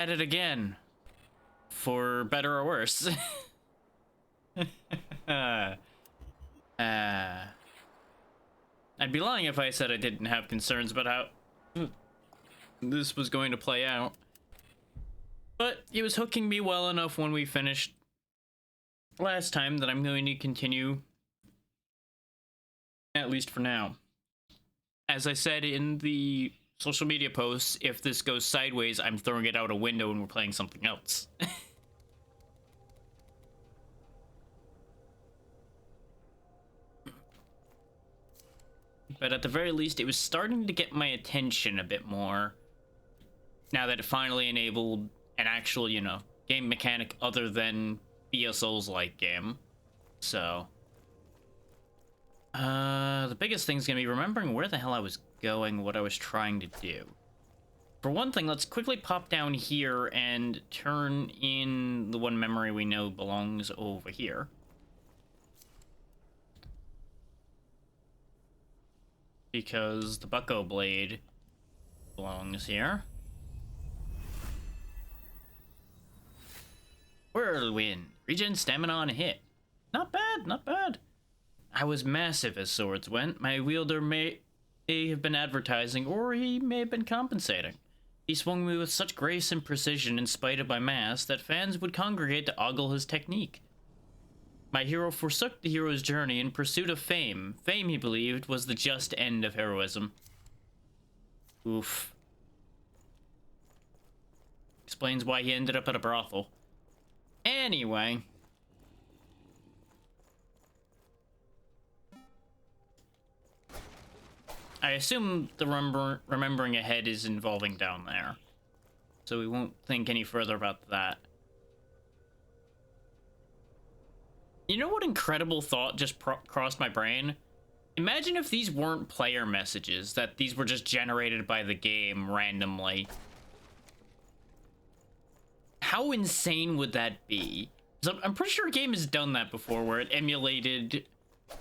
At it again, for better or worse. uh, I'd be lying if I said I didn't have concerns about how this was going to play out. But it was hooking me well enough when we finished last time that I'm going to continue, at least for now. As I said in the social media posts, if this goes sideways, I'm throwing it out a window and we're playing something else. But at the very least, it was starting to get my attention a bit more. Now that it finally enabled an actual, game mechanic other than be a Souls-like game. So, the biggest thing's gonna be remembering where the hell I was going, what I was trying to do. For one thing, let's quickly pop down here and turn in the one memory we know belongs over here. Because the Bucko Blade belongs here. Whirlwind. Regen stamina on a hit. Not bad, not bad. I was massive as swords went. My wielder may have been advertising, or he may have been compensating. He swung me with such grace and precision in spite of my mass that fans would congregate to ogle his technique. My hero forsook the hero's journey in pursuit of fame. Fame, he believed, was the just end of heroism. Oof. Explains why he ended up at a brothel. Anyway. I assume the remembering ahead is involving down there. So we won't think any further about that. You know what incredible thought just crossed my brain? Imagine if these weren't player messages, that these were just generated by the game randomly. How insane would that be? So I'm pretty sure a game has done that before, where it emulated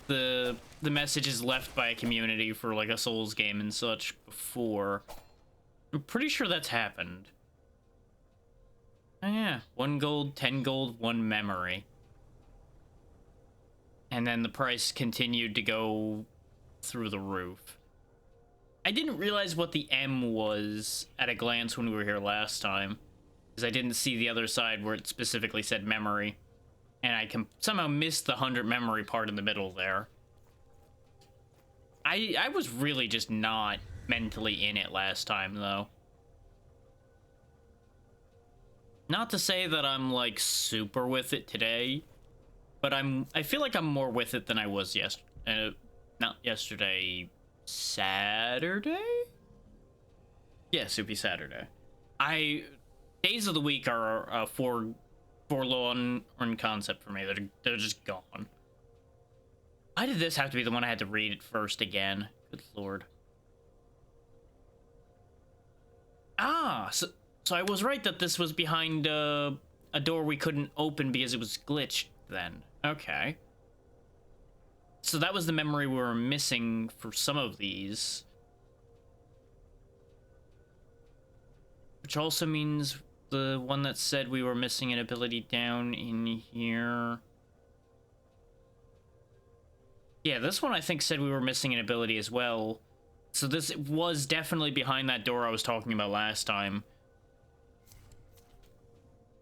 the messages left by a community for like a Souls game and such before. I'm pretty sure that's happened. Oh yeah, 1 gold, 10 gold, 1 memory. And then the price continued to go through the roof. I didn't realize what the M was at a glance when we were here last time, because I didn't see the other side where it specifically said memory. And I somehow missed the 100 memory part in the middle there. I was really just not mentally in it last time, though. Not to say that I'm, like, super with it today, but I feel like I'm more with it than I was not yesterday, Saturday? Yeah, Soupy Saturday. Days of the week are a forlorn concept for me. They're just gone. Why did this have to be the one I had to read it first again? Good lord. Ah, so I was right that this was behind a door we couldn't open because it was glitched then. Okay. So that was the memory we were missing for some of these. Which also means the one that said we were missing an ability down in here. Yeah, this one I think said we were missing an ability as well. So this was definitely behind that door I was talking about last time.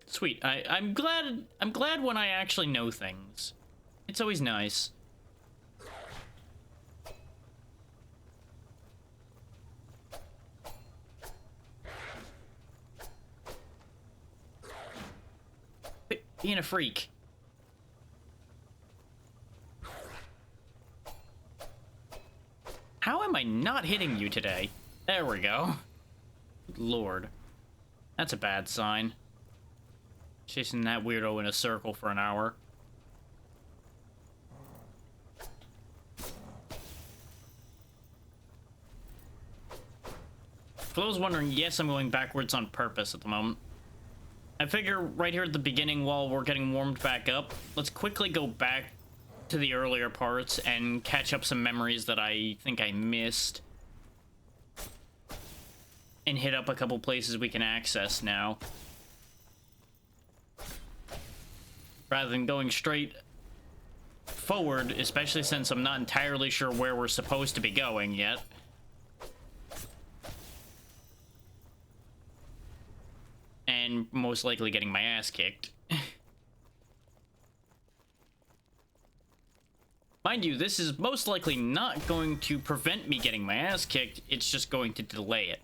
Sweet. I'm glad when I actually know things. It's always nice. Being a freak. How am I not hitting you today? There we go. Good lord. That's a bad sign. Chasing that weirdo in a circle for an hour. For those wondering, yes, I'm going backwards on purpose at the moment. I figure right here at the beginning, while we're getting warmed back up, let's quickly go back to the earlier parts and catch up some memories that I think I missed. And hit up a couple places we can access now. rather than going straight forward, especially since I'm not entirely sure where we're supposed to be going yet. And most likely getting my ass kicked. Mind you, this is most likely not going to prevent me getting my ass kicked, it's just going to delay it.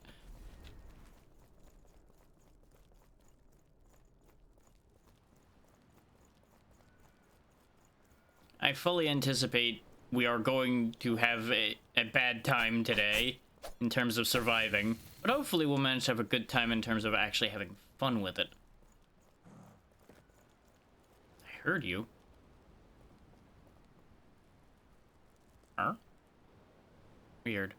I fully anticipate we are going to have a bad time today in terms of surviving, but hopefully we'll manage to have a good time in terms of actually having fun with it. I heard you. Huh? Weird.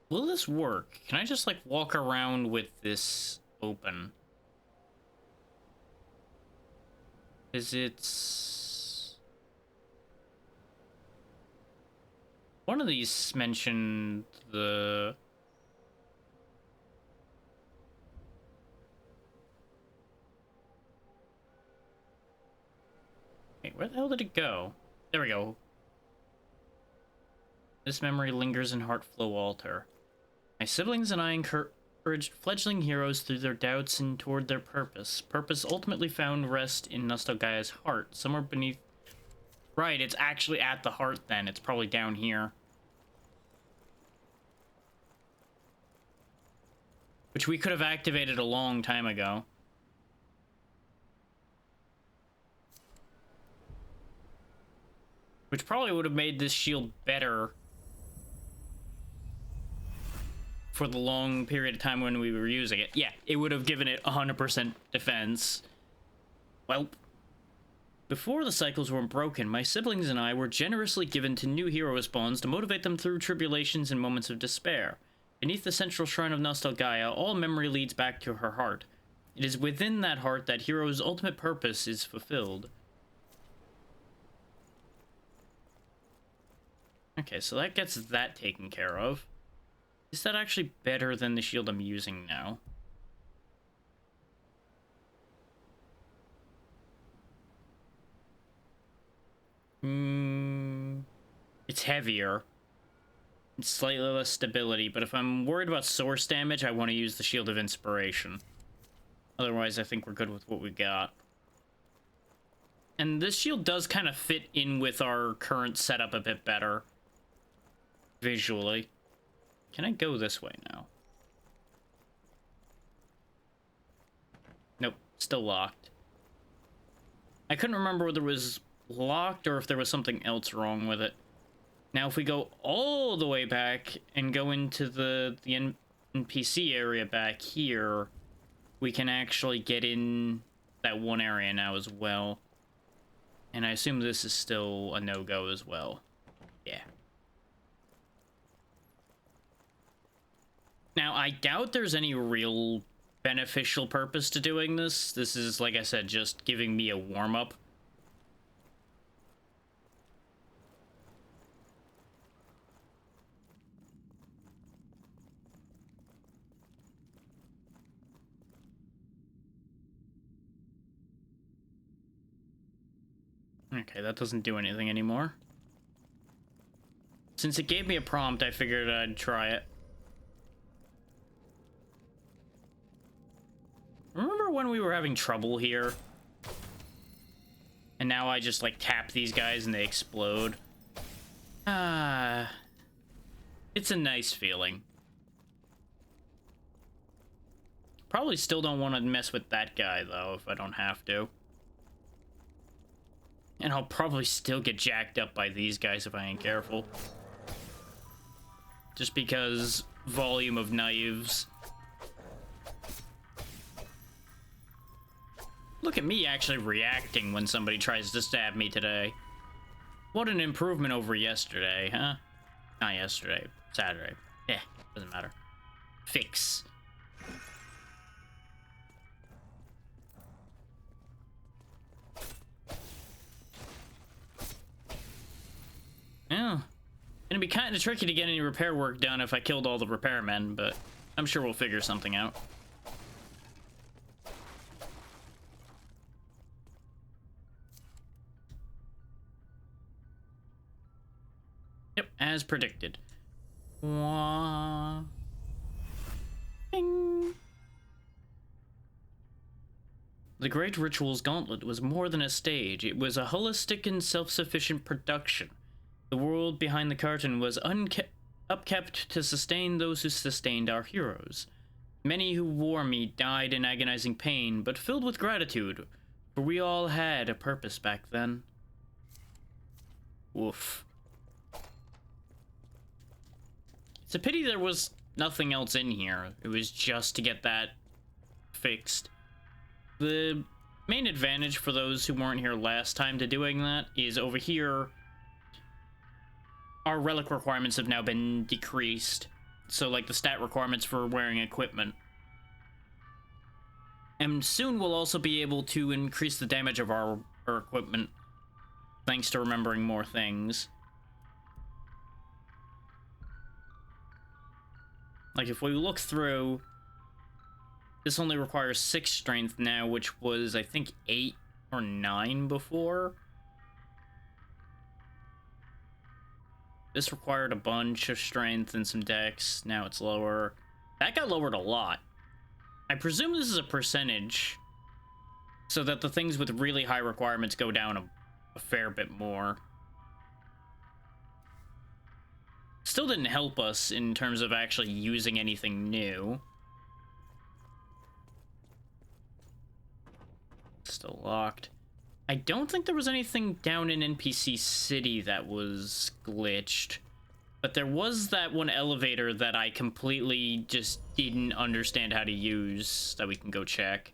Will this work? Can I just, like, walk around with this open? Is it... One of these mentioned the... Wait, where the hell did it go? There we go. This memory lingers in Heartflow Altar. My siblings and I encouraged fledgling heroes through their doubts and toward their purpose. Purpose ultimately found rest in Nostalgaia's heart, somewhere beneath... Right, it's actually at the heart then. It's probably down here. Which we could have activated a long time ago. Which probably would have made this shield better for the long period of time when we were using it. Yeah, it would have given it 100% defense. Well, before the cycles were broken, my siblings and I were generously given to new hero spawns to motivate them through tribulations and moments of despair. Beneath the central shrine of Nostalgaia, all memory leads back to her heart. It is within that heart that hero's ultimate purpose is fulfilled. Okay, so that gets that taken care of. Is that actually better than the shield I'm using now? It's heavier. It's slightly less stability, but if I'm worried about source damage, I want to use the Shield of Inspiration. Otherwise, I think we're good with what we got. And this shield does kind of fit in with our current setup a bit better. Visually. Can I go this way now? Nope, still locked. I couldn't remember whether it was locked or if there was something else wrong with it. Now, if we go all the way back and go into the NPC area back here, we can actually get in that one area now as well. And I assume this is still a no-go as well. Yeah. Now, I doubt there's any real beneficial purpose to doing this. This is, like I said, just giving me a warm-up. Okay, that doesn't do anything anymore. Since it gave me a prompt, I figured I'd try it. Remember when we were having trouble here? And now I just, like, tap these guys and they explode. Ah. It's a nice feeling. Probably still don't want to mess with that guy, though, if I don't have to. And I'll probably still get jacked up by these guys if I ain't careful. Just because volume of knives. Look at me actually reacting when somebody tries to stab me today. What an improvement over yesterday, huh? Not yesterday, Saturday. Yeah, doesn't matter. Fix. Gonna be kind of tricky to get any repair work done if I killed all the repairmen, but I'm sure we'll figure something out. Yep, as predicted. Wah. Bing. The Great Rituals Gauntlet was more than a stage. It was a holistic and self-sufficient production. The world behind the curtain was upkept to sustain those who sustained our heroes. Many who wore me died in agonizing pain, but filled with gratitude, for we all had a purpose back then. Woof. It's a pity there was nothing else in here. It was just to get that fixed. The main advantage for those who weren't here last time to doing that is over here, our relic requirements have now been decreased. So, like, the stat requirements for wearing equipment. And soon we'll also be able to increase the damage of our equipment, thanks to remembering more things. Like, if we look through, this only requires 6 strength now, which was, I think, 8 or 9 before. This required a bunch of strength and some dex. Now it's lower. That got lowered a lot. I presume this is a percentage, so that the things with really high requirements go down a fair bit more. Still didn't help us in terms of actually using anything new. Still locked. I don't think there was anything down in NPC City that was glitched. But there was that one elevator that I completely just didn't understand how to use that we can go check.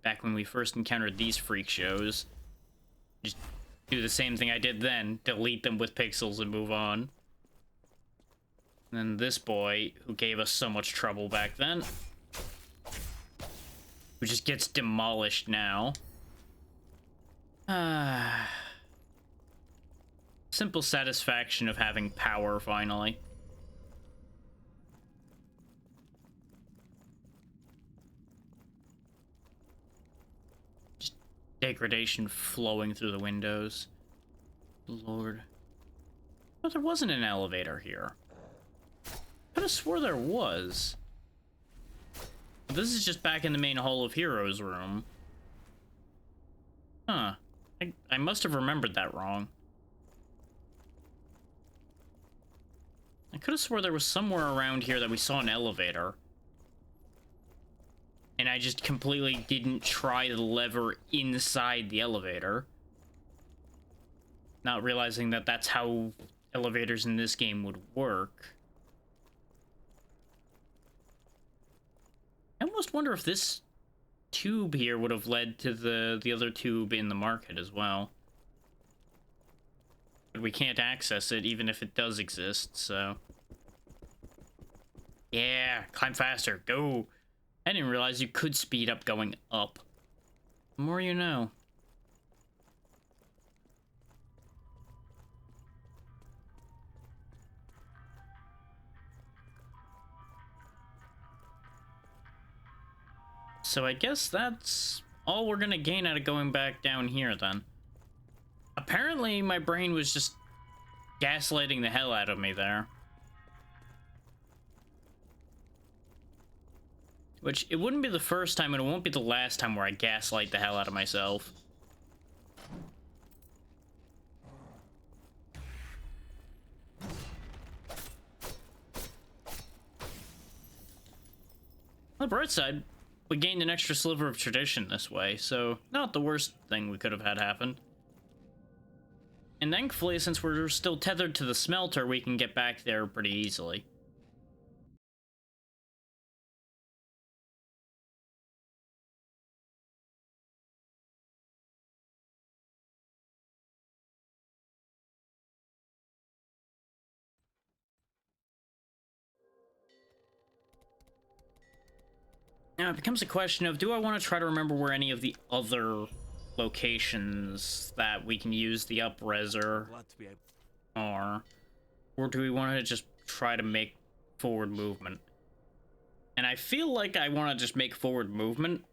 Back when we first encountered these freak shows. Just do the same thing I did then. Delete them with pixels and move on. And then this boy, who gave us so much trouble back then, who just gets demolished now. Simple satisfaction of having power, finally. Just degradation flowing through the windows. Lord. But there wasn't an elevator here. I could have swore there was. But this is just back in the main Hall of Heroes room. Huh. I must have remembered that wrong. I could have swore there was somewhere around here that we saw an elevator. And I just completely didn't try the lever inside the elevator. Not realizing that that's how elevators in this game would work. I almost wonder if this tube here would have led to the other tube in the market as well. But we can't access it even if it does exist, so... Yeah, climb faster, go! I didn't realize you could speed up going up. The more you know. So I guess that's all we're gonna gain out of going back down here, then. Apparently, my brain was just gaslighting the hell out of me there. Which, it wouldn't be the first time, and it won't be the last time where I gaslight the hell out of myself. On the bright side, we gained an extra sliver of tradition this way, so not the worst thing we could have had happen. And thankfully, since we're still tethered to the smelter, we can get back there pretty easily. Now it becomes a question of, do I want to try to remember where any of the other locations that we can use the upreser Glad to be able. are, or do we want to just try to make forward movement? And I feel like I want to just make forward movement.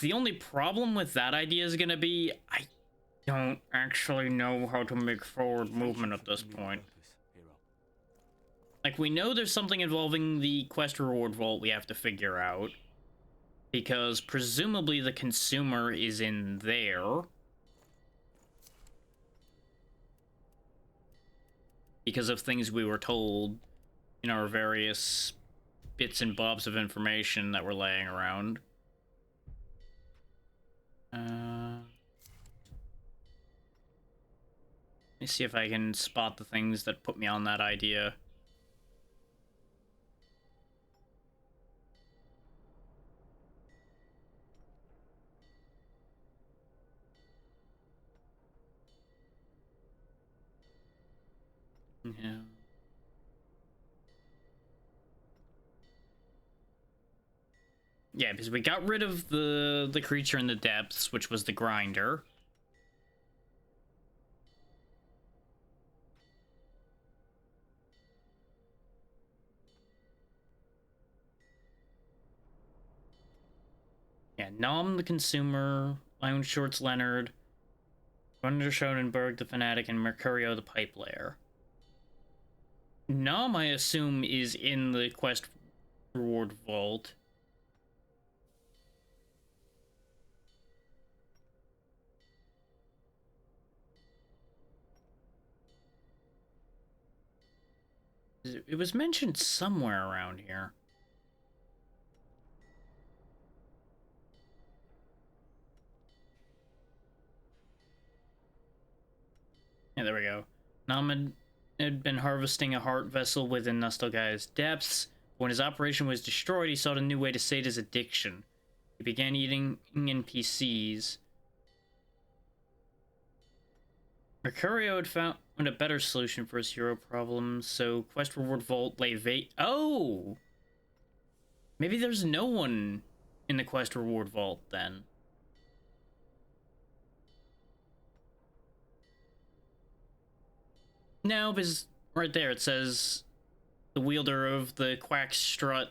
The only problem with that idea is going to be I don't actually know how to make forward movement at this point. Like, we know there's something involving the quest reward vault we have to figure out, because presumably the consumer is in there. Because of things we were told in our various bits and bobs of information that were laying around. Let me see if I can spot the things that put me on that idea. Yeah. Yeah, because we got rid of the creature in the depths, which was the grinder. Yeah, Nom the consumer, Iron Shorts Leonard, Wunder Schonenberg the fanatic, and Mercurio the pipe layer. Nom, I assume, is in the quest reward vault. It was mentioned somewhere around here. Yeah, there we go. Nom had been harvesting a heart vessel within Nustelguy's depths. When his operation was destroyed, he sought a new way to sate his addiction. He began eating NPCs. Mercurio had found a better solution for his hero problem, so quest reward vault lay Oh! Maybe there's no one in the quest reward vault then. No, because right there it says the wielder of the quack strut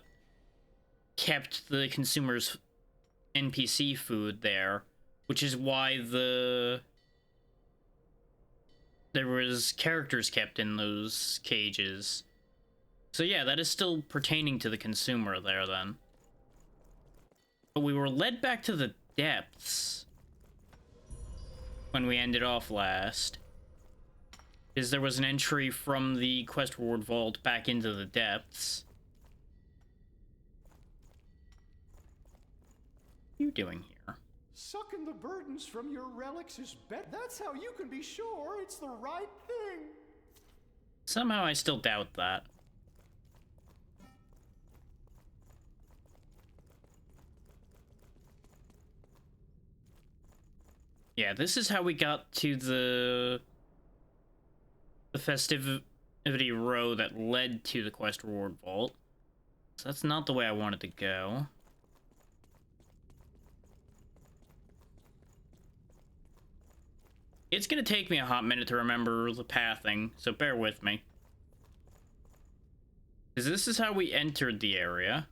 kept the consumer's NPC food there, which is why there was characters kept in those cages. So yeah, that is still pertaining to the consumer there then. But we were led back to the depths when we ended off last. Is there was an entry from the quest reward vault back into the depths. What are you doing here? Sucking the burdens from your relics is bet. That's how you can be sure it's the right thing. Somehow I still doubt that. Yeah, this is how we got to the festivity row that led to the quest reward vault. So that's not the way I wanted to go. It's gonna take me a hot minute to remember the pathing, so bear with me. Because this is how we entered the area.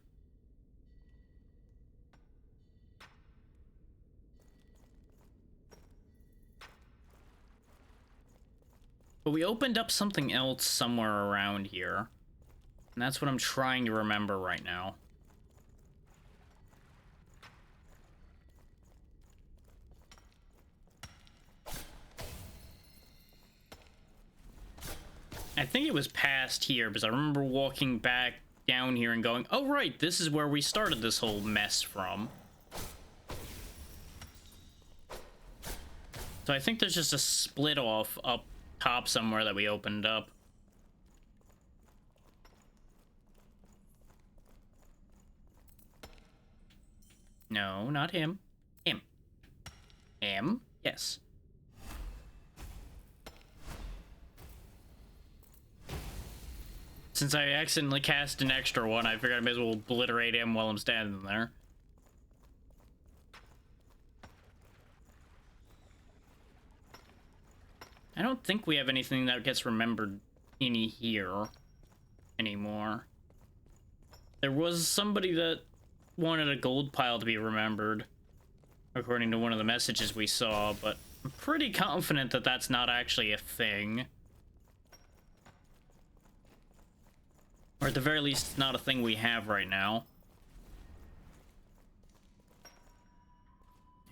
But we opened up something else somewhere around here. And that's what I'm trying to remember right now. I think it was past here, because I remember walking back down here and going, oh right, this is where we started this whole mess from. So I think there's just a split off up top somewhere that we opened up. No, not him. Him. Him? Yes. Since I accidentally cast an extra one, I figured I may as well obliterate him while I'm standing there. I don't think we have anything that gets remembered in here anymore. There was somebody that wanted a gold pile to be remembered, according to one of the messages we saw, but I'm pretty confident that that's not actually a thing. Or at the very least, it's not a thing we have right now.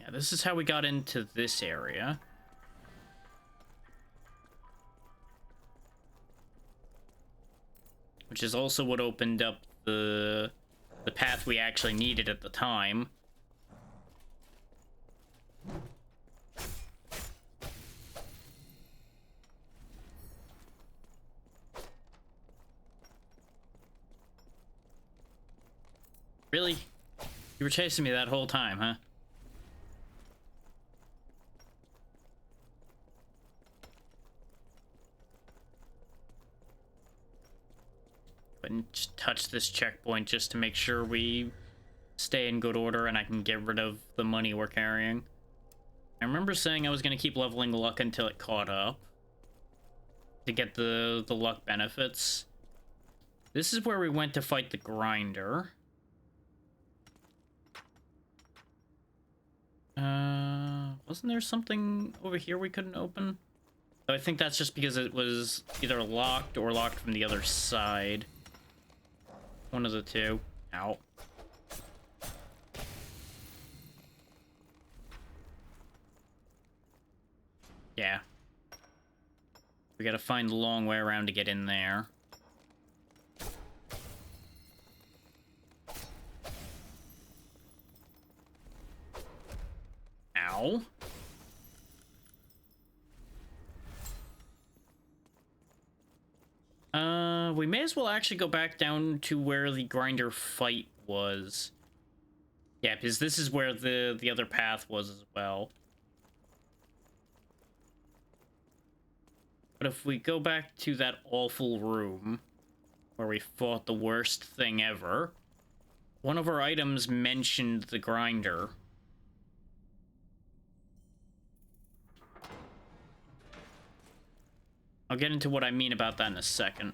Yeah, this is how we got into this area. Which is also what opened up the path we actually needed at the time. Really? You were chasing me that whole time, huh? And just touch this checkpoint just to make sure we stay in good order and I can get rid of the money we're carrying. I remember saying I was going to keep leveling luck until it caught up to get the luck benefits. This is where we went to fight the grinder. Wasn't there something over here we couldn't open? I think that's just because it was either locked or locked from the other side. One of the two. Ow. Yeah. We gotta find the long way around to get in there. Ow. We may as well actually go back down to where the grinder fight was. Yeah, because this is where the other path was as well. But if we go back to that awful room where we fought the worst thing ever, one of our items mentioned the grinder. I'll get into what I mean about that in a second.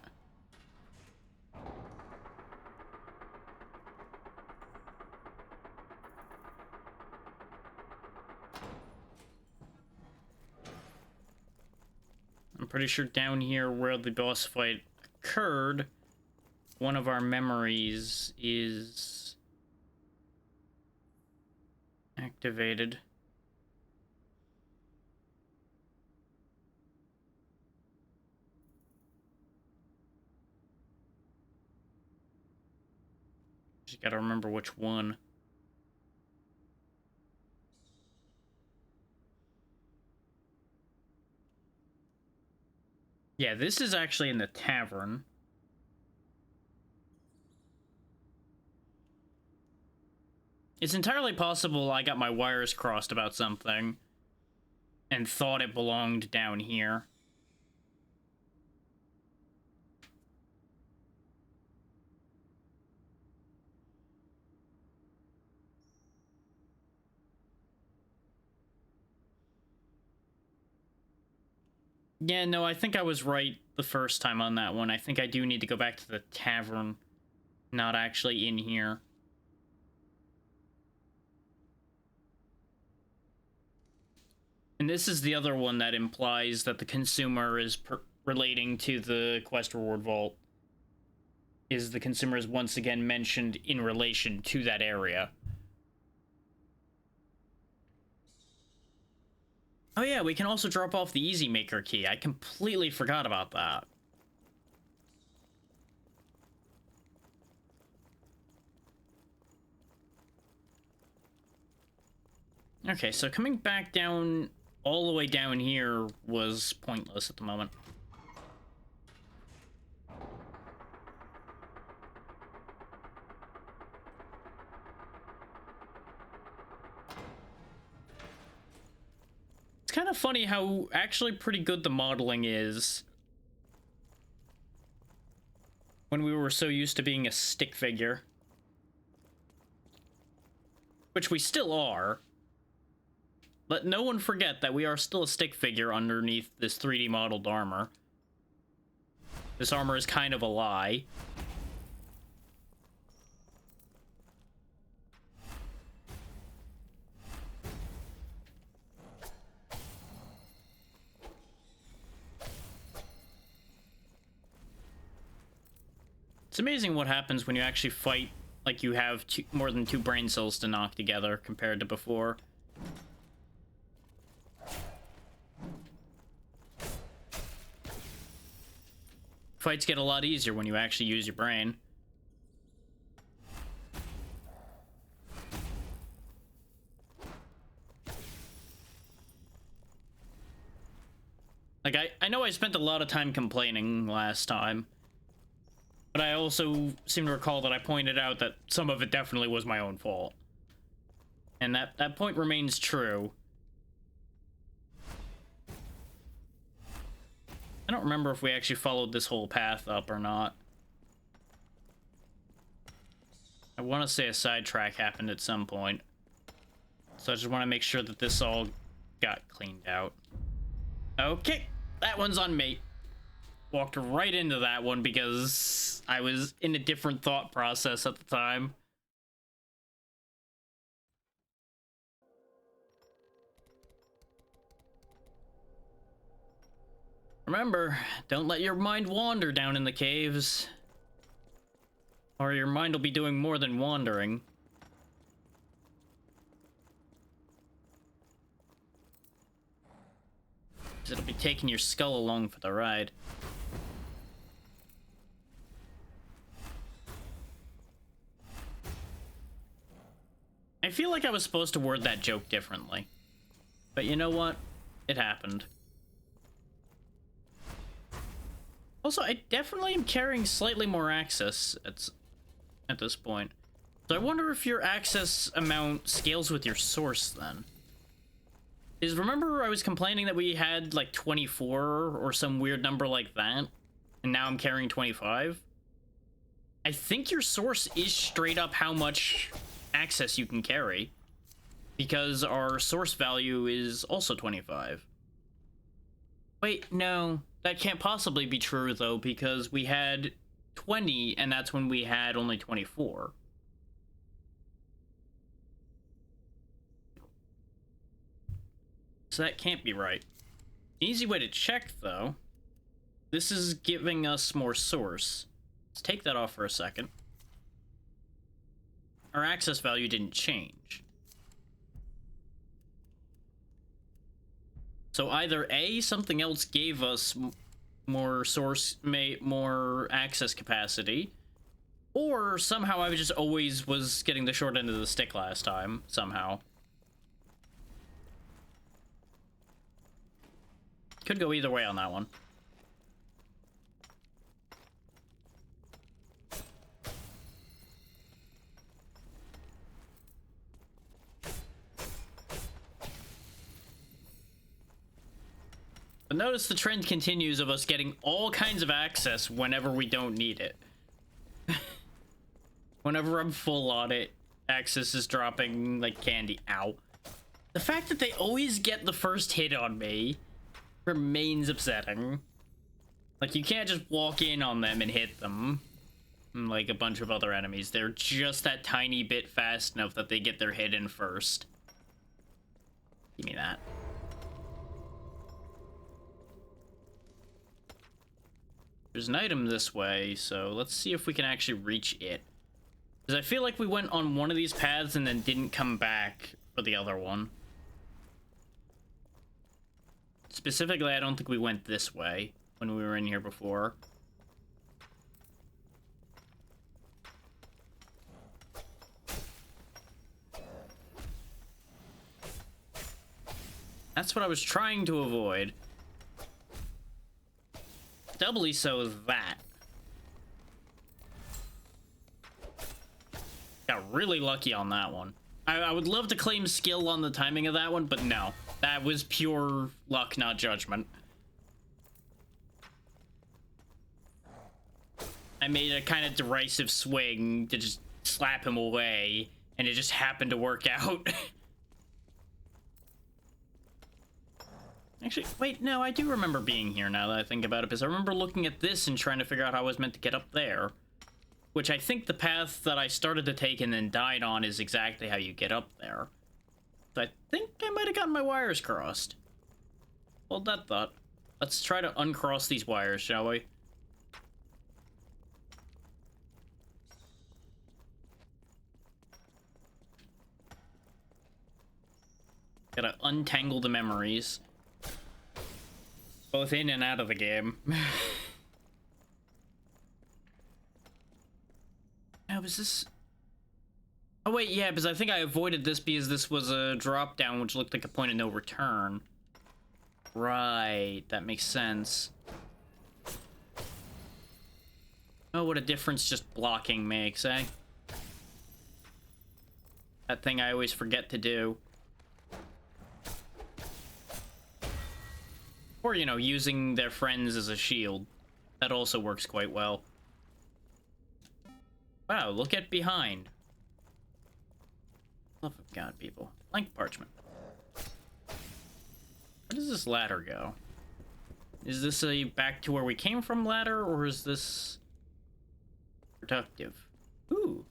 I'm pretty sure down here where the boss fight occurred, one of our memories is activated. Just gotta remember which one. Yeah, this is actually in the tavern. It's entirely possible I got my wires crossed about something and thought it belonged down here. Yeah, no, I think I was right the first time on that one. I think I do need to go back to the tavern, not actually in here. And this is the other one that implies that the consumer is relating to the quest reward vault. Is the consumer is once again mentioned in relation to that area. Oh yeah, we can also drop off the Easy Maker key. I completely forgot about that. Okay, so coming back down, all the way down here was pointless at the moment. It's kind of funny how actually pretty good the modeling is when we were so used to being a stick figure. Which we still are. Let no one forget that we are still a stick figure underneath this 3D modeled armor. This armor is kind of a lie. It's amazing what happens when you actually fight like you have more than 2 brain cells to knock together compared to before. Fights get a lot easier when you actually use your brain. Like, I know I spent a lot of time complaining last time, but I also seem to recall that I pointed out that some of it definitely was my own fault. And that point remains true. I don't remember if we actually followed this whole path up or not. I want to say a sidetrack happened at some point. So I just want to make sure that this all got cleaned out. Okay, that one's on me. Walked right into that one because I was in a different thought process at the time. Remember, don't let your mind wander down in the caves. Or your mind will be doing more than wandering. It'll be taking your skull along for the ride. I feel like I was supposed to word that joke differently. But you know what? It happened. Also, I definitely am carrying slightly more access at this point. So I wonder if your access amount scales with your source then. Remember I was complaining that we had like 24 or some weird number like that? And now I'm carrying 25? I think your source is straight up how much access you can carry. Because our source value is also 25. Wait, no. That can't possibly be true though, because we had 20 and that's when we had only 24. So that can't be right. Easy way to check though. This is giving us more source. Let's take that off for a second. Our access value didn't change. So either A, something else gave us more more access capacity, or somehow I just always was getting the short end of the stick last time, somehow. Could go either way on that one. But notice the trend continues of us getting all kinds of access whenever we don't need it. Whenever I'm full on it, access is dropping like candy. Ow. The fact that they always get the first hit on me remains upsetting. Like, you can't just walk in on them and hit them like a bunch of other enemies. They're just that tiny bit fast enough that they get their hit in first. Give me that. There's an item this way, so let's see if we can actually reach it. Because I feel like we went on one of these paths and then didn't come back for the other one. Specifically, I don't think we went this way when we were in here before. That's what I was trying to avoid. Doubly so is that. Got really lucky on that one. I would love to claim skill on the timing of that one, but no. That was pure luck, not judgment. I made a kind of derisive swing to just slap him away, and it just happened to work out. Actually, wait, no, I do remember being here now that I think about it, because I remember looking at this and trying to figure out how I was meant to get up there. Which I think the path that I started to take and then died on is exactly how you get up there. So I think I might have gotten my wires crossed. Hold that thought. Let's try to uncross these wires, shall we? Gotta untangle the memories. Both in and out of the game. Now, was this... Oh, wait, yeah, because I think I avoided this because this was a drop-down, which looked like a point of no return. Right, that makes sense. Oh, what a difference just blocking makes, eh? That thing I always forget to do. Or, you know, using their friends as a shield. That also works quite well. Wow, look at behind. Love of God, people. Blank parchment. Where does this ladder go? Is this a back to where we came from ladder, or is this productive? Ooh.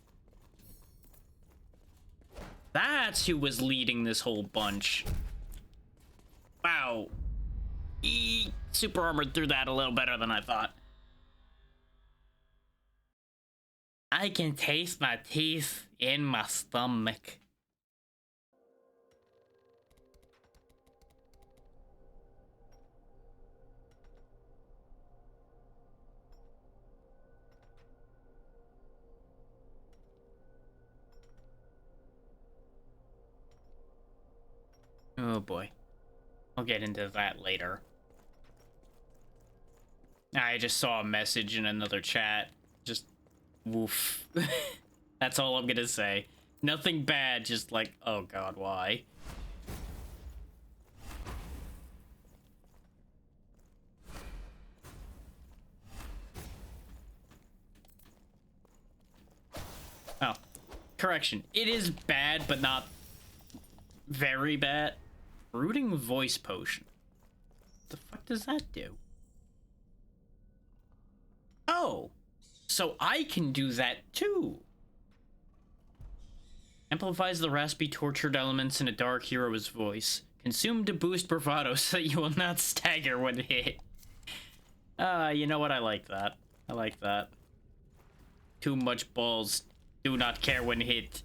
That's who was leading this whole bunch. Wow. Super armored through that a little better than I thought. I can taste my teeth in my stomach. Oh boy. I'll get into that later. I just saw a message in another chat. Just woof. That's all I'm gonna say. Nothing bad, just like, oh god, why? Oh, correction. It is bad, but not very bad. Brooding voice potion. What the fuck does that do? Oh, so I can do that too. Amplifies the raspy, tortured elements in a dark hero's voice. Consumed to boost bravado so that you will not stagger when hit. You know what? I like that. I like that. Too much balls. Do not care when hit.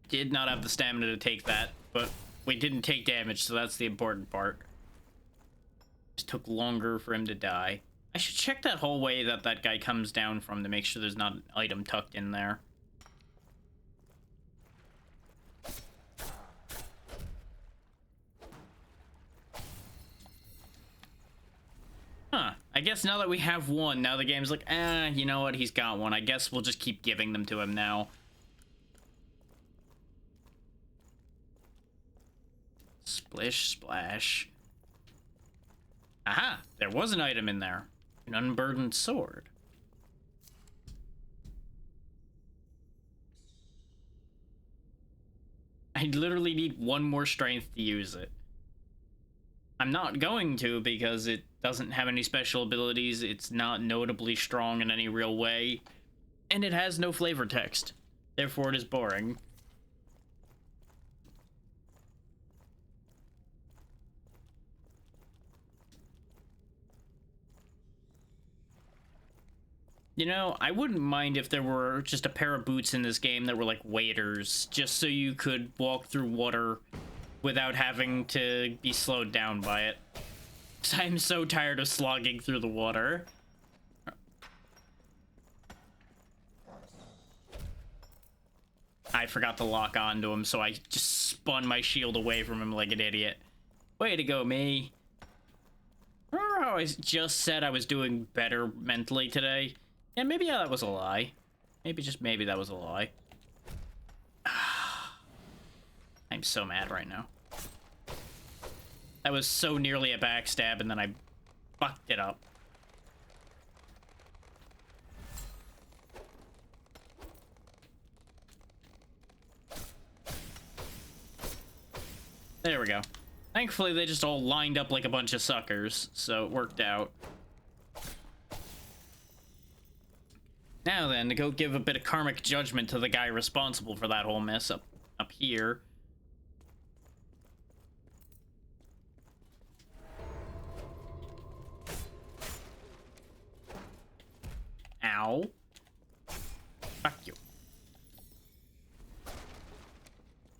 Did not have the stamina to take that, but we didn't take damage, so that's the important part. Just took longer for him to die. I should check that hallway that that guy comes down from to make sure there's not an item tucked in there. Huh. I guess now that we have one, now the game's like, you know what, he's got one. I guess we'll just keep giving them to him now. Splish, splash. Aha! There was an item in there. An unburdened sword. I literally need one more strength to use it. I'm not going to because it doesn't have any special abilities, it's not notably strong in any real way, and it has no flavor text. Therefore, it is boring. You know, I wouldn't mind if there were just a pair of boots in this game that were like waders, just so you could walk through water without having to be slowed down by it. 'Cause I'm so tired of slogging through the water. I forgot to lock onto him, so I just spun my shield away from him like an idiot. Way to go, me. Remember how I just said I was doing better mentally today? Yeah, maybe that was a lie. Maybe, just maybe that was a lie. I'm so mad right now. That was so nearly a backstab, and then I fucked it up. There we go. Thankfully, they just all lined up like a bunch of suckers, so it worked out. Now then, to go give a bit of karmic judgment to the guy responsible for that whole mess up here. Ow. Fuck you.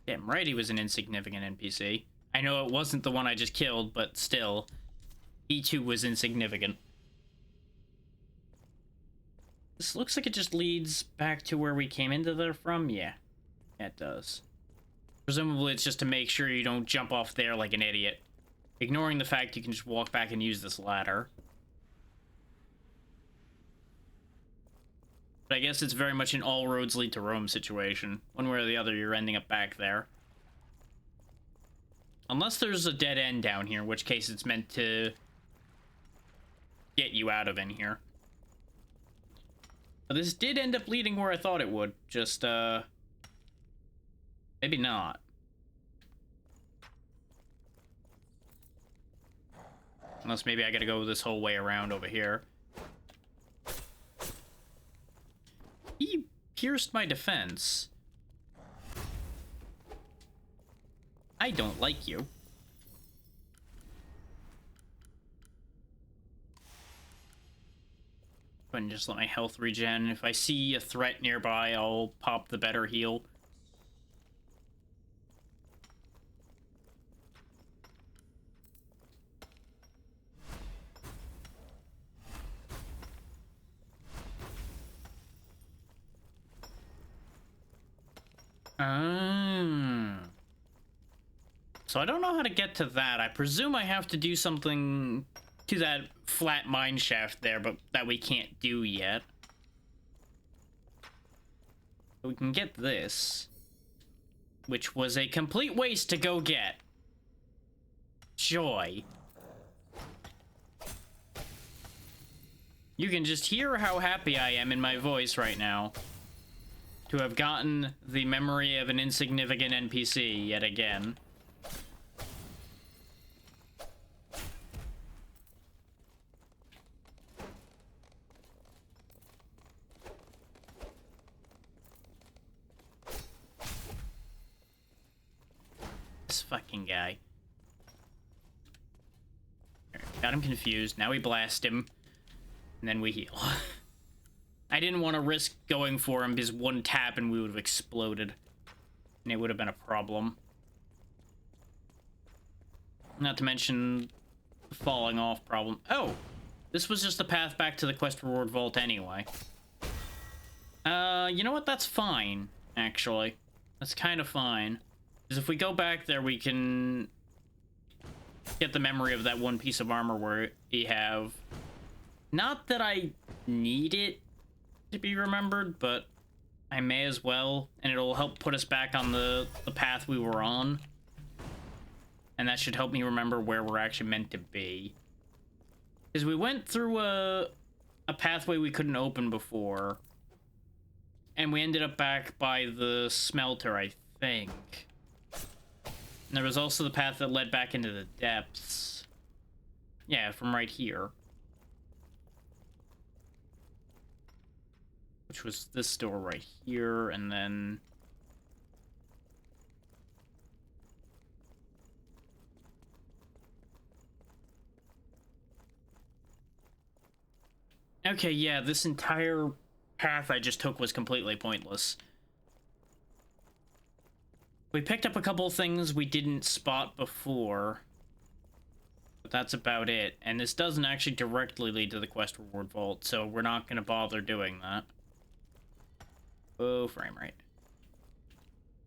Damn right he was an insignificant NPC. I know it wasn't the one I just killed, but still. He too was insignificant. This looks like it just leads back to where we came into there from. Yeah, it does. Presumably it's just to make sure you don't jump off there like an idiot. Ignoring the fact you can just walk back and use this ladder. But I guess it's very much an all roads lead to Rome situation. One way or the other, you're ending up back there. Unless there's a dead end down here, in which case it's meant to get you out of in here. But this did end up leading where I thought it would. Just, maybe not. Unless maybe I gotta go this whole way around over here. He pierced my defense. I don't like you. And just let my health regen. If I see a threat nearby, I'll pop the better heal. So I don't know how to get to that. I presume I have to do something to that flat mine shaft there, but that we can't do yet. We can get this, which was a complete waste to go get. Joy. You can just hear how happy I am in my voice right now to have gotten the memory of an insignificant NPC yet again. This fucking guy. Got him confused. Now we blast him. And then we heal. I didn't want to risk going for him because one tap and we would have exploded. And it would have been a problem. Not to mention the falling off problem. Oh! This was just the path back to the quest reward vault anyway. You know what? That's fine, actually. That's kind of fine. Because if we go back there, we can get the memory of that one piece of armor we have. Not that I need it to be remembered, but I may as well, and it'll help put us back on the path we were on. And that should help me remember where we're actually meant to be. Because we went through a pathway we couldn't open before, and we ended up back by the smelter, I think. And there was also the path that led back into the depths. Yeah, from right here. Which was this door right here, and then... Okay, yeah, this entire path I just took was completely pointless. We picked up a couple things we didn't spot before, but that's about it. And this doesn't actually directly lead to the quest reward vault, so we're not going to bother doing that. Oh, frame rate.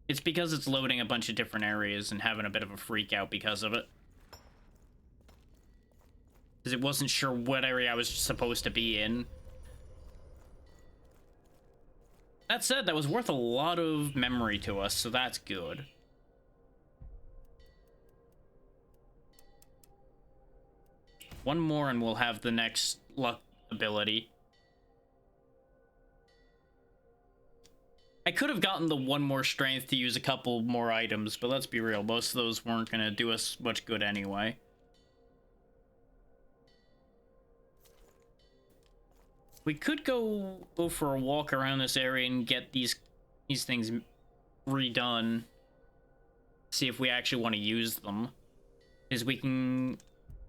It's because it's loading a bunch of different areas and having a bit of a freak out because of it. Because it wasn't sure what area I was supposed to be in. That said, that was worth a lot of memory to us, so that's good. One more and we'll have the next luck ability. I could have gotten the one more strength to use a couple more items, but let's be real, most of those weren't gonna do us much good anyway. We could go for a walk around this area and get these things redone. See if we actually want to use them. Is we can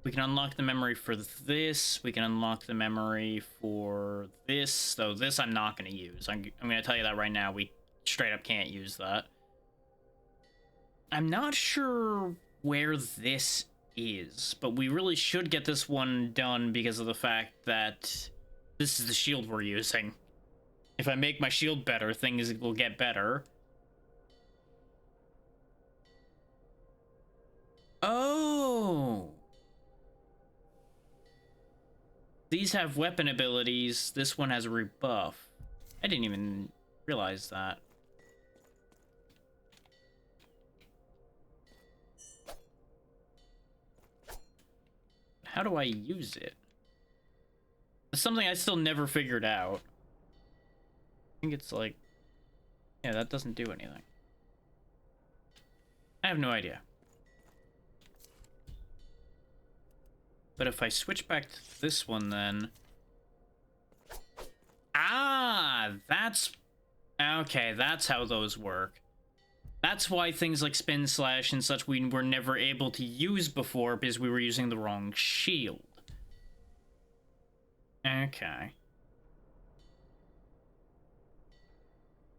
unlock the memory for this. We can unlock the memory for this. So this I'm not going to use. I'm going to tell you that right now. We straight up can't use that. I'm not sure where this is, but we really should get this one done because of the fact that this is the shield we're using. If I make my shield better, things will get better. Oh! These have weapon abilities. This one has a rebuff. I didn't even realize that. How do I use it? It's something I still never figured out. I think it's like... Yeah, that doesn't do anything. I have no idea. But if I switch back to this one, then... Ah! That's... Okay, that's how those work. That's why things like Spin Slash and such we were never able to use before, because we were using the wrong shield. Okay.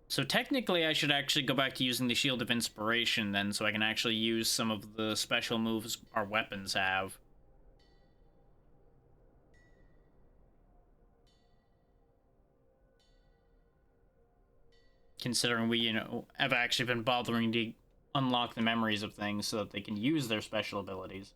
So technically I should actually go back to using the Shield of Inspiration then, so I can actually use some of the special moves our weapons have. Considering we, you know, have actually been bothering to unlock the memories of things so that they can use their special abilities.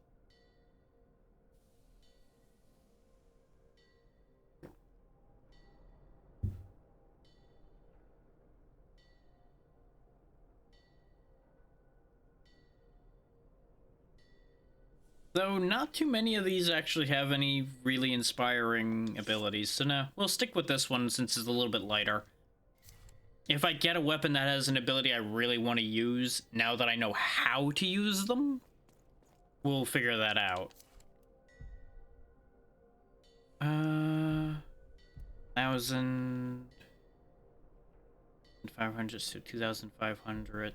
Though not too many of these actually have any really inspiring abilities, so no, we'll stick with this one since it's a little bit lighter. If I get a weapon that has an ability I really want to use, now that I know how to use them, we'll figure that out. 1,500 to 2,500.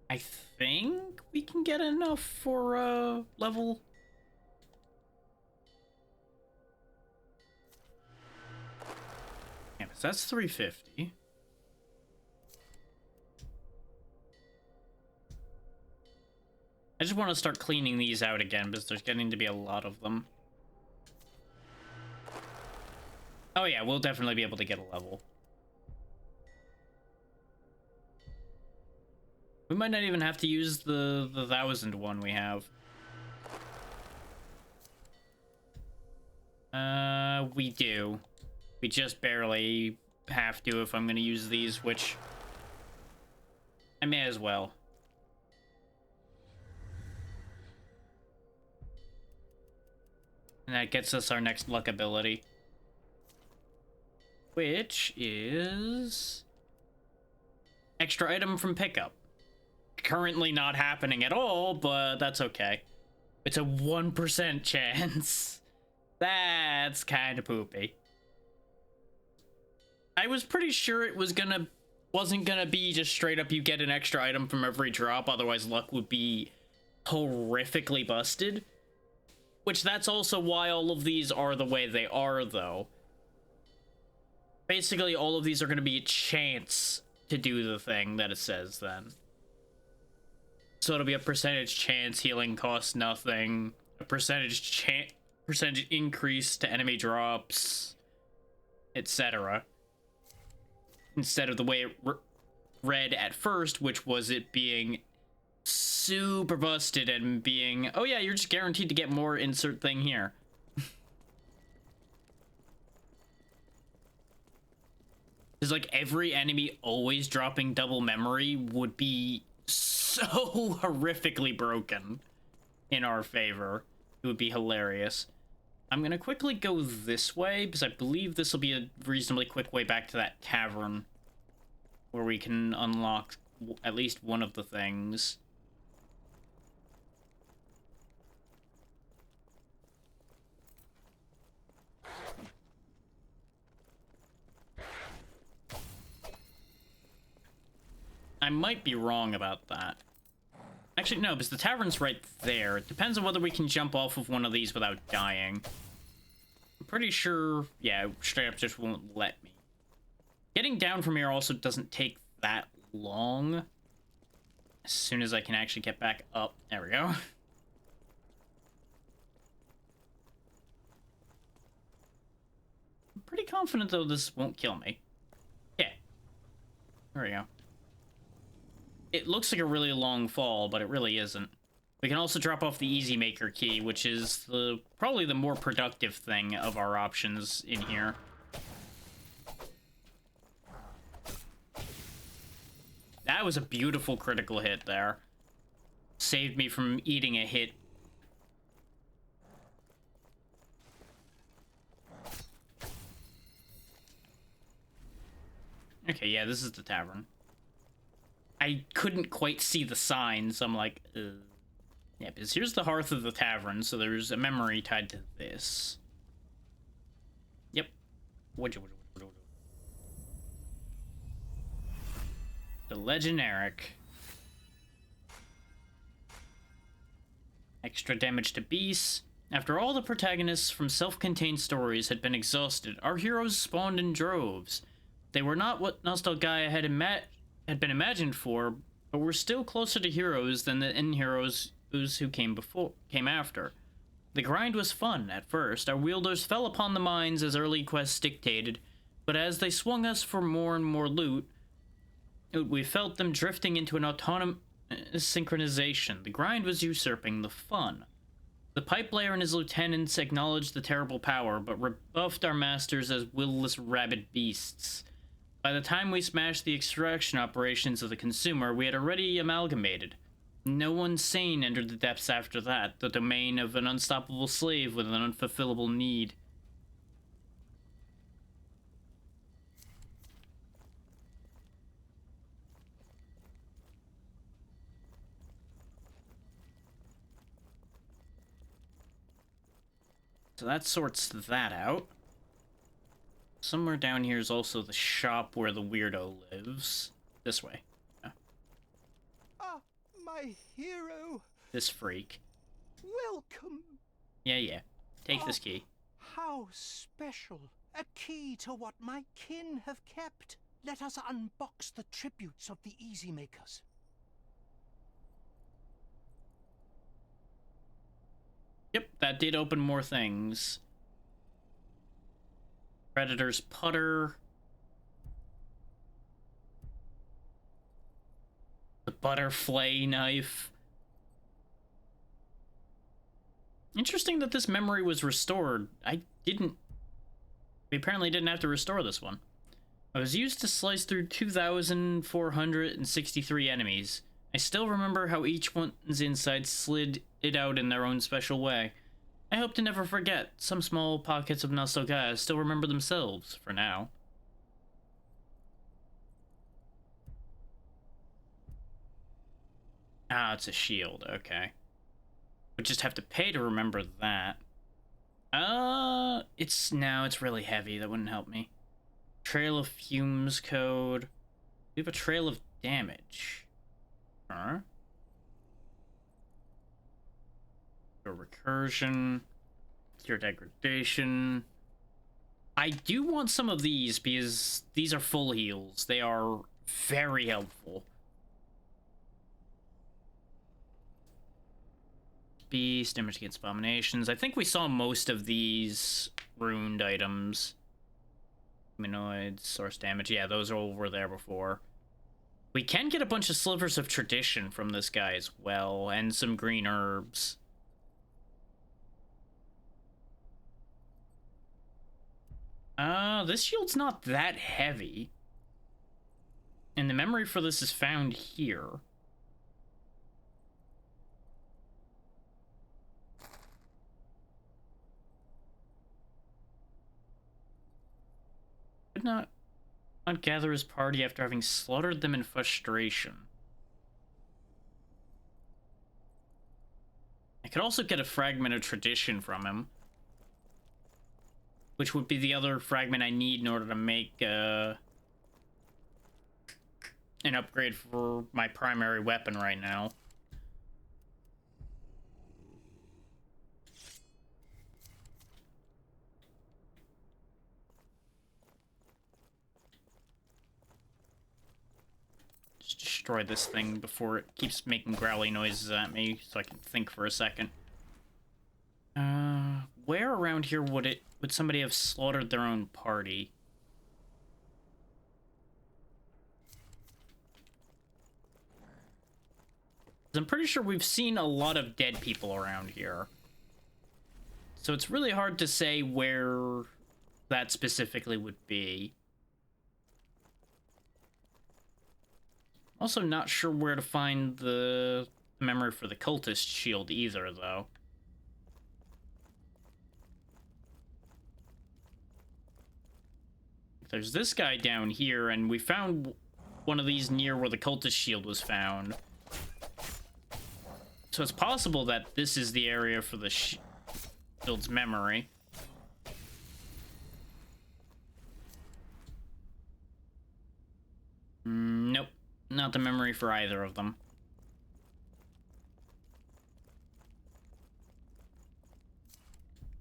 I think we can get enough for level. Yeah, so that's 350. I just want to start cleaning these out again because there's getting to be a lot of them. Oh yeah, we'll definitely be able to get a level. We might not even have to use the 1,000 one we have. We do. We just barely have to if I'm going to use these, which I may as well. And that gets us our next luck ability, which is extra item from pickup. Currently not happening at all, but that's okay. It's a 1% chance. That's kind of poopy. I was pretty sure it wasn't gonna be just straight up you get an extra item from every drop, otherwise luck would be horrifically busted. Which that's also why all of these are the way they are, though. Basically, all of these are gonna be a chance to do the thing that it says then. So it'll be a percentage chance, healing costs nothing, a percentage increase to enemy drops, etc. Instead of the way it read at first, which was it being super busted and being, oh yeah, you're just guaranteed to get more insert thing here. It's like every enemy always dropping double memory would be so horrifically broken in our favor. It would be hilarious. I'm gonna quickly go this way, because I believe this will be a reasonably quick way back to that tavern, where we can unlock at least one of the things. I might be wrong about that. Actually, no, because the tavern's right there. It depends on whether we can jump off of one of these without dying. I'm pretty sure, yeah, straight up just won't let me. Getting down from here also doesn't take that long. As soon as I can actually get back up. There we go. I'm pretty confident, though, this won't kill me. Yeah. There we go. It looks like a really long fall, but it really isn't. We can also drop off the Easy Maker key, which is probably the more productive thing of our options in here. That was a beautiful critical hit there. Saved me from eating a hit. Okay, yeah, this is the tavern. I couldn't quite see the sign, so I'm like, yeah, because here's the hearth of the tavern, so there's a memory tied to this. Yep. The Legendaric. Extra damage to beasts. After all the protagonists from self-contained stories had been exhausted, our heroes spawned in droves. They were not what Nostalgaia had been imagined for, but were still closer to heroes than the in-heroes who came after. The grind was fun at first. Our wielders fell upon the mines as early quests dictated, but as they swung us for more and more loot, we felt them drifting into an autonomous synchronization. The grind was usurping the fun. The pipe layer and his lieutenants acknowledged the terrible power, but rebuffed our masters as will-less rabid beasts. By the time we smashed the extraction operations of the consumer, we had already amalgamated. No one sane entered the depths after that, the domain of an unstoppable slave with an unfulfillable need. So that sorts that out. Somewhere down here is also the shop where the weirdo lives. This way. Yeah. Ah, my hero. This freak. Welcome. Yeah. Take this key. How special. A key to what my kin have kept. Let us unbox the tributes of the Easy Makers. Yep, that did open more things. Predator's putter. The butterfly knife. Interesting that this memory was restored. We apparently didn't have to restore this one. I was used to slice through 2,463 enemies. I still remember how each one's inside slid it out in their own special way. I hope to never forget. Some small pockets of Nostalgaia still remember themselves, for now. Ah, it's a shield, okay. We just have to pay to remember that. It's really heavy, that wouldn't help me. Trail of Fumes code. We have a trail of damage. Huh? Your recursion, your degradation. I do want some of these because these are full heals. They are very helpful. Beast, damage against abominations. I think we saw most of these ruined items. Humanoids, source damage. Yeah, those all were there before. We can get a bunch of slivers of tradition from this guy as well, and some green herbs. This shield's not that heavy. And the memory for this is found here. not gather his party after having slaughtered them in frustration. I could also get a fragment of tradition from him, which would be the other fragment I need in order to make an upgrade for my primary weapon right now. Just destroy this thing before it keeps making growly noises at me, so I can think for a second. Where around here would somebody have slaughtered their own party? I'm pretty sure we've seen a lot of dead people around here. So it's really hard to say where that specifically would be. Also not sure where to find the memory for the cultist shield either, though. There's this guy down here, and we found one of these near where the cultist shield was found. So it's possible that this is the area for the shield's memory. Nope, not the memory for either of them.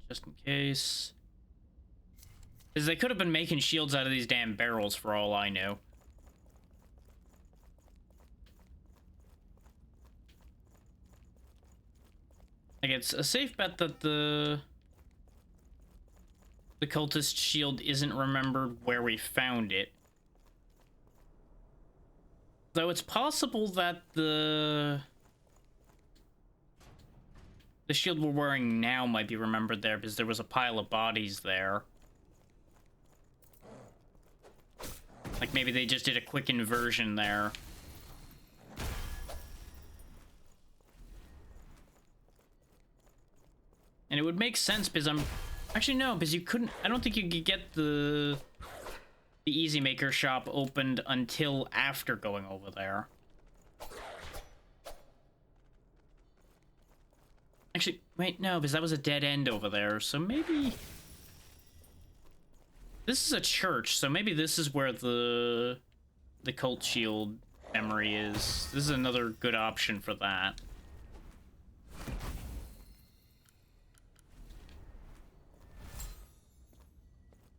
Just in case. Because they could have been making shields out of these damn barrels for all I know. Like, it's a safe bet that the cultist shield isn't remembered where we found it. Though it's possible that the shield we're wearing now might be remembered there, because there was a pile of bodies there. Like, maybe they just did a quick inversion there. And it would make sense because actually, no, because you couldn't... I don't think you could get the Easy Maker shop opened until after going over there. Actually, wait, no, because that was a dead end over there, so maybe... This is a church, so maybe this is where the cult shield memory is. This is another good option for that.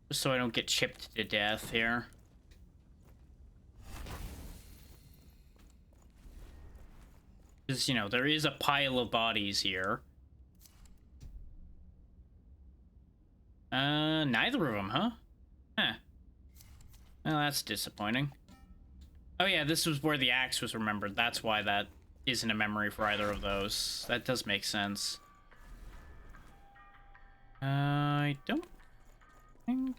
Just so I don't get chipped to death here. Because, you know, there is a pile of bodies here. Neither of them, huh? Huh. Well, that's disappointing. Oh yeah, this was where the axe was remembered. That's why that isn't a memory for either of those. That does make sense. I don't think...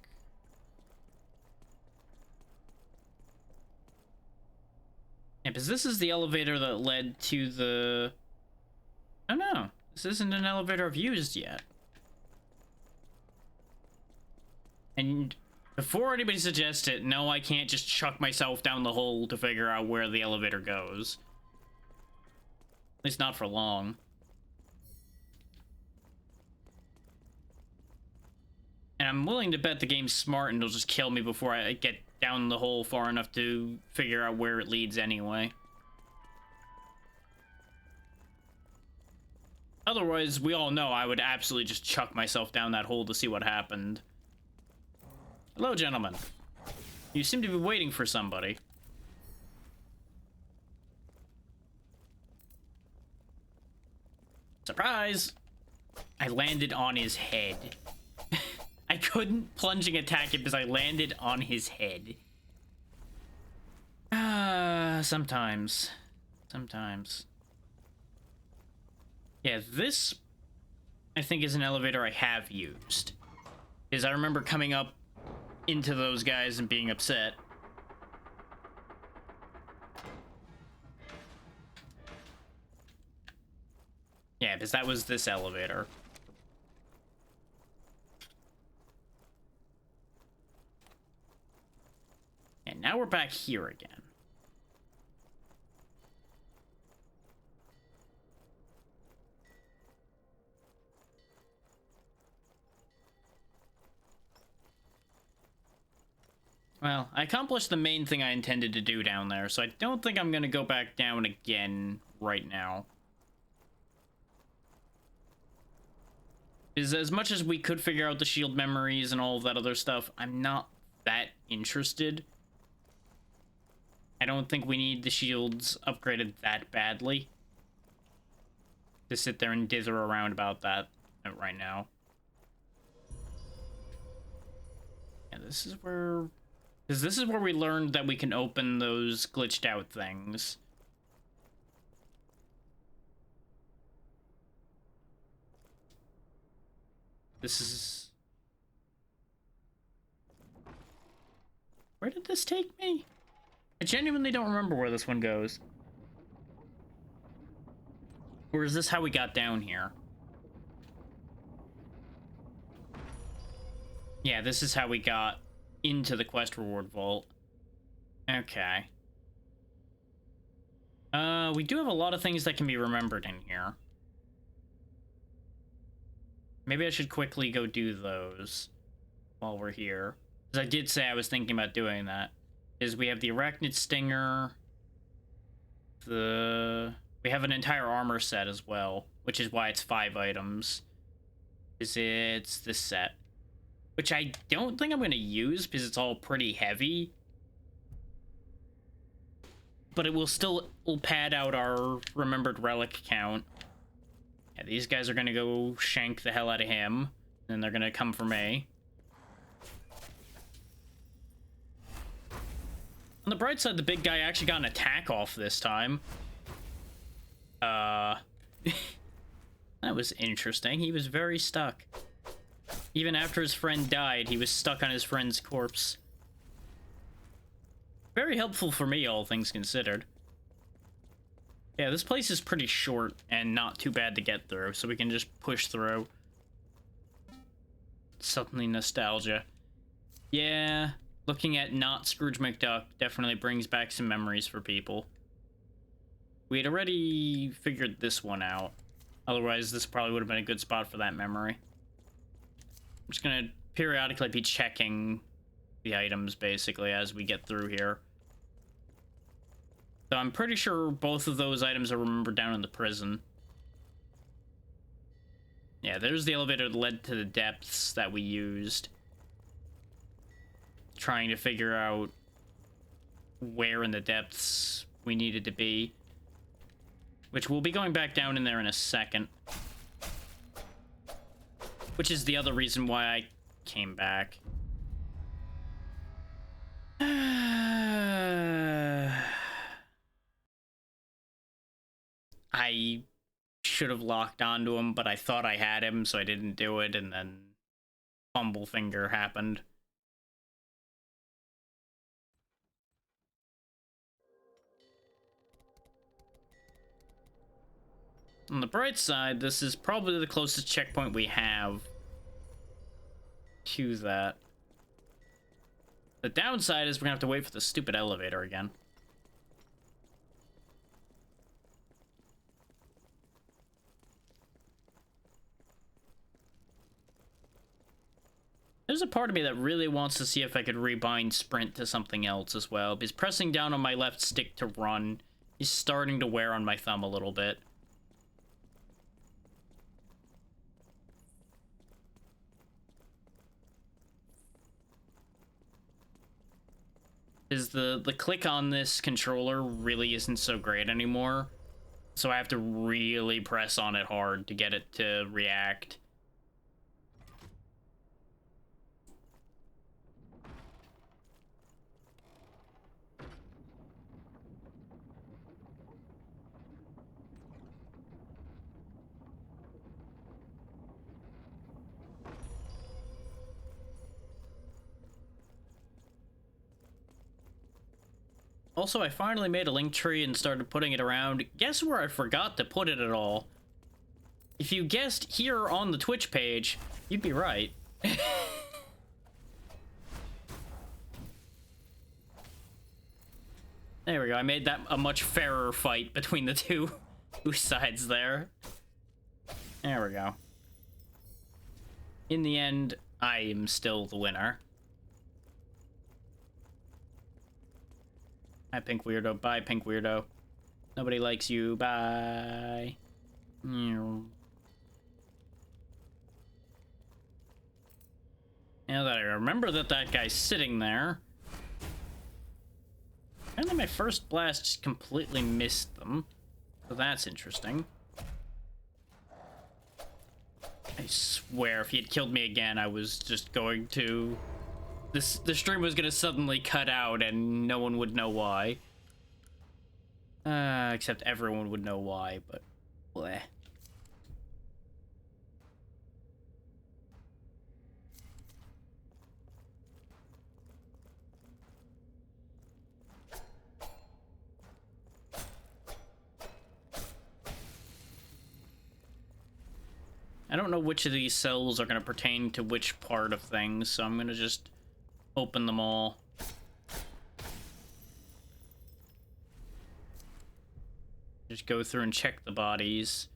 Yeah, because this is the elevator that led to the... Oh no, this isn't an elevator I've used yet. And before anybody suggests it, no, I can't just chuck myself down the hole to figure out where the elevator goes. At least not for long. And I'm willing to bet the game's smart and it'll just kill me before I get down the hole far enough to figure out where it leads anyway. Otherwise, we all know I would absolutely just chuck myself down that hole to see what happened. Hello, gentlemen. You seem to be waiting for somebody. Surprise! I landed on his head. I couldn't plunging attack it because I landed on his head. Sometimes. Sometimes. Yeah, this, I think, is an elevator I have used. Because I remember coming up into those guys and being upset. Yeah, because that was this elevator. Okay, now we're back here again. Well, I accomplished the main thing I intended to do down there, so I don't think I'm gonna go back down again right now. Is as much as we could figure out the shield memories and all of that other stuff, I'm not that interested. I don't think we need the shields upgraded that badly to sit there and dither around about that right now. Yeah, this is where... Because this is where we learned that we can open those glitched out things. This is... Where did this take me? I genuinely don't remember where this one goes. Or is this how we got down here? Yeah, this is how we got into the quest reward vault. Okay. We do have a lot of things that can be remembered in here. Maybe I should quickly go do those while we're here. Because I did say I was thinking about doing that. Is we have the Arachnid Stinger. We have an entire armor set as well, which is why it's 5 items. It's this set. Which I don't think I'm going to use because it's all pretty heavy. But it will still pad out our remembered relic count. Yeah, these guys are going to go shank the hell out of him. And they're going to come for me. On the bright side, the big guy actually got an attack off this time. That was interesting. He was very stuck. Even after his friend died, he was stuck on his friend's corpse. Very helpful for me, all things considered. Yeah, this place is pretty short and not too bad to get through, so we can just push through. Suddenly nostalgia. Yeah, looking at not Scrooge McDuck definitely brings back some memories for people. We had already figured this one out. Otherwise, this probably would have been a good spot for that memory. I'm just gonna periodically be checking the items, basically, as we get through here. So I'm pretty sure both of those items are remembered down in the prison. Yeah, there's the elevator that led to the depths that we used. Trying to figure out where in the depths we needed to be. Which we'll be going back down in there in a second. Which is the other reason why I came back. I should have locked onto him, but I thought I had him, so I didn't do it, and then Fumblefinger happened. On the bright side, this is probably the closest checkpoint we have to that. The downside is we're gonna have to wait for the stupid elevator again. There's a part of me that really wants to see if I could rebind sprint to something else as well, because pressing down on my left stick to run is starting to wear on my thumb a little bit. Is the click on this controller really isn't so great anymore, so I have to really press on it hard to get it to react. Also, I finally made a link tree and started putting it around. Guess where I forgot to put it at all? If you guessed here on the Twitch page, you'd be right. There we go. I made that a much fairer fight between the two sides there. There we go. In the end, I am still the winner. Hi, Pink Weirdo. Bye, Pink Weirdo. Nobody likes you. Bye. Now that I remember that guy's sitting there. Apparently my first blast just completely missed them. So that's interesting. I swear, if he had killed me again, I was just going to... the stream was gonna suddenly cut out and no one would know why. Except everyone would know why, but... bleh. I don't know which of these cells are going to pertain to which part of things, so I'm going to just open them all. Just go through and check the bodies.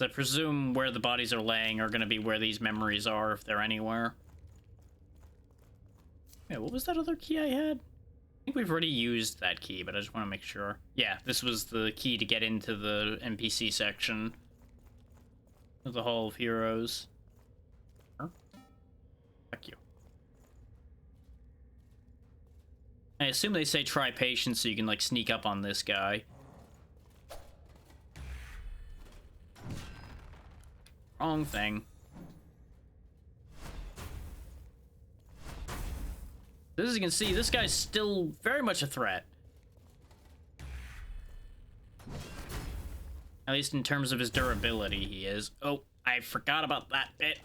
I presume where the bodies are laying are going to be where these memories are, if they're anywhere. Yeah, what was that other key I had? I think we've already used that key, but I just want to make sure. Yeah, this was the key to get into the NPC section of the Hall of Heroes. Huh? Fuck you. I assume they say try patience so you can, like, sneak up on this guy. Wrong thing. As you can see, this guy's still very much a threat. At least in terms of his durability, he is. Oh, I forgot about that bit.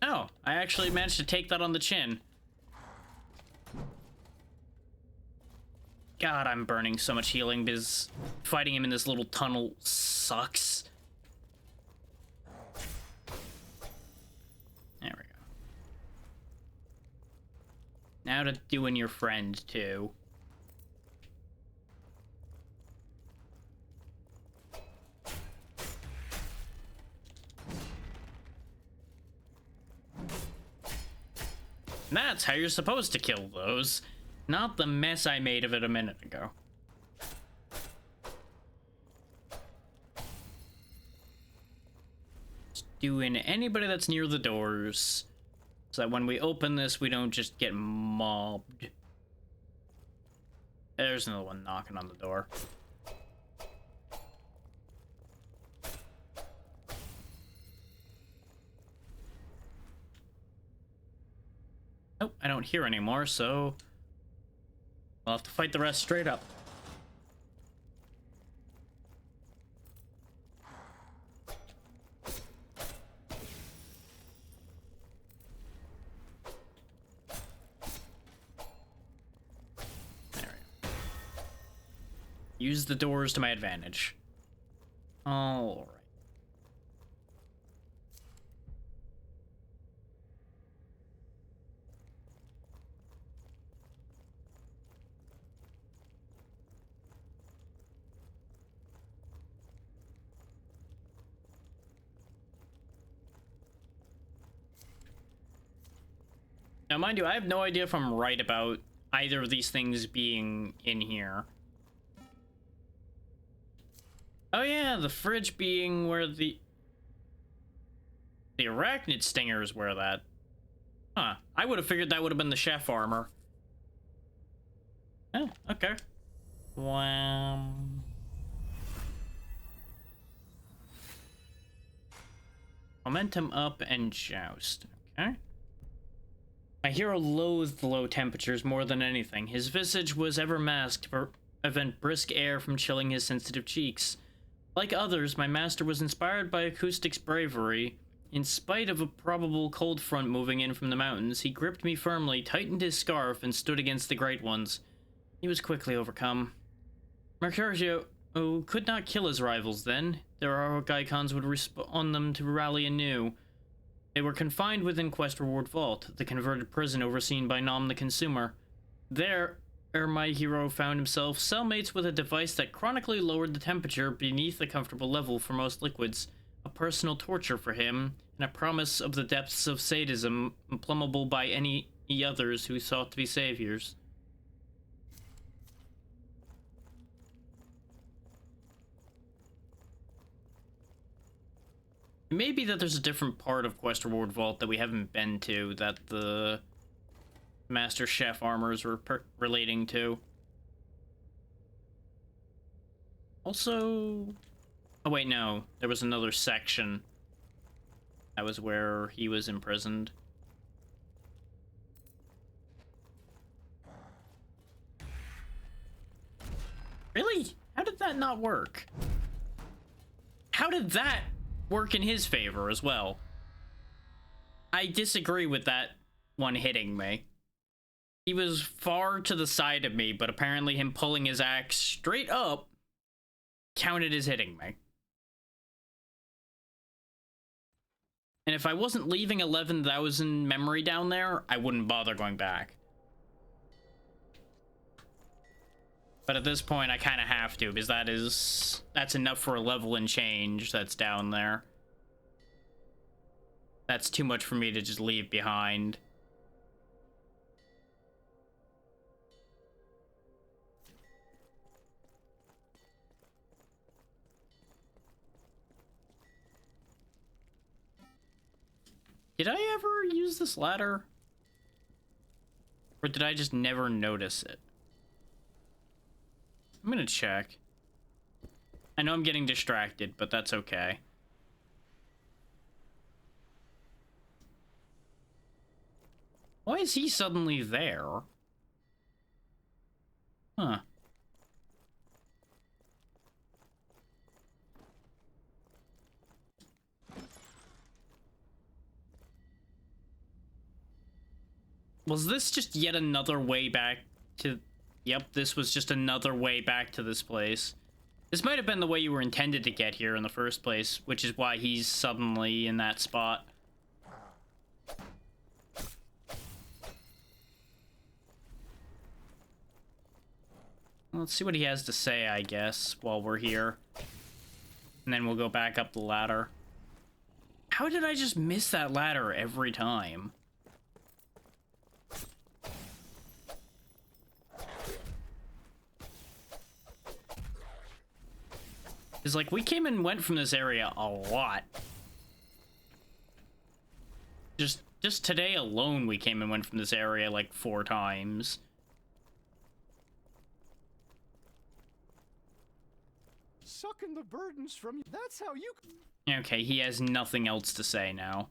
Oh, I actually managed to take that on the chin. God, I'm burning so much healing because fighting him in this little tunnel sucks. There we go. Now to doing your friend, too. That's how you're supposed to kill those. Not the mess I made of it a minute ago. Just doing anybody that's near the doors, so that when we open this, we don't just get mobbed. There's another one knocking on the door. Nope, I don't hear anymore, so... I'll have to fight the rest straight up. There we go. Use the doors to my advantage. All right. Now, mind you, I have no idea if I'm right about either of these things being in here. Oh yeah, the fridge being where the arachnid stingers were that. Huh. I would have figured that would have been the chef armor. Oh, okay. Wow. Momentum up and joust. Okay. My hero loathed the low temperatures more than anything. His visage was ever masked to prevent brisk air from chilling his sensitive cheeks. Like others, my master was inspired by Acoustic's bravery. In spite of a probable cold front moving in from the mountains, he gripped me firmly, tightened his scarf, and stood against the Great Ones. He was quickly overcome. Oh, could not kill his rivals then. Their Argaikons would on them to rally anew. They were confined within Quest Reward Vault, the converted prison overseen by Nom the Consumer. There, my hero found himself cellmates with a device that chronically lowered the temperature beneath a comfortable level for most liquids, a personal torture for him, and a promise of the depths of sadism unplumbable by any others who sought to be saviors. It may be that there's a different part of Quest Reward Vault that we haven't been to that the Master Chef armors were relating to. Also... Oh wait, no. There was another section. That was where he was imprisoned. Really? How did that not work? How did that work in his favor as well? I disagree with that one hitting me. He was far to the side of me, but apparently him pulling his axe straight up counted as hitting me. And if I wasn't leaving 11,000 memory down there, I wouldn't bother going back. But at this point, I kind of have to, because that's enough for a level and change that's down there. That's too much for me to just leave behind. Did I ever use this ladder? Or did I just never notice it? I'm gonna check. I know I'm getting distracted, but that's okay. Why is he suddenly there? Huh. Was this just yet another way back to... Yep, this was just another way back to this place. This might have been the way you were intended to get here in the first place, which is why he's suddenly in that spot. Let's see what he has to say, I guess, while we're here. And then we'll go back up the ladder. How did I just miss that ladder every time? It's like, we came and went from this area a lot. Just today alone, we came and went from this area like 4 times. Sucking the burdens from you. That's how you... Okay, he has nothing else to say now.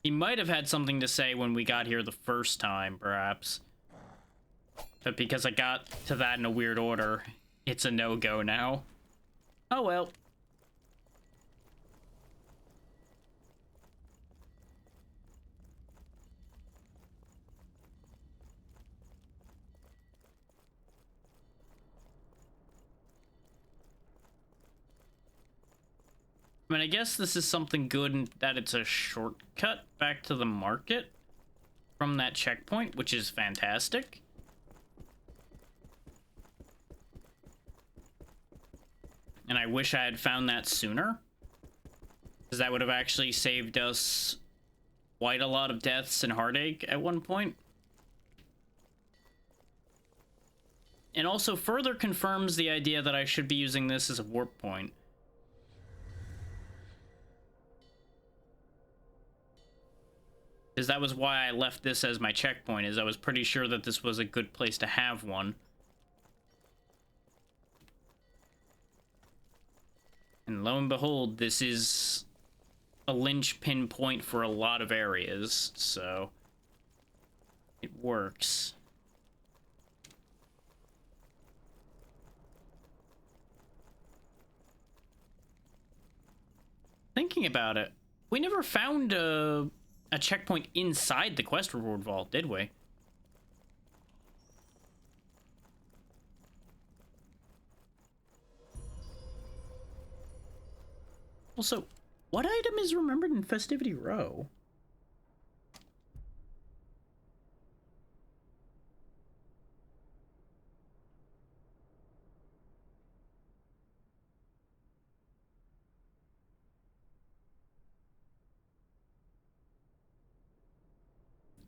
He might have had something to say when we got here the first time, perhaps. But because I got to that in a weird order, it's a no-go now. Oh well. I mean, I guess this is something good in that it's a shortcut back to the market from that checkpoint, which is fantastic. And I wish I had found that sooner, because that would have actually saved us quite a lot of deaths and heartache at one point. And also further confirms the idea that I should be using this as a warp point. Because that was why I left this as my checkpoint, is I was pretty sure that this was a good place to have one. And lo and behold, this is a linchpin point for a lot of areas, so it works. Thinking about it, we never found a checkpoint inside the Quest Reward Vault, did we? Also, what item is remembered in Festivity Row?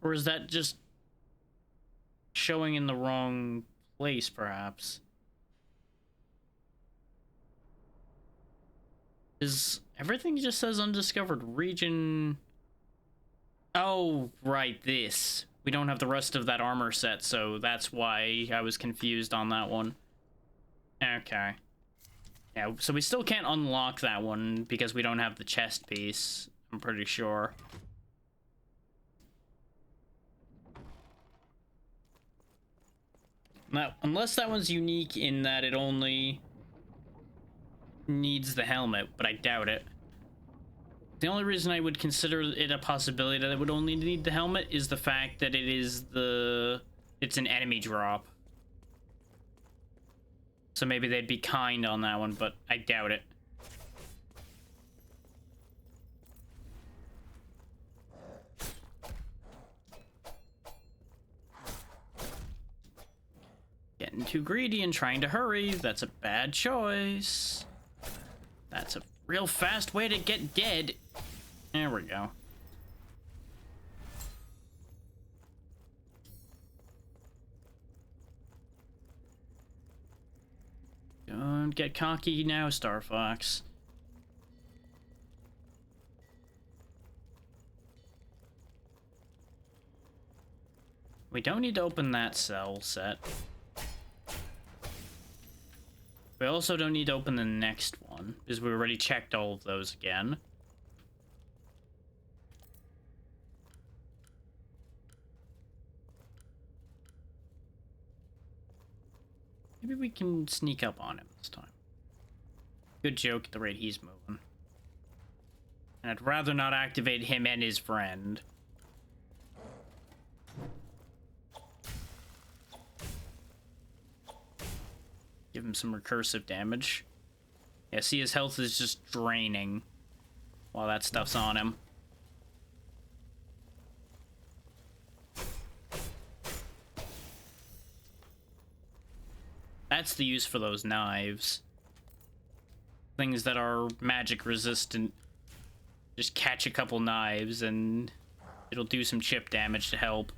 Or is that just showing in the wrong place, perhaps? Is everything just says undiscovered region? Oh, right, this. We don't have the rest of that armor set, so that's why I was confused on that one. Okay. Yeah, so we still can't unlock that one because we don't have the chest piece, I'm pretty sure. Now, unless that one's unique in that it only needs the helmet, but I doubt it. The only reason I would consider it a possibility that it would only need the helmet is the fact that it's an enemy drop. So maybe they'd be kind on that one, but I doubt it. Getting too greedy and trying to hurry, that's a bad choice. That's a real fast way to get dead. There we go. Don't get cocky now, Star Fox. We don't need to open that cell set. We also don't need to open the next one, because we already checked all of those again. Maybe we can sneak up on him this time. Good joke at the rate he's moving. And I'd rather not activate him and his friend. Give him some recursive damage. Yeah, see, his health is just draining while that stuff's on him. That's the use for those knives. Things that are magic resistant. Just catch a couple knives and it'll do some chip damage to help.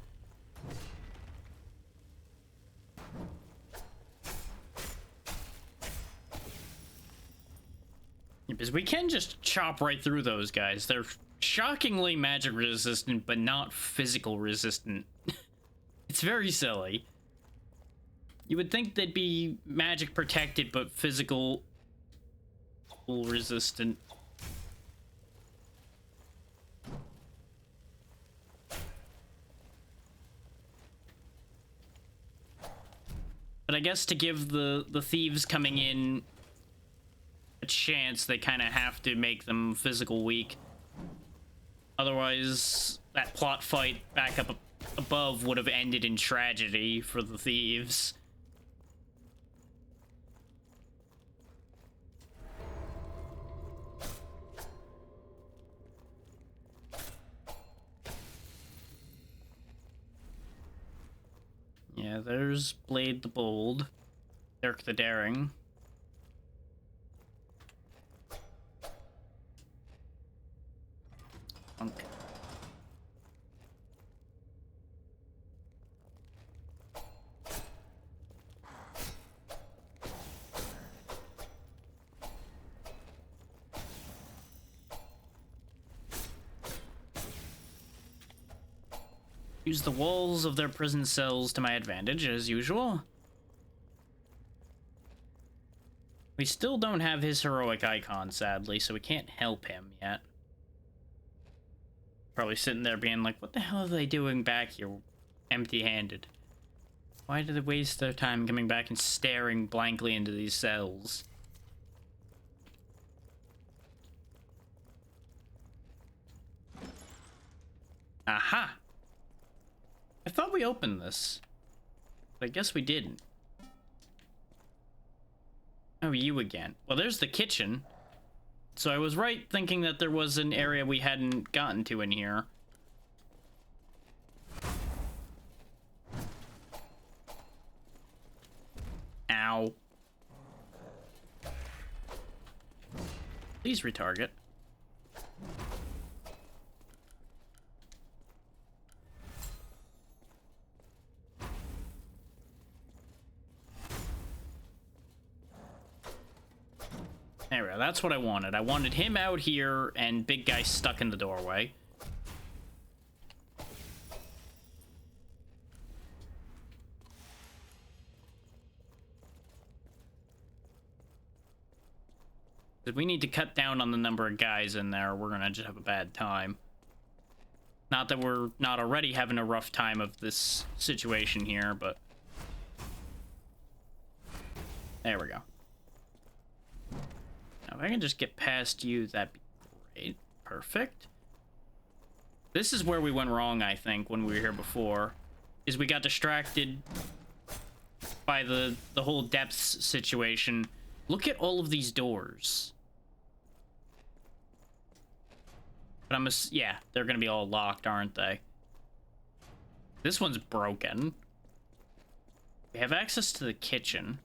Because we can just chop right through those guys. They're shockingly magic resistant, but not physical resistant. It's very silly. You would think they'd be magic protected, but physical resistant. But I guess to give the thieves coming in a chance, they kind of have to make them physical weak. Otherwise, that plot fight back up above would have ended in tragedy for the thieves. Yeah, there's Blade the Bold, Dirk the Daring. Okay. Use the walls of their prison cells to my advantage, as usual. We still don't have his heroic icon, sadly, so we can't help him yet. Probably sitting there being like, what the hell are they doing back here empty-handed? Why do they waste their time coming back and staring blankly into these cells? Aha! I thought we opened this, but I guess we didn't. Oh, you again. Well, there's the kitchen. So I was right thinking that there was an area we hadn't gotten to in here. Ow. Please retarget. There we go. That's what I wanted. I wanted him out here and big guy stuck in the doorway. We need to cut down on the number of guys in there. We're gonna just have a bad time. Not that we're not already having a rough time of this situation here, but... There we go. Now, if I can just get past you, that'd be great. Perfect. This is where we went wrong, I think, when we were here before. Is we got distracted by the whole depths situation. Look at all of these doors. But yeah, they're gonna be all locked, aren't they? This one's broken. We have access to the kitchen.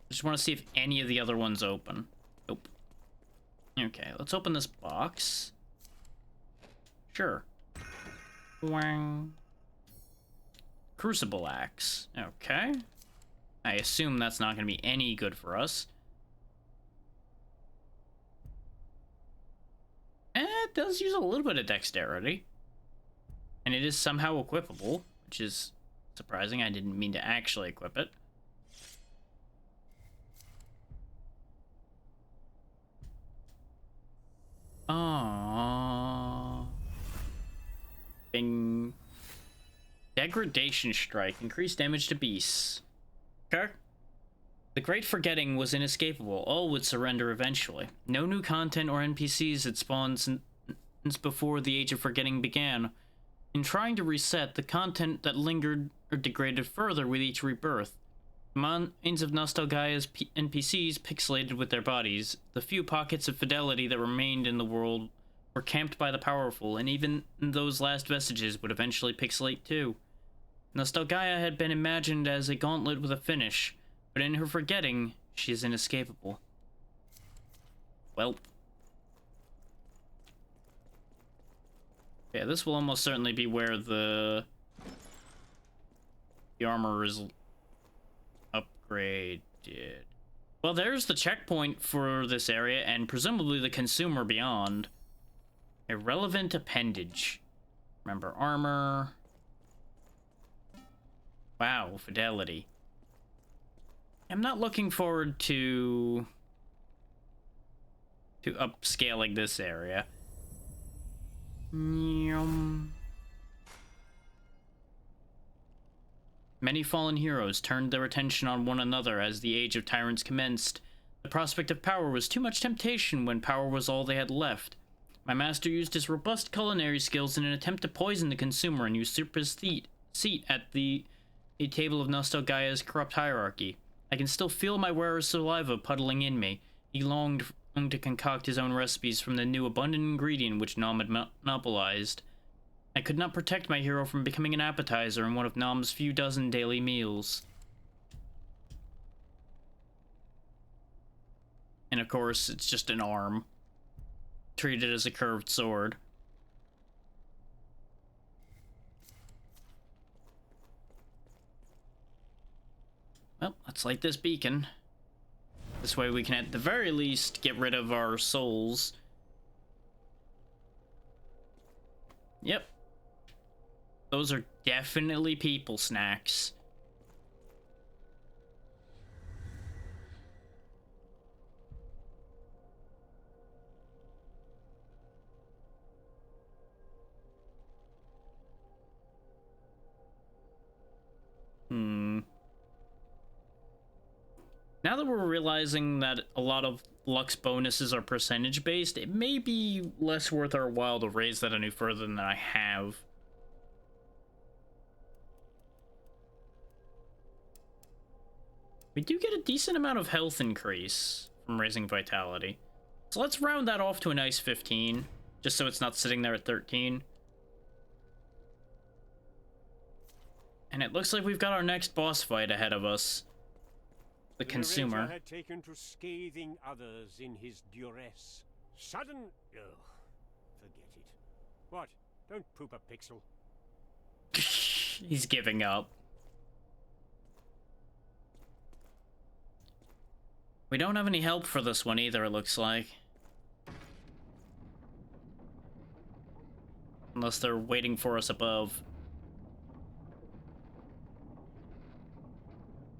I just want to see if any of the other ones open. Nope. Okay, let's open this box. Sure. Wang. Crucible axe. Okay. I assume that's not gonna be any good for us. It does use a little bit of dexterity. And it is somehow equipable, which is surprising. I didn't mean to actually equip it. Aww. Bing. Degradation strike. Increased damage to beasts. Okay. The Great Forgetting was inescapable. All would surrender eventually. No new content or NPCs had spawned since before the Age of Forgetting began. In trying to reset, the content that lingered or degraded further with each rebirth. The minds of Nostalgia's NPCs pixelated with their bodies. The few pockets of fidelity that remained in the world were camped by the powerful, and even those last vestiges would eventually pixelate too. Nostalgia had been imagined as a gauntlet with a finish, but in her forgetting, she is inescapable. Well. Yeah, this will almost certainly be where the armor is upgraded. Well, there's the checkpoint for this area, and presumably the consumer beyond. Irrelevant appendage. Remember armor. Wow, fidelity. I'm not looking forward to upscaling this area. Many fallen heroes turned their attention on one another as the Age of Tyrants commenced. The prospect of power was too much temptation when power was all they had left. My master used his robust culinary skills in an attempt to poison the consumer and usurp his seat at the table of Nostalgia's corrupt hierarchy. I can still feel my wearer's saliva puddling in me. He longed to concoct his own recipes from the new abundant ingredient which Nom had monopolized. I could not protect my hero from becoming an appetizer in one of Nom's few dozen daily meals. And of course, it's just an arm. Treated as a curved sword. Well, let's light this beacon. This way we can at the very least get rid of our souls. Yep. Those are definitely people snacks. Now that we're realizing that a lot of Lux bonuses are percentage based, it may be less worth our while to raise that any further than I have. We do get a decent amount of health increase from raising vitality. So let's round that off to a nice 15, just so it's not sitting there at 13. And it looks like we've got our next boss fight ahead of us. The consumer. Avenger had taken to scathing others in his duress. Sudden... Ugh, forget it. What? Don't poop a pixel. He's giving up. We don't have any help for this one either, it looks like. Unless they're waiting for us above.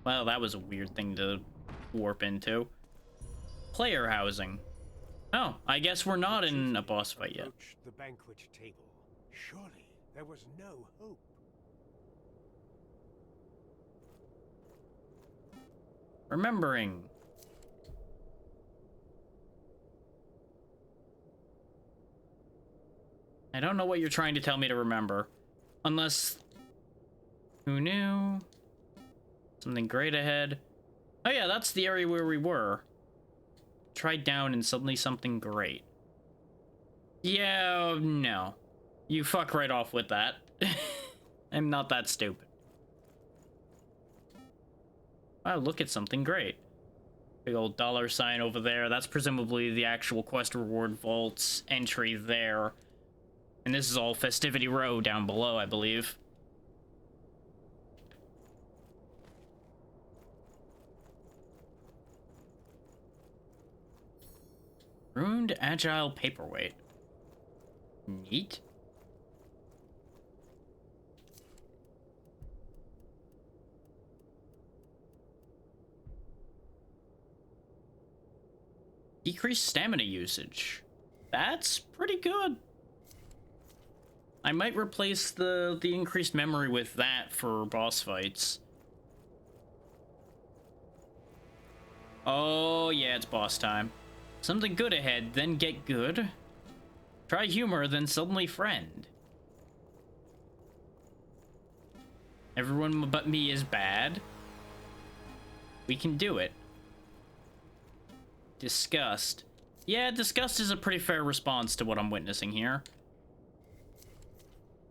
Well, that was a weird thing to warp into. Player housing. Oh, I guess we're not in a boss fight yet. Approached the banquet table. Surely there was no hope. Remembering. I don't know what you're trying to tell me to remember. Unless... Who knew? Something great ahead. Oh yeah, that's the area where we were. Tried down and suddenly something great. Yeah, no. You fuck right off with that. I'm not that stupid. Wow, look at something great. Big old $sign over there. That's presumably the actual quest reward vault's entry there. And this is all Festivity Row down below, I believe. Ruined Agile Paperweight. Neat. Decreased stamina usage. That's pretty good. I might replace the increased memory with that for boss fights. Oh yeah, it's boss time. Something good ahead, then get good. Try humor, then suddenly friend. Everyone but me is bad. We can do it. Disgust. Yeah, disgust is a pretty fair response to what I'm witnessing here.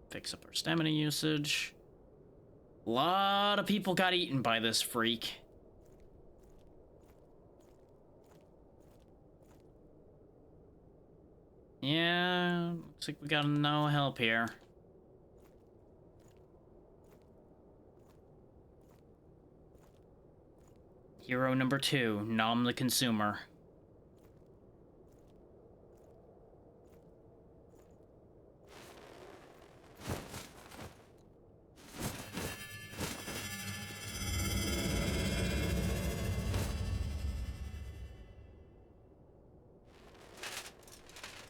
Fix up our stamina usage. A lot of people got eaten by this freak. Yeah, looks like we got no help here. Hero number 2, Nom the Consumer.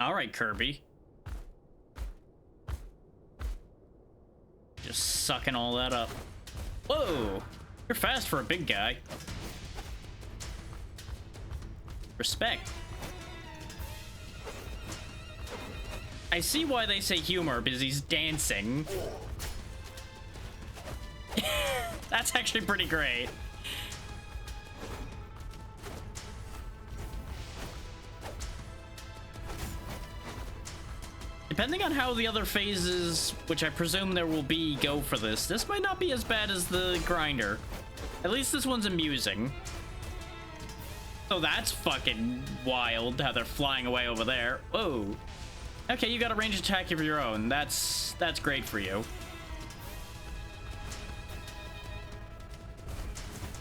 All right, Kirby. Just sucking all that up. Whoa! You're fast for a big guy. Respect. I see why they say humor, because he's dancing. That's actually pretty great. Depending on how the other phases, which I presume there will be, go for this, this might not be as bad as the grinder. At least this one's amusing. So that's fucking wild, how they're flying away over there. Whoa. Okay, you got a ranged attack of your own. That's great for you.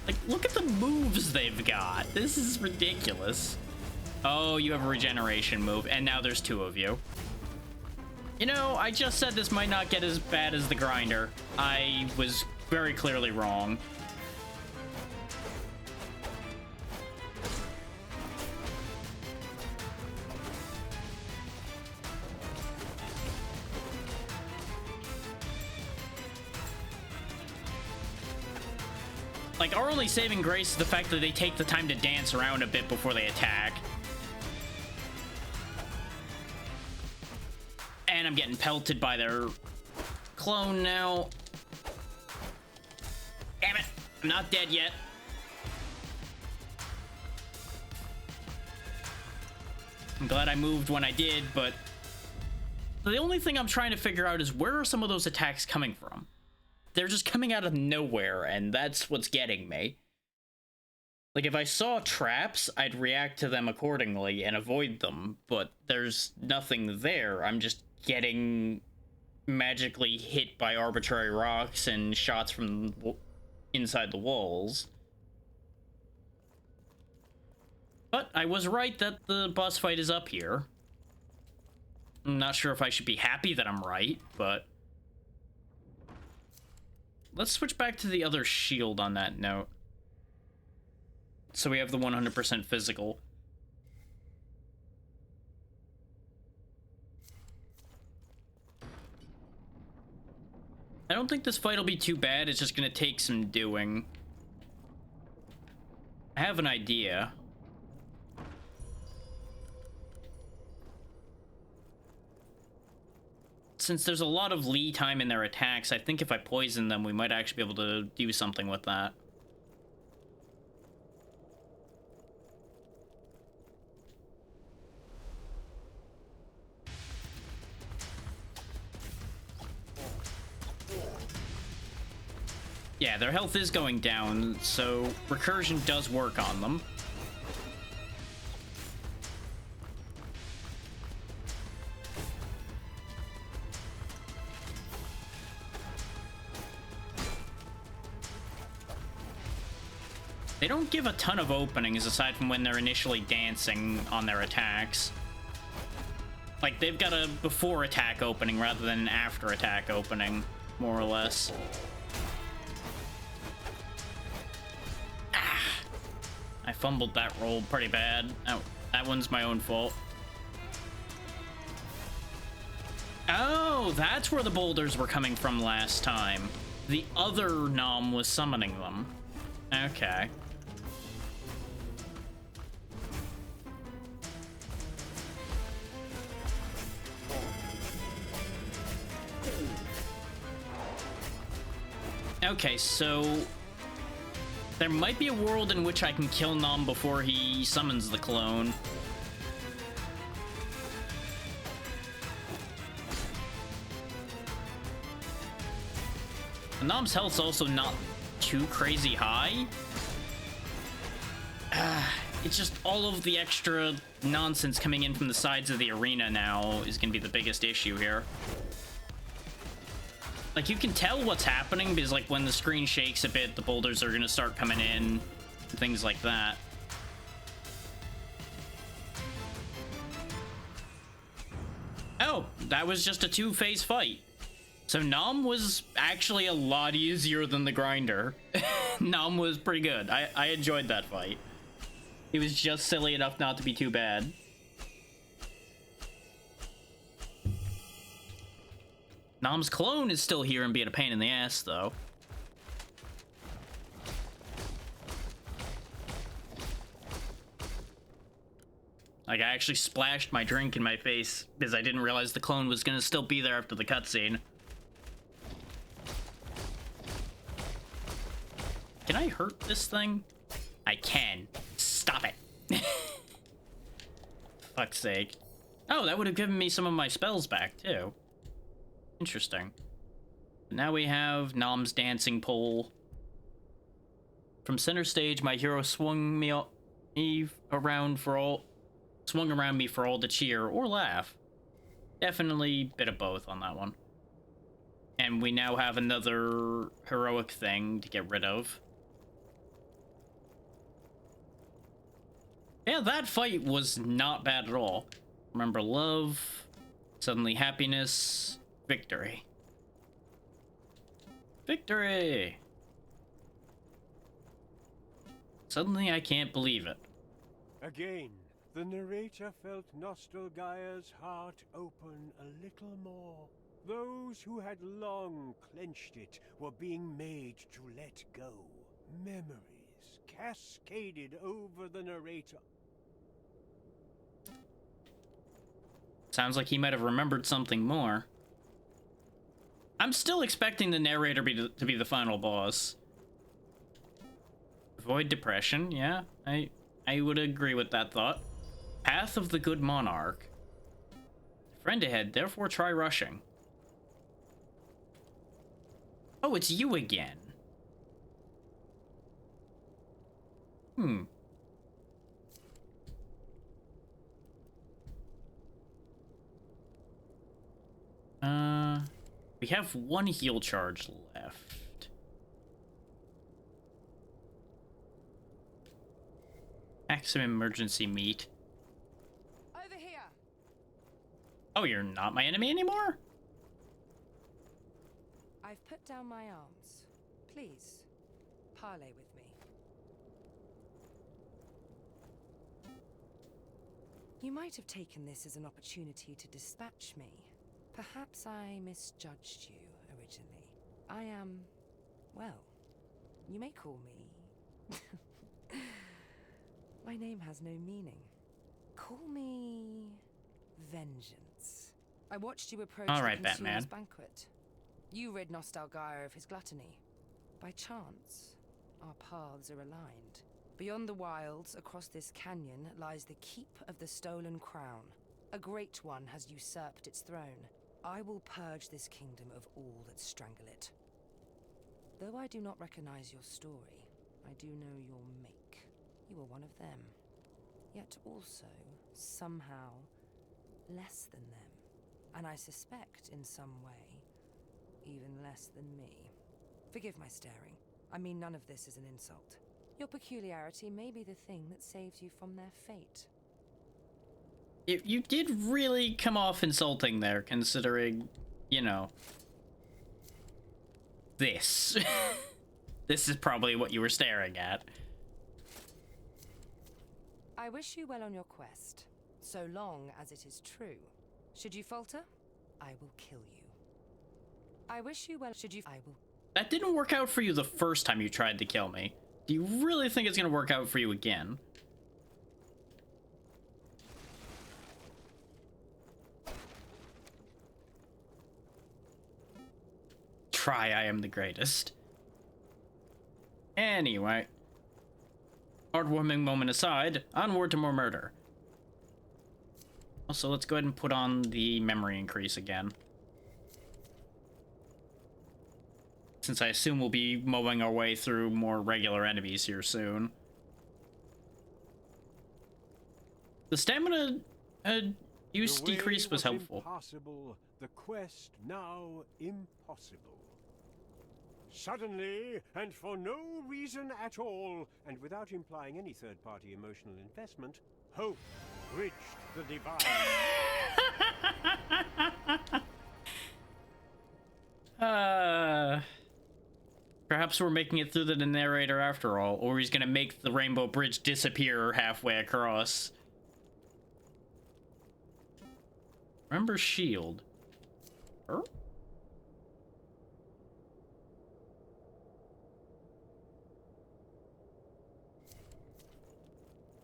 Like, look at the moves they've got. This is ridiculous. Oh, you have a regeneration move, and now there's 2 of you. You know, I just said this might not get as bad as the grinder. I was very clearly wrong. Like, our only saving grace is the fact that they take the time to dance around a bit before they attack. And I'm getting pelted by their clone now. Damn it, I'm not dead yet. I'm glad I moved when I did, but the only thing I'm trying to figure out is where are some of those attacks coming from? They're just coming out of nowhere, and that's what's getting me. Like, if I saw traps, I'd react to them accordingly and avoid them, but there's nothing there. I'm just getting magically hit by arbitrary rocks and shots from inside the walls. But I was right that the boss fight is up here. I'm not sure if I should be happy that I'm right, but... Let's switch back to the other shield on that note. So we have the 100% physical. I don't think this fight will be too bad. It's just going to take some doing. I have an idea. Since there's a lot of lead time in their attacks, I think if I poison them, we might actually be able to do something with that. Yeah, their health is going down, so recursion does work on them. They don't give a ton of openings aside from when they're initially dancing on their attacks. Like, they've got a before attack opening rather than an after attack opening, more or less. I fumbled that roll pretty bad. Oh, that one's my own fault. Oh, that's where the boulders were coming from last time. The other Nom was summoning them. Okay. Okay, so there might be a world in which I can kill Nom before he summons the clone. Nom's health's also not too crazy high. It's just all of the extra nonsense coming in from the sides of the arena now is gonna be the biggest issue here. Like, you can tell what's happening because, like, when the screen shakes a bit, the boulders are gonna start coming in and things like that. Oh, that was just a two-phase fight. So Nom was actually a lot easier than the grinder. Nom was pretty good. I enjoyed that fight. It was just silly enough not to be too bad. Nom's clone is still here and being a pain in the ass, though. Like, I actually splashed my drink in my face because I didn't realize the clone was gonna still be there after the cutscene. Can I hurt this thing? I can. Stop it. Fuck's sake. Oh, that would have given me some of my spells back, too. Interesting. Now we have Nom's dancing pole. From center stage, my hero swung around me for all to cheer or laugh. Definitely bit of both on that one. And we now have another heroic thing to get rid of. Yeah, that fight was not bad at all. Remember love, suddenly happiness, victory. Victory! Suddenly I can't believe it. Again, the narrator felt Nostalgia's heart open a little more. Those who had long clenched it were being made to let go. Memories cascaded over the narrator. Sounds like he might have remembered something more. I'm still expecting the narrator to be the final boss. Avoid depression, yeah. I would agree with that thought. Path of the Good Monarch. Friend ahead, therefore try rushing. Oh, it's you again. Hmm. We have one heal charge left. Maximum emergency meat. Over here. Oh, you're not my enemy anymore? I've put down my arms. Please, parley with me. You might have taken this as an opportunity to dispatch me. Perhaps I misjudged you originally. I am, well, you may call me... My name has no meaning. Call me... Vengeance. I watched you approach All right, the consumer's Batman. banquet. You rid Nostalgaia of his gluttony. By chance, our paths are aligned. Beyond the wilds, across this canyon, lies the Keep of the Stolen Crown. A great one has usurped its throne. I will purge this kingdom of all that strangle it. Though I do not recognize your story, I do know your make. You are one of them. Yet also, somehow, less than them. And I suspect, in some way, even less than me. Forgive my staring. I mean, none of this is an insult. Your peculiarity may be the thing that saves you from their fate. You did really come off insulting there, considering, you know, this. This is probably what you were staring at. I wish you well on your quest, so long as it is true. Should you falter, I will kill you. I wish you well. Should you... I will... That didn't work out for you the first time you tried to kill me. Do you really think it's gonna work out for you again? Try, I am the greatest. Anyway. Heartwarming moment aside, onward to more murder. Also, let's go ahead and put on the memory increase again. Since I assume we'll be mowing our way through more regular enemies here soon. The stamina use The way decrease was helpful. Impossible, the quest now impossible. Suddenly, and for no reason at all, and without implying any third-party emotional investment, hope bridged the divide. Perhaps we're making it through to the narrator after all, or he's gonna make the Rainbow Bridge disappear halfway across. Remember shield. Her?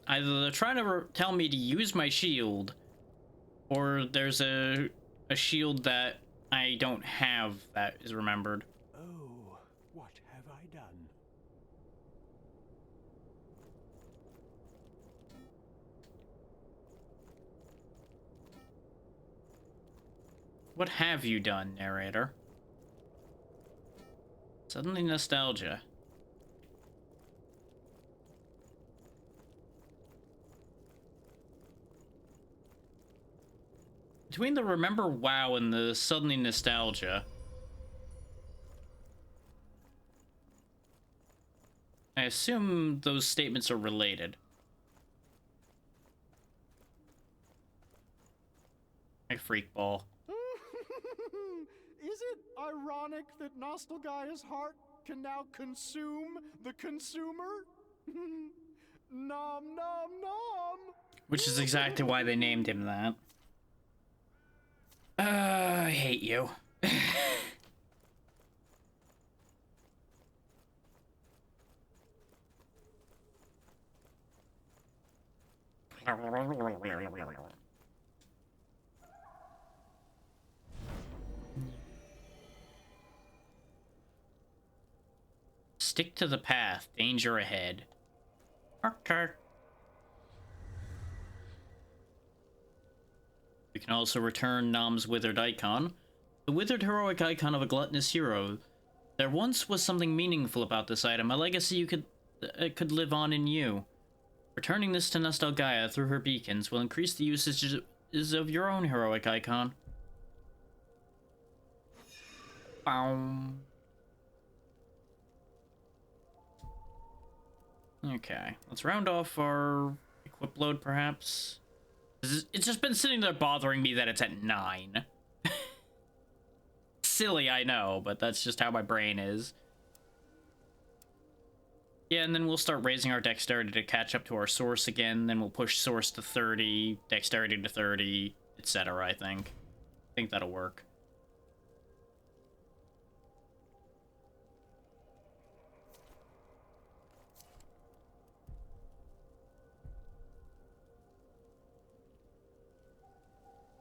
Either they're trying to tell me to use my shield, or there's a shield that I don't have that is remembered. Oh, what have I done? What have you done, narrator? Suddenly nostalgia. Between the remember WoW and the suddenly nostalgia, I assume those statements are related. My freak ball. Is it ironic that Nostalgaia's heart can now consume the consumer? Nom nom nom! Which is exactly why they named him that. I hate you. Stick to the path, danger ahead. Okay. We can also return Nam's withered icon. The withered heroic icon of a gluttonous hero. There once was something meaningful about this item, a legacy it could live on in you. Returning this to Nostalgaia through her beacons will increase the usage of your own heroic icon. Bow. Okay, let's round off our equip load, perhaps. It's just been sitting there bothering me that it's at 9. Silly, I know, but that's just how my brain is. Yeah, and then we'll start raising our dexterity to catch up to our source again. Then we'll push source to 30, dexterity to 30, etc. I think that'll work.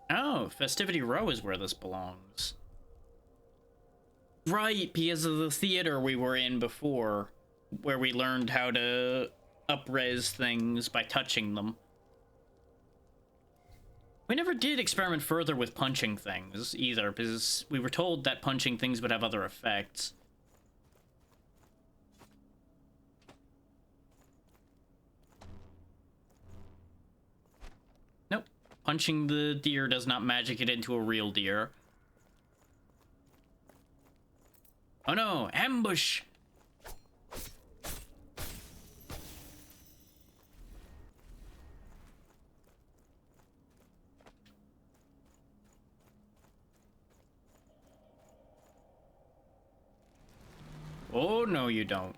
Oh, Festivity Row is where this belongs. Right, because of the theater we were in before, where we learned how to up-res things by touching them. We never did experiment further with punching things, either, because we were told that punching things would have other effects. Nope. Punching the deer does not magic it into a real deer. Oh no, ambush! Oh no, you don't.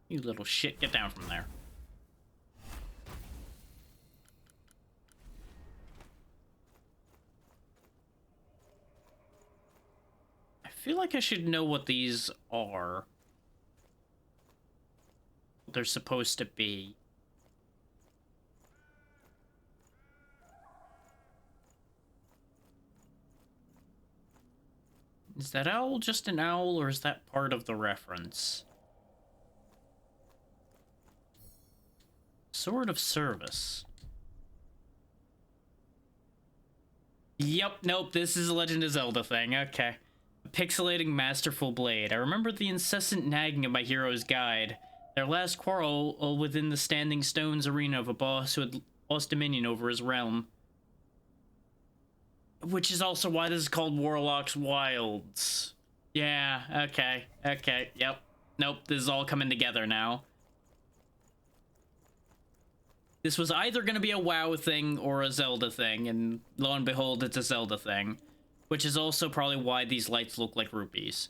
You little shit, get down from there. I feel like I should know what these are. What they're supposed to be. Is that owl just an owl, or is that part of the reference? Sword of Service. Yep, nope, this is a Legend of Zelda thing, okay. A pixelating masterful blade. I remember the incessant nagging of my hero's guide. Their last quarrel within the Standing Stones arena of a boss who had lost dominion over his realm. Which is also why this is called Warlock's Wilds. Yeah, okay, yep. Nope, this is all coming together now. This was either going to be a WoW thing or a Zelda thing, and lo and behold, it's a Zelda thing. Which is also probably why these lights look like rupees.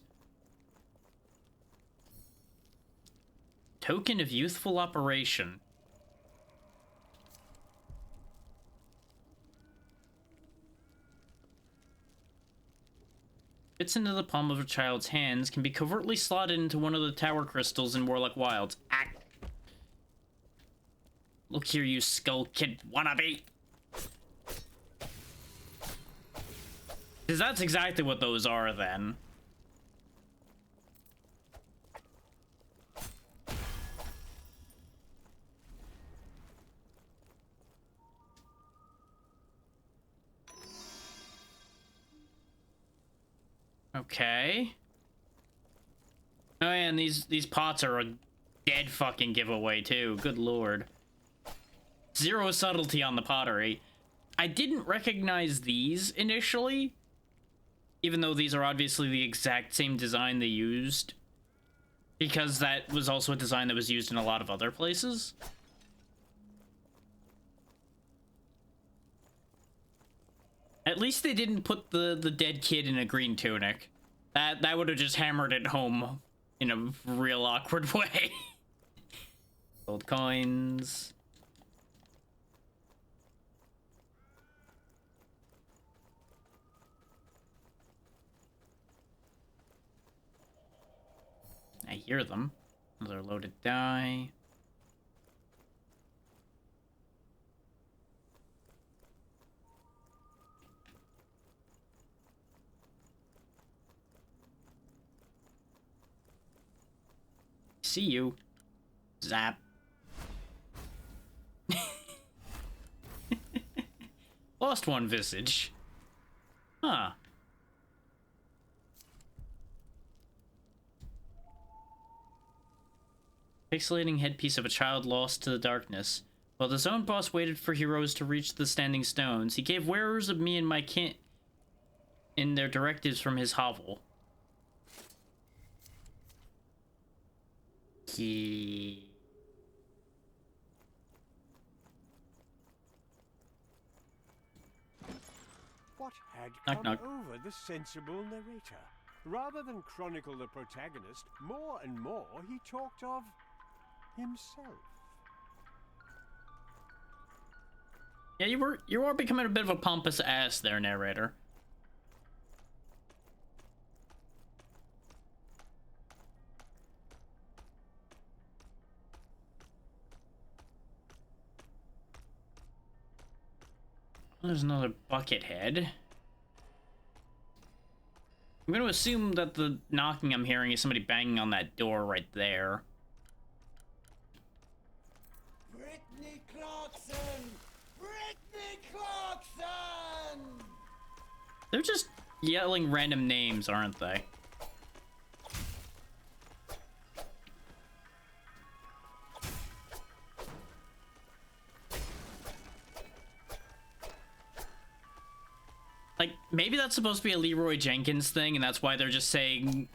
Token of Youthful Operation. Fits into the palm of a child's hands, can be covertly slotted into one of the tower crystals in Warlock Wilds. Ah. Look here, you skull kid wannabe. Because that's exactly what those are, then. Okay. Oh yeah, and these pots are a dead fucking giveaway too. Good lord. Zero subtlety on the pottery. I didn't recognize these initially, even though these are obviously the exact same design they used, because that was also a design that was used in a lot of other places. At least they didn't put the dead kid in a green tunic. That would have just hammered it home in a real awkward way. Gold coins. I hear them. Another loaded die. See you. Zap. Lost one visage. Huh. Pixelating headpiece of a child lost to the darkness. While the zone boss waited for heroes to reach the standing stones, he gave wearers of me and my kin in their directives from his hovel. What had Knock, come knock. over the sensible narrator? Rather than chronicle the protagonist, more and more he talked of himself. Yeah, you are becoming a bit of a pompous ass there, narrator. There's another bucket head. I'm going to assume that the knocking I'm hearing is somebody banging on that door right there. Brittany Clarkson! Brittany Clarkson! They're just yelling random names, aren't they? Like, maybe that's supposed to be a Leroy Jenkins thing, and that's why they're just saying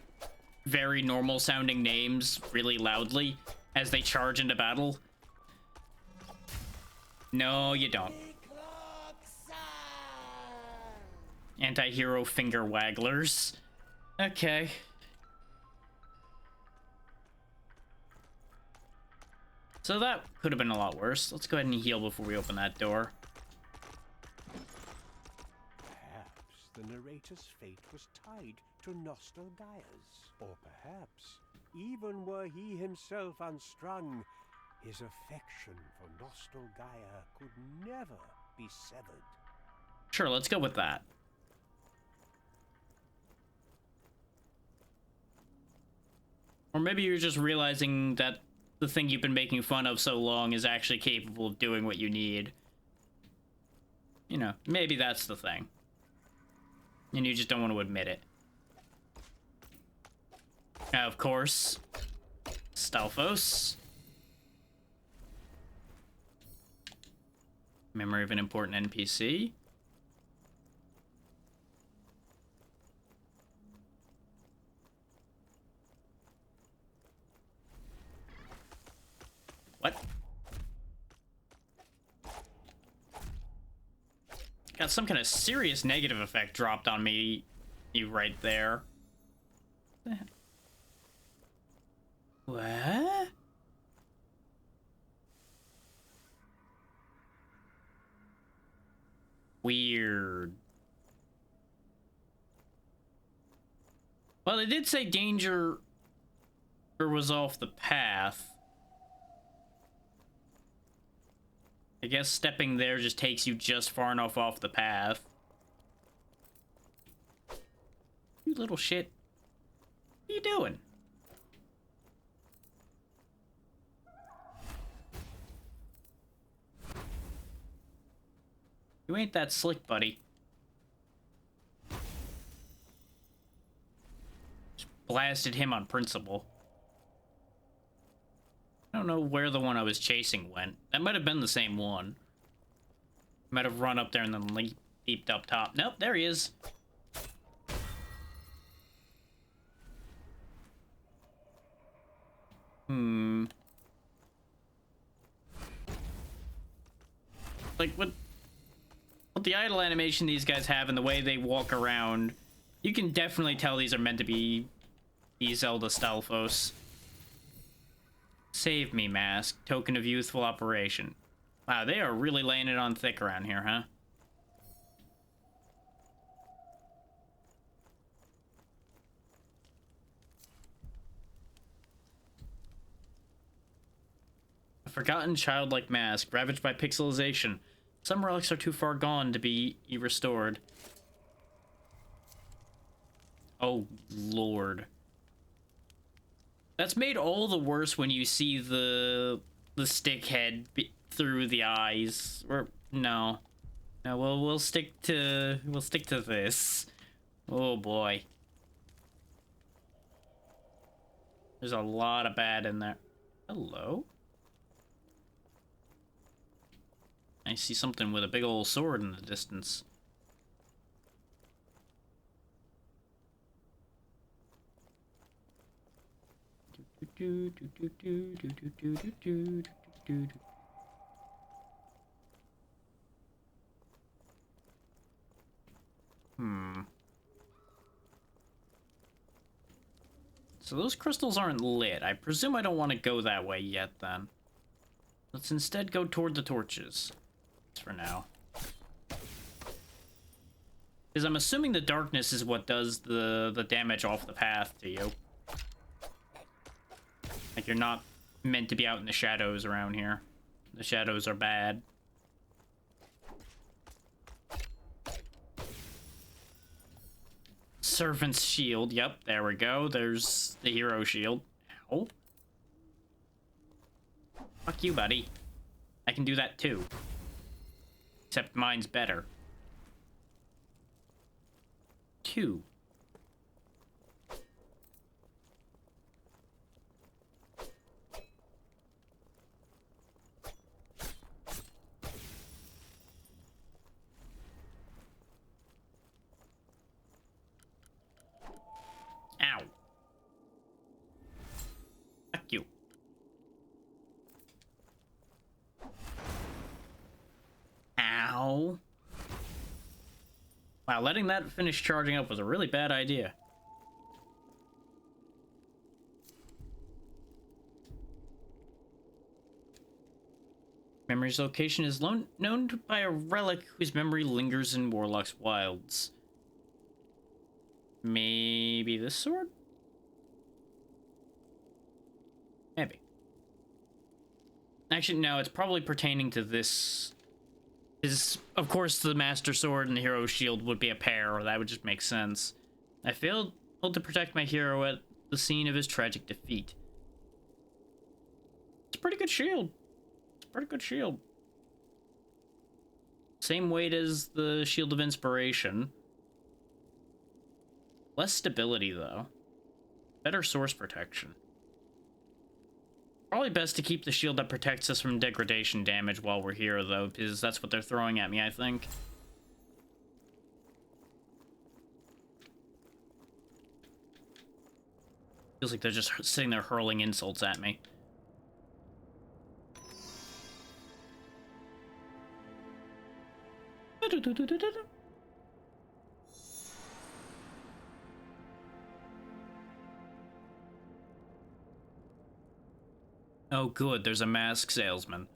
very normal sounding names really loudly as they charge into battle. No, you don't. Anti-hero finger wagglers. Okay. So that could have been a lot worse. Let's go ahead and heal before we open that door. Perhaps the narrator's fate was tied to Nostal Gaia's. Or perhaps, even were he himself unstrung, his affection for Nostal Gaia could never be severed. Sure, let's go with that. Or maybe you're just realizing that the thing you've been making fun of so long is actually capable of doing what you need. You know, maybe that's the thing. And you just don't want to admit it. Now, of course, Stalfos. Memory of an important NPC. What? Got some kind of serious negative effect dropped on me, you right there. What? Weird. Well, they did say danger was off the path. I guess stepping there just takes you just far enough off the path. You little shit. What are you doing? You ain't that slick, buddy. Just blasted him on principle. I don't know where the one I was chasing went. That might have been the same one. Might have run up there and then leaped up top. Nope, there he is. Like, what the idle animation these guys have and the way they walk around, you can definitely tell these are meant to be Zelda Stalfos. Save me, Mask. Token of youthful operation. Wow, they are really laying it on thick around here, huh? A forgotten childlike mask, ravaged by pixelization. Some relics are too far gone to be restored. Oh, Lord. That's made all the worse when you see the stick head through the eyes. Or, no. No, we'll stick to this. Oh boy. There's a lot of bad in there. Hello? I see something with a big old sword in the distance. So those crystals aren't lit. I presume I don't want to go that way yet then. Let's instead go toward the torches. For now. Because I'm assuming the darkness is what does the damage off the path to you. Like, you're not meant to be out in the shadows around here. The shadows are bad. Servant's shield. Yep, there we go. There's the hero shield. Ow. Fuck you, buddy. I can do that too. Except mine's better. 2. Ow. Fuck you. Ow. Wow, letting that finish charging up was a really bad idea. Memory's location is known by a relic whose memory lingers in Warlock's wilds. Maybe this sword? Maybe. Actually, no, it's probably pertaining to this. Of course, the Master Sword and the Hero Shield would be a pair, or that would just make sense. I failed to protect my hero at the scene of his tragic defeat. It's a pretty good shield. It's a pretty good shield. Same weight as the Shield of Inspiration. Less stability, though. Better source protection. Probably best to keep the shield that protects us from degradation damage while we're here, though, because that's what they're throwing at me, I think. Feels like they're just sitting there hurling insults at me. Oh, good, there's a mask salesman.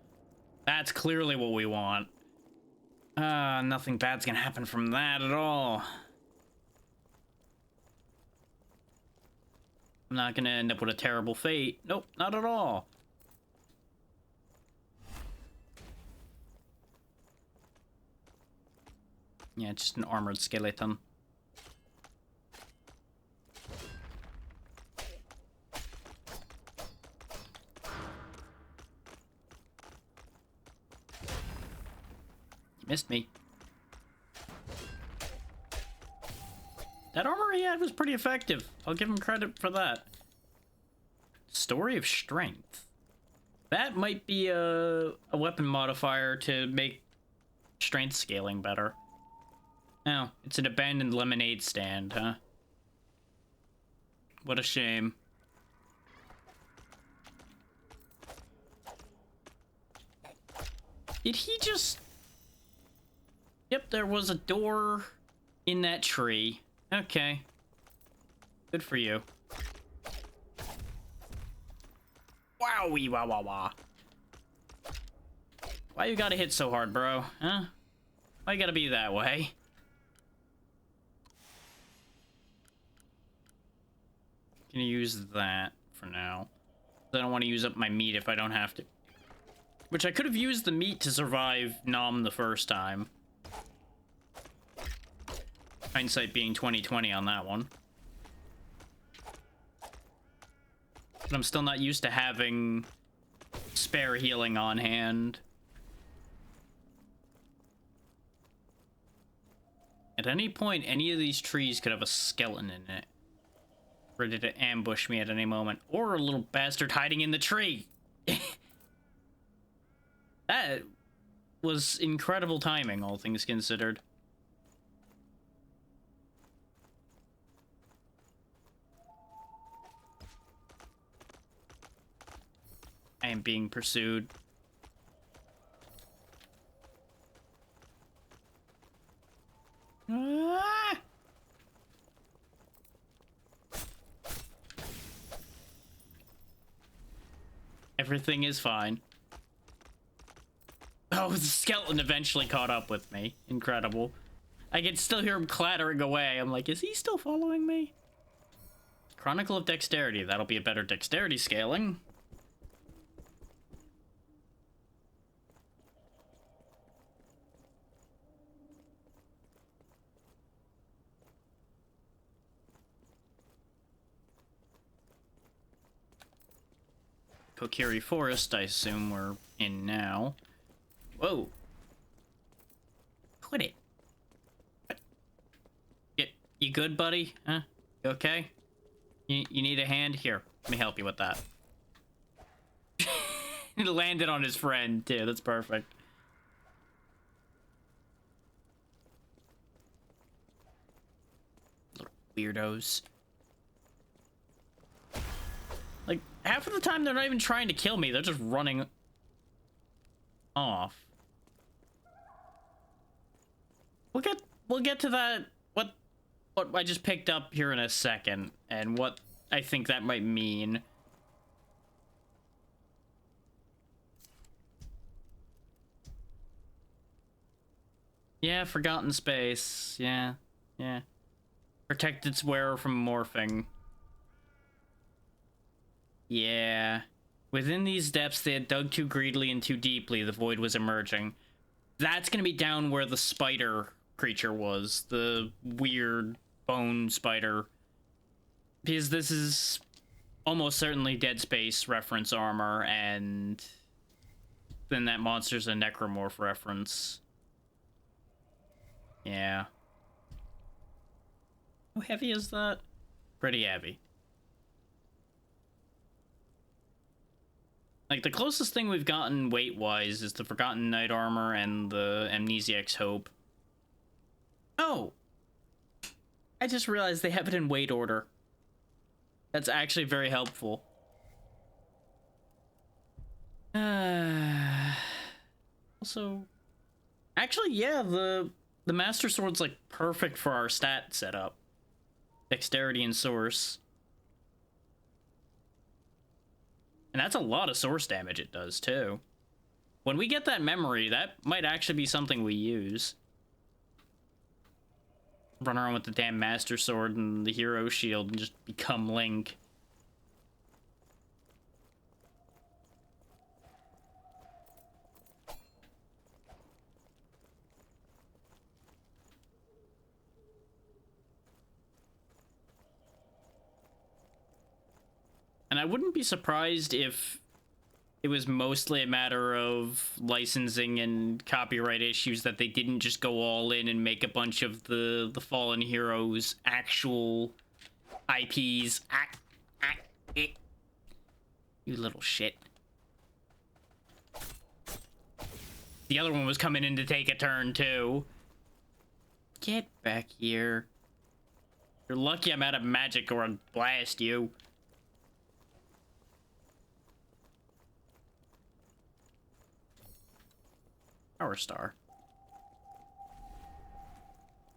That's clearly what we want. Nothing bad's gonna happen from that at all. I'm not gonna end up with a terrible fate. Nope, not at all. Yeah, it's just an armored skeleton. Missed me. That armor he had was pretty effective. I'll give him credit for that. Story of Strength. That might be a weapon modifier to make strength scaling better. Oh, it's an abandoned lemonade stand, huh? What a shame. Did he just... Yep, there was a door in that tree. Okay. Good for you. Wowie wah wah wah. Why you gotta hit so hard, bro? Huh? Why you gotta be that way? Gonna use that for now. I don't want to use up my meat if I don't have to. Which I could have used the meat to survive Nom the first time. Hindsight being 20/20 on that one. But I'm still not used to having spare healing on hand. At any point, any of these trees could have a skeleton in it, ready to ambush me at any moment, or a little bastard hiding in the tree. That was incredible timing, all things considered. I am being pursued. Ah! Everything is fine. Oh, the skeleton eventually caught up with me. Incredible. I can still hear him clattering away. I'm like, is he still following me? Chronicle of Dexterity. That'll be a better dexterity scaling. Kokiri Forest, I assume we're in now. Whoa. Quit it. What? You good, buddy? Huh? You okay? You need a hand? Here, let me help you with that. It landed on his friend, too. That's perfect. Little weirdos. Like, half of the time they're not even trying to kill me, they're just running off. We'll get to that, what I just picked up here in a second, and what I think that might mean. Yeah, Forgotten Space. Yeah. Protect its wearer from morphing. Yeah. Within these depths, they had dug too greedily and too deeply, the void was emerging. That's gonna be down where the spider creature was. The weird bone spider. Because this is almost certainly Dead Space reference armor, and then that monster's a necromorph reference. Yeah. How heavy is that? Pretty heavy. Like, the closest thing we've gotten weight-wise is the Forgotten Knight armor and the Amnesiac's Hope. Oh! I just realized they have it in weight order. That's actually very helpful. Also... Actually, yeah, the Master Sword's, like, perfect for our stat setup. Dexterity and Source. And that's a lot of source damage it does, too. When we get that memory, that might actually be something we use. Run around with the damn Master Sword and the Hero Shield and just become Link. And I wouldn't be surprised if it was mostly a matter of licensing and copyright issues that they didn't just go all in and make a bunch of the Fallen Heroes actual IPs. You little shit. The other one was coming in to take a turn too. Get back here. You're lucky I'm out of magic or I'd blast you. Power Star.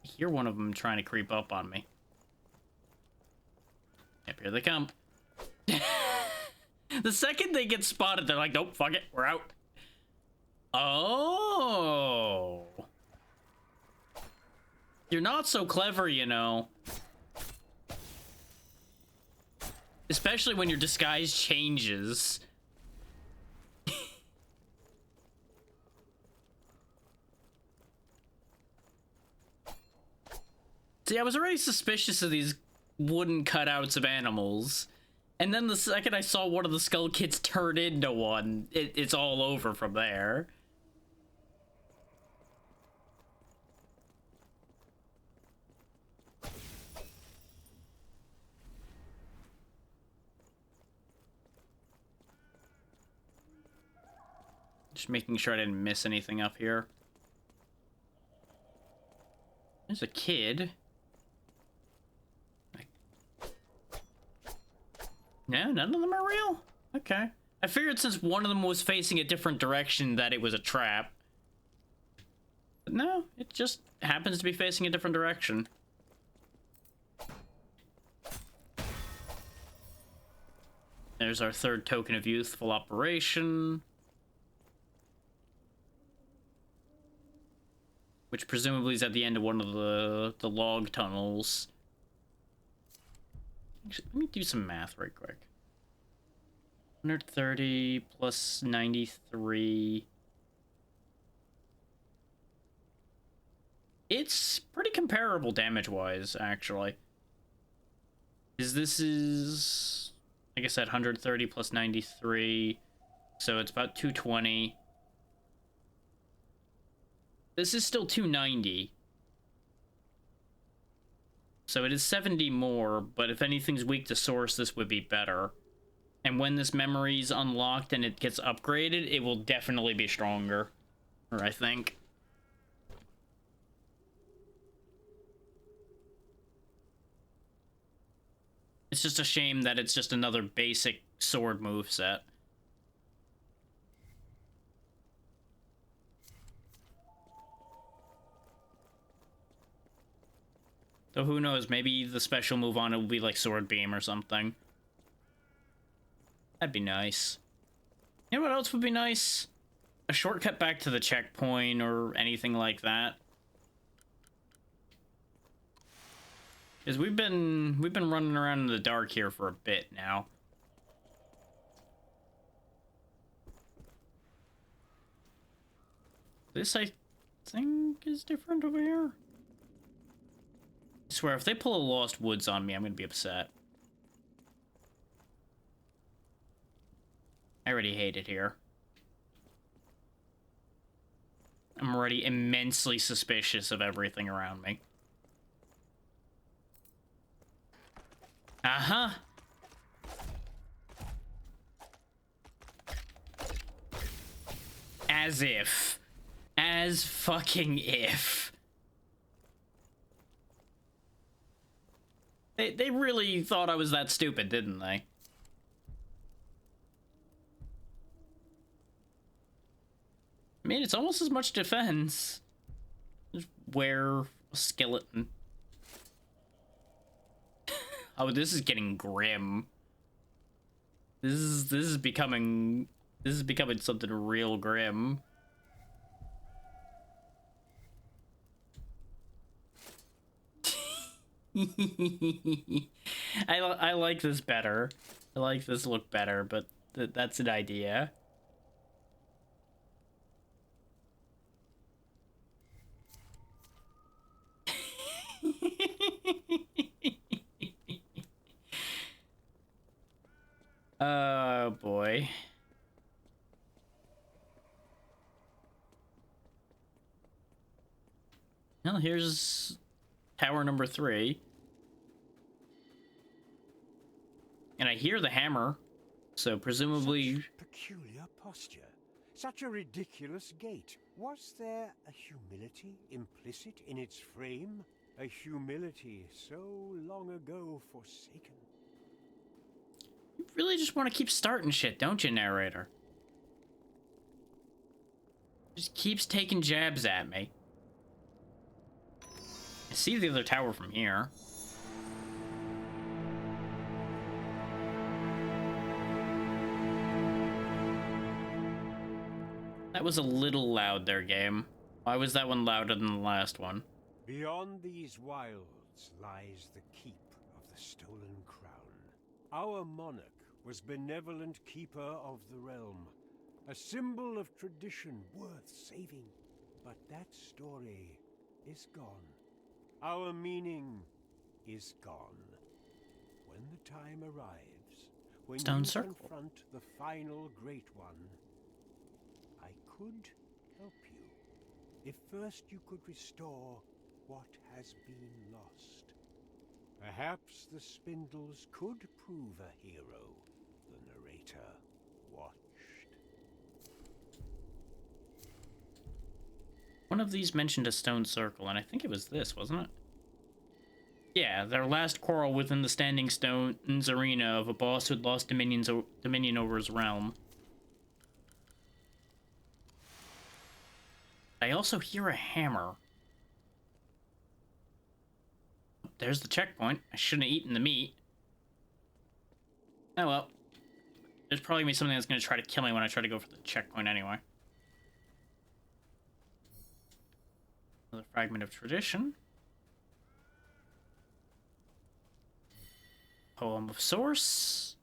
I hear one of them trying to creep up on me. Yep, here they come. The second they get spotted, they're like, nope, fuck it, we're out. Oh. You're not so clever, you know. Especially when your disguise changes. See, I was already suspicious of these wooden cutouts of animals. And then the second I saw one of the Skull Kids turn into one, it's all over from there. Just making sure I didn't miss anything up here. There's a kid. No, none of them are real? Okay. I figured since one of them was facing a different direction that it was a trap. But no, it just happens to be facing a different direction. There's our third token of youthful operation. Which presumably is at the end of one of the log tunnels. Actually, let me do some math right quick. 130 plus 93. It's pretty comparable damage-wise, actually. This is, like I said, 130 plus 93, so it's about 220. This is still 290. So it is 70 more, but if anything's weak to source, this would be better. And when this memory's unlocked and it gets upgraded, it will definitely be stronger. Or I think. It's just a shame that it's just another basic sword moveset. So who knows, maybe the special move on it will be like Sword Beam or something. That'd be nice. You know what else would be nice? A shortcut back to the checkpoint or anything like that. Because we've been running around in the dark here for a bit now. This, I think, is different over here. I swear, if they pull a Lost Woods on me, I'm gonna be upset. I already hate it here. I'm already immensely suspicious of everything around me. Uh-huh. As if. As fucking if. They really thought I was that stupid, didn't they? I mean, it's almost as much defense. Just wear a skeleton. Oh, this is getting grim. This is becoming something real grim. I like this better. I like this look better, but that's an idea. Oh boy. Well, here's tower number 3. And I hear the hammer, so presumably... Such peculiar posture. Such a ridiculous gait. Was there a humility implicit in its frame? A humility so long ago forsaken. You really just want to keep starting shit, don't you, narrator? Just keeps taking jabs at me. I see the other tower from here. That was a little loud there, game. Why was that one louder than the last one? Beyond these wilds lies the keep of the stolen crown. Our monarch was benevolent keeper of the realm, a symbol of tradition worth saving. But that story is gone. Our meaning is gone. When the time arrives, when Stone you Circle. confront the final great one, I could help you, if first you could restore what has been lost. Perhaps the Spindles could prove a hero, the narrator watched. one of these mentioned a stone circle, and I think it was this, wasn't it? Yeah, their last quarrel within the Standing Stones arena of a boss who had lost dominion over his realm. I also hear a hammer. There's the checkpoint. I shouldn't have eaten the meat. Oh well. There's probably gonna be something that's gonna try to kill me when I try to go for the checkpoint anyway. Another fragment of tradition. Poem of source.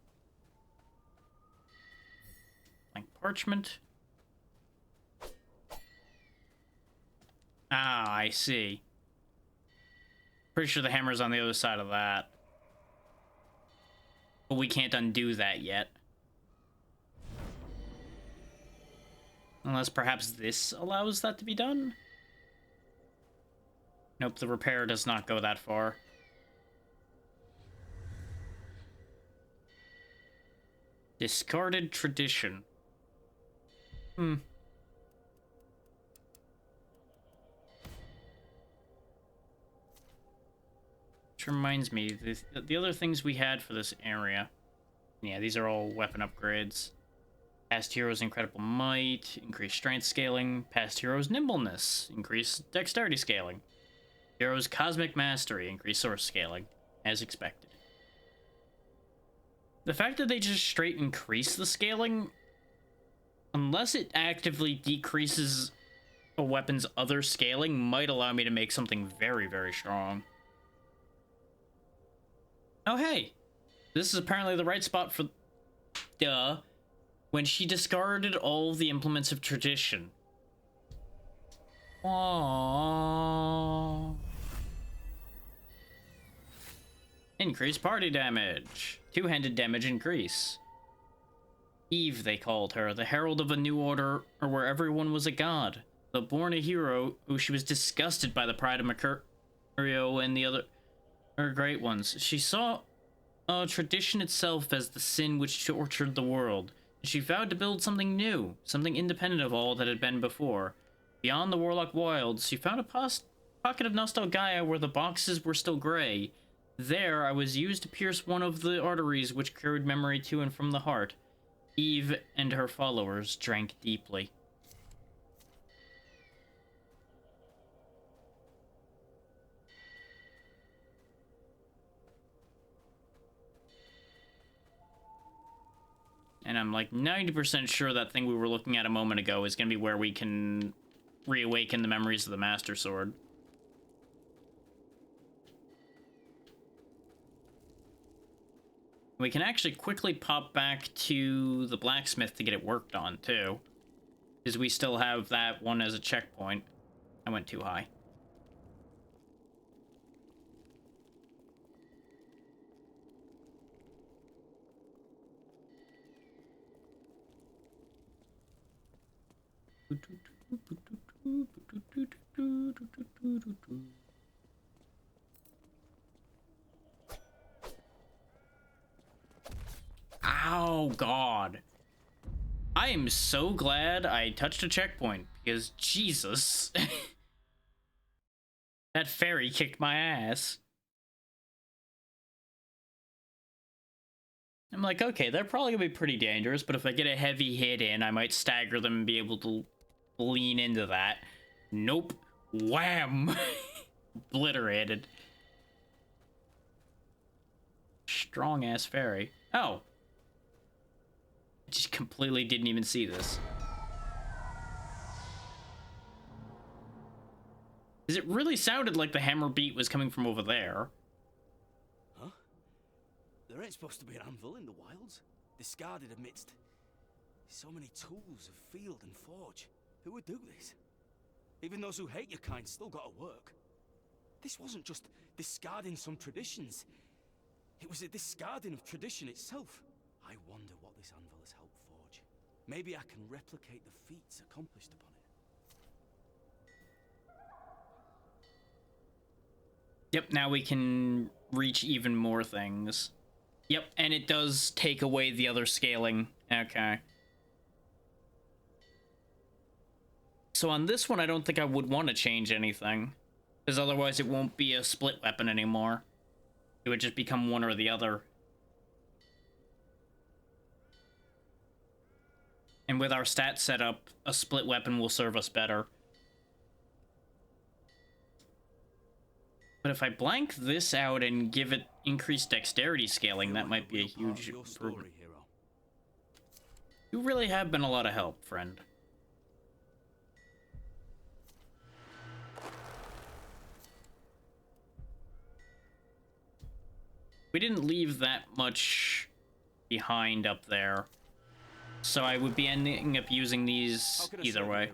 Blank parchment. Ah, I see. Pretty sure the hammer's on the other side of that. But we can't undo that yet. Unless perhaps this allows that to be done? Nope, the repair does not go that far. Discarded tradition. Which reminds me, the other things we had for this area. Yeah, these are all weapon upgrades. Past heroes' incredible might, increased strength scaling. Past heroes' nimbleness, increased dexterity scaling. Heroes' cosmic mastery, increased source scaling, as expected. The fact that they just straight increase the scaling, unless it actively decreases a weapon's other scaling, might allow me to make something very, very strong. Oh hey, this is apparently the right spot for... Duh. When she discarded all the implements of tradition. Aww. Increased party damage. Two-handed damage increase. Eve, they called her, the herald of a new order, or where everyone was a god. Though born a hero, who she was disgusted by the pride of Mercurio and the other great ones. She saw tradition itself as the sin which tortured the world. She vowed to build something new, something independent of all that had been before. Beyond the Warlock Wilds, she found a pocket of Nostalgaia where the boxes were still gray. There, I was used to pierce one of the arteries which carried memory to and from the heart. Eve and her followers drank deeply. And I'm like 90% sure that thing we were looking at a moment ago is going to be where we can reawaken the memories of the Master Sword. We can actually quickly pop back to the blacksmith to get it worked on, too. Because we still have that one as a checkpoint. I went too high. Oh, God. I am so glad I touched a checkpoint, because Jesus. That fairy kicked my ass. I'm like, okay, they're probably gonna be pretty dangerous, but if I get a heavy hit in, I might stagger them and be able to lean into that. Nope. Wham! Obliterated. Strong-ass fairy. Oh. I just completely didn't even see this. Because it really sounded like the hammer beat was coming from over there. Huh? There ain't supposed to be an anvil in the wilds. Discarded amidst so many tools of field and forge. Who would do this? Even those who hate your kind still gotta work. This wasn't just discarding some traditions. It was a discarding of tradition itself. I wonder what this anvil has helped forge. Maybe I can replicate the feats accomplished upon it. Yep, now we can reach even more things. Yep, and it does take away the other scaling. Okay. So on this one, I don't think I would want to change anything, because otherwise it won't be a split weapon anymore. It would just become one or the other. And with our stat setup, a split weapon will serve us better. But if I blank this out and give it increased dexterity scaling, that might be a huge improvement. You really have been a lot of help, friend. We didn't leave that much behind up there, so I would be ending up using these either way.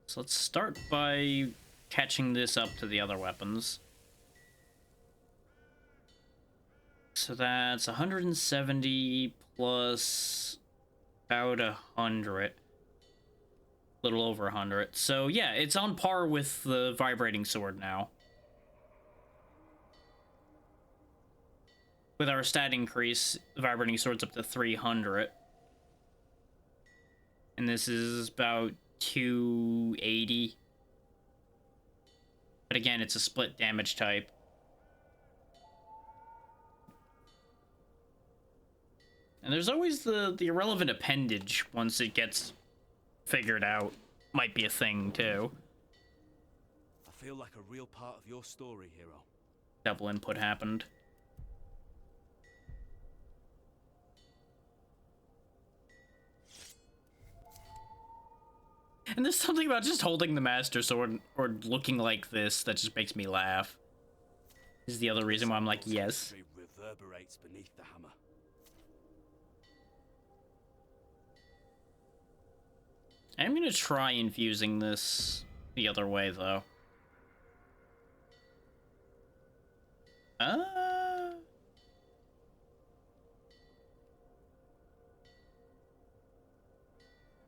So let's start by catching this up to the other weapons. So that's 170 plus about 100. A little over 100. So yeah, it's on par with the vibrating sword now. With our stat increase, the vibrating sword's up to 300. And this is about 280. But again, it's a split damage type. And there's always the irrelevant appendage once it gets figured out. Might be a thing, too. I feel like a real part of your story, hero. Double input happened. And there's something about just holding the Master Sword or looking like this that just makes me laugh. This is the other reason why I'm like, yes. Reverberates beneath the hammer. I'm gonna try infusing this the other way, though.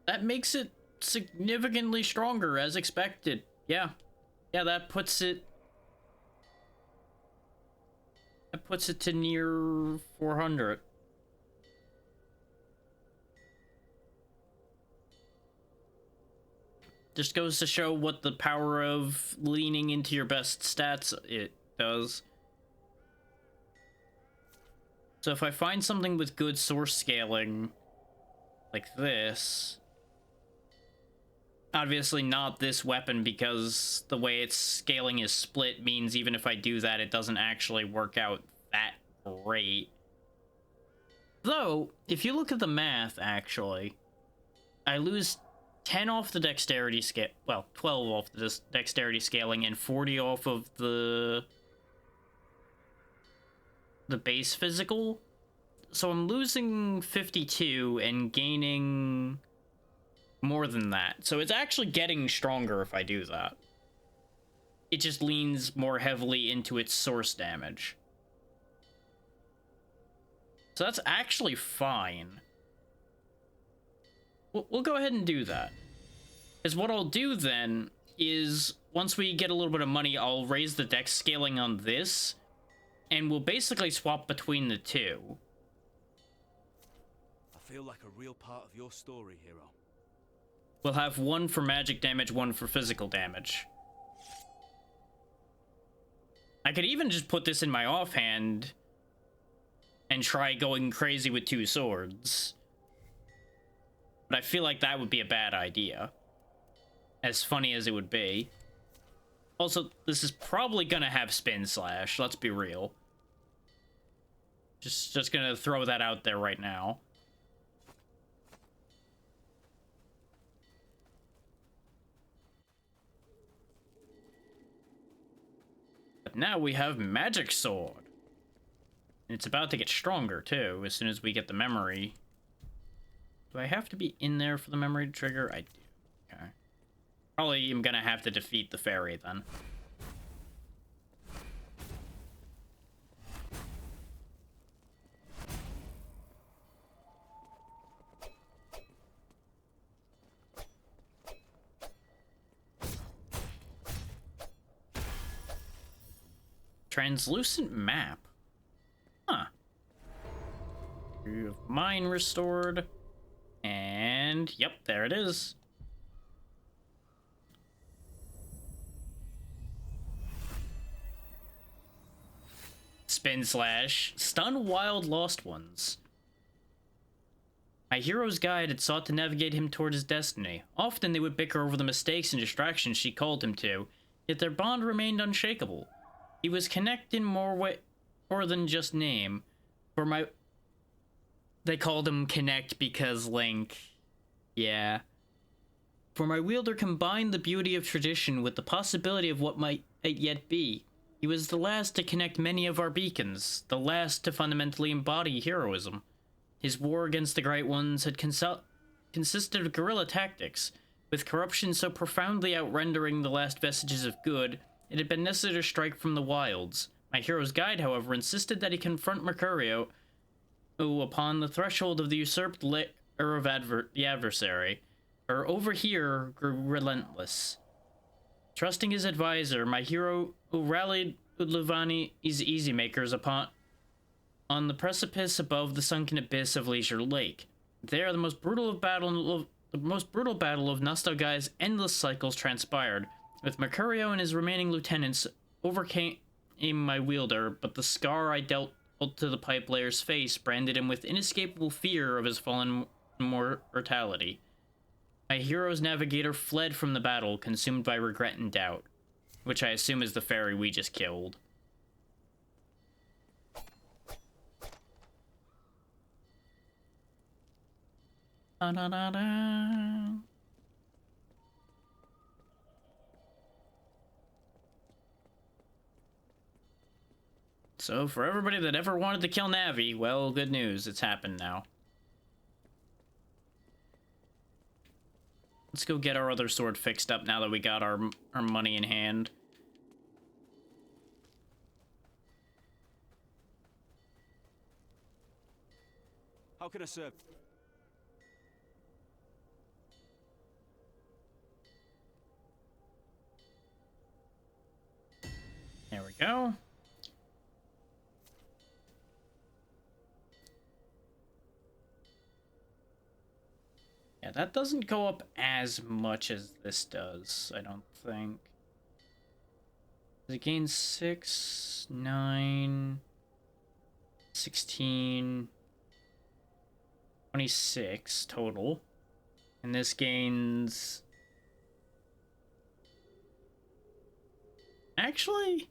That makes it significantly stronger, as expected. Yeah. Yeah, that puts it to near 400. Just goes to show what the power of leaning into your best stats it does. So if I find something with good source scaling, like this, obviously not this weapon because the way its scaling is split means even if I do that, it doesn't actually work out that great. Though, if you look at the math, actually, I lose 10 off the dexterity scale, well, 12 off the dexterity scaling and 40 off of the base physical. So I'm losing 52 and gaining more than that. So it's actually getting stronger if I do that. It just leans more heavily into its source damage. So that's actually fine. We'll go ahead and do that. Because what I'll do then is, once we get a little bit of money, I'll raise the dex scaling on this, and we'll basically swap between the two. I feel like a real part of your story, hero. We'll have one for magic damage, one for physical damage. I could even just put this in my offhand and try going crazy with two swords. But I feel like that would be a bad idea. As funny as it would be. Also, this is probably gonna have Spin Slash, let's be real. Just gonna throw that out there right now. But now we have Magic Sword. And it's about to get stronger, too, as soon as we get the memory. Do I have to be in there for the memory to trigger? I do. Okay. Probably am gonna have to defeat the fairy, then. Translucent map. Huh. Theory of Mine restored. And, yep, there it is. Spin slash. Stun wild lost ones. My hero's guide had sought to navigate him toward his destiny. Often they would bicker over the mistakes and distractions she called him to, yet their bond remained unshakable. He was connected in more than just name. They called him Connect because Link. Yeah. For my wielder combined the beauty of tradition with the possibility of what might yet be. He was the last to connect many of our beacons, the last to fundamentally embody heroism. His war against the Great Ones had consisted of guerrilla tactics. With corruption so profoundly outrendering the last vestiges of good, it had been necessary to strike from the wilds. My hero's guide, however, insisted that he confront Mercurio, who, upon the threshold of the usurped lair of the adversary, or over here, grew relentless. Trusting his advisor, my hero who rallied Udluvani's Easymakers on the precipice above the sunken abyss of Leisure Lake. There, the most brutal battle of Nostalgaia's endless cycles transpired, with Mercurio and his remaining lieutenants overcame my wielder, but the scar I dealt to the pipe layer's face branded him with inescapable fear of his fallen mortality. My hero's navigator fled from the battle, consumed by regret and doubt, which I assume is the fairy we just killed. Da-da-da-da. So, for everybody that ever wanted to kill Navi, well, good news, it's happened now. Let's go get our other sword fixed up now that we got our money in hand. How can I serve? There we go. Yeah, that doesn't go up as much as this does, I don't think. Does it gain 6, 9, 16, 26 total. And this gains... Actually...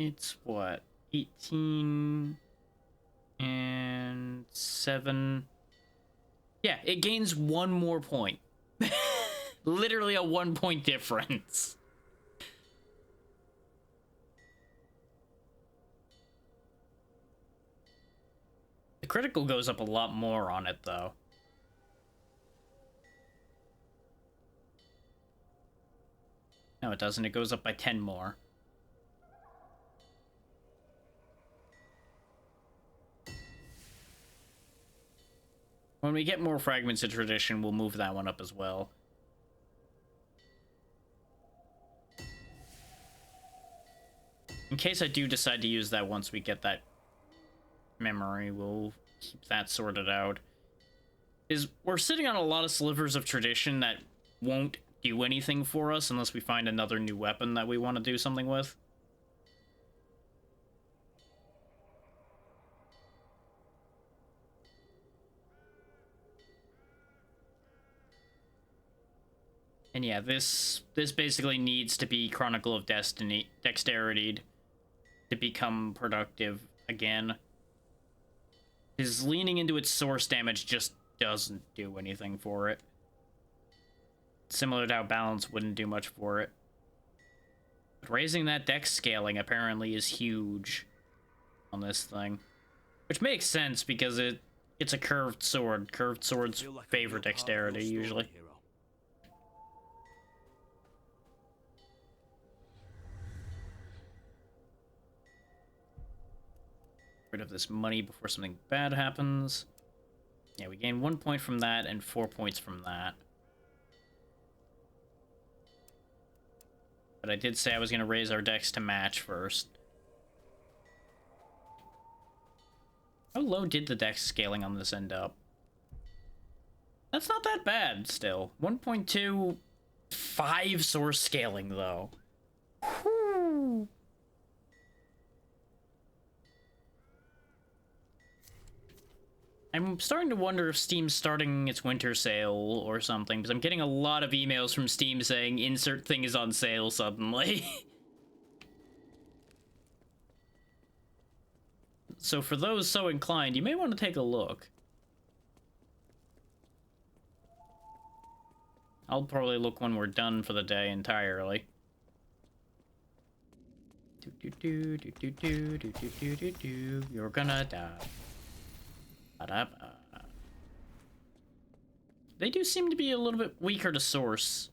It's what? 18... and 7. Yeah, it gains 1 more point. Literally a 1 point difference. The critical goes up a lot more on it, though. No, it doesn't. It goes up by 10 more. When we get more Fragments of Tradition, we'll move that one up as well. In case I do decide to use that once we get that memory, we'll keep that sorted out. We're sitting on a lot of slivers of tradition that won't do anything for us unless we find another new weapon that we want to do something with. And yeah, this basically needs to be Chronicle of Dexterity to become productive again. His leaning into its source damage just doesn't do anything for it. Similar to how Balance wouldn't do much for it. But raising that dex scaling apparently is huge on this thing. Which makes sense because it's a curved sword. Curved swords favor dexterity usually. Rid of this money before something bad happens. Yeah, we gain 1 point from that and 4 points from that. But I did say I was going to raise our dex to match first. How low did the dex scaling on this end up? That's not that bad still. 1.2, 5 source scaling though. Whew. I'm starting to wonder if Steam's starting its winter sale or something, because I'm getting a lot of emails from Steam saying insert thing is on sale suddenly. So for those so inclined, you may want to take a look. I'll probably look when we're done for the day entirely. You're gonna die. Ba-da-ba. They do seem to be a little bit weaker to source.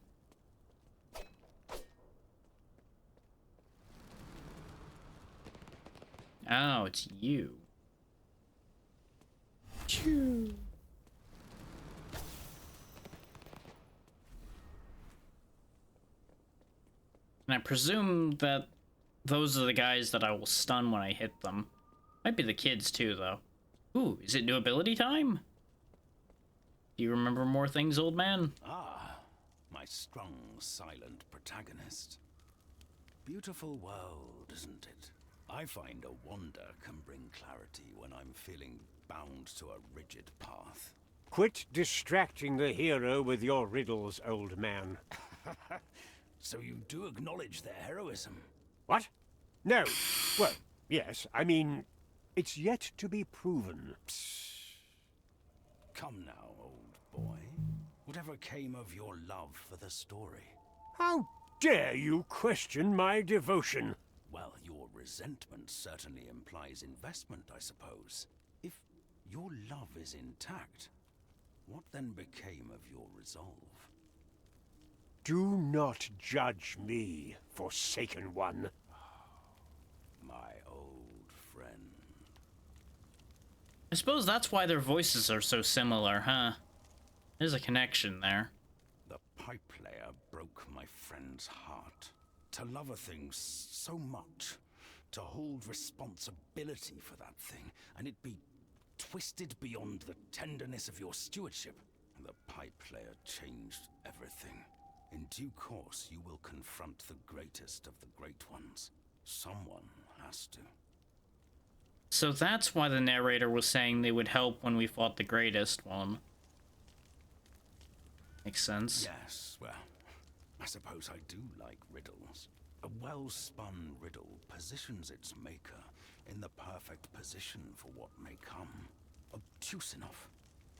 Oh, it's you. Choo. And I presume that those are the guys that I will stun when I hit them. Might be the kids too, though. Ooh, is it new ability time? Do you remember more things, old man? Ah, my strong, silent protagonist. Beautiful world, isn't it? I find a wonder can bring clarity when I'm feeling bound to a rigid path. Quit distracting the hero with your riddles, old man. So you do acknowledge their heroism? What? No. Well, yes, I mean, it's yet to be proven. Come now, old boy. Whatever came of your love for the story? How dare you question my devotion? Well, your resentment certainly implies investment, I suppose. If your love is intact, what then became of your resolve? Do not judge me, Forsaken One. My old friend. I suppose that's why their voices are so similar, huh? There's a connection there. The pipe player broke my friend's heart. To love a thing so much, to hold responsibility for that thing, and it be twisted beyond the tenderness of your stewardship. The pipe player changed everything. In due course, you will confront the greatest of the great ones. Someone has to. So that's why the narrator was saying they would help when we fought the greatest one. Makes sense. Yes, well, I suppose I do like riddles. A well-spun riddle positions its maker in the perfect position for what may come. Obtuse enough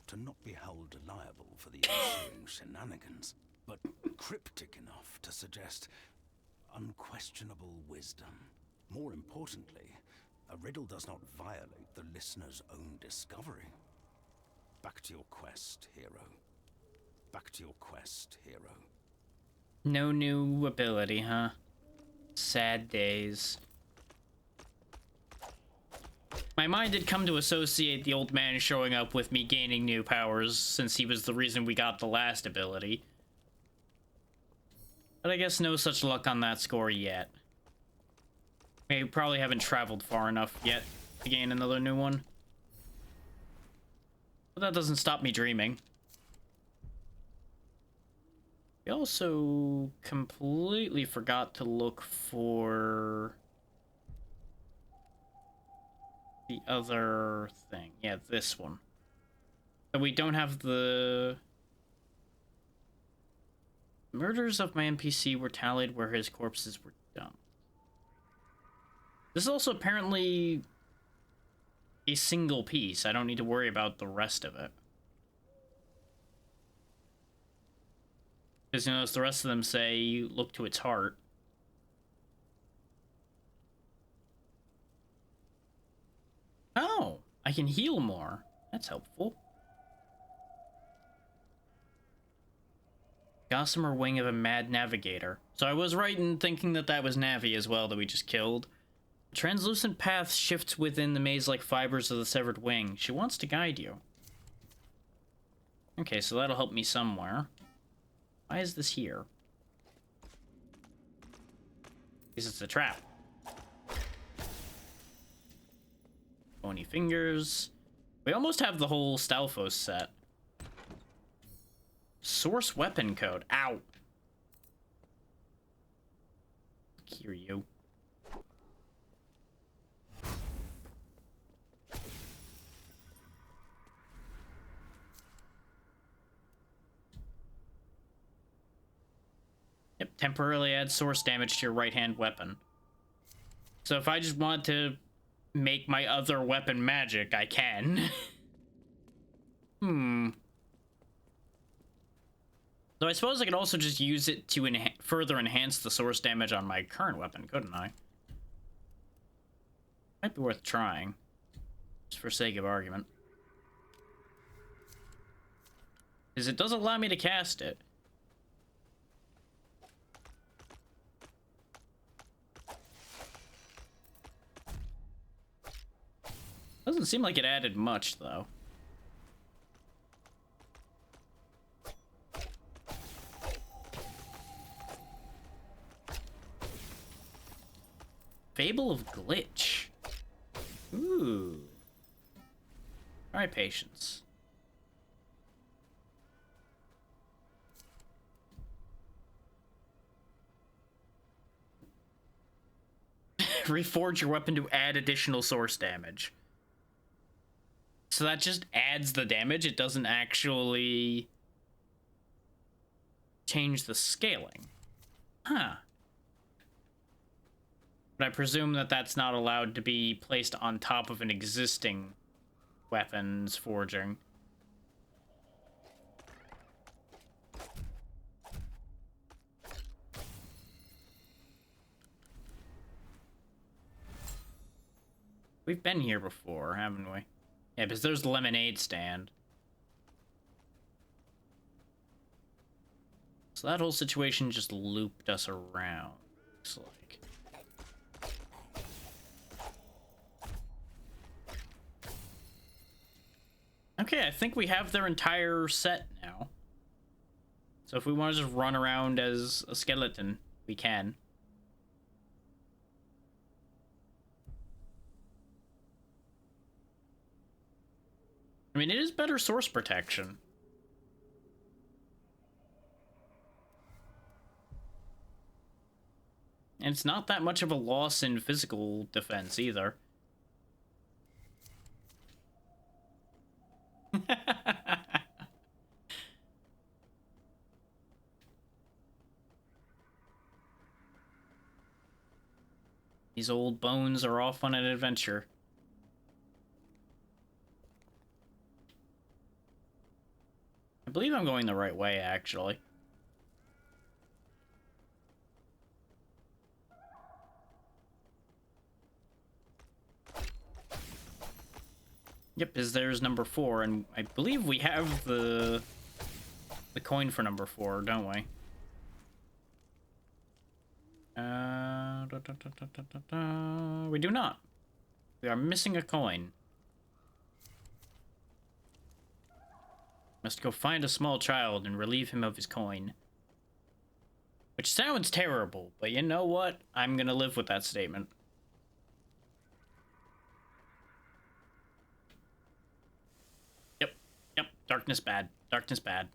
to not be held liable for the ensuing shenanigans, but cryptic enough to suggest unquestionable wisdom. More importantly, a riddle does not violate the listener's own discovery. Back to your quest, hero. Back to your quest, hero. No new ability, huh? Sad days. My mind had come to associate the old man showing up with me gaining new powers, since he was the reason we got the last ability. But I guess no such luck on that score yet. We probably haven't traveled far enough yet to gain another new one. But that doesn't stop me dreaming. We also completely forgot to look for the other thing. Yeah, this one. But we don't have the... Murders of my NPC were tallied where his corpses were dumped. This is also apparently a single piece. I don't need to worry about the rest of it. Because you notice the rest of them say, look to its heart. Oh, I can heal more. That's helpful. Gossamer wing of a mad navigator. So I was right in thinking that that was Navi as well that we just killed. A translucent path shifts within the maze like fibers of the severed wing. She wants to guide you. Okay, so that'll help me somewhere. Why is this here? Because it's a trap. Bony fingers. We almost have the whole Stalfos set. Source weapon code. Ow. Kiryu. Yep, temporarily add source damage to your right-hand weapon. So if I just want to make my other weapon magic, I can. So I suppose I could also just use it to further enhance the source damage on my current weapon, couldn't I? Might be worth trying. Just for sake of argument. Because it does allow me to cast it. Doesn't seem like it added much, though. Fable of Glitch. Ooh. Alright, patience. Reforge your weapon to add additional source damage. So that just adds the damage, it doesn't actually change the scaling. Huh. But I presume that that's not allowed to be placed on top of an existing weapons forging. We've been here before, haven't we? Yeah, because there's the lemonade stand. So that whole situation just looped us around, looks like. Okay, I think we have their entire set now. So if we want to just run around as a skeleton, we can. I mean, it is better source protection. And it's not that much of a loss in physical defense either. These old bones are off on an adventure. I believe I'm going the right way, actually. Yep, there's number 4, and I believe we have the coin for number 4, don't we? We do not. We are missing a coin. Must go find a small child and relieve him of his coin. Which sounds terrible, but you know what? I'm gonna live with that statement. Yep, darkness bad. Darkness bad.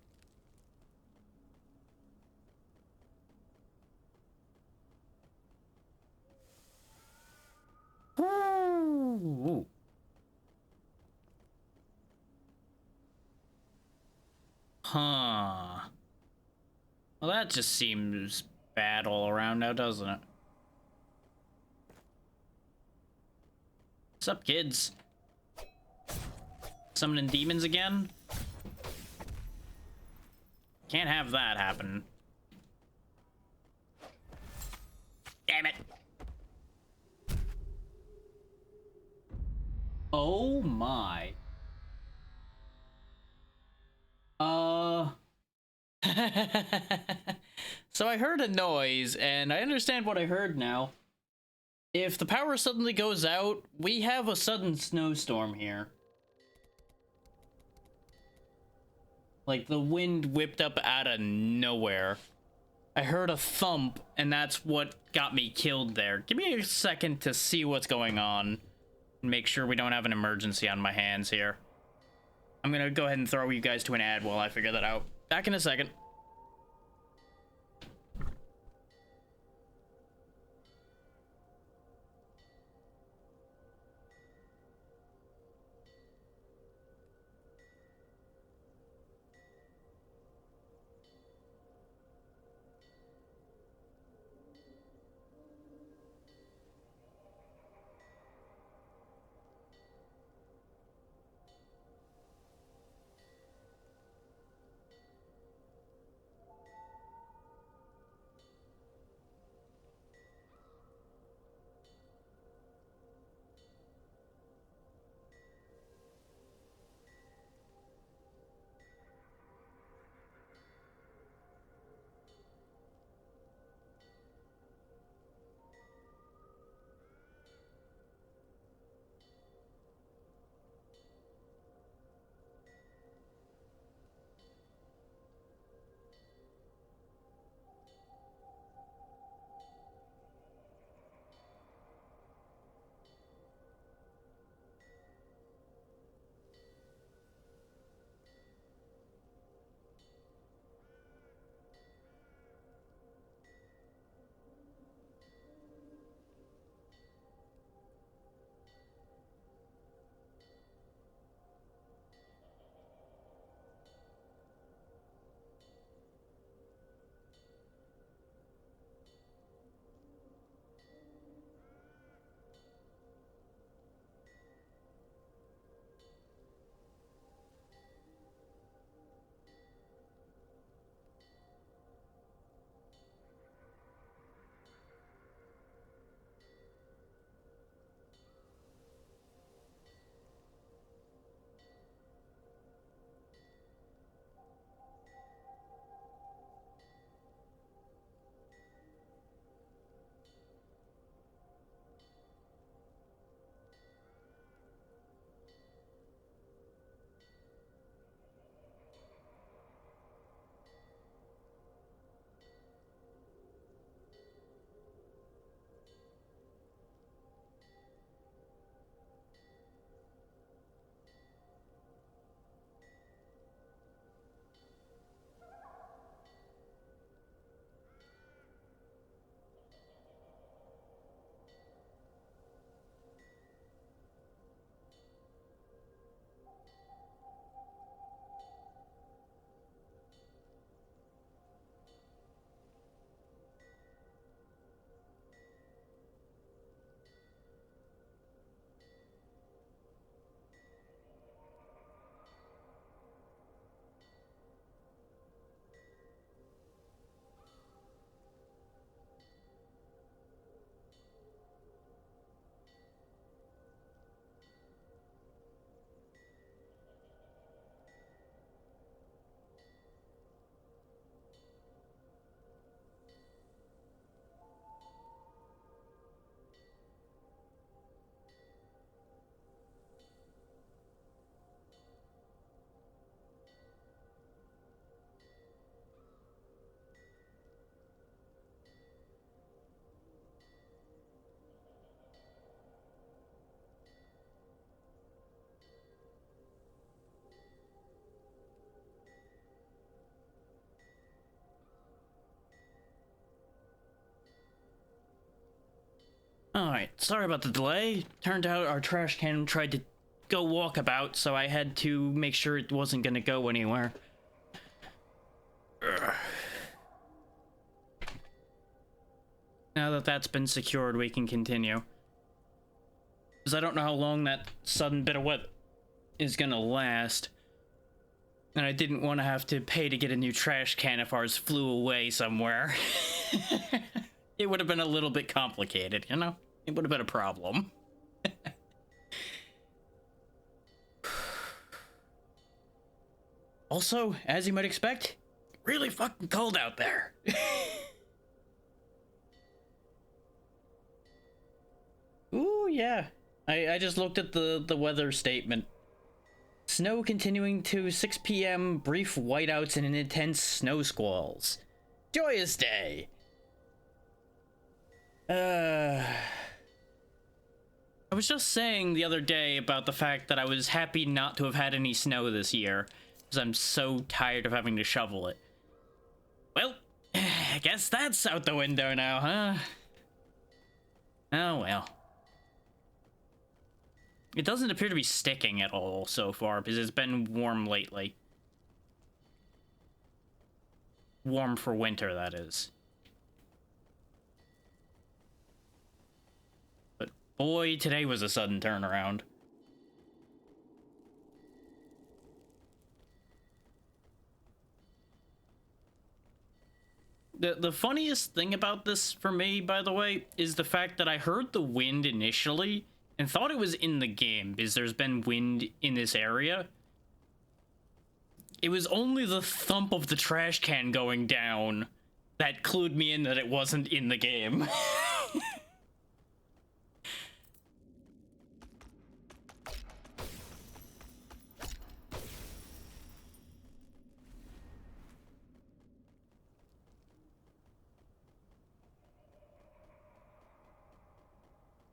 Ooh. Huh. Well, that just seems bad all around now, doesn't it? What's up, kids? Summoning demons again? Can't have that happen. Damn it. Oh my. So I heard a noise, and I understand what I heard now. If the power suddenly goes out, we have a sudden snowstorm here. Like, the wind whipped up out of nowhere. I heard a thump, and that's what got me killed there. Give me a second to see what's going on. make sure we don't have an emergency on my hands here. I'm gonna go ahead and throw you guys to an ad while I figure that out. Back in a second. Alright, sorry about the delay. Turned out our trash can tried to go walkabout, so I had to make sure it wasn't gonna go anywhere. Ugh. Now that that's been secured, we can continue. Because I don't know how long that sudden bit of weather is gonna last. And I didn't want to have to pay to get a new trash can if ours flew away somewhere. It would have been a little bit complicated, you know? It would have been a problem. Also, as you might expect, really fucking cold out there. Ooh, yeah. I just looked at the weather statement. Snow continuing to 6 p.m., brief whiteouts and intense snow squalls. Joyous day. I was just saying the other day about the fact that I was happy not to have had any snow this year, because I'm so tired of having to shovel it. Well, I guess that's out the window now, huh? Oh well. It doesn't appear to be sticking at all so far, because it's been warm lately. Warm for winter, that is. But boy, today was a sudden turnaround. The funniest thing about this for me, by the way, is the fact that I heard the wind initially and thought it was in the game because there's been wind in this area. It was only the thump of the trash can going down that clued me in that it wasn't in the game.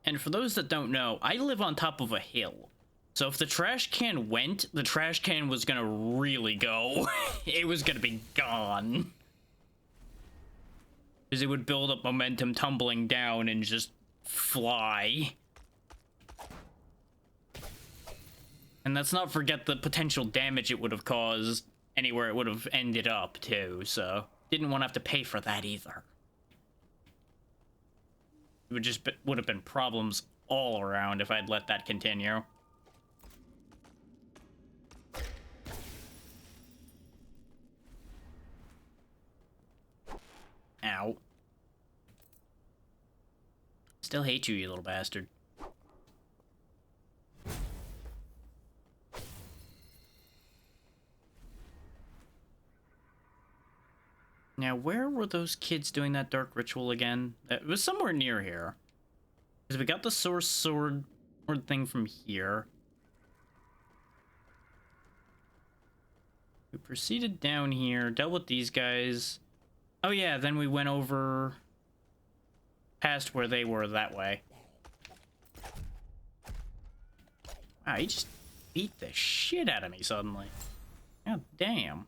And for those that don't know, I live on top of a hill. So if the trash can went, the trash can was gonna really go. It was gonna be gone. Because it would build up momentum tumbling down and just fly. And let's not forget the potential damage it would have caused anywhere it would have ended up, too. So, didn't want to have to pay for that either. It would have been problems all around if I'd let that continue. Ow. Still hate you, you little bastard. Now, where were those kids doing that dark ritual again? It was somewhere near here. Because we got the source sword thing from here. We proceeded down here, dealt with these guys. Oh yeah, then we went over past where they were that way. Wow, he just beat the shit out of me suddenly. God damn.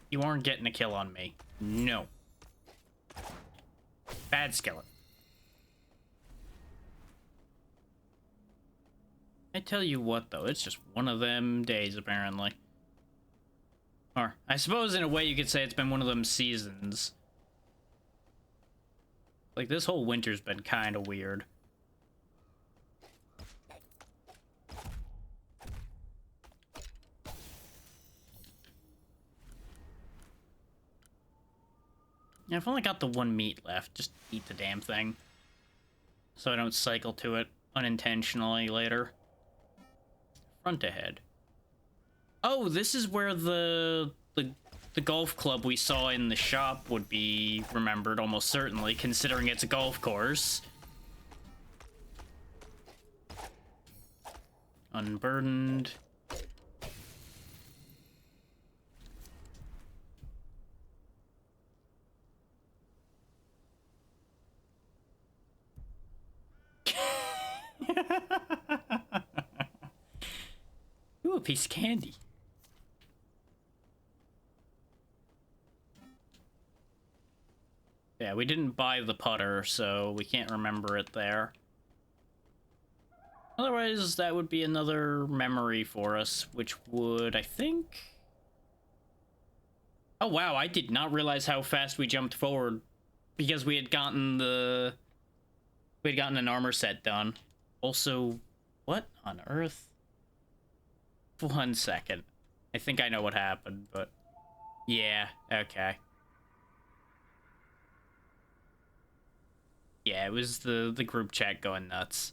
You aren't getting a kill on me. No. Bad skeleton. I tell you what, though, it's just one of them days, apparently. Or, I suppose in a way you could say it's been one of them seasons. Like, this whole winter's been kind of weird. Yeah, I've only got the one meat left. Just eat the damn thing. So I don't cycle to it unintentionally later. Front ahead. Oh, this is where the golf club we saw in the shop would be remembered, almost certainly, considering it's a golf course. Unburdened. Ooh, a piece of candy. Yeah, we didn't buy the putter, so we can't remember it there. Otherwise, that would be another memory for us, which would, I think... Oh wow, I did not realize how fast we jumped forward, because we had gotten the... We had gotten an armor set done. Also, what on earth? 1 second. I think I know what happened, but... Yeah, okay. Yeah, it was the group chat going nuts.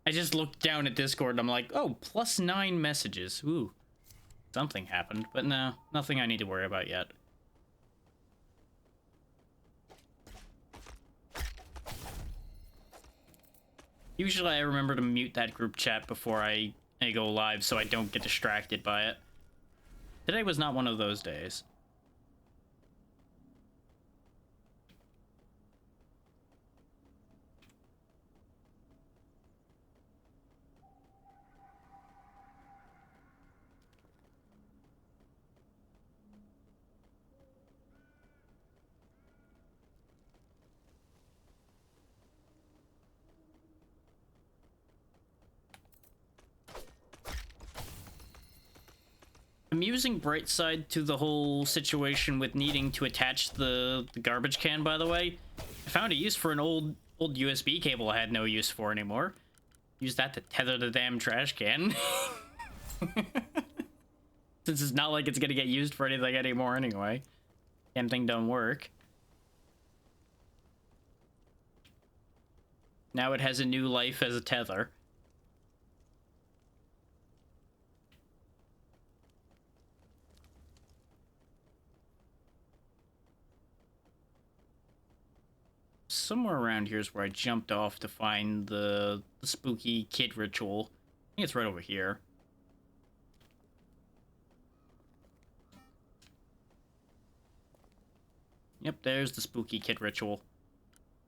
I just looked down at Discord and I'm like, oh, +9 messages. Ooh. Something happened, but no, nothing I need to worry about yet. Usually I remember to mute that group chat before I go live so I don't get distracted by it. Today was not one of those days. Amusing bright side to the whole situation with needing to attach the garbage can, by the way. I found a use for an old USB cable I had no use for anymore. Use that to tether the damn trash can. Since it's not like it's gonna get used for anything anymore anyway. Damn thing don't work. Now it has a new life as a tether. Somewhere around here is where I jumped off to find the spooky kid ritual. I think it's right over here. Yep, there's the spooky kid ritual.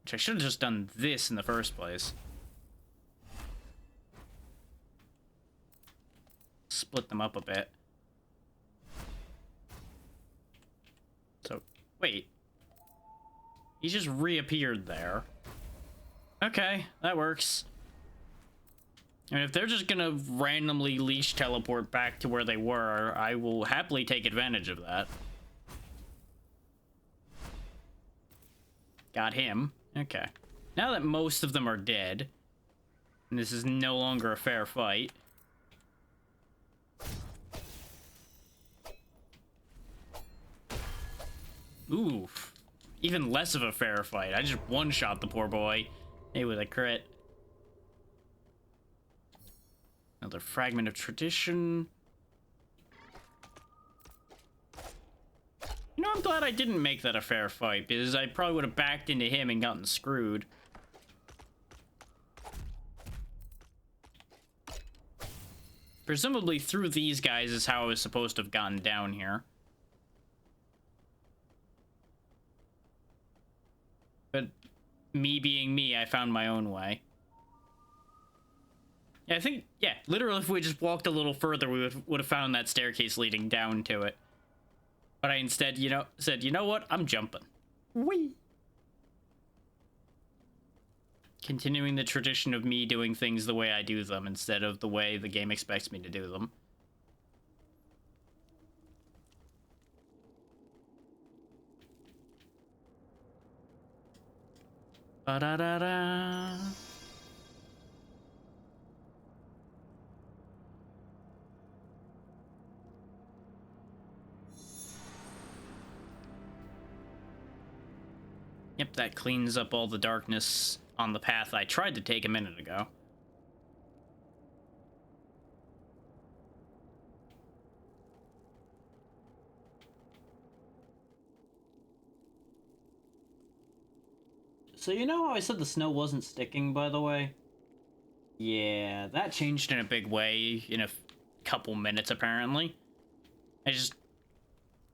Which I should have just done this in the first place. Split them up a bit. So, wait. He just reappeared there. Okay, that works. And if they're just gonna randomly leash teleport back to where they were, I will happily take advantage of that. Got him. Okay. Now that most of them are dead, and this is no longer a fair fight. Oof. Even less of a fair fight. I just one-shot the poor boy. Hey, with a crit. Another fragment of tradition. You know, I'm glad I didn't make that a fair fight, because I probably would have backed into him and gotten screwed. Presumably through these guys is how I was supposed to have gotten down here. But me being me, I found my own way. Yeah, I think, yeah, literally if we just walked a little further, we would have found that staircase leading down to it. But I instead, you know, said, you know what? I'm jumping. Whee! Continuing the tradition of me doing things the way I do them instead of the way the game expects me to do them. Ba-da-da-da. Yep, that cleans up all the darkness on the path I tried to take a minute ago. So you know how I said the snow wasn't sticking, by the way? Yeah, that changed in a big way in a couple minutes, apparently. I just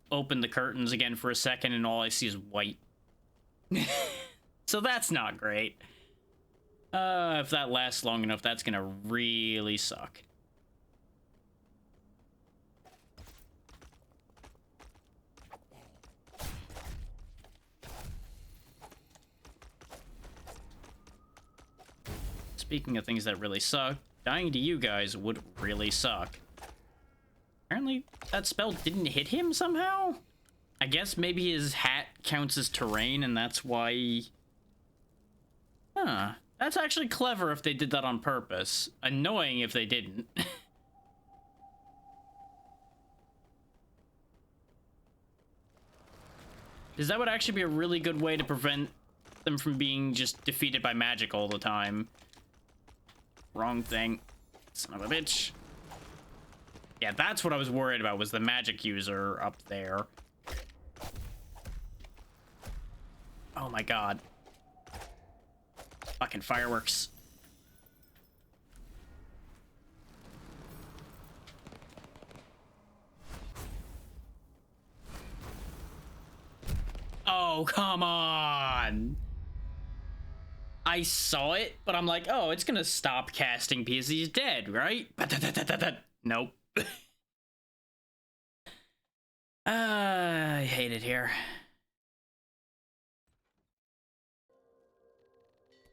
opened the curtains again for a second and all I see is white. So that's not great. If that lasts long enough, that's gonna really suck. Speaking of things that really suck, dying to you guys would really suck. Apparently, that spell didn't hit him somehow? I guess maybe his hat counts as terrain and that's why... Huh. That's actually clever if they did that on purpose. Annoying if they didn't. Because that would actually be a really good way to prevent them from being just defeated by magic all the time. Wrong thing. Son of a bitch. Yeah, that's what I was worried about, was the magic user up there. Oh my god. Fucking fireworks. Oh, come on! I saw it, but I'm like, oh, it's gonna stop casting because he's dead, right? Nope. I hate it here.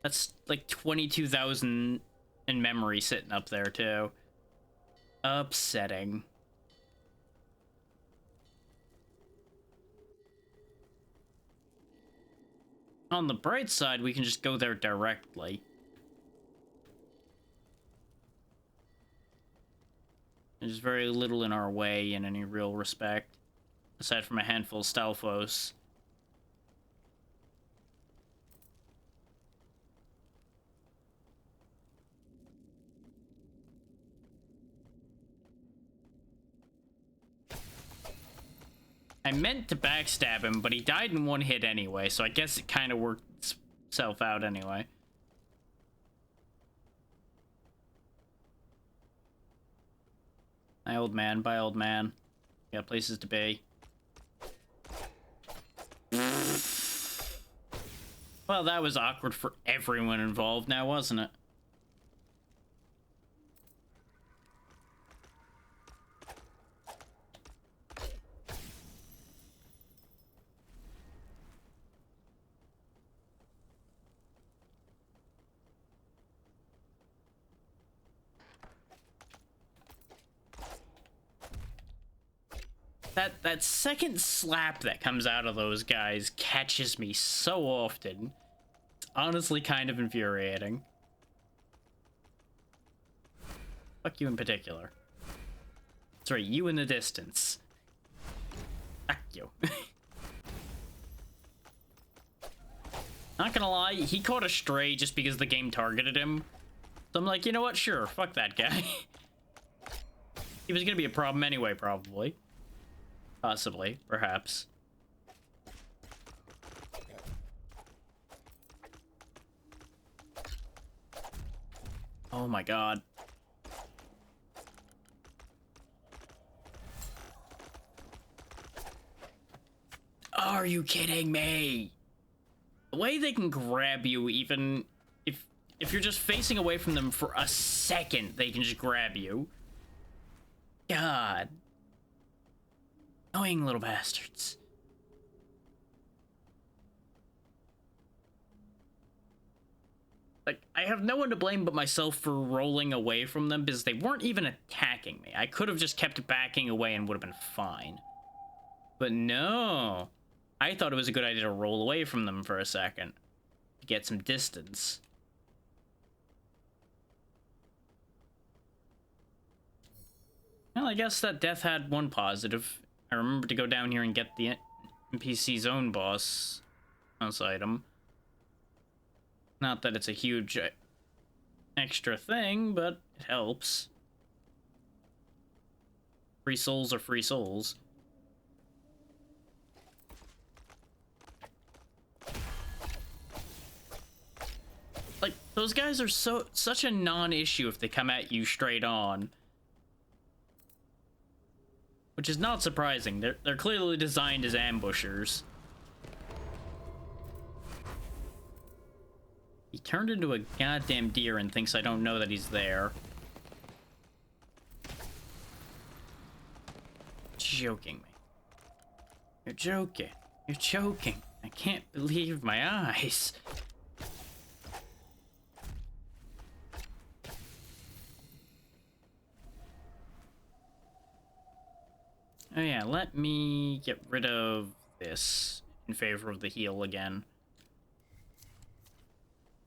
That's like 22,000 in memory sitting up there, too. Upsetting. On the bright side, we can just go there directly. There's very little in our way in any real respect, aside from a handful of Stalfos. I meant to backstab him, but he died in one hit anyway, so I guess it kind of worked itself out anyway. Bye, old man. Bye, old man. Got places to be. Well, that was awkward for everyone involved now, wasn't it? That second slap that comes out of those guys catches me so often. It's honestly kind of infuriating. Fuck you in particular. That's right, you in the distance. Fuck you. Not gonna lie, he caught a stray just because the game targeted him. So I'm like, you know what? Sure, fuck that guy. He was gonna be a problem anyway, probably. Possibly, perhaps. Oh my god. Are you kidding me? The way they can grab you, even if you're just facing away from them for a second, they can just grab you. God. Annoying little bastards. Like, I have no one to blame but myself for rolling away from them because they weren't even attacking me. I could have just kept backing away and would have been fine. But no. I thought it was a good idea to roll away from them for a second. To get some distance. Well, I guess that death had one positive. I remembered to go down here and get the NPC zone boss item. Not that it's a huge extra thing, but it helps. Free souls are free souls. Like, those guys are such a non-issue if they come at you straight on. Which is not surprising. They're clearly designed as ambushers. He turned into a goddamn deer and thinks I don't know that he's there. Joking me. You're joking. You're joking. I can't believe my eyes. Oh yeah, let me get rid of this in favor of the heal again.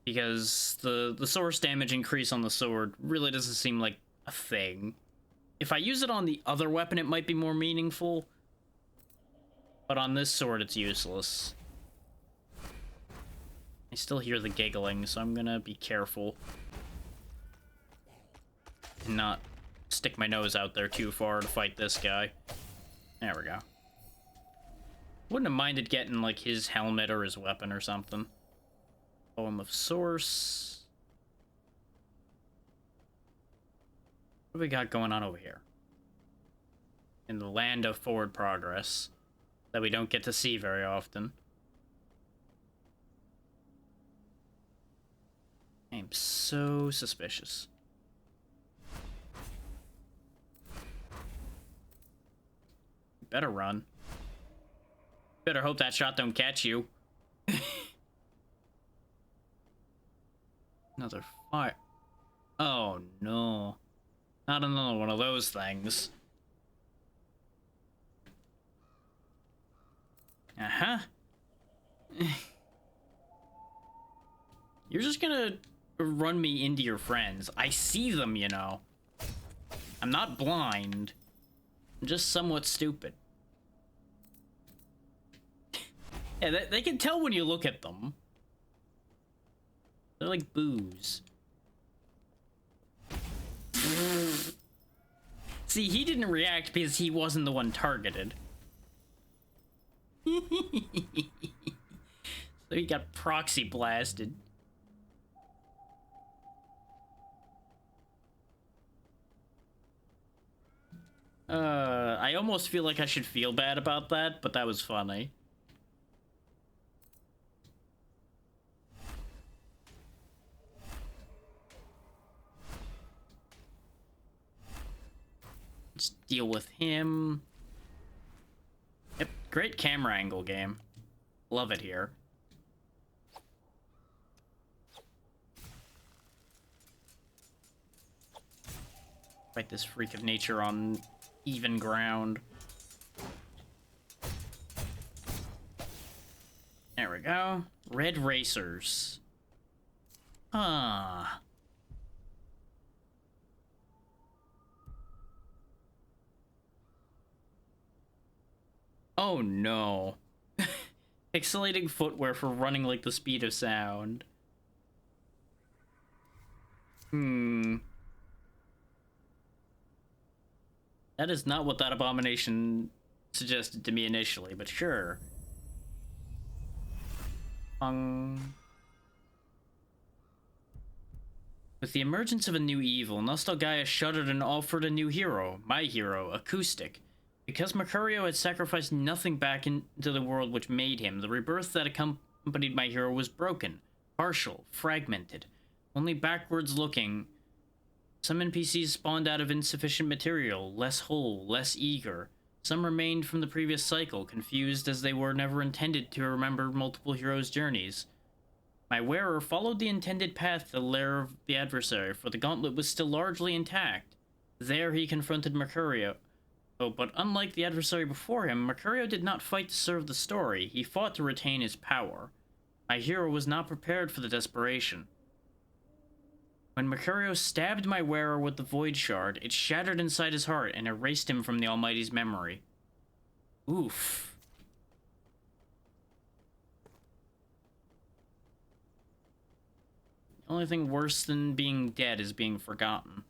Because the source damage increase on the sword really doesn't seem like a thing. If I use it on the other weapon, it might be more meaningful. But on this sword, it's useless. I still hear the giggling, so I'm gonna be careful. And not stick my nose out there too far to fight this guy. There we go. Wouldn't have minded getting, like, his helmet or his weapon or something. Poem of Source. What do we got going on over here? In the land of forward progress. That we don't get to see very often. so suspicious. Better run. Better hope that shot don't catch you. Another fire. Oh no. Not another one of those things. Uh-huh. You're just gonna run me into your friends. I see them, you know. I'm not blind. I'm just somewhat stupid. Yeah, they can tell when you look at them. They're like booze. See, he didn't react because he wasn't the one targeted. So he got proxy blasted. I almost feel like I should feel bad about that, but that was funny. Let's deal with him. Yep, great camera angle game. Love it here. Fight this freak of nature on even ground. There we go. Red Racers. Ah. Oh no. Pixelating footwear for running like the speed of sound. That is not what that abomination suggested to me initially, but sure. With the emergence of a new evil, Nostalgaia shuddered and offered a new hero, my hero, Acoustic. Because Mercurio had sacrificed nothing back into the world which made him, the rebirth that accompanied my hero was broken, partial, fragmented, only backwards looking. Some NPCs spawned out of insufficient material, less whole, less eager. Some remained from the previous cycle, confused as they were never intended to remember multiple heroes' journeys. My wearer followed the intended path to the lair of the adversary, for the gauntlet was still largely intact. There he confronted Mercurio. Oh, but unlike the adversary before him, Mercurio did not fight to serve the story, he fought to retain his power. My hero was not prepared for the desperation. When Mercurio stabbed my wearer with the Void Shard, it shattered inside his heart and erased him from the Almighty's memory. Oof. The only thing worse than being dead is being forgotten.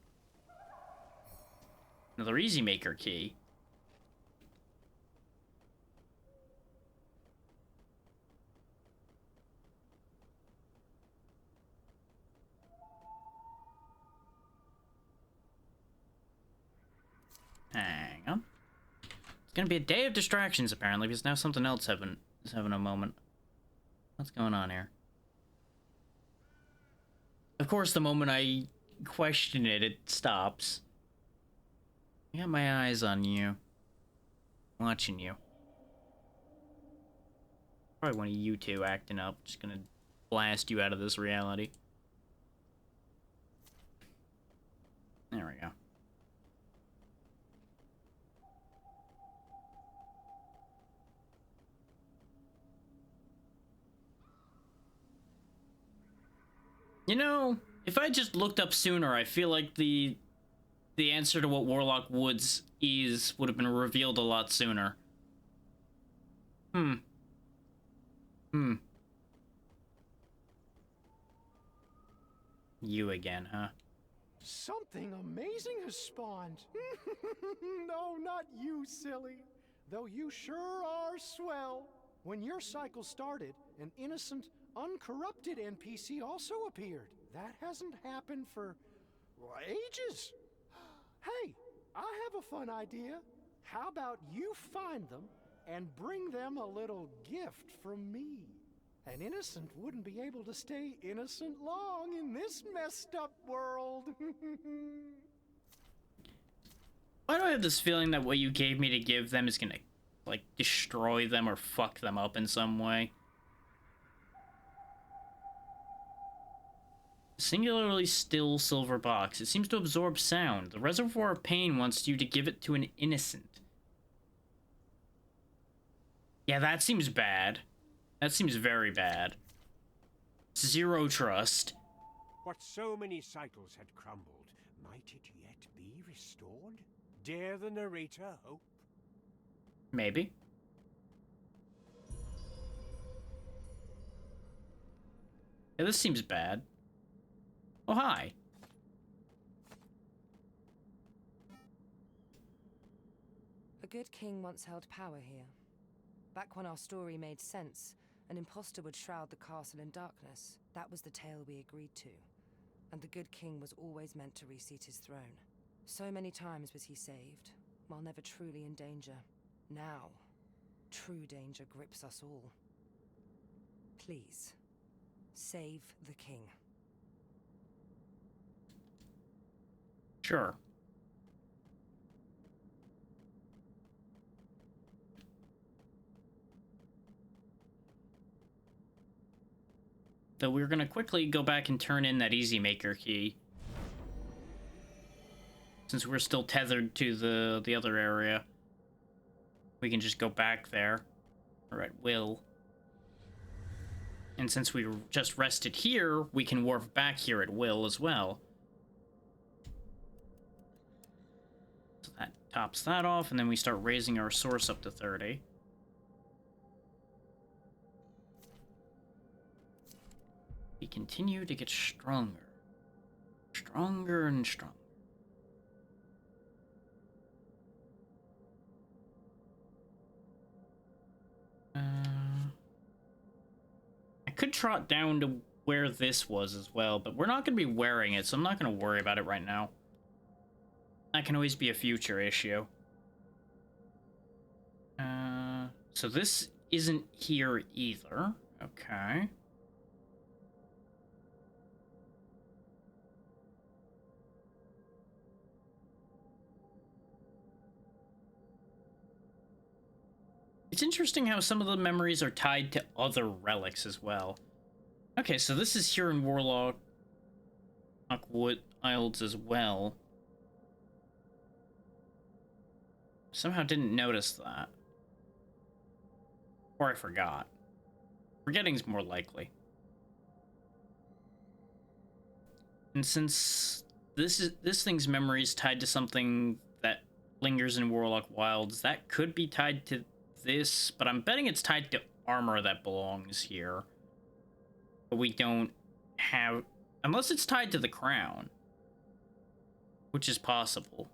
Another Easy Maker key. Hang on. It's gonna be a day of distractions, apparently, because now something else is having a moment. What's going on here? Of course, the moment I question it, it stops. I got my eyes on you. Watching you. Probably one of you two acting up. Just gonna blast you out of this reality. There we go. You know, if I just looked up sooner, I feel like the answer to what Warlock Woods is would have been revealed a lot sooner. You again, huh? Something amazing has spawned. No, not you, silly. Though you sure are swell. When your cycle started, an innocent, uncorrupted NPC also appeared. That hasn't happened for ages. Hey, I have a fun idea. How about you find them and bring them a little gift from me? An innocent wouldn't be able to stay innocent long in this messed up world. Why do I have this feeling that what you gave me to give them is gonna, like, destroy them or fuck them up in some way? Singularly still silver box. It seems to absorb sound. The Reservoir of Pain wants you to give it to an innocent. Yeah, that seems bad. That seems very bad. Zero trust. What so many cycles had crumbled, might it yet be restored? Dare the narrator hope? Maybe. Yeah, this seems bad. Oh, hi. A good king once held power here. Back when our story made sense, an impostor would shroud the castle in darkness. That was the tale we agreed to. And the good king was always meant to reseat his throne. So many times was he saved, while never truly in danger. Now, true danger grips us all. Please, save the king. Sure. Though we're gonna quickly go back and turn in that Easy Maker key. Since we're still tethered to the other area. We can just go back there. Or at will. And since we just rested here, we can warp back here at will as well. So that tops that off, and then we start raising our source up to 30. We continue to get stronger. Stronger and stronger. I could trot down to where this was as well, but we're not going to be wearing it, so I'm not going to worry about it right now. That can always be a future issue. So this isn't here either. Okay. It's interesting how some of the memories are tied to other relics as well. Okay, so this is here in Warlock Wood Isles as well. Somehow didn't notice that. Or I forgot. Forgetting's more likely. And since this thing's memory is tied to something that lingers in Warlock Wilds, that could be tied to this, but I'm betting it's tied to armor that belongs here. But we don't have... Unless it's tied to the crown. Which is possible.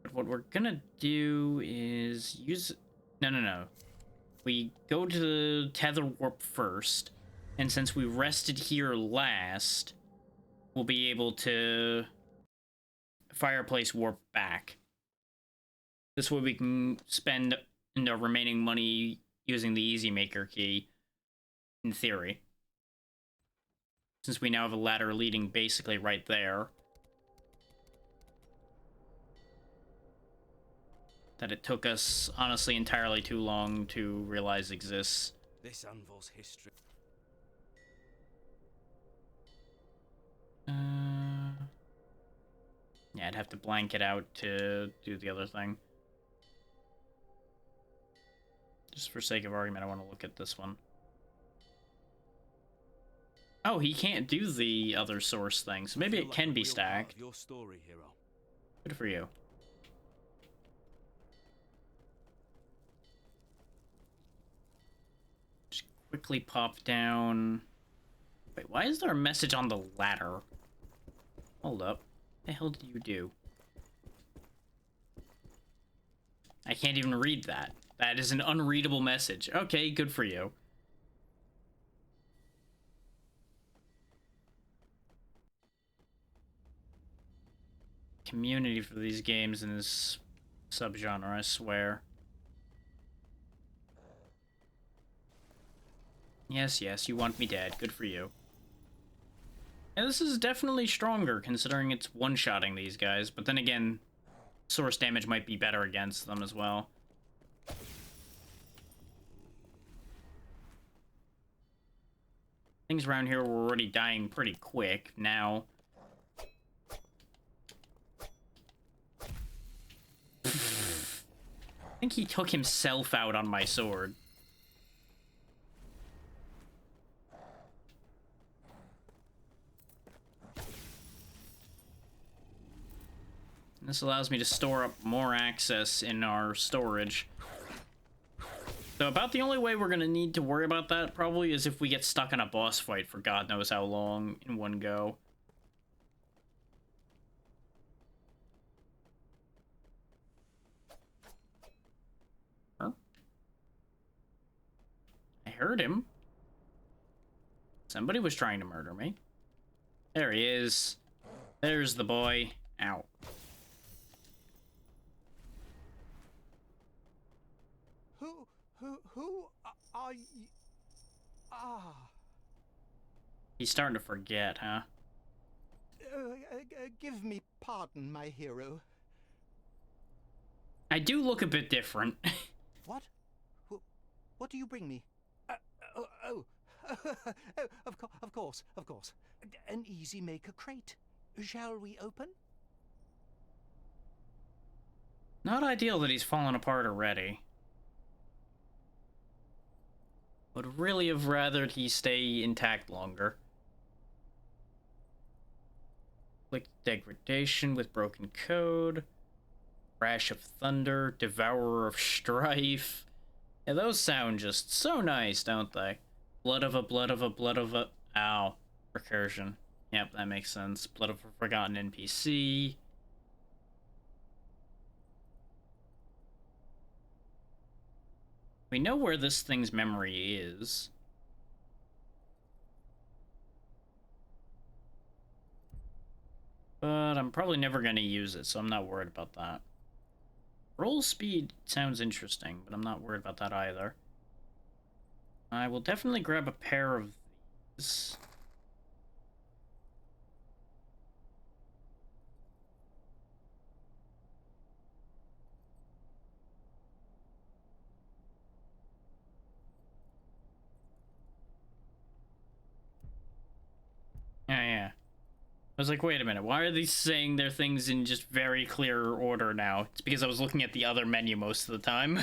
But what we're gonna do is use... No. We go to the Tether Warp first, and since we rested here last, we'll be able to Fireplace Warp back. This way we can spend our remaining money using the Easy Maker key, in theory. Since we now have a ladder leading basically right there. That it took us, honestly, entirely too long to realize exists. This anvil's history. Yeah, I'd have to blank it out to do the other thing. Just for sake of argument, I want to look at this one. Oh, he can't do the other source thing, so maybe it can be stacked. Your story, hero. Good for you. Just quickly pop down. Wait, why is there a message on the ladder? Hold up. What the hell did you do? I can't even read that. That is an unreadable message. Okay, good for you. Community for these games in this subgenre, I swear. Yes, yes, you want me dead. Good for you. And this is definitely stronger, considering it's one-shotting these guys. But then again, source damage might be better against them as well. Things around here were already dying pretty quick. Now... I think he took himself out on my sword. This allows me to store up more access in our storage. So about the only way we're gonna need to worry about that probably is if we get stuck in a boss fight for God knows how long in one go. Huh? I heard him. Somebody was trying to murder me. There he is. There's the boy. Ow. Who are you? Ah. He's starting to forget, huh? Give me pardon, my hero. I do look a bit different. What? What do you bring me? Oh, of course. An Easy Maker crate. Shall we open? Not ideal that he's fallen apart already. Would really have rathered he stay intact longer. Click degradation with broken code. Crash of Thunder, Devourer of Strife. Yeah, those sound just so nice, don't they? Blood of a... Ow. Recursion. Yep, that makes sense. Blood of a Forgotten NPC. We know where this thing's memory is. But I'm probably never going to use it, so I'm not worried about that. Roll speed sounds interesting, but I'm not worried about that either. I will definitely grab a pair of these. Yeah. I was like, wait a minute, why are these saying their things in just very clear order now? It's because I was looking at the other menu most of the time.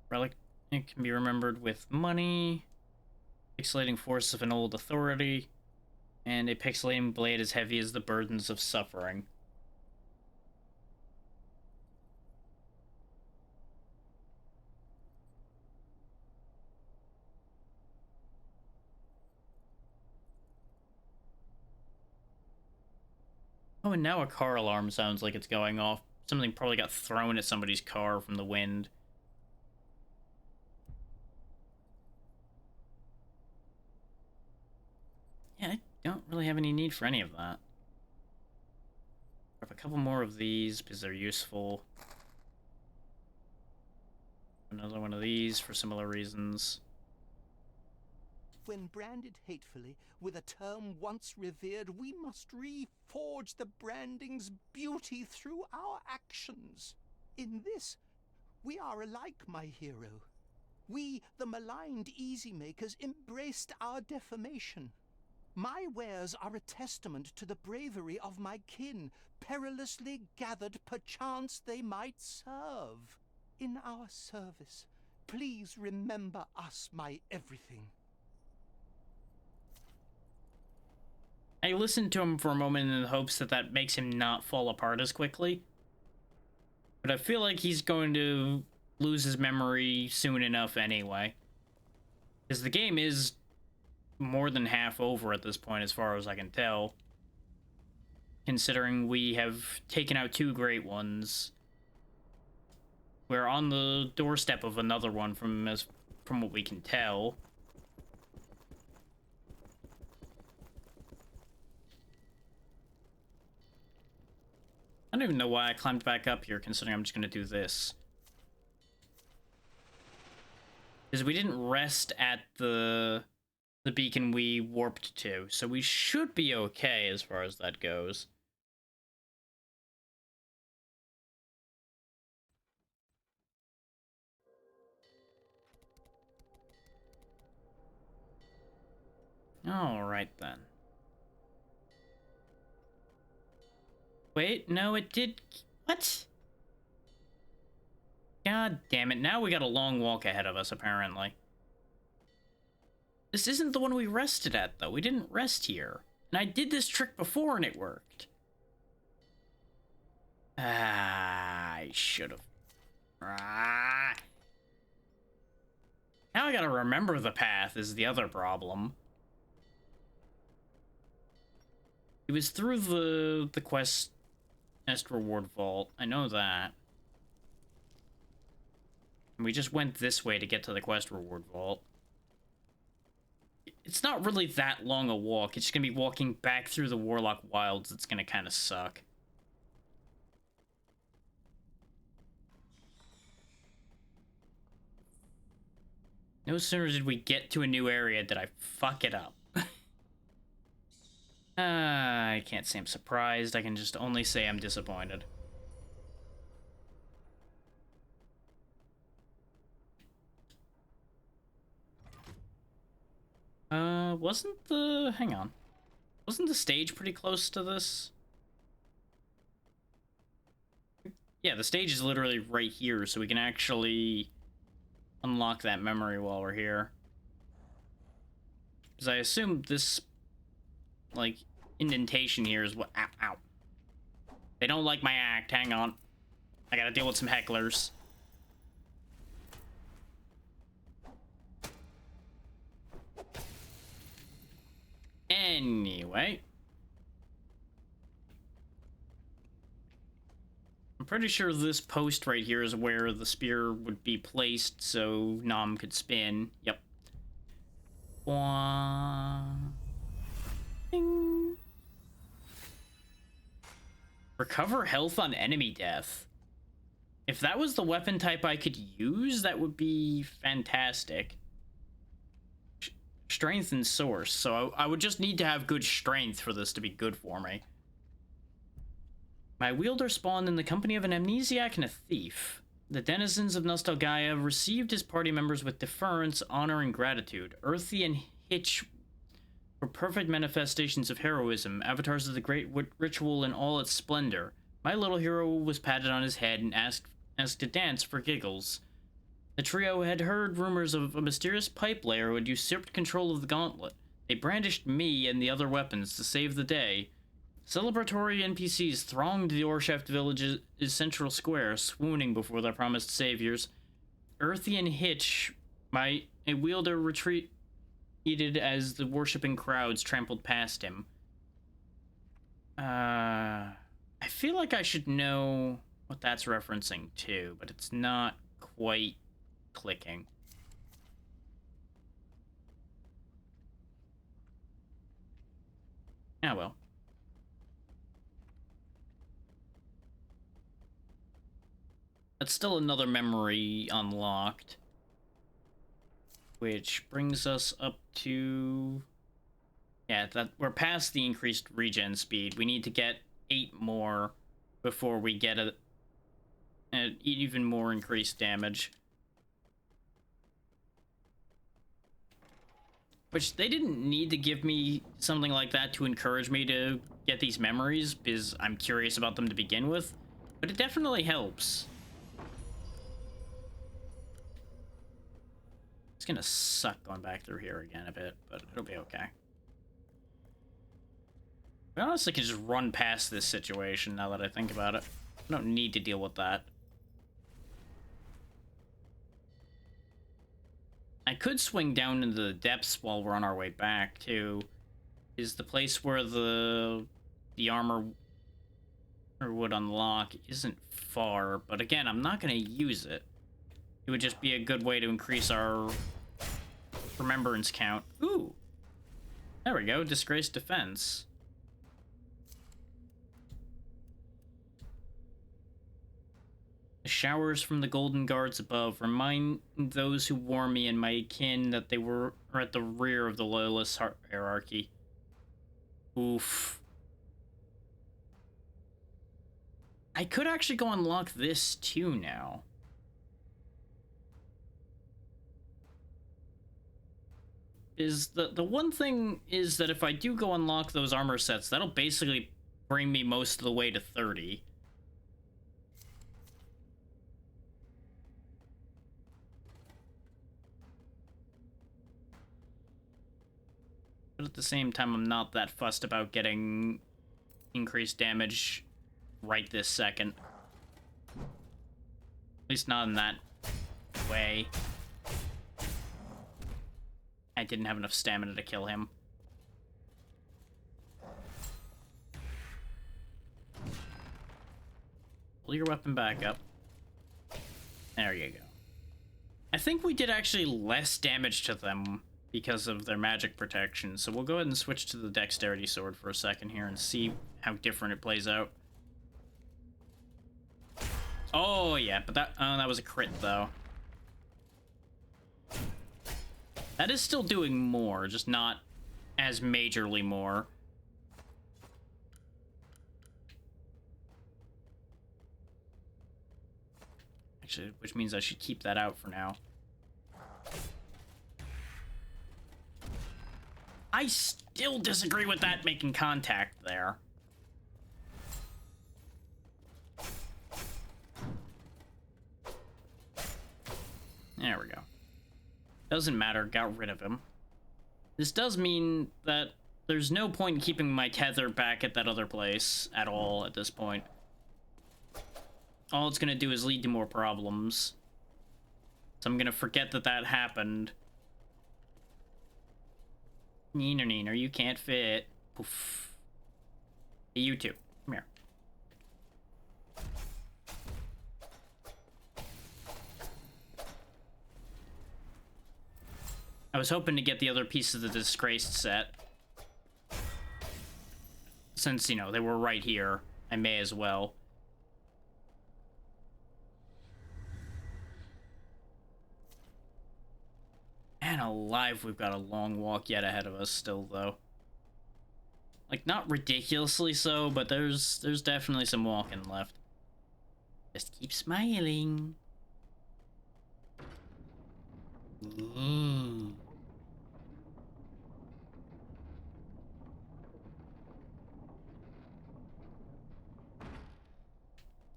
Relic, it can be remembered with money, pixelating force of an old authority, and a pixelating blade as heavy as the burdens of suffering. Oh, and now a car alarm sounds like it's going off. Something probably got thrown at somebody's car from the wind. Yeah, I don't really have any need for any of that. Grab a couple more of these because they're useful. Another one of these for similar reasons. When branded hatefully with a term once revered, we must reforge the branding's beauty through our actions. In this, we are alike, my hero. We, the maligned Easy Makers, embraced our defamation. My wares are a testament to the bravery of my kin, perilously gathered perchance they might serve. In our service, please remember us, my everything. I listened to him for a moment in the hopes that that makes him not fall apart as quickly. But I feel like he's going to lose his memory soon enough anyway. Because the game is more than half over at this point, as far as I can tell. Considering we have taken out two great ones. We're on the doorstep of another one from what we can tell. I don't even know why I climbed back up here, considering I'm just gonna do this. Because we didn't rest at the beacon we warped to, so we should be okay as far as that goes. Alright then. Wait, no, it did... What? God damn it, now we got a long walk ahead of us, apparently. This isn't the one we rested at, though. We didn't rest here. And I did this trick before and it worked. I should've... Ah. Now I gotta remember the path is the other problem. It was through the quest reward vault. I know that. And we just went this way to get to the quest reward vault. It's not really that long a walk. It's just gonna be walking back through the Warlock Wilds that's gonna kind of suck. No sooner did we get to a new area did I fuck it up. I can't say I'm surprised. I can just only say I'm disappointed. Wasn't the... Hang on. Wasn't the stage pretty close to this? Yeah, the stage is literally right here, so we can actually unlock that memory while we're here. Because I assume this, like, indentation here is what... Ow, ow. They don't like my act. Hang on. I gotta deal with some hecklers. Anyway. I'm pretty sure this post right here is where the spear would be placed so Nom could spin. Yep. Ding. Recover health on enemy death. If that was the weapon type I could use, that would be fantastic. Strength and source, so I would just need to have good strength for this to be good for me. My wielder spawned in the company of an amnesiac and a thief. The denizens of Nostalgaia received his party members with deference, honor, and gratitude. Earthy and Hitch were perfect manifestations of heroism, avatars of the great ritual in all its splendor. My little hero was patted on his head and asked to dance for giggles. The trio had heard rumors of a mysterious pipe layer who had usurped control of the gauntlet. They brandished me and the other weapons to save the day. Celebratory NPCs thronged the Orshaft village's central square, swooning before their promised saviors. Earthy and Hitch, a wielder, retreated as the worshipping crowds trampled past him. I feel like I should know what that's referencing to, but it's not quite clicking. Ah, well. That's still another memory unlocked. Which brings us up to... Yeah, that we're past the increased regen speed. We need to get 8 more before we get an even more increased damage. Which, they didn't need to give me something like that to encourage me to get these memories, because I'm curious about them to begin with. But it definitely helps. It's gonna suck going back through here again a bit, but it'll be okay. I honestly can just run past this situation now that I think about it. I don't need to deal with that. I could swing down into the depths while we're on our way back, too. Is the place where the armor would unlock isn't far, but again, I'm not going to use it. It would just be a good way to increase our remembrance count. Ooh! There we go, disgraced defense. Showers from the golden guards above remind those who wore me and my kin that they were at the rear of the loyalist hierarchy. Oof. I could actually go unlock this too now. Is the one thing is that if I do go unlock those armor sets, that'll basically bring me most of the way to 30. But at the same time, I'm not that fussed about getting increased damage right this second. At least not in that way. I didn't have enough stamina to kill him. Pull your weapon back up. There you go. I think we did actually less damage to them because of their magic protection, so we'll go ahead and switch to the dexterity sword for a second here and see how different it plays out. Oh yeah, but that was a crit though. That is still doing more, just not as majorly more. Actually, which means I should keep that out for now. I still disagree with that making contact there. There we go. Doesn't matter, got rid of him. This does mean that there's no point in keeping my tether back at that other place at all at this point. All it's gonna do is lead to more problems. So I'm gonna forget that that happened. Neener, neener, you can't fit. Poof. Hey, you two, come here. I was hoping to get the other piece of the Disgraced set. Since, you know, they were right here, I may as well. And alive, we've got a long walk yet ahead of us still, though. Like, not ridiculously so, but there's definitely some walking left. Just keep smiling.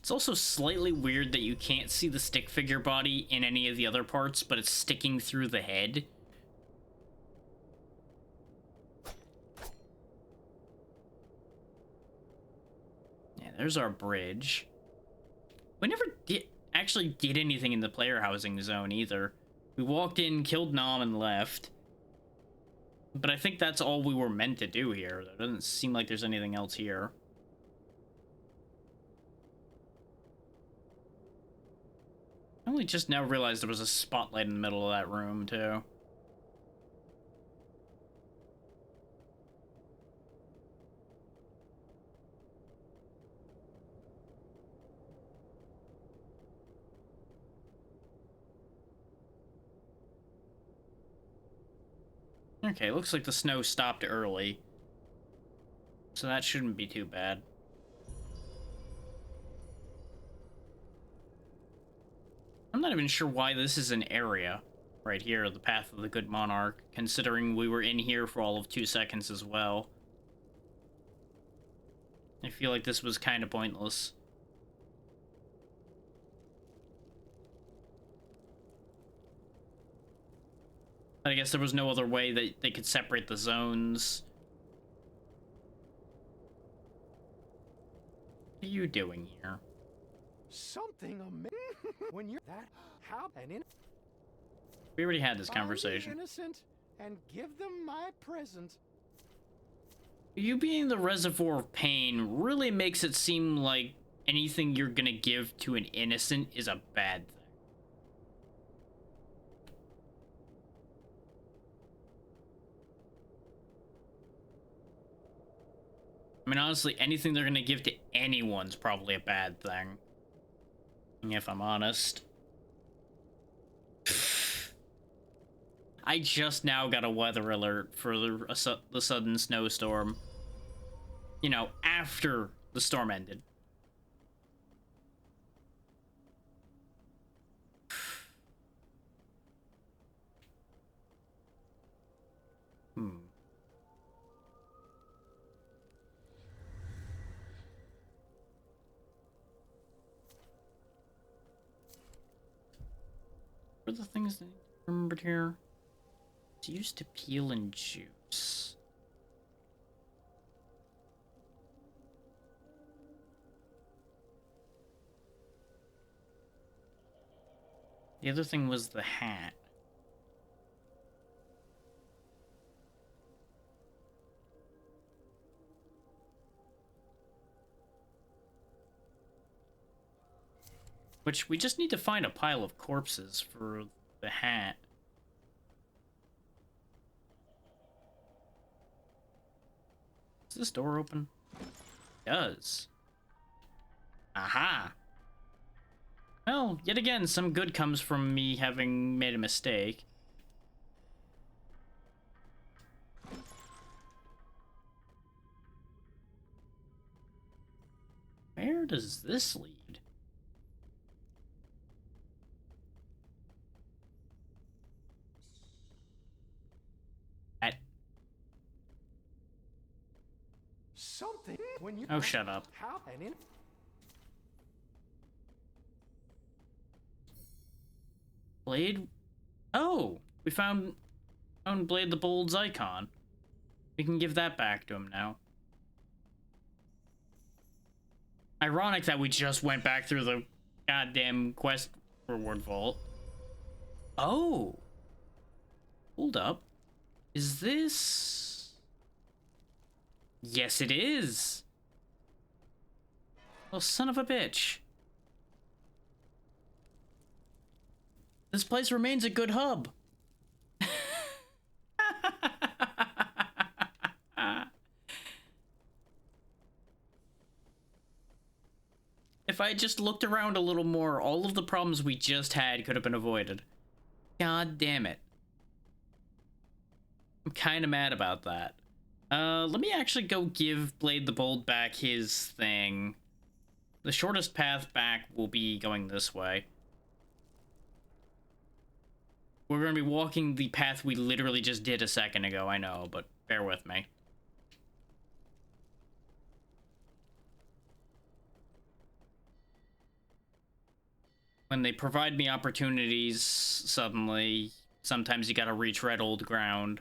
It's also slightly weird that you can't see the stick figure body in any of the other parts, but it's sticking through the head. Yeah, there's our bridge. We never actually did anything in the player housing zone either. We walked in, killed Nom, and left. But I think that's all we were meant to do here. There doesn't seem like there's anything else here. I only just now realized there was a spotlight in the middle of that room, too. Okay, looks like the snow stopped early. So that shouldn't be too bad. I'm not even sure why this is an area right here, the Path of the Good Monarch, considering we were in here for all of 2 seconds as well. I feel like this was kind of pointless. But I guess there was no other way that they could separate the zones. What are you doing here? Something amazing. When you're that, how and in. We already had this Find the conversation. innocent and give them my present. You being the reservoir of pain really makes it seem like anything you're gonna give to an innocent is a bad thing. I mean, honestly, anything they're gonna give to anyone's probably a bad thing. if I'm honest. I just now got a weather alert for the sudden snowstorm. You know, after the storm ended. What are the things that I remembered here? It's used to peel and juice. The other thing was the hat. Which, we just need to find a pile of corpses for the hat. Is this door open? It does. Aha! Well, yet again, some good comes from me having made a mistake. Where does this lead? Something when you Oh, shut up. How and in Blade? Oh! We found Blade the Bold's icon. We can give that back to him now. Ironic that we just went back through the goddamn quest reward vault. Oh! Hold up. Is this... Yes, it is! Oh, son of a bitch. This place remains a good hub. If I just looked around a little more, all of the problems we just had could have been avoided. God damn it. I'm kind of mad about that. Let me actually go give Blade the Bold back his thing. The shortest path back will be going this way. We're going to be walking the path we literally just did a second ago, I know, but bear with me. When they provide me opportunities, suddenly, sometimes you gotta retread old ground.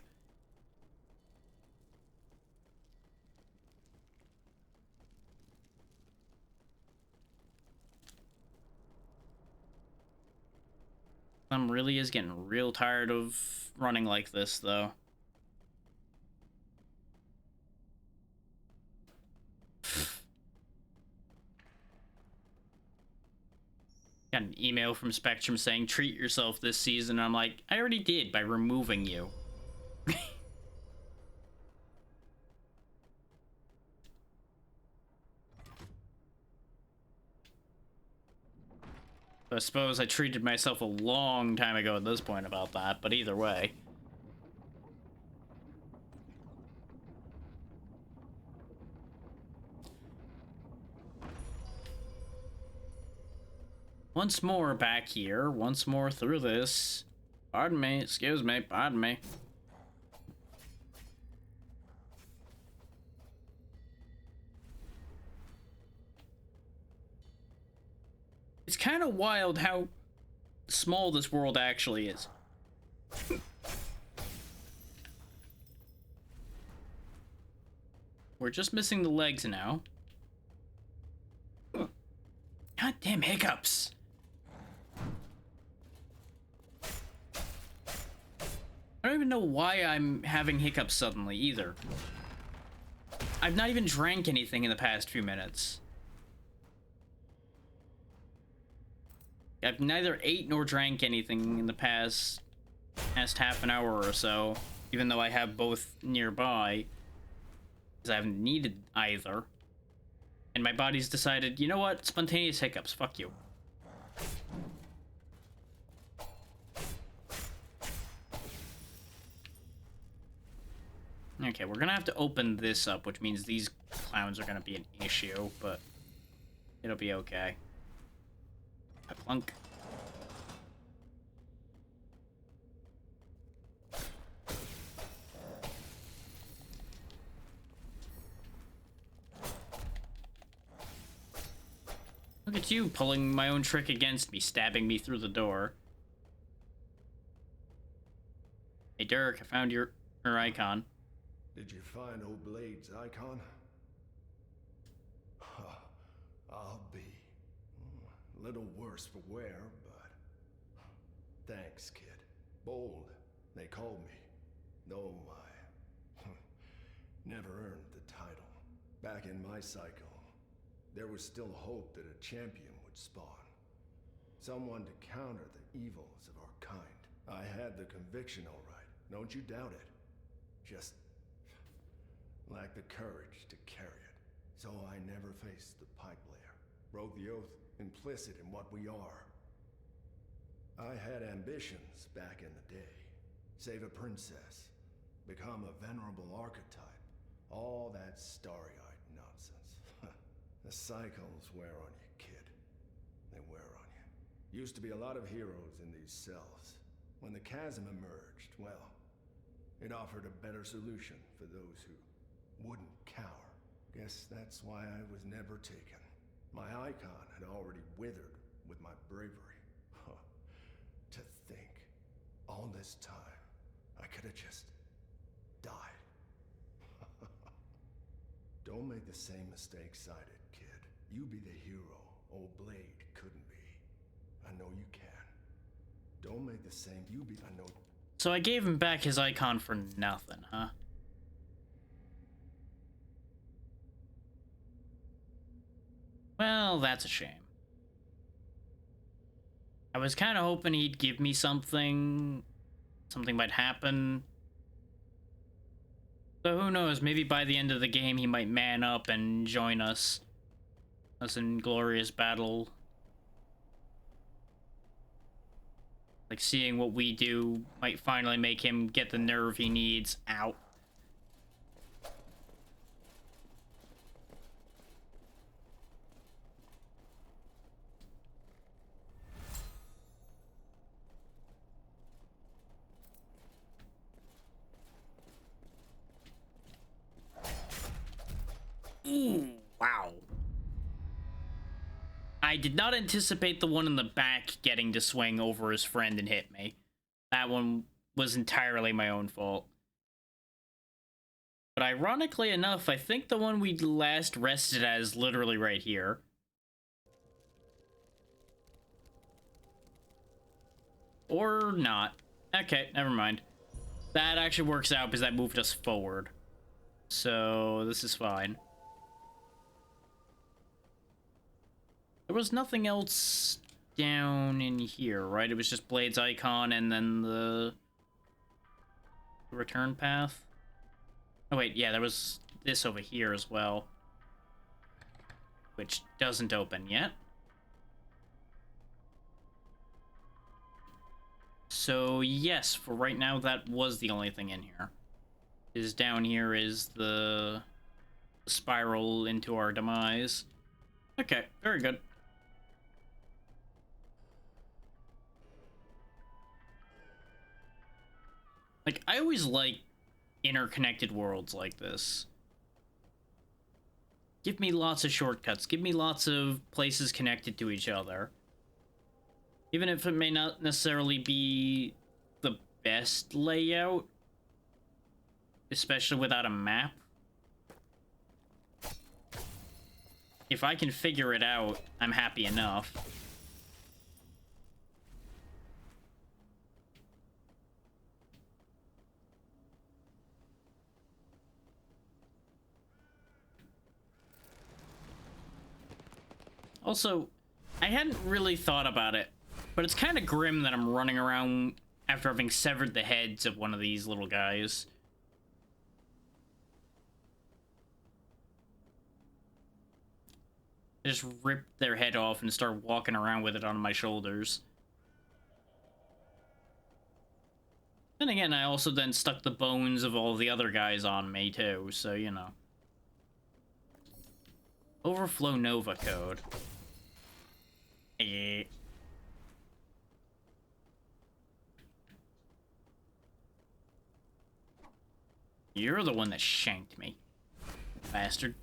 Really is getting real tired of running like this, though. Got an email from Spectrum saying, treat yourself this season. I'm like, I already did by removing you. I suppose I treated myself a long time ago at this point about that, but either way. Once more back here, once more through this. Pardon me, excuse me, pardon me. It's kind of wild how small this world actually is. We're just missing the legs now. Goddamn hiccups. I don't even know why I'm having hiccups suddenly either. I've not even drank anything in the past few minutes. I've neither ate nor drank anything in the past half an hour or so, even though I have both nearby, because I haven't needed either. And my body's decided, you know what? Spontaneous hiccups, fuck you. Okay, we're gonna have to open this up, which means these clowns are gonna be an issue, but it'll be okay. A clunk. Look at you pulling my own trick against me, stabbing me through the door. Hey Dirk, I found your icon. Did you find old Blade's icon? I'll be a little worse for wear, but thanks, kid. Bold, they called me. Though I never earned the title. Back in my cycle, there was still hope that a champion would spawn. Someone to counter the evils of our kind. I had the conviction, all right. Don't you doubt it. Just lacked the courage to carry it. So I never faced the pipe layer. Broke the oath implicit in what we are. I had ambitions back in the day. Save a princess. Become a venerable archetype. All that starry-eyed nonsense. The cycles wear on you, kid. They wear on you. Used to be a lot of heroes in these cells. When the chasm emerged, well, it offered a better solution for those who wouldn't cower. Guess that's why I was never taken. My icon had already withered with my bravery. Huh. To think, all this time, I could have just died. Don't make the same mistakes I did, kid. You be the hero old Blade couldn't be. I know you can. Don't make the same. You be. I know. So I gave him back his icon for nothing, huh? Well, that's a shame. I was kind of hoping he'd give me something. Something might happen. So who knows, maybe by the end of the game he might man up and join us in glorious battle. Like, seeing what we do might finally make him get the nerve he needs out. Ooh, wow. I did not anticipate the one in the back getting to swing over his friend and hit me. That one was entirely my own fault. But ironically enough, I think the one we last rested at is literally right here. Or not. Okay, never mind. That actually works out because that moved us forward. So this is fine. There was nothing else down in here, right? It was just Blade's icon and then the return path. Oh wait, yeah, there was this over here as well, which doesn't open yet. So yes, for right now, that was the only thing in here. Is down here is the spiral into our demise. Okay, very good. Like, I always like interconnected worlds like this. Give me lots of shortcuts. Give me lots of places connected to each other. Even if it may not necessarily be the best layout, especially without a map. If I can figure it out, I'm happy enough. Also, I hadn't really thought about it, but it's kind of grim that I'm running around after having severed the heads of one of these little guys. I just ripped their head off and start walking around with it on my shoulders. Then again, I also then stuck the bones of all the other guys on me too, so you know. Overflow Nova code. Eh. You're the one that shanked me, bastard.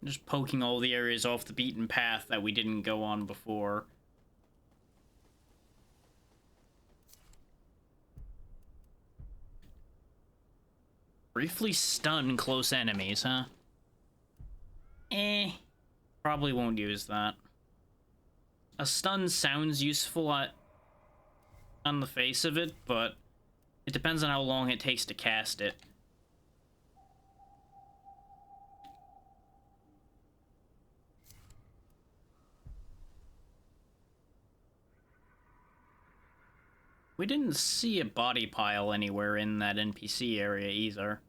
Just poking all the areas off the beaten path that we didn't go on before. Briefly stun close enemies, huh? Probably won't use that. A stun sounds useful on the face of it, but it depends on how long it takes to cast it. We didn't see a body pile anywhere in that NPC area either.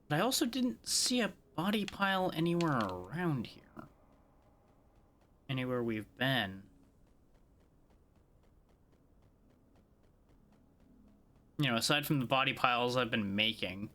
But I also didn't see a body pile anywhere around here. Anywhere we've been. You know, aside from the body piles I've been making.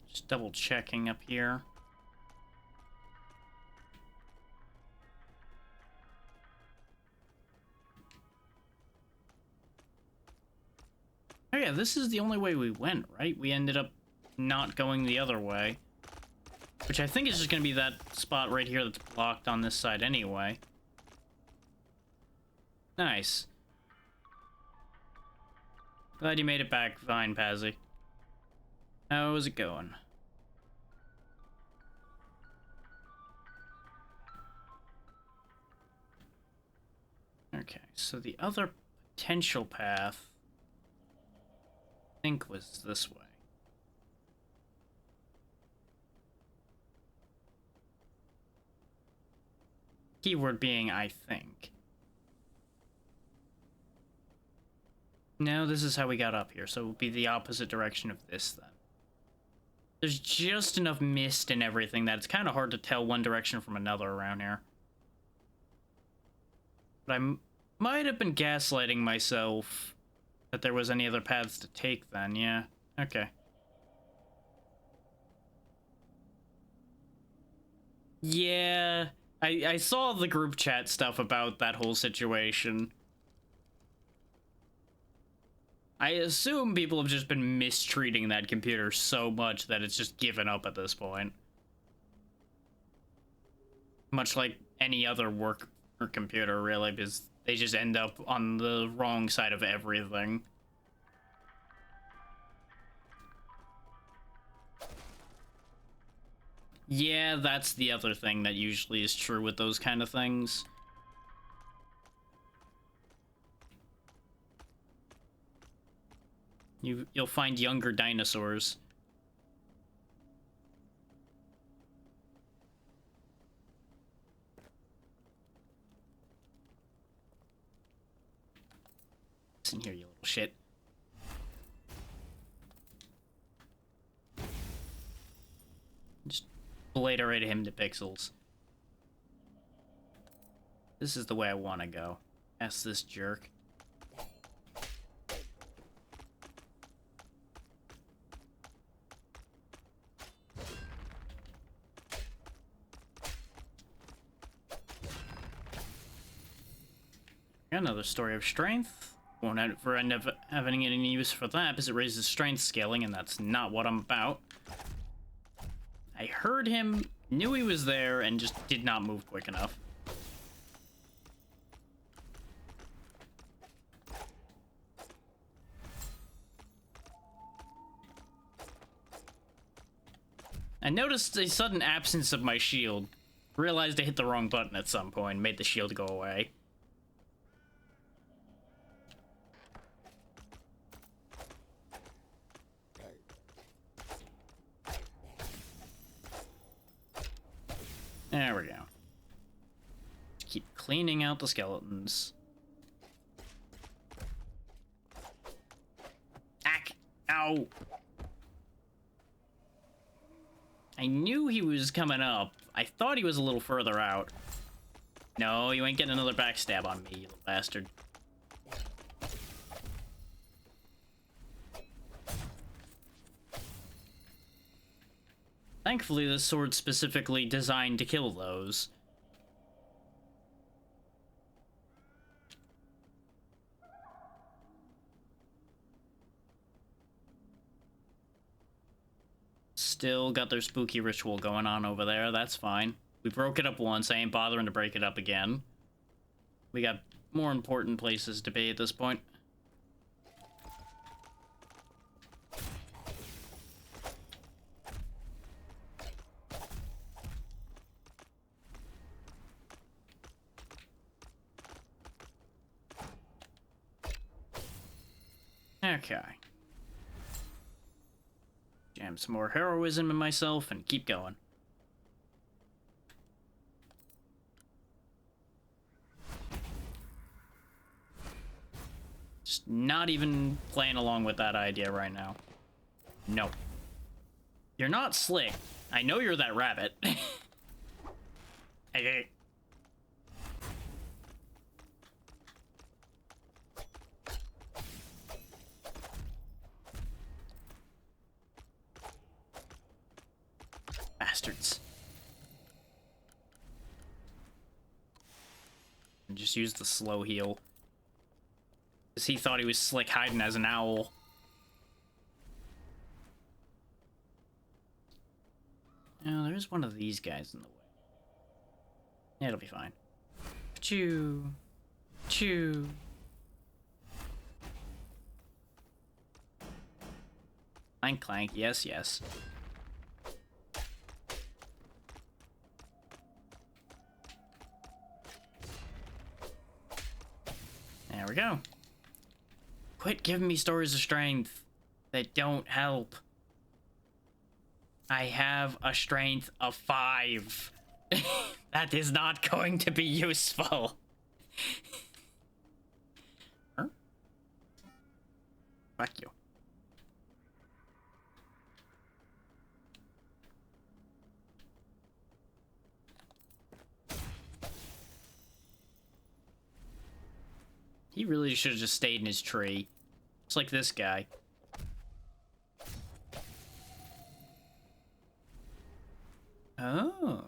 Just double checking up here. Oh yeah, this is the only way we went, right? We ended up not going the other way. Which I think is just gonna be that spot right here that's blocked on this side anyway. Nice. Glad you made it back fine, Pazzy. How's it going? Okay, so the other potential path, I think, was this way. Keyword being, I think. No, this is how we got up here, so it would be the opposite direction of this then. There's just enough mist and everything that it's kind of hard to tell one direction from another around here. But I might have been gaslighting myself that there was any other paths to take then, yeah. Okay. Yeah, I saw the group chat stuff about that whole situation. I assume people have just been mistreating that computer so much that it's just given up at this point. Much like any other work or computer, really, because they just end up on the wrong side of everything. Yeah, that's the other thing that usually is true with those kind of things. You'll find younger dinosaurs. Listen here, you little shit. Just obliterate him to pixels. This is the way I want to go. Ask this jerk. Another story of strength. Won't ever end up having any use for that because it raises strength scaling, and that's not what I'm about. I heard him, knew he was there, and just did not move quick enough. I noticed a sudden absence of my shield. Realized I hit the wrong button at some point, made the shield go away. There we go. Just keep cleaning out the skeletons. Ack! Ow! I knew he was coming up. I thought he was a little further out. No, you ain't getting another backstab on me, you little bastard. Thankfully, this sword's specifically designed to kill those. Still got their spooky ritual going on over there, that's fine. We broke it up once, I ain't bothering to break it up again. We got more important places to be at this point. Okay. Jam some more heroism in myself and keep going. Just not even playing along with that idea right now. No. You're not slick. I know you're that rabbit. Hey. Bastards. And just use the slow heal. Because he thought he was slick hiding as an owl. Oh, there's one of these guys in the way. Yeah, it'll be fine. Choo. Choo. Clank, clank. Yes, yes. There we go. Quit giving me stories of strength that don't help. I have a strength of 5. That is not going to be useful. Huh? Fuck you. He really should have just stayed in his tree. It's like this guy. Oh.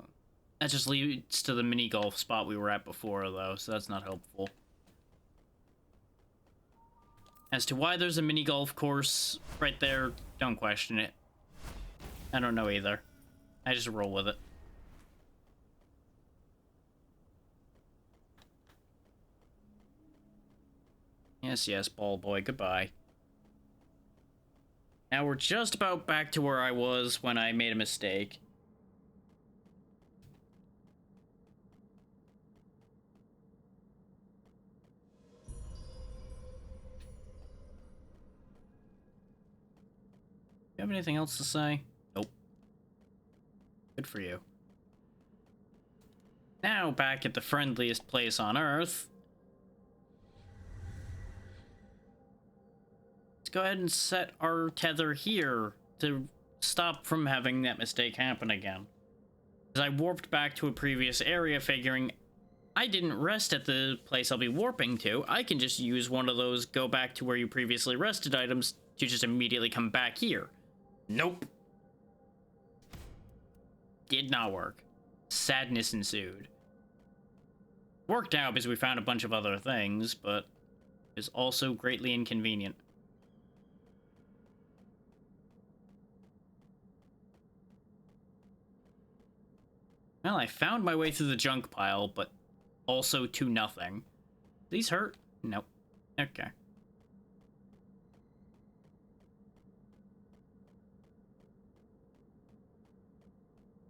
That just leads to the mini golf spot we were at before, though, so that's not helpful. As to why there's a mini golf course right there, don't question it. I don't know either. I just roll with it. Yes, yes, ball boy, goodbye. Now we're just about back to where I was when I made a mistake. You have anything else to say? Nope. Good for you. Now back at the friendliest place on Earth. Go ahead and set our tether here to stop from having that mistake happen again. As I warped back to a previous area, figuring I didn't rest at the place I'll be warping to. I can just use one of those go back to where you previously rested items to just immediately come back here. Nope. Did not work. Sadness ensued. Worked out because we found a bunch of other things, but is also greatly inconvenient. Well, I found my way through the junk pile, but also to nothing. These hurt? Nope. Okay.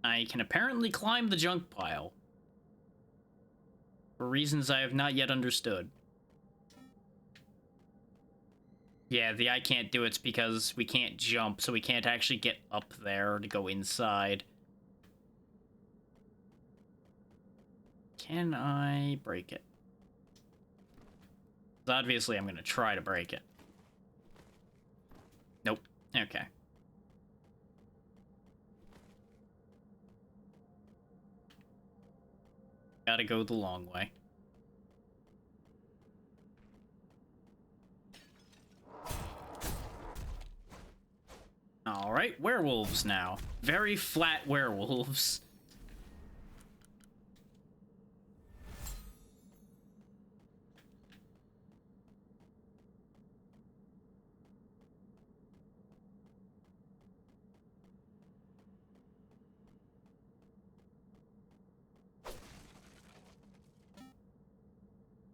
I can apparently climb the junk pile. For reasons I have not yet understood. Yeah, the I can't do it's because we can't jump, so we can't actually get up there to go inside. Can I break it? Obviously, I'm gonna try to break it. Nope. Okay. Gotta go the long way. Alright, werewolves now. Very flat werewolves.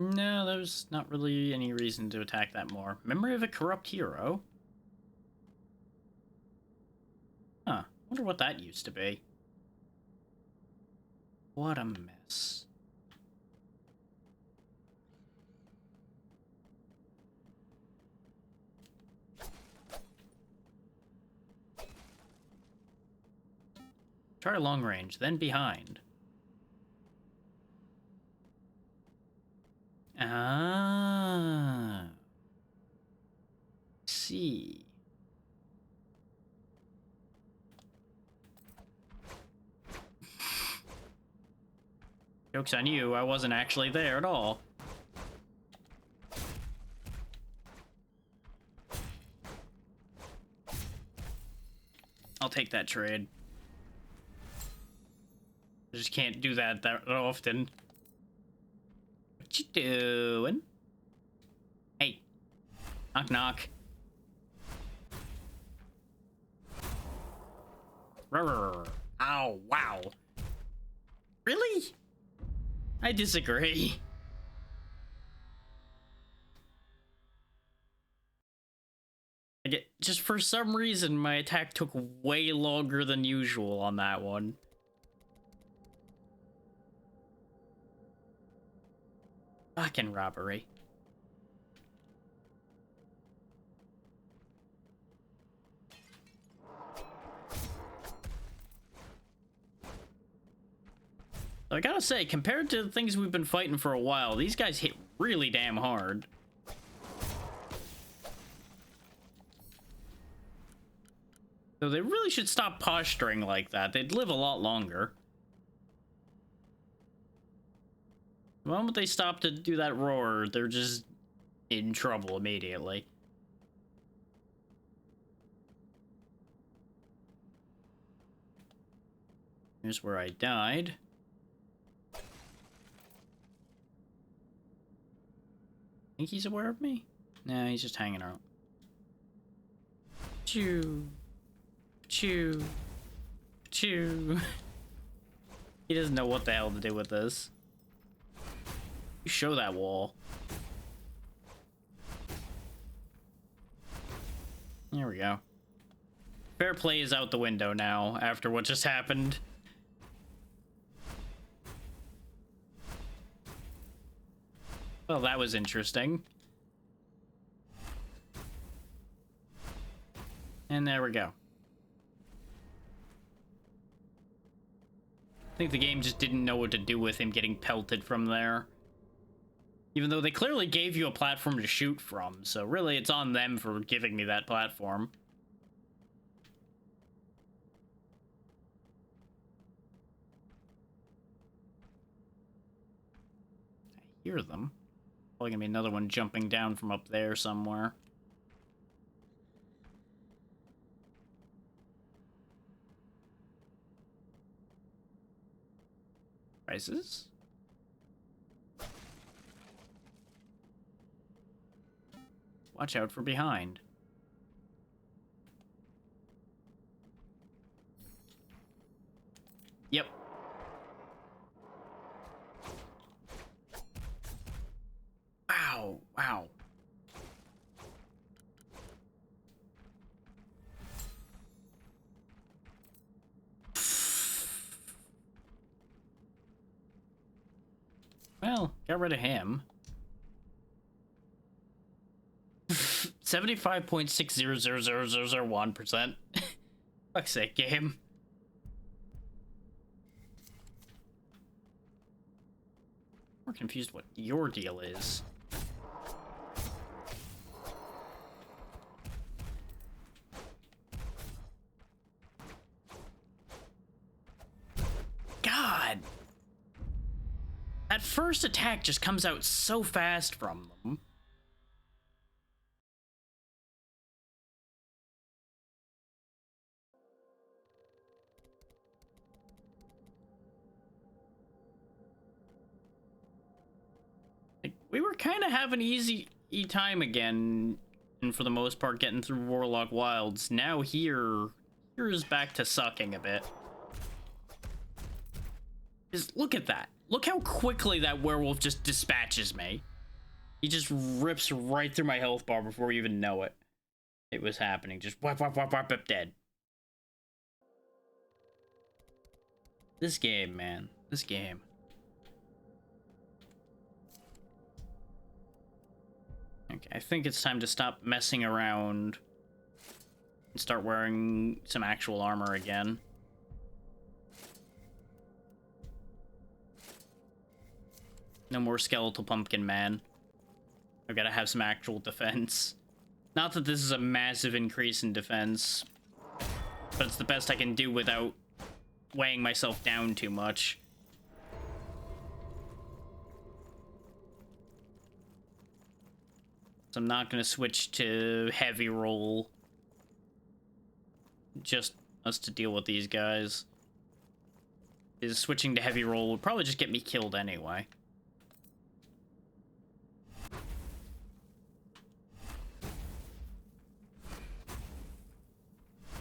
No, there's not really any reason to attack that more. Memory of a corrupt hero? Huh. Wonder what that used to be. What a mess. Try long range, then behind. Ah. See. Joke's on you, I wasn't actually there at all. I'll take that trade. I just can't do that often. What you doing? Hey. Knock knock. Rrr. Ow, wow. Really? I disagree. Just for some reason, my attack took way longer than usual on that one. Fucking robbery. I gotta say, compared to the things we've been fighting for a while, these guys hit really damn hard. So they really should stop posturing like that. They'd live a lot longer. The moment they stop to do that roar, they're just in trouble immediately. Here's where I died. Think he's aware of me? Nah, he's just hanging out. Choo. Choo. Choo. He doesn't know what the hell to do with this. You show that wall. There we go. Fair play is out the window now after what just happened. Well, that was interesting. And there we go. I think the game just didn't know what to do with him getting pelted from there. Even though they clearly gave you a platform to shoot from, so really it's on them for giving me that platform. I hear them. Probably gonna be another one jumping down from up there somewhere. Prices? Watch out for behind. Yep. Wow, wow. Well, got rid of him. 75.6000001%. Fuck's sake, game. More confused what your deal is. God! That first attack just comes out so fast from them. Like, we were kind of having easy time again, and for the most part getting through Warlock Wilds. Now here's back to sucking a bit. Just look at that. Look how quickly that werewolf just dispatches me. He just rips right through my health bar before you even know it. It was happening. Just whap, whap, whap, whap, dead. This game, man. This game. Okay, I think it's time to stop messing around and start wearing some actual armor again. No more skeletal pumpkin man. I've got to have some actual defense. Not that this is a massive increase in defense, but it's the best I can do without weighing myself down too much. So I'm not going to switch to heavy roll. Just us to deal with these guys. Is switching to heavy roll would probably just get me killed anyway.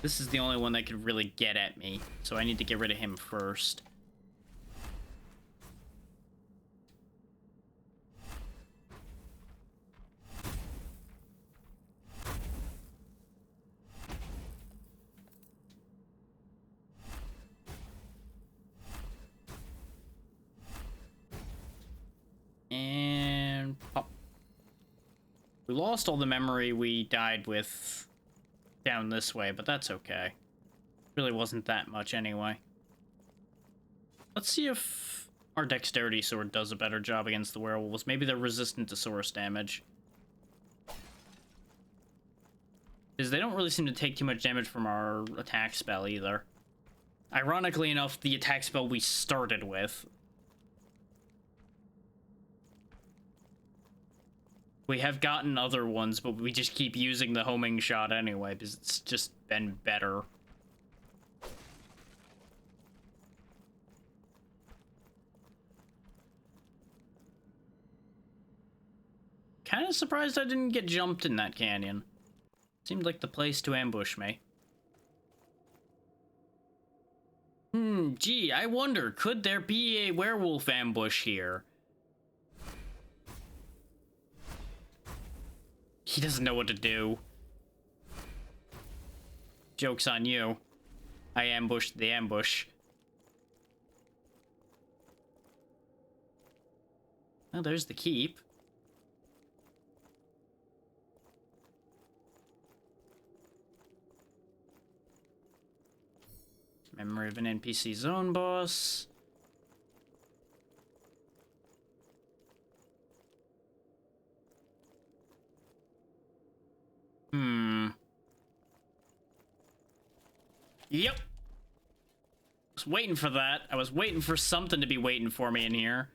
This is the only one that could really get at me, so I need to get rid of him first. And pop. We lost all the memory we died with down this way, but that's okay. Really wasn't that much anyway. Let's see if our dexterity sword does a better job against the werewolves. Maybe they're resistant to source damage. Because they don't really seem to take too much damage from our attack spell either. Ironically enough, the attack spell we started with. We have gotten other ones, but we just keep using the homing shot anyway, because it's just been better. Kind of surprised I didn't get jumped in that canyon. Seemed like the place to ambush me. Gee, I wonder, could there be a werewolf ambush here? He doesn't know what to do. Joke's on you. I ambushed the ambush. Oh, there's the keep. Memory of an NPC zone boss. Yep. I was waiting for that. I was waiting for something to be waiting for me in here.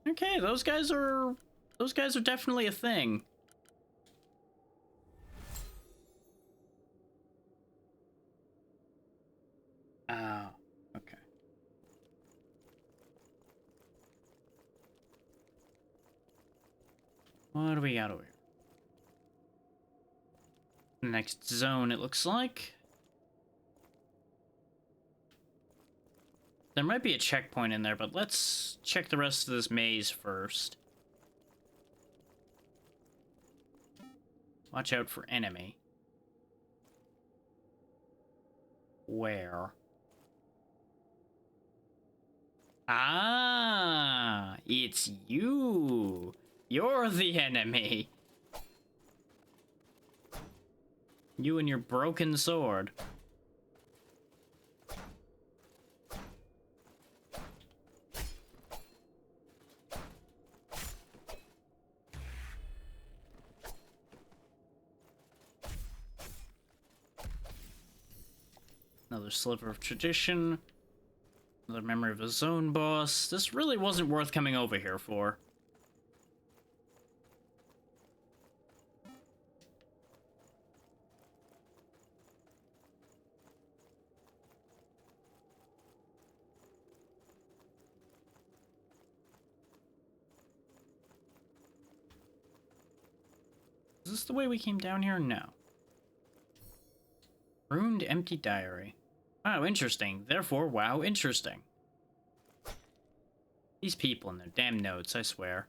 Okay, those guys are definitely a thing. Oh, okay. What do we got over here? Next zone, it looks like. There might be a checkpoint in there, but let's check the rest of this maze first. Watch out for enemy. Where? Ah, it's you. You're the enemy. You and your broken sword. Another sliver of tradition. Another memory of a zone boss. This really wasn't worth coming over here for. Is this the way we came down here? No. Ruined empty diary. Wow, interesting. Therefore, wow, interesting. These people and their damn notes, I swear.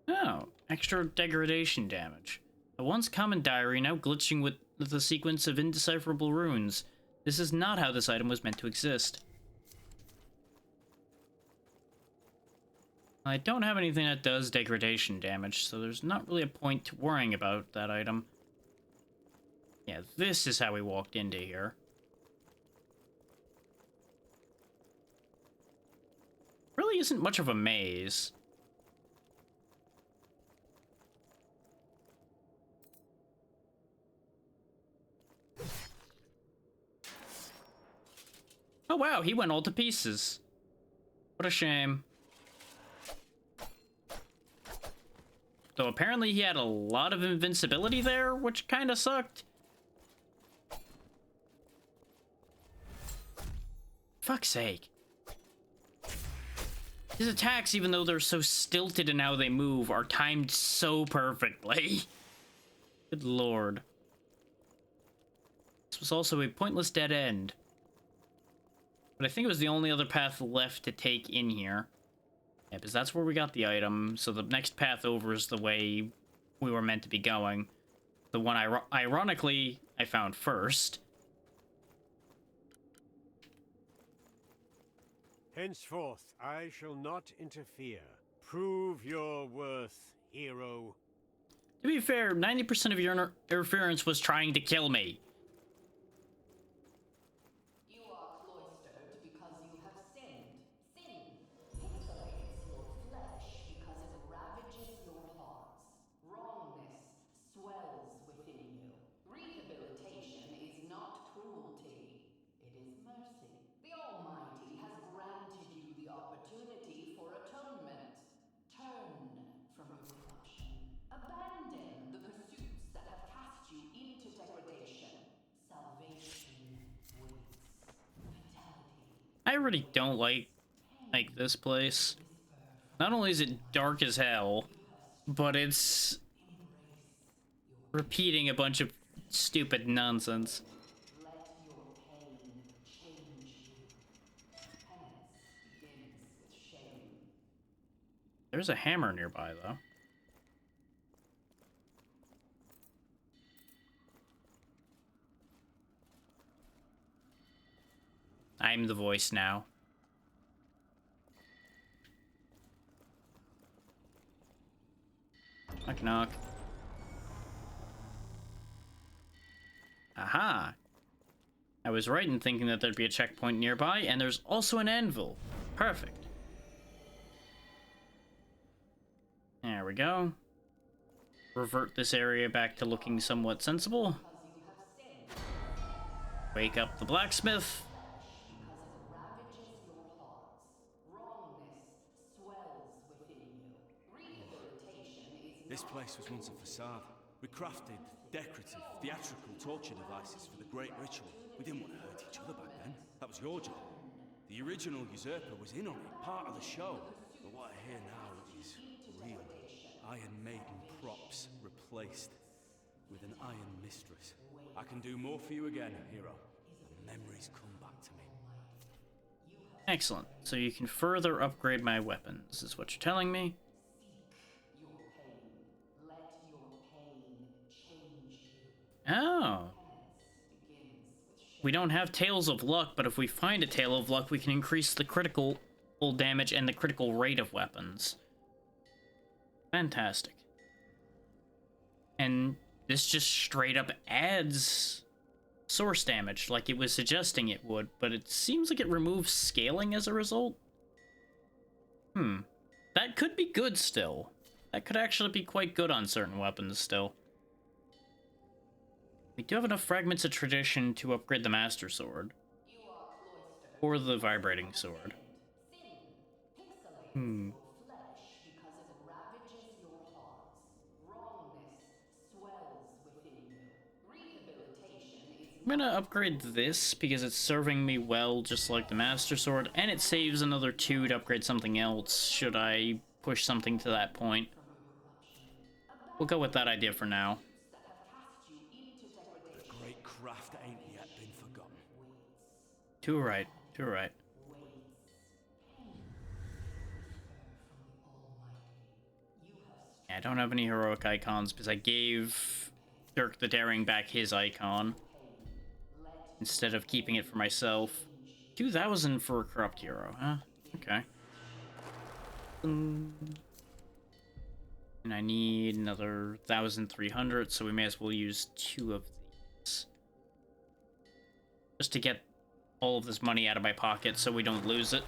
Oh, extra degradation damage. A once common diary now glitching with the sequence of indecipherable runes. This is not how this item was meant to exist. I don't have anything that does degradation damage, so there's not really a point to worrying about that item. Yeah, this is how we walked into here. Really isn't much of a maze. Oh wow, he went all to pieces. What a shame. Though apparently he had a lot of invincibility there, which kinda sucked. Fuck's sake. His attacks, even though they're so stilted in how they move, are timed so perfectly. Good lord. This was also a pointless dead end. But I think it was the only other path left to take in here. Yeah, because that's where we got the item, so the next path over is the way we were meant to be going. The one, ironically, I found first. Henceforth, I shall not interfere. Prove your worth, hero. To be fair, 90% of your interference was trying to kill me. You are cloistered because you have sinned. Sin pixelates your flesh because it ravages your hearts. Wrongness swells within you. Rehabilitation is not cruelty. It is mercy. The Almighty has granted you the opportunity for atonement. Turn from your corruption. Abandon the pursuits that have cast you into degradation. Salvation waits. Fatality. I really don't like this place. Not only is it dark as hell, but it's repeating a bunch of stupid nonsense. Let your pain change you. Penance begins with shame. There's a hammer nearby, though. I'm the voice now. Knock knock. Aha! I was right in thinking that there'd be a checkpoint nearby, and there's also an anvil. Perfect. There we go. Revert this area back to looking somewhat sensible. Wake up the blacksmith. This place was once a facade. We crafted decorative, theatrical torture devices for the great ritual. We didn't want to hurt each other back then. That was your job. The original usurper was in on it, part of the show. But what I hear now is real. Iron Maiden props replaced with an Iron Mistress. I can do more for you again, hero. The memories come back to me. Excellent. So you can further upgrade my weapons, is what you're telling me. Oh. We don't have Tales of Luck, but if we find a Tale of Luck, we can increase the critical damage and the critical rate of weapons. Fantastic. And this just straight up adds source damage, like it was suggesting it would, but it seems like it removes scaling as a result. That could be good still. That could actually be quite good on certain weapons still. We do have enough fragments of tradition to upgrade the Master Sword. Or the Vibrating Sword. I'm gonna upgrade this because it's serving me well just like the Master Sword, and it saves another 2 to upgrade something else should I push something to that point. We'll go with that idea for now. The great craft ain't yet been forgotten. Too right, too right. Yeah, I don't have any heroic icons because I gave Dirk the Daring back his icon instead of keeping it for myself. 2,000 for a corrupt hero, huh? Okay. And I need another 1,300, so we may as well use 2 of these. Just to get all of this money out of my pocket so we don't lose it.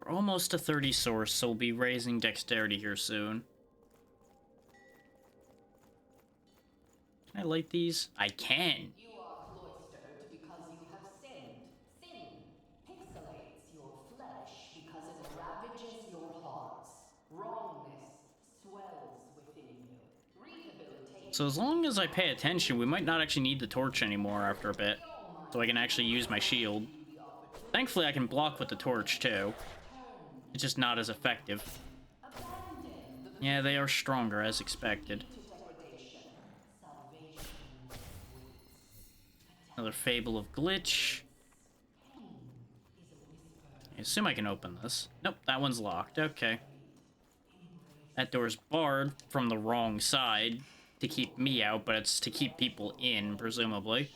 We're almost to 30 source, so we'll be raising dexterity here soon. Can I light these? I can. You are cloistered because you have sinned. Sin pixelates your flesh because it ravages your hearts. Wrongness swells within you. Rehabilitation. So as long as I pay attention, we might not actually need the torch anymore after a bit. So I can actually use my shield. Thankfully, I can block with the torch, too. It's just not as effective. Yeah, they are stronger, as expected. Another Fable of Glitch. I assume I can open this. Nope, that one's locked. Okay. That door's barred from the wrong side to keep me out, but it's to keep people in, presumably.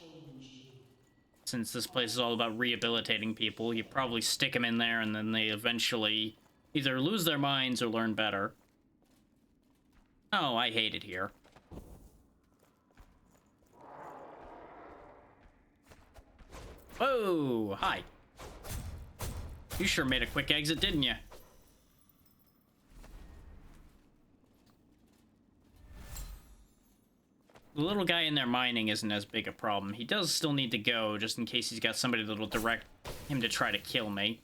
Since this place is all about rehabilitating people, you probably stick them in there and then they eventually either lose their minds or learn better. Oh, I hate it here. Whoa, hi. You sure made a quick exit, didn't you? The little guy in there mining isn't as big a problem. He does still need to go, just in case he's got somebody that'll direct him to try to kill me.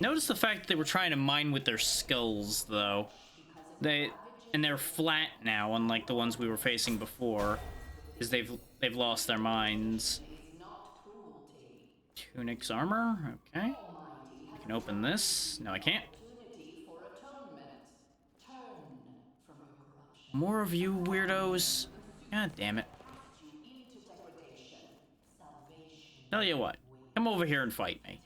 Notice the fact that they were trying to mine with their skulls, though. They're flat now, unlike the ones we were facing before, because they've lost their minds. Tunic's armor, okay. I can open this. No, I can't. More of you weirdos. God damn it. Tell you what, come over here and fight me.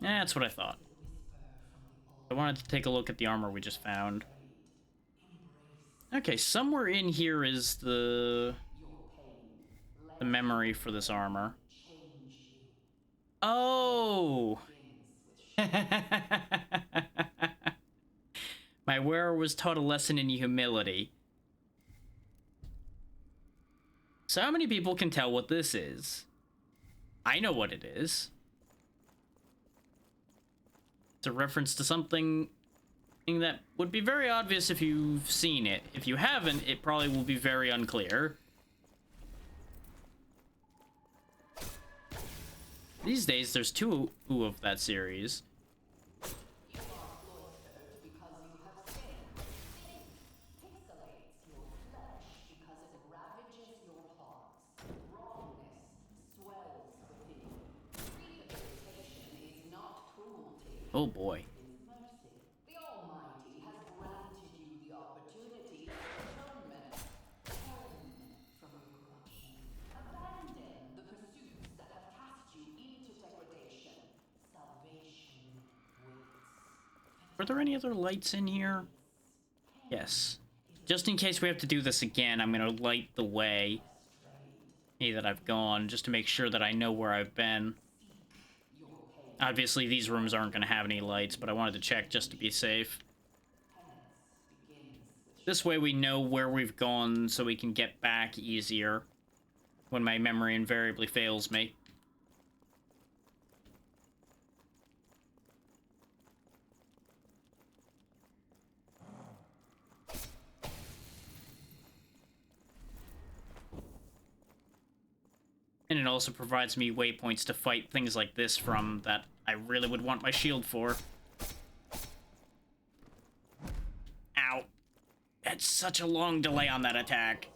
That's what I thought. I wanted to take a look at the armor we just found. Okay, somewhere in here is the memory for this armor. Oh! My wearer was taught a lesson in humility. So how many people can tell what this is? I know what it is. It's a reference to something that would be very obvious if you've seen it. If you haven't, it probably will be very unclear. These days, there's 2 of that series. Oh boy. The Almighty has granted you the opportunity for atonement. Turn from your corruption. Abandon the pursuits that have cast you into degradation. Salvation waits. Were there any other lights in here? Yes. Just in case we have to do this again, I'm gonna light the way that I've gone, just to make sure that I know where I've been. Obviously, these rooms aren't gonna have any lights, but I wanted to check just to be safe. This way we know where we've gone, so we can get back easier when my memory invariably fails me. And it also provides me waypoints to fight things like this from that I really would want my shield for. Ow. That's such a long delay on that attack.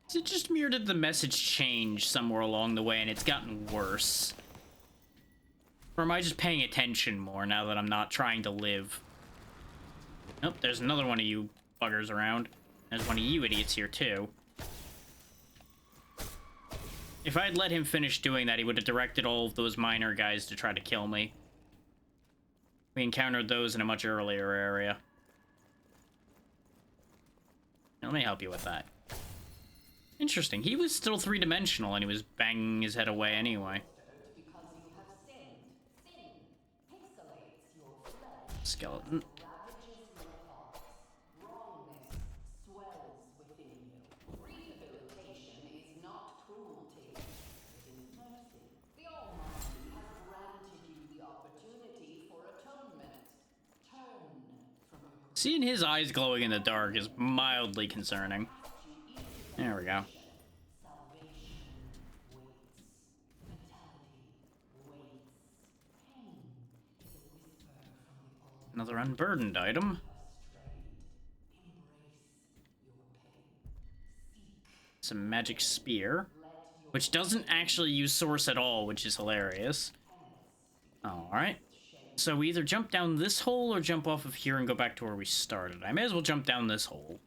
Is it just me, or did the message change somewhere along the way and it's gotten worse? Or am I just paying attention more now that I'm not trying to live? Nope, there's another one of you buggers around. There's one of you idiots here too. If I'd let him finish doing that, he would have directed all of those miner guys to try to kill me. We encountered those in a much earlier area. Let me help you with that. Interesting. He was still three-dimensional, and he was banging his head away anyway. Skeleton. Seeing his eyes glowing in the dark is mildly concerning. There we go. Another unburdened item. Some magic spear, which doesn't actually use source at all, which is hilarious. Alright. So we either jump down this hole or jump off of here and go back to where we started. I may as well jump down this hole.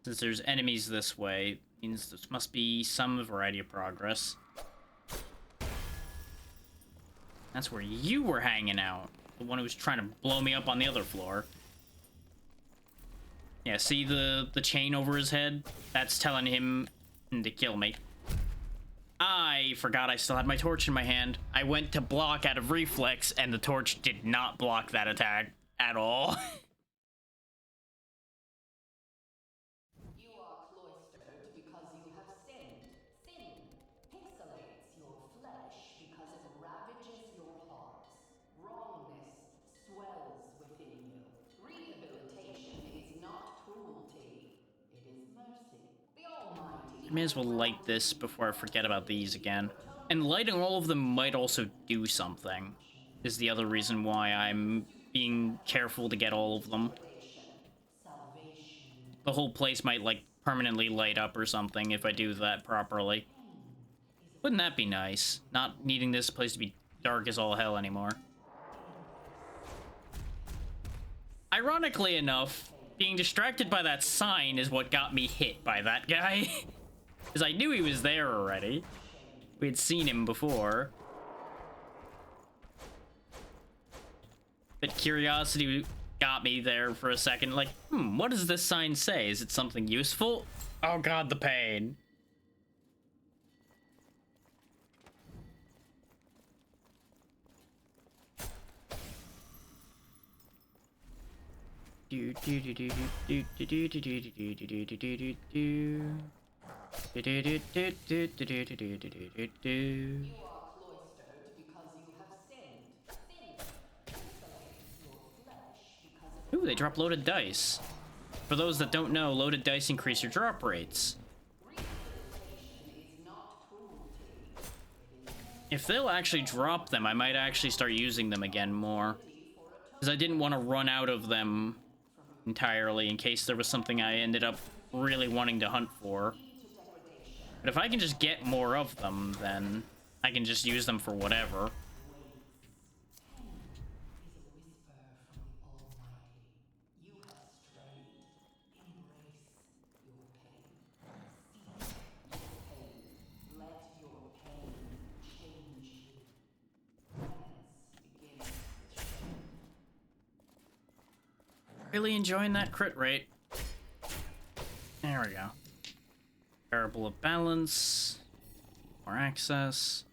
Since there's enemies this way, means this must be some variety of progress. That's where you were hanging out. The one who was trying to blow me up on the other floor. Yeah, see the chain over his head? That's telling him to kill me. I forgot I still had my torch in my hand. I went to block out of reflex, and the torch did not block that attack at all. You are cloistered because you have sinned. Sin pixelates your flesh because it ravages your hearts. Wrongness swells within you. Rehabilitation is not cruelty. It is mercy. The Almighty... I may as well light this before I forget about these again. And lighting all of them might also do something. Is the other reason why I'm being careful to get all of them. The whole place might, like, permanently light up or something if I do that properly. Wouldn't that be nice? Not needing this place to be dark as all hell anymore. Ironically enough, being distracted by that sign is what got me hit by that guy. Because I knew he was there already. We had seen him before. But curiosity got me there for a second, like, what does this sign say? Is it something useful? Oh god, the pain. Do do do do do do do do do do do do do do do. Do do do do do do do do do do do. You are cloistered because you have sinned. Sin pixelates your flesh because it... Ooh, they drop loaded dice. For those that don't know, loaded dice increase your drop rates. If they'll actually drop them, I might actually start using them again more. Because I didn't want to run out of them entirely in case there was something I ended up really wanting to hunt for. But if I can just get more of them, then I can just use them for whatever. Really enjoying that crit rate. There we go. Variable of balance. More access.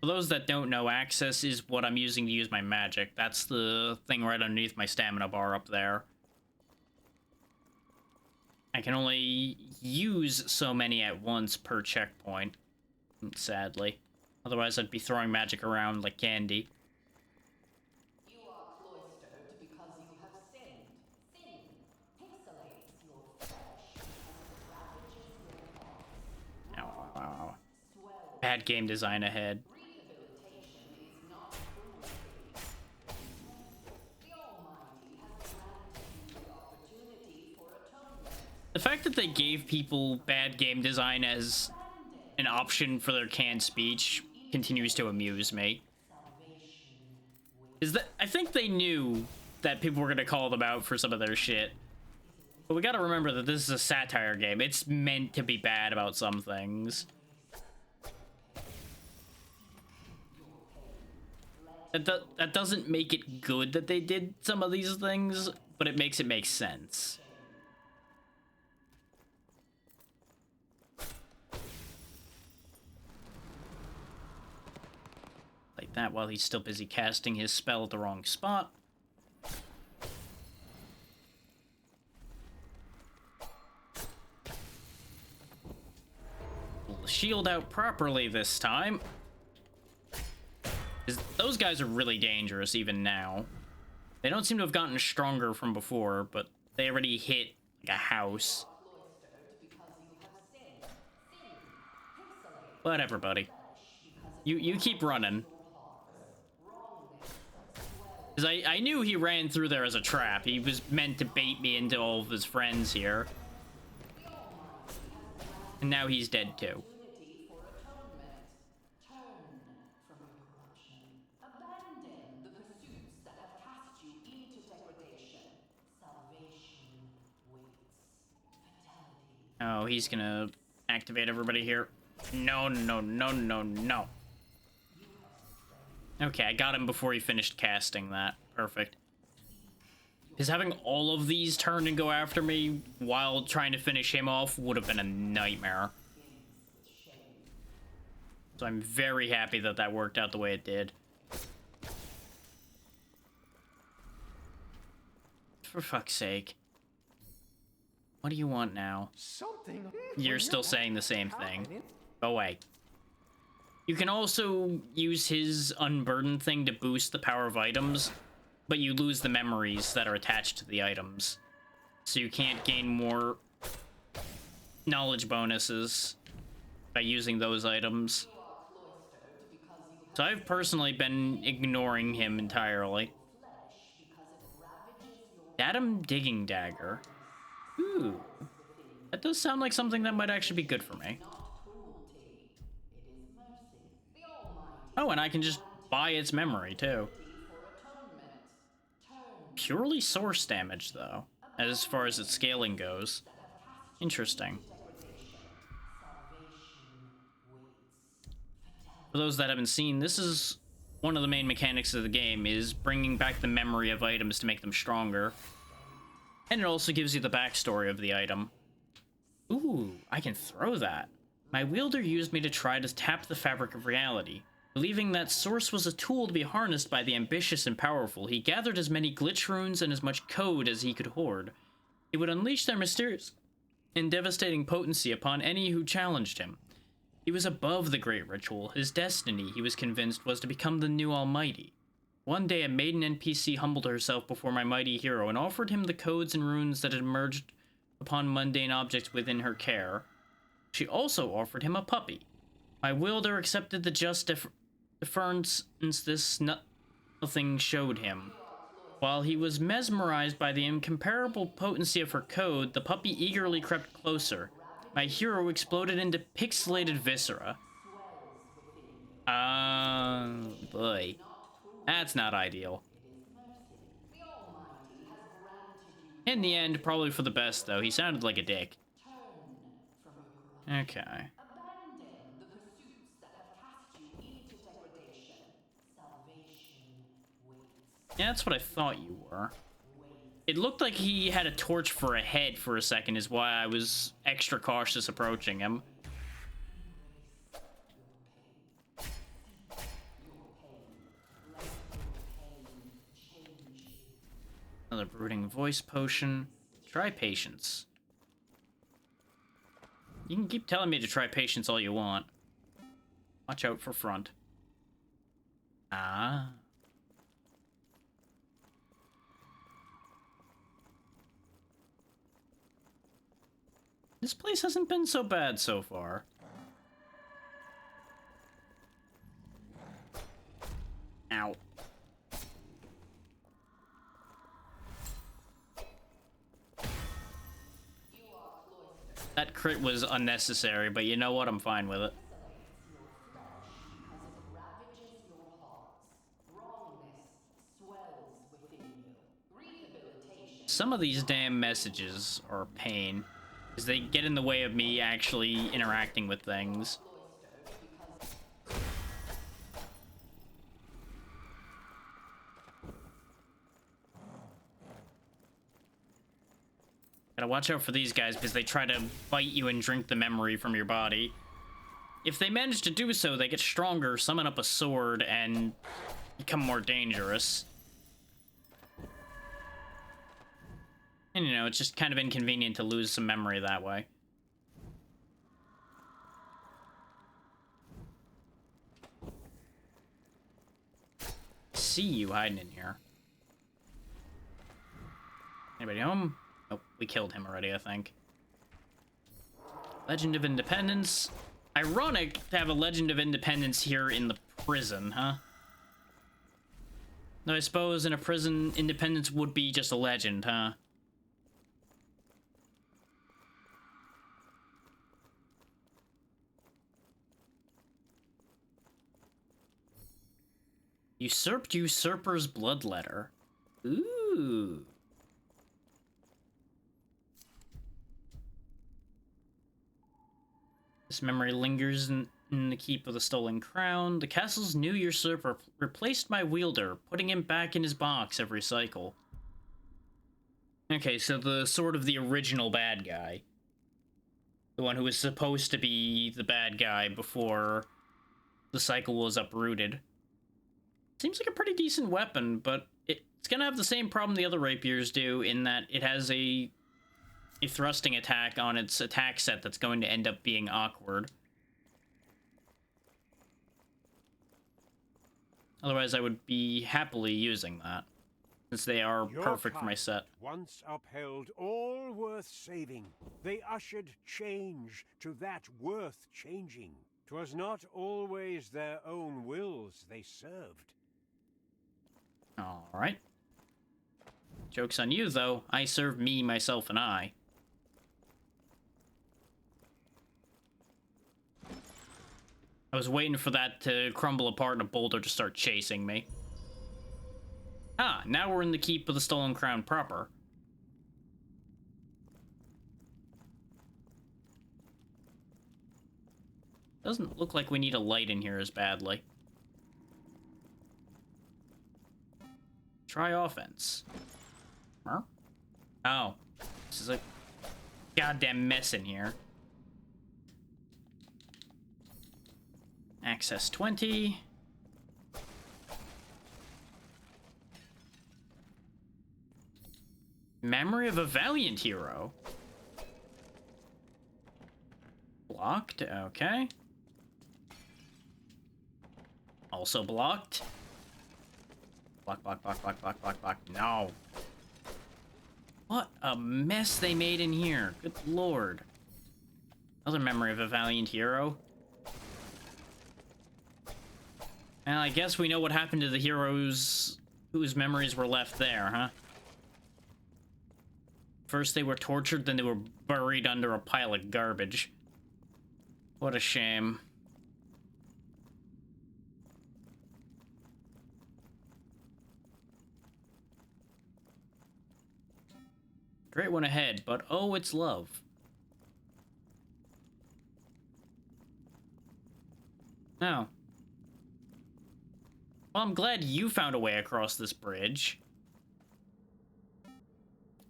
For those that don't know, access is what I'm using to use my magic. That's the thing right underneath my stamina bar up there. I can only use so many at once per checkpoint, sadly. Otherwise, I'd be throwing magic around like candy. You are cloistered because you have sinned. Sin pixelates your flesh as it ravages your heart. Wow. Bad game design ahead. Rehabilitation is not cruelty. The Almighty has granted you the opportunity for atonement. The fact that they gave people bad game design as an option for their canned speech continues to amuse me. Is that I think they knew that people were gonna call them out for some of their shit. But we gotta remember that this is a satire game. It's meant to be bad about some things. That doesn't make it good that they did some of these things, but it makes it make sense. Like that while he's still busy casting his spell at the wrong spot. Pull the shield out properly this time. 'Cause those guys are really dangerous even now. They don't seem to have gotten stronger from before, but they already hit like a house. Whatever, buddy. You keep running. Because I knew he ran through there as a trap. He was meant to bait me into all of his friends here. And now he's dead too. Abandon the pursuits that have cast you into degradation. Salvation waits. Fatality. Oh, he's gonna activate everybody here. No, no, no, no, no. Okay, I got him before he finished casting that. Perfect. Because having all of these turn and go after me while trying to finish him off would have been a nightmare. So I'm very happy that that worked out the way it did. For fuck's sake. What do you want now? Something. You're still saying the same thing. Go away. You can also use his unburden thing to boost the power of items, but you lose the memories that are attached to the items. So you can't gain more knowledge bonuses by using those items. So I've personally been ignoring him entirely. Datum Digging Dagger. Ooh. That does sound like something that might actually be good for me. Oh, and I can just buy its memory, too. Purely source damage, though, as far as its scaling goes. Interesting. For those that haven't seen, this is one of the main mechanics of the game, is bringing back the memory of items to make them stronger. And it also gives you the backstory of the item. Ooh, I can throw that. My wielder used me to try to tap the fabric of reality. Believing that source was a tool to be harnessed by the ambitious and powerful, he gathered as many glitch runes and as much code as he could hoard. He would unleash their mysterious and devastating potency upon any who challenged him. He was above the great ritual. His destiny, he was convinced, was to become the new Almighty. One day, a maiden NPC humbled herself before my mighty hero and offered him the codes and runes that had emerged upon mundane objects within her care. She also offered him a puppy. My wielder accepted the just deference this nothing showed him. While he was mesmerized by the incomparable potency of her code, the puppy eagerly crept closer. My hero exploded into pixelated viscera. Boy. That's not ideal. In the end, probably for the best, though. He sounded like a dick. Okay. Abandon the pursuits that have cast you into degradation. Salvation waits. Yeah, that's what I thought you were. It looked like he had a torch for a head for a second, is why I was extra cautious approaching him. Another brooding voice potion. Try patience. You can keep telling me to try patience all you want. Watch out for front. Ah. This place hasn't been so bad so far. Ow. That crit was unnecessary, but you know what? I'm fine with it. Some of these damn messages are a pain, because they get in the way of me actually interacting with things. Gotta watch out for these guys because they try to bite you and drink the memory from your body. If they manage to do so, they get stronger, summon up a sword, and become more dangerous. And you know, it's just kind of inconvenient to lose some memory that way. See you hiding in here. Anybody home? Nope, we killed him already, I think. Legend of Independence. Ironic to have a Legend of Independence here in the prison, huh? Though I suppose in a prison, independence would be just a legend, huh? Usurped Usurper's Bloodletter. Ooh. This memory lingers in the keep of the stolen crown. The castle's new usurper replaced my wielder, putting him back in his box every cycle. Okay, so the sort of the original bad guy. The one who was supposed to be the bad guy before the cycle was uprooted. Seems like a pretty decent weapon, but it's gonna have the same problem the other rapiers do, in that it has a thrusting attack on its attack set that's going to end up being awkward. Otherwise, I would be happily using that, since they are Your perfect for my path set. once upheld all worth saving. They ushered change to that worth changing. 'Twas not always their own wills they served. Alright. Joke's on you, though. I serve me, myself, and I. I was waiting for that to crumble apart and a boulder to start chasing me. Ah, now we're in the keep of the stolen crown proper. Doesn't look like we need a light in here as badly. Try offense. Huh? Oh. This is a goddamn mess in here. Access 20. Memory of a valiant hero. Blocked, okay. Also blocked. Block, block, block, block, block, block, block. No. What a mess they made in here. Good lord. Another memory of a valiant hero. Well, I guess we know what happened to the heroes whose memories were left there, huh? First they were tortured, then they were buried under a pile of garbage. What a shame. Great one ahead, but oh, it's love. Oh. Well, I'm glad you found a way across this bridge.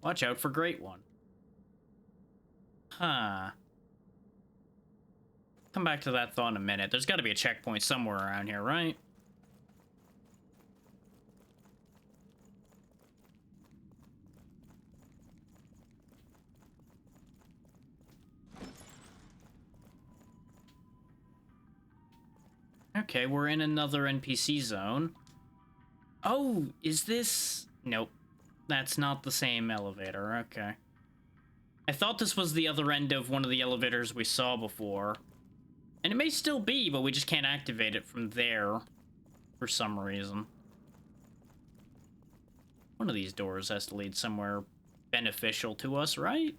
Watch out for Great One. Huh. Come back to that thought in a minute. There's got to be a checkpoint somewhere around here, right? Okay, we're in another NPC zone. Oh, is this... Nope. That's not the same elevator. Okay. I thought this was the other end of one of the elevators we saw before. And it may still be, but we just can't activate it from there for some reason. One of these doors has to lead somewhere beneficial to us, right?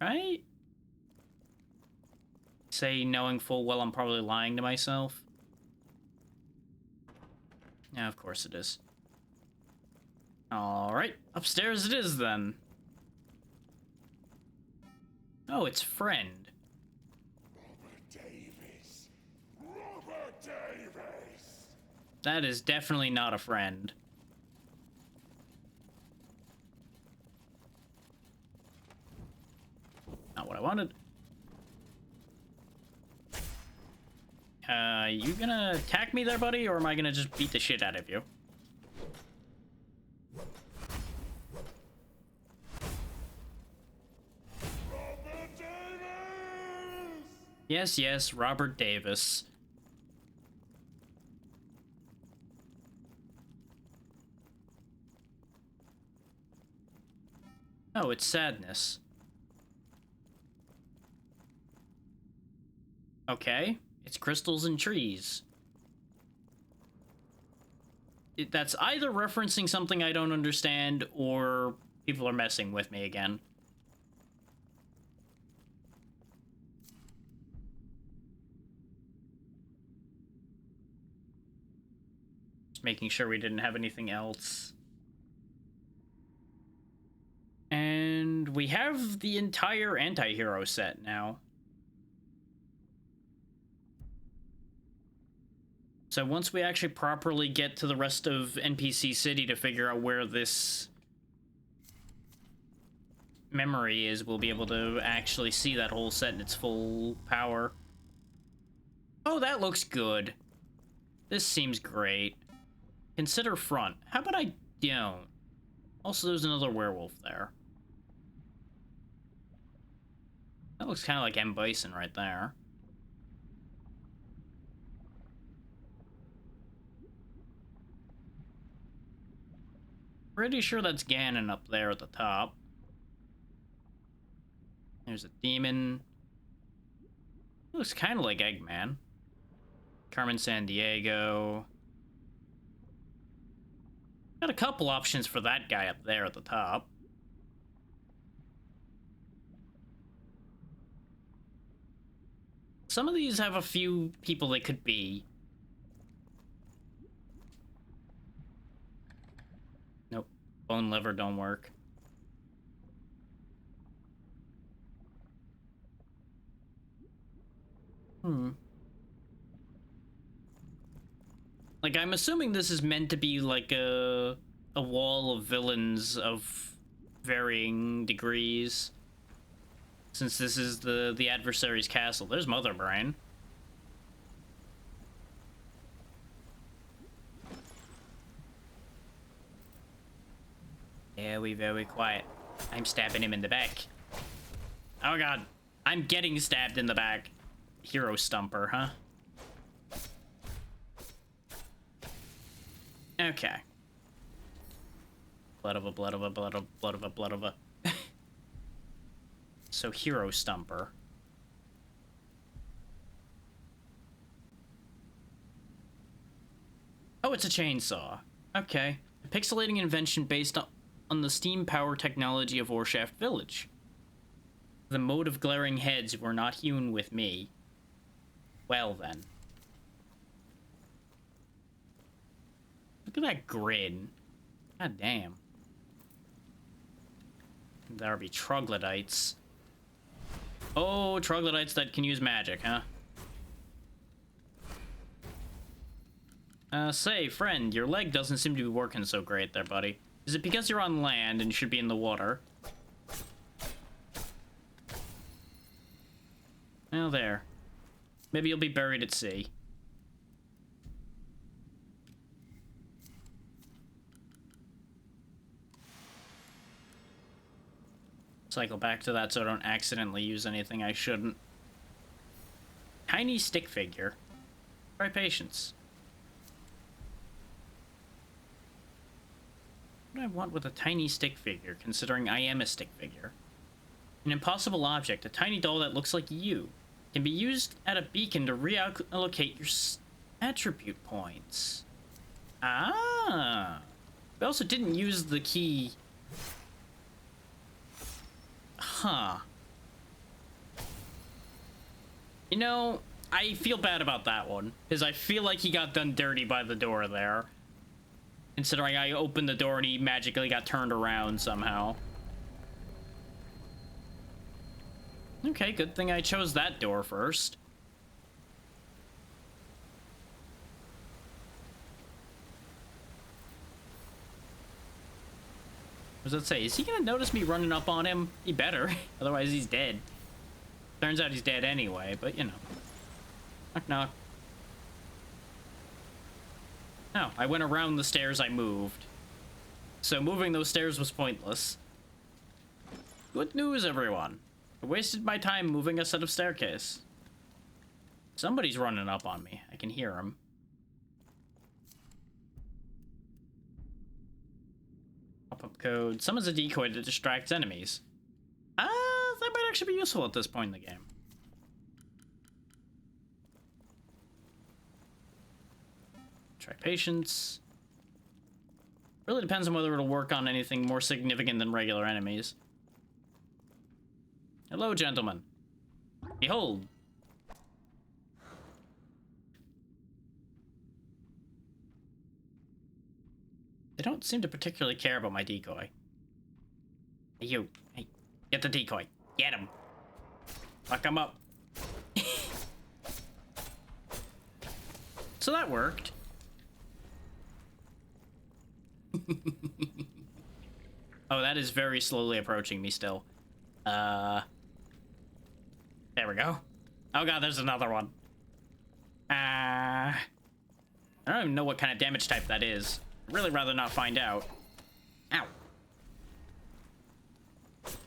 Right? Say, knowing full well I'm probably lying to myself. Yeah, of course it is. Alright, upstairs it is then. Oh, it's friend. Robert Davis. Robert Davis. That is definitely not a friend. Not what I wanted. You gonna attack me there, buddy, or am I gonna just beat the shit out of you? Robert Davis. Yes, yes, Robert Davis. Oh, it's sadness. Okay, it's crystals and trees. That's either referencing something I don't understand, or people are messing with me again. Just making sure we didn't have anything else. And we have the entire anti-hero set now. So once we actually properly get to the rest of NPC City to figure out where this memory is, we'll be able to actually see that whole set in its full power. Oh, that looks good. This seems great. Consider front. How about I don't? Also, there's another werewolf there. That looks kind of like M. Bison right there. Pretty sure that's Ganon up there at the top. There's a demon. Looks kind of like Eggman. Carmen Sandiego. Got a couple options for that guy up there at the top. Some of these have a few people they could be. Nope. Bone lever don't work. Like, I'm assuming this is meant to be like a wall of villains of varying degrees. Since this is the adversary's castle. There's Mother Brain. Very quiet. I'm stabbing him in the back. Oh god. I'm getting stabbed in the back. Hero Stumper, huh? Okay. Blood of a, blood of a, blood of, blood of a, blood of a. So, Hero Stumper. Oh, it's a chainsaw. Okay. A pixelating invention based on the steam power technology of Orshaft Village. The mode of glaring heads were not hewn with me. Well, then. Look at that grin. God damn. There be troglodytes. Oh, troglodytes that can use magic, huh? Say, friend, your leg doesn't seem to be working so great there, buddy. Is it because you're on land and should be in the water? Well, there. Maybe you'll be buried at sea. Cycle back to that so I don't accidentally use anything I shouldn't. Tiny stick figure. Try patience. What do I want with a tiny stick figure, considering I am a stick figure? An impossible object, a tiny doll that looks like you, can be used at a beacon to reallocate your attribute points. Ah! We also didn't use the key. Huh. You know, I feel bad about that one, because I feel like he got done dirty by the door there. Considering I opened the door and he magically got turned around somehow. Okay, good thing I chose that door first. What does it say? Is he gonna notice me running up on him? He better. Otherwise he's dead. Turns out he's dead anyway, but you know. Knock knock. No, I went around the stairs I moved. So moving those stairs was pointless. Good news, everyone. I wasted my time moving a set of staircase. Somebody's running up on me. I can hear him. Pop-up code. Summons a decoy that distracts enemies. That might actually be useful at this point in the game. Try patience. Really depends on whether it'll work on anything more significant than regular enemies. Hello, gentlemen. Behold. They don't seem to particularly care about my decoy. Hey, you. Hey, get the decoy. Get him. Fuck him up. So that worked. Oh, that is very slowly approaching me still. There we go. Oh god, there's another one. I don't even know what kind of damage type that is. I'd really rather not find out. Ow.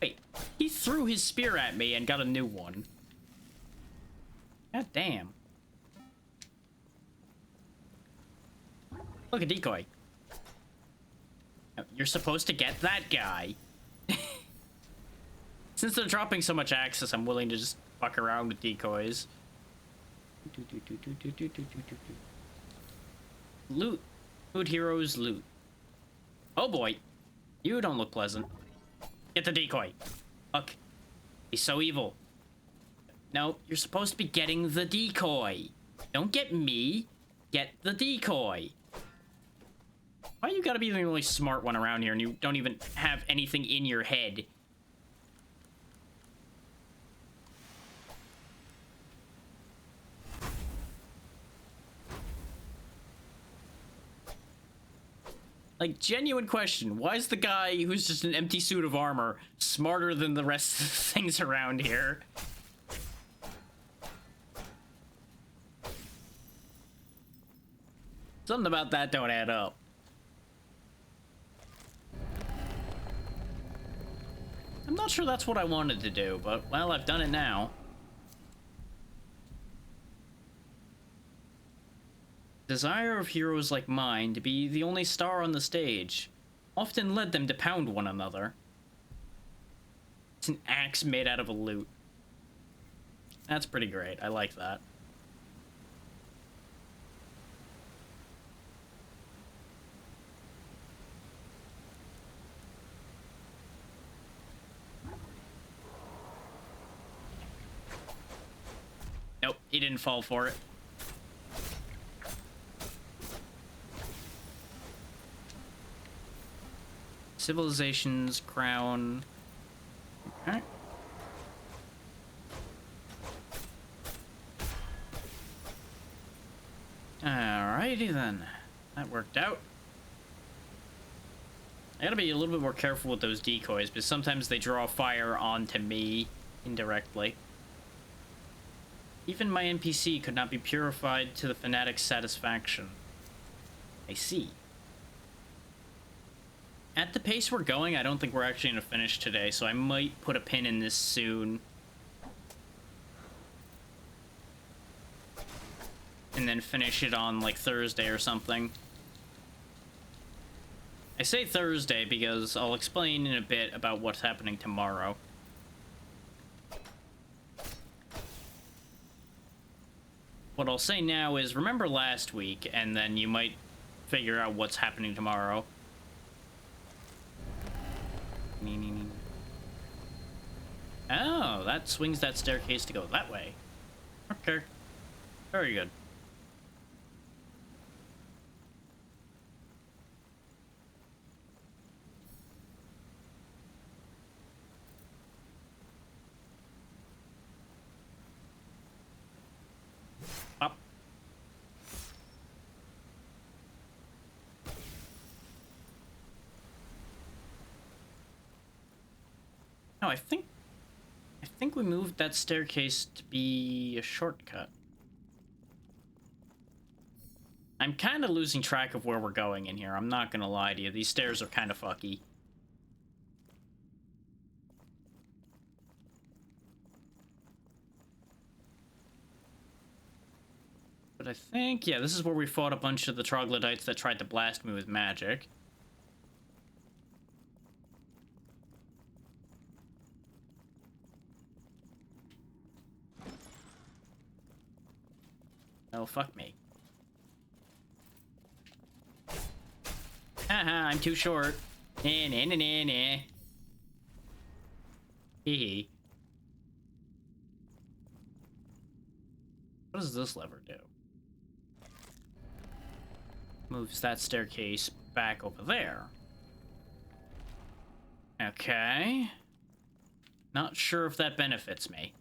Wait, he threw his spear at me and got a new one. God damn. Look, a decoy. You're supposed to get that guy. Since they're dropping so much access, I'm willing to just fuck around with decoys. Loot. Food heroes loot. Oh boy. You don't look pleasant. Get the decoy. Look. He's so evil. No, you're supposed to be getting the decoy. Don't get me. Get the decoy. Why you gotta be the really smart one around here and you don't even have anything in your head? Like, genuine question. Why is the guy who's just an empty suit of armor smarter than the rest of the things around here? Something about that don't add up. I'm not sure that's what I wanted to do, but, well, I've done it now. Desire of heroes like mine to be the only star on the stage often led them to pound one another. It's an axe made out of a lute. That's pretty great. I like that. Nope, he didn't fall for it. Civilization's crown. Okay. Alrighty then. That worked out. I gotta be a little bit more careful with those decoys, because sometimes they draw fire onto me indirectly. Even my NPC could not be purified to the fanatic's satisfaction. I see. At the pace we're going, I don't think we're actually going to finish today, so I might put a pin in this soon. And then finish it on, like, Thursday or something. I say Thursday because I'll explain in a bit about what's happening tomorrow. What I'll say now is, remember last week, and then you might figure out what's happening tomorrow. Oh, that swings that staircase to go that way. Okay. Very good. Up. No, I think we moved that staircase to be a shortcut. I'm kind of losing track of where we're going in here. I'm not gonna lie to you. These stairs are kind of fucky. But I think, yeah, this is where we fought a bunch of the troglodytes that tried to blast me with magic. Oh, fuck me. Haha, I'm too short. Nah, nah, nah, nah, nah. Hee hee. What does this lever do? Moves that staircase back over there. Okay. Not sure if that benefits me.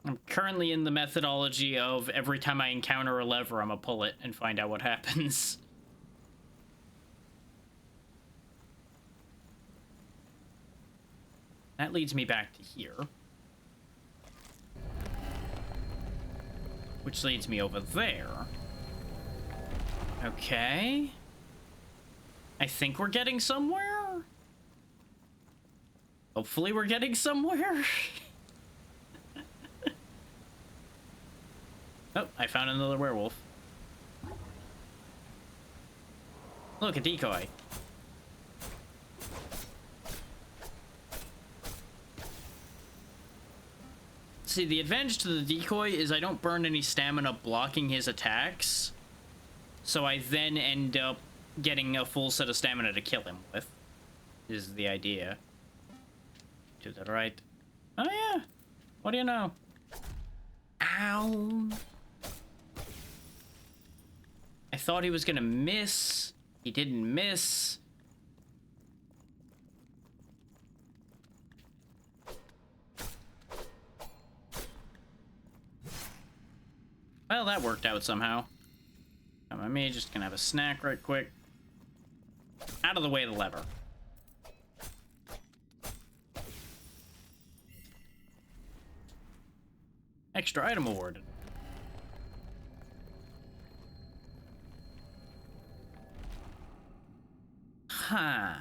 I'm currently in the methodology of every time I encounter a lever, I'm gonna pull it and find out what happens. That leads me back to here. Which leads me over there. Okay. I think we're getting somewhere. Hopefully we're getting somewhere. Oh, I found another werewolf. Look, a decoy. See, the advantage to the decoy is I don't burn any stamina blocking his attacks. So I then end up getting a full set of stamina to kill him with. Is the idea. To the right. Oh yeah. What do you know? Ow. I thought he was gonna miss. He didn't miss. Well, that worked out somehow. I'm just gonna have a snack right quick. Out of the way of the lever. Extra item awarded. Huh.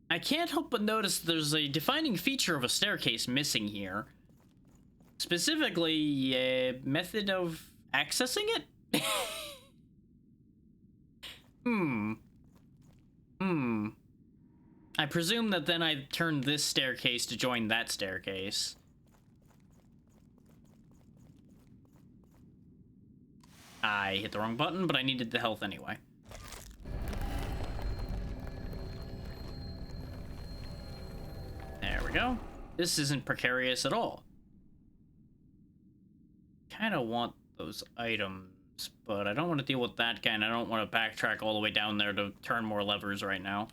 I can't help but notice there's a defining feature of a staircase missing here. Specifically, method of accessing it? I presume that then I turned this staircase to join that staircase. I hit the wrong button, but I needed the health anyway. There we go. This isn't precarious at all. Kind of want those items, but I don't want to deal with that guy, and I don't want to backtrack all the way down there to turn more levers right now.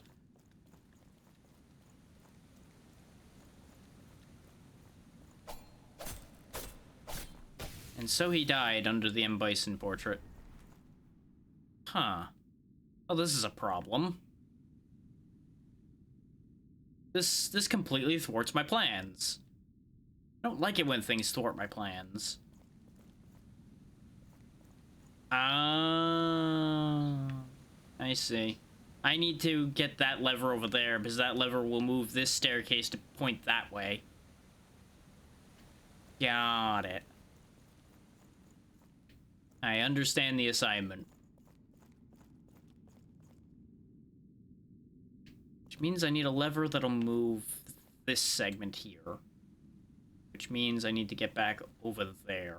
And so he died under the M. Bison portrait. Huh. Oh, this is a problem. This completely thwarts my plans. I don't like it when things thwart my plans. Ah, I see. I need to get that lever over there because that lever will move this staircase to point that way. Got it. I understand the assignment. Which means I need a lever that'll move this segment here. Which means I need to get back over there.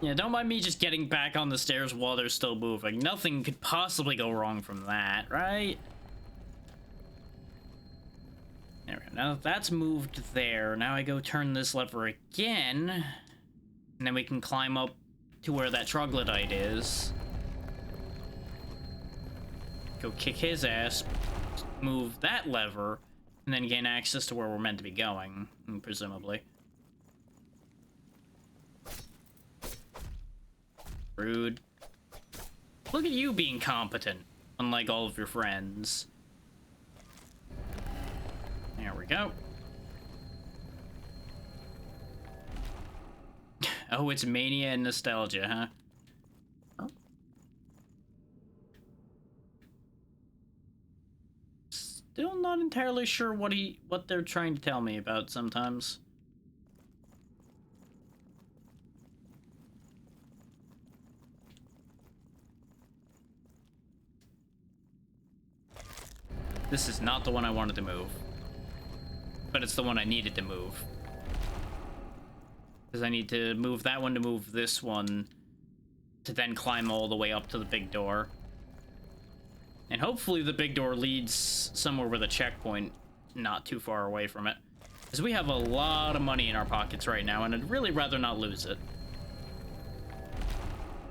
Yeah, don't mind me just getting back on the stairs while they're still moving. Nothing could possibly go wrong from that, right? There we go. Now that that's moved there, now I go turn this lever again. And then we can climb up to where that troglodyte is. Go kick his ass, move that lever, and then gain access to where we're meant to be going, presumably. Rude. Look at you being competent, unlike all of your friends. There we go. Oh, it's mania and nostalgia, huh? Oh. Still not entirely sure what they're trying to tell me about sometimes. This is not the one I wanted to move. But it's the one I needed to move. Because I need to move that one to move this one to then climb all the way up to the big door. And hopefully the big door leads somewhere with a checkpoint not too far away from it. Because we have a lot of money in our pockets right now, and I'd really rather not lose it.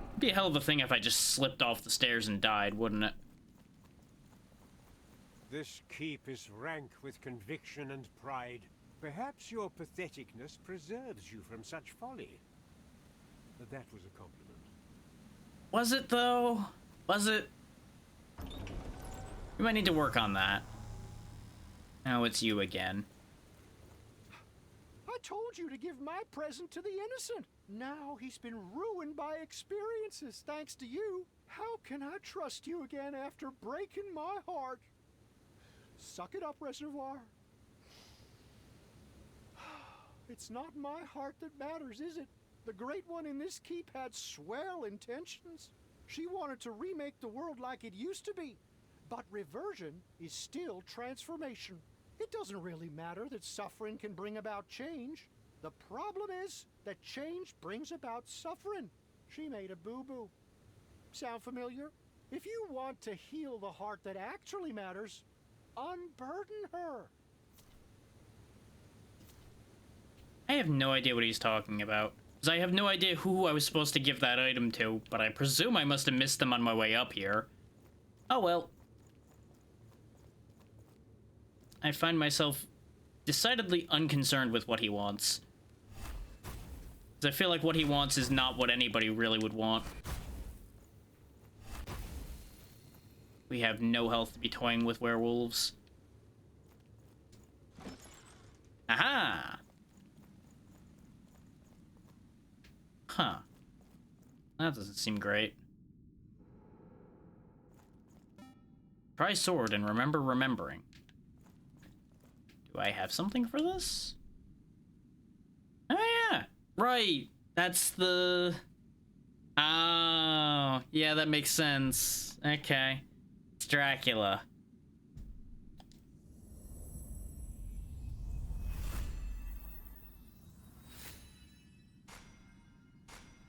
It'd be a hell of a thing if I just slipped off the stairs and died, wouldn't it? This keep is rank with conviction and pride. Perhaps your patheticness preserves you from such folly. But that was a compliment. Was it, though? Was it? We might need to work on that. Oh, it's you again. I told you to give my present to the innocent. Now he's been ruined by experiences thanks to you. How can I trust you again after breaking my heart? Suck it up, Reservoir. It's not my heart that matters, is it? The Great One in this keep had swell intentions. She wanted to remake the world like it used to be. But reversion is still transformation. It doesn't really matter that suffering can bring about change. The problem is that change brings about suffering. She made a boo-boo. Sound familiar? If you want to heal the heart that actually matters, unburden her. I have no idea what he's talking about. Because I have no idea who I was supposed to give that item to, but I presume I must have missed them on my way up here. Oh well. I find myself decidedly unconcerned with what he wants. Because I feel like what he wants is not what anybody really would want. We have no health to be toying with werewolves. Aha! Huh. That doesn't seem great. Try sword and remember remembering. Do I have something for this? Oh, yeah. Right. That's the... Oh, yeah, that makes sense. Okay. It's Dracula.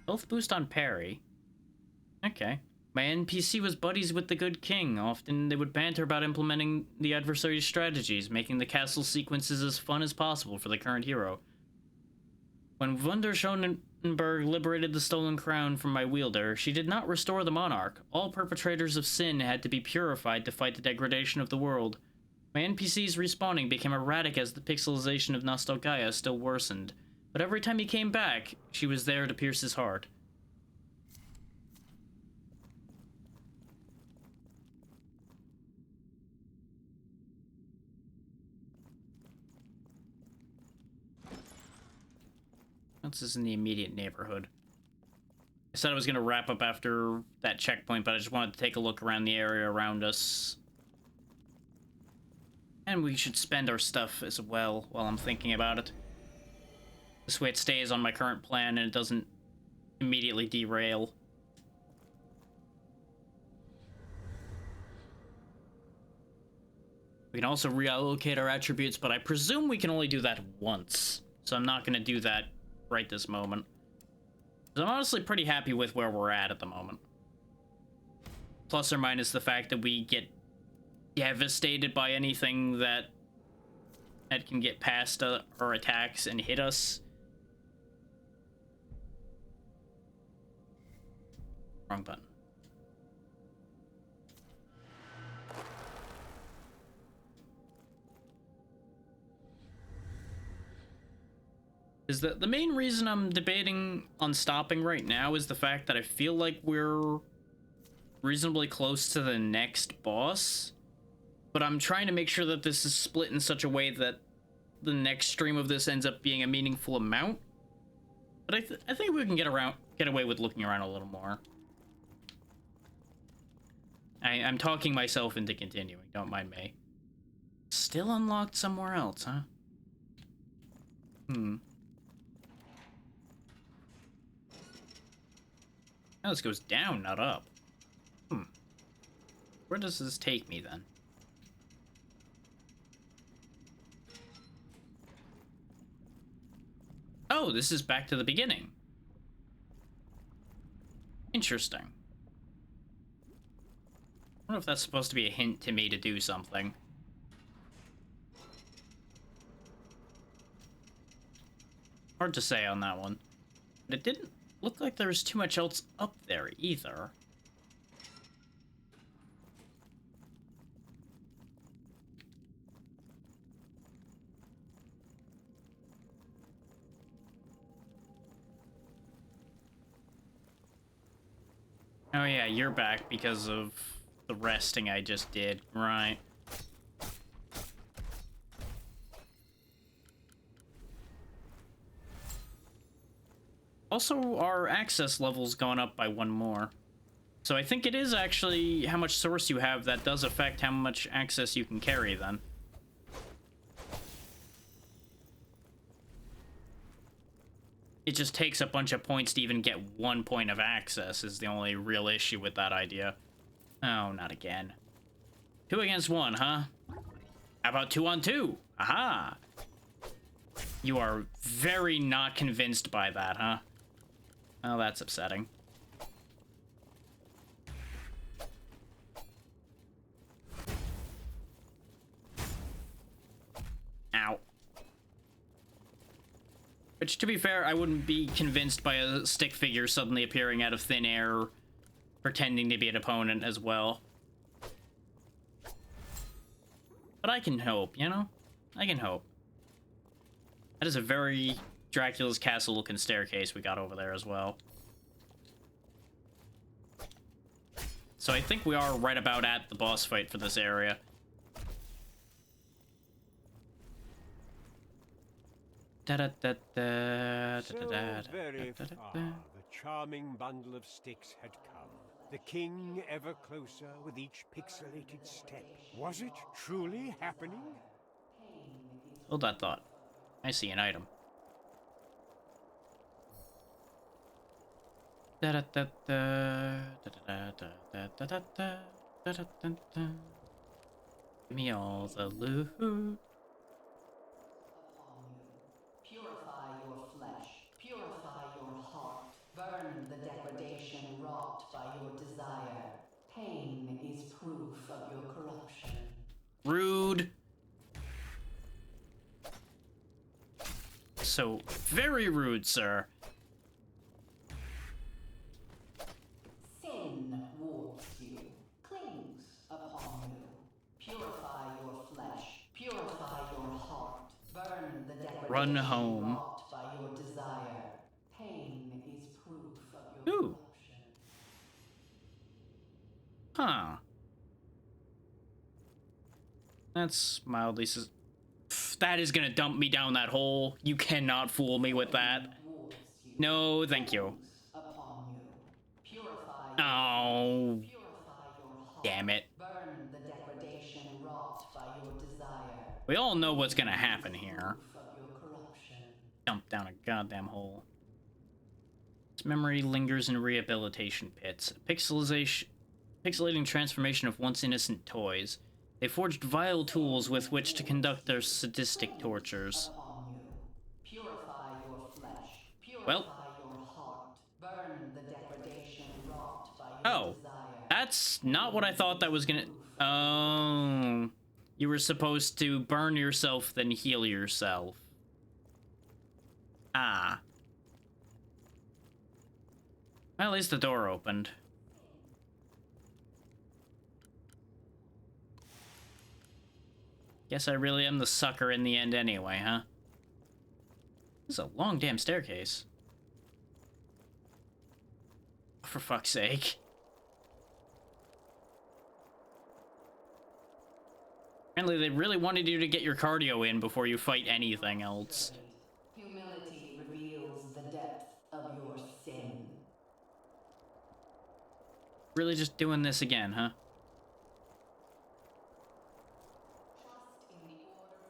Health boost on parry. Okay. My NPC was buddies with the good king. Often they would banter about implementing the adversary's strategies, making the castle sequences as fun as possible for the current hero. When Wunder Schonenberg liberated the stolen crown from my wielder, she did not restore the monarch. All perpetrators of sin had to be purified to fight the degradation of the world. My NPC's respawning became erratic as the pixelization of Nostalgaia still worsened. But every time he came back, she was there to pierce his heart. This is in the immediate neighborhood. I said I was going to wrap up after that checkpoint, but I just wanted to take a look around the area around us. And we should spend our stuff as well while I'm thinking about it. This way it stays on my current plan and it doesn't immediately derail. We can also reallocate our attributes, but I presume we can only do that once. So I'm not going to do that right this moment. I'm honestly pretty happy with where we're at the moment. Plus or minus the fact that we get devastated by anything that can get past our attacks and hit us. Wrong button. Is that the main reason I'm debating on stopping right now is the fact that I feel like we're reasonably close to the next boss, but I'm trying to make sure that this is split in such a way that the next stream of this ends up being a meaningful amount. But I think we can get away with looking around a little more. I'm talking myself into continuing, don't mind me. Still unlocked somewhere else, huh? Now this goes down, not up. Where does this take me, then? Oh, this is back to the beginning. Interesting. I wonder if that's supposed to be a hint to me to do something. Hard to say on that one. But it didn't look like there was too much else up there either. Oh yeah, you're back because of the resting I just did, right? Also, our access level's gone up by 1 more. So I think it is actually how much source you have that does affect how much access you can carry then. It just takes a bunch of points to even get 1 point of access is the only real issue with that idea. Oh, not again. 2 against 1, huh? How about 2 on 2? Aha! You are very not convinced by that, huh? Oh, that's upsetting. Ow. Which, to be fair, I wouldn't be convinced by a stick figure suddenly appearing out of thin air, pretending to be an opponent as well. But I can hope, you know? I can hope. That is a very Dracula's Castle looking staircase we got over there as well. So I think we are right about at the boss fight for this area. So very far, the charming bundle of sticks had come. The king ever closer with each pixelated step. Was it truly happening? Hold that thought. I see an item. Give me all the loot. Purify your flesh, purify your heart, burn the degradation wrought by your desire. Pain is proof of your corruption. Rude. So very rude, sir. Sin warps you, clings upon you. Purify your flesh, purify your heart, burn the degradation Run home. wrought by your desire. Pain is proof of your Ooh. corruption. Huh. That's mildly that is gonna dump me down that hole. You cannot fool me with that. Warps you, No, thank you. upon you. Purify Oh, purify your heart, damn it. burn the degradation wrought by your desire. We all know what's gonna happen here. Proof of your corruption. Dump down a goddamn hole. Its memory lingers in rehabilitation pits. Pixelating transformation of once innocent toys. They forged vile tools with which to conduct their sadistic tortures. Upon you. Purify your flesh. Purify Well. your heart. Burn the degradation wrought by your Oh, desire. that's not what I thought that was gonna... Oh, you were supposed to burn yourself, then heal yourself. Ah. Well, at least the door opened. Guess I really am the sucker in the end anyway, huh? This is a long damn staircase. For fuck's sake. Apparently they really wanted you to get your cardio in before you fight anything else. Humility reveals the depth of your sin. Really just doing this again, huh? Trust in the order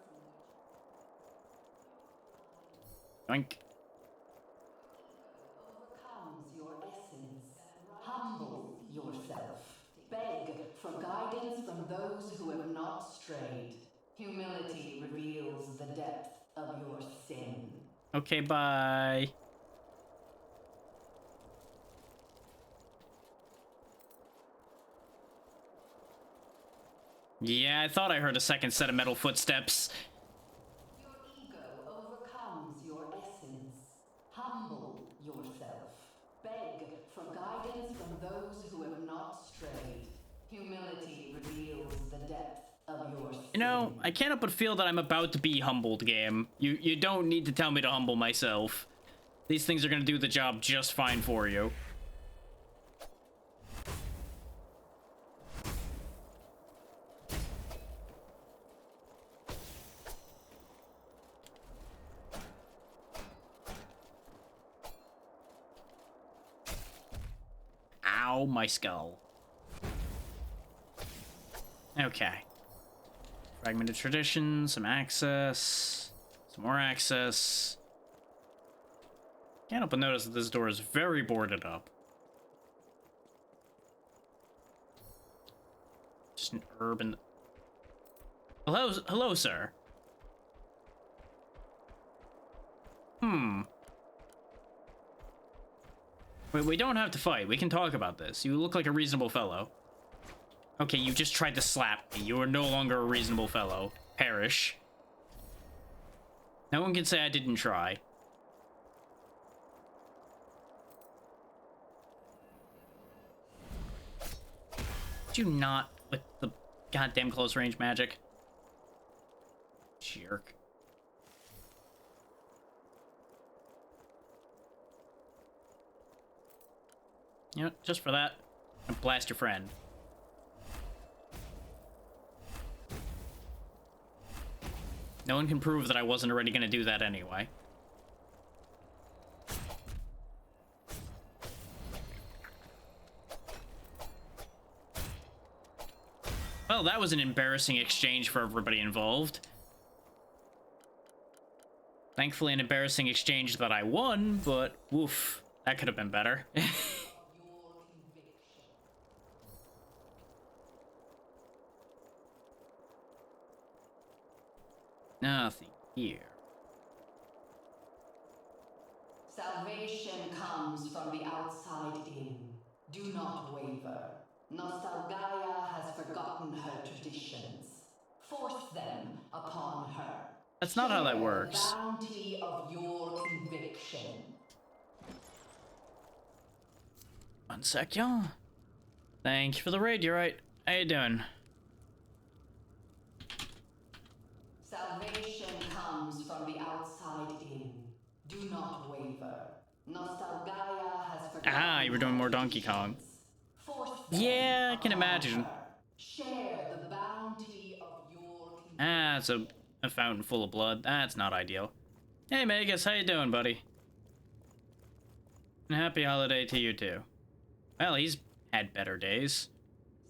from which Yoink. overcomes your essence. Humble yourself. Beg for guidance from those who have not strayed. Humility reveals the depth of your sin. Okay, bye. Yeah, I thought I heard a second set of metal footsteps. Your ego overcomes your essence. Humble yourself. Beg for guidance from those who have not strayed. Humility reveals the depth of your sin. You know, I can't help but feel that I'm about to be humbled, game. You don't need to tell me to humble myself. These things are gonna do the job just fine for you. Ow, my skull. Okay. Fragmented tradition, some access, some more access. Can't help but notice that this door is very boarded up. Just an urban... Hello, sir. Wait, we don't have to fight. We can talk about this. You look like a reasonable fellow. Okay, you just tried to slap me. You are no longer a reasonable fellow. Perish. No one can say I didn't try. Did you not with the goddamn close range magic? Jerk. You know, just for that, I'll blast your friend. No one can prove that I wasn't already gonna do that anyway. Well, that was an embarrassing exchange for everybody involved. Thankfully, an embarrassing exchange that I won, but woof, that could have been better. Nothing here. Salvation comes from the outside in. Do not waver. Nostalgaia has forgotten her traditions. Force them upon her. That's not how that Share the works. bounty of your conviction. One sec, y'all. Thank you for the raid, you're right. How you doing? Salvation comes from the outside in. Do not waver. Nostalgaia has forgotten. Ah, you were doing more Donkey Kong. Yeah, I can imagine. Share the bounty of your conviction. Ah, it's a fountain full of blood. That's not ideal. Hey, Magus, how you doing, buddy? And happy holiday to you, too. Well, he's had better days.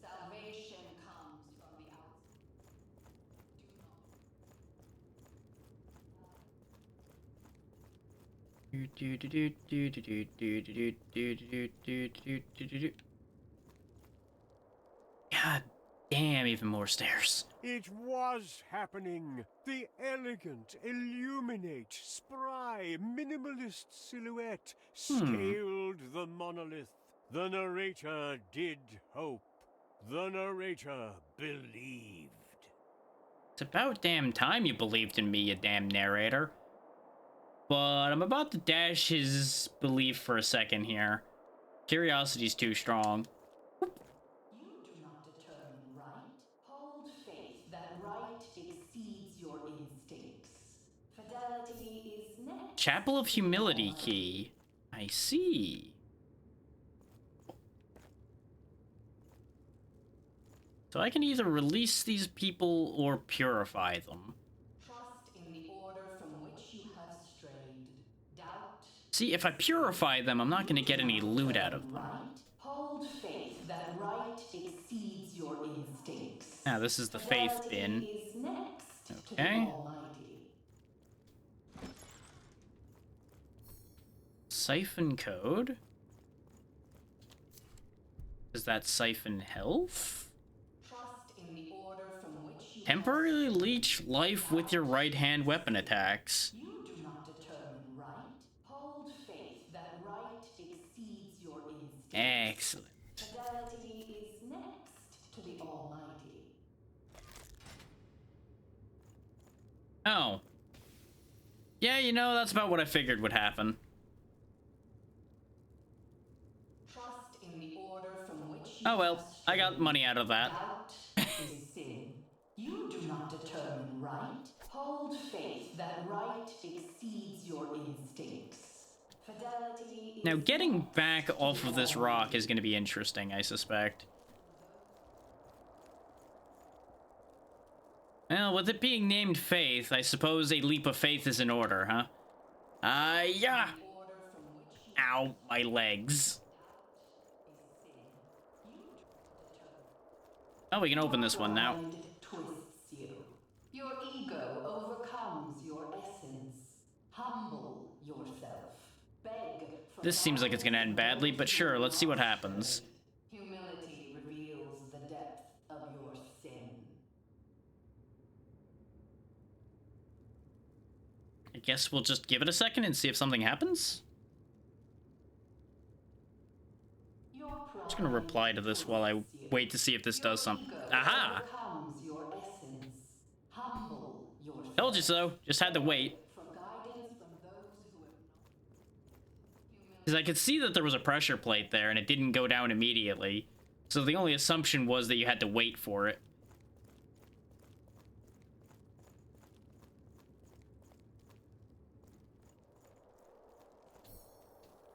Salvation comes from the outside. God damn, even more stairs. It was happening. The elegant, illuminate, spry, minimalist silhouette scaled the monolith. The narrator did hope. The narrator believed. It's about damn time you believed in me, you damn narrator. But I'm about to dash his belief for a second here. Curiosity's too strong. You do not determine right. Hold faith that right exceeds your instincts. Fidelity is next. Chapel of Humility key. I see. So I can either release these people or purify them. Trust in the order from which you have strayed. Doubt. See, if I purify them, I'm not going to get any loot out of them. Right. Hold faith that right exceeds your instincts. Now, this is the faith bin. Fidelity is next to the Okay. Almighty. Siphon code. Is that siphon health? Trust in the order from which you Temporarily leech life with your right hand weapon attacks. You do not determine right. Hold faith that right exceeds your instincts. Excellent. Fidelity is next to the Almighty. Oh. Yeah, you know, that's about what I figured would happen. Trust in the order from which you Oh well, have I got strayed. money out of that. Doubt is sin. You do not determine right. Hold faith that right exceeds your instincts. Fidelity is Now, getting back off of this rock is going to be interesting, I suspect. Well, with it being named Faith, I suppose a leap of faith is in order, huh? Yeah! order from which you Ow, my legs. Oh, we can open this one now. Mind twists you. Your ego overcomes your essence. Humble yourself. Beg for This seems like it's gonna end badly, but sure, let's see what happens. Humility reveals the depth of your sin. I guess we'll just give it a second and see if something happens. Your I'm just gonna reply to this while I wait to see if this does something. Aha! overcomes your essence. Humble yourself. Told you so. Just had to wait. For guidance from those who have Because I could see that there was a pressure plate there and it didn't go down immediately. So the only assumption was that you had to wait for it.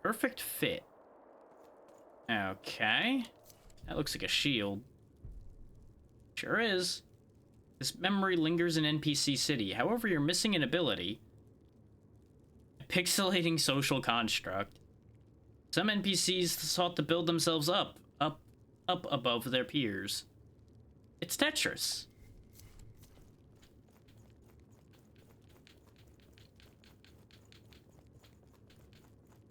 Perfect fit. Okay. That looks like a shield. Sure is. This memory lingers in NPC City. However, you're missing an ability. A pixelating social construct. Some NPCs sought to build themselves up above their peers. It's Tetris.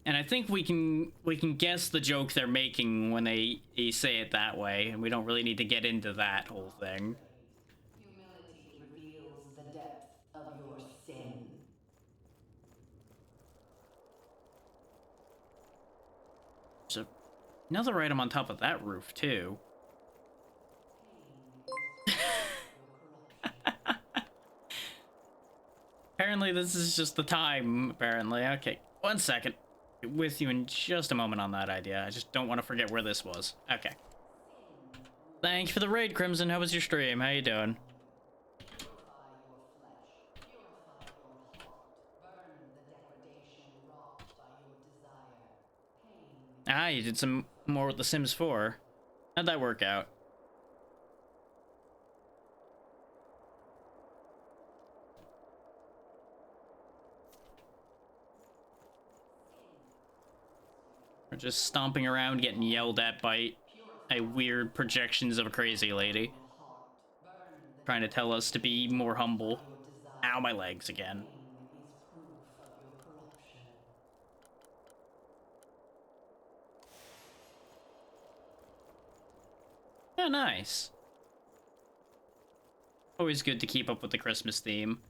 And I think we can guess the joke they're making when they say it that way, and we don't really need to get into that whole thing. Humility reveals the depth of your sin. So another item on top of that roof too. Apparently this is just the time, apparently. Okay, 1 second. With you in just a moment on that idea. I just don't want to forget where this was. Okay. Thanks for the raid, Crimson. How was your stream? How you doing? Purify your flesh. Purify your heart. Burn the degradation wrought by your desire. Pain. Ah, you did some more with The Sims 4. How'd that work out? We're just stomping around getting yelled at by weird projections of a crazy lady. Trying to tell us to be more humble. Ow, my legs again. Pain is proof of your corruption. Oh, nice. Always good to keep up with the Christmas theme.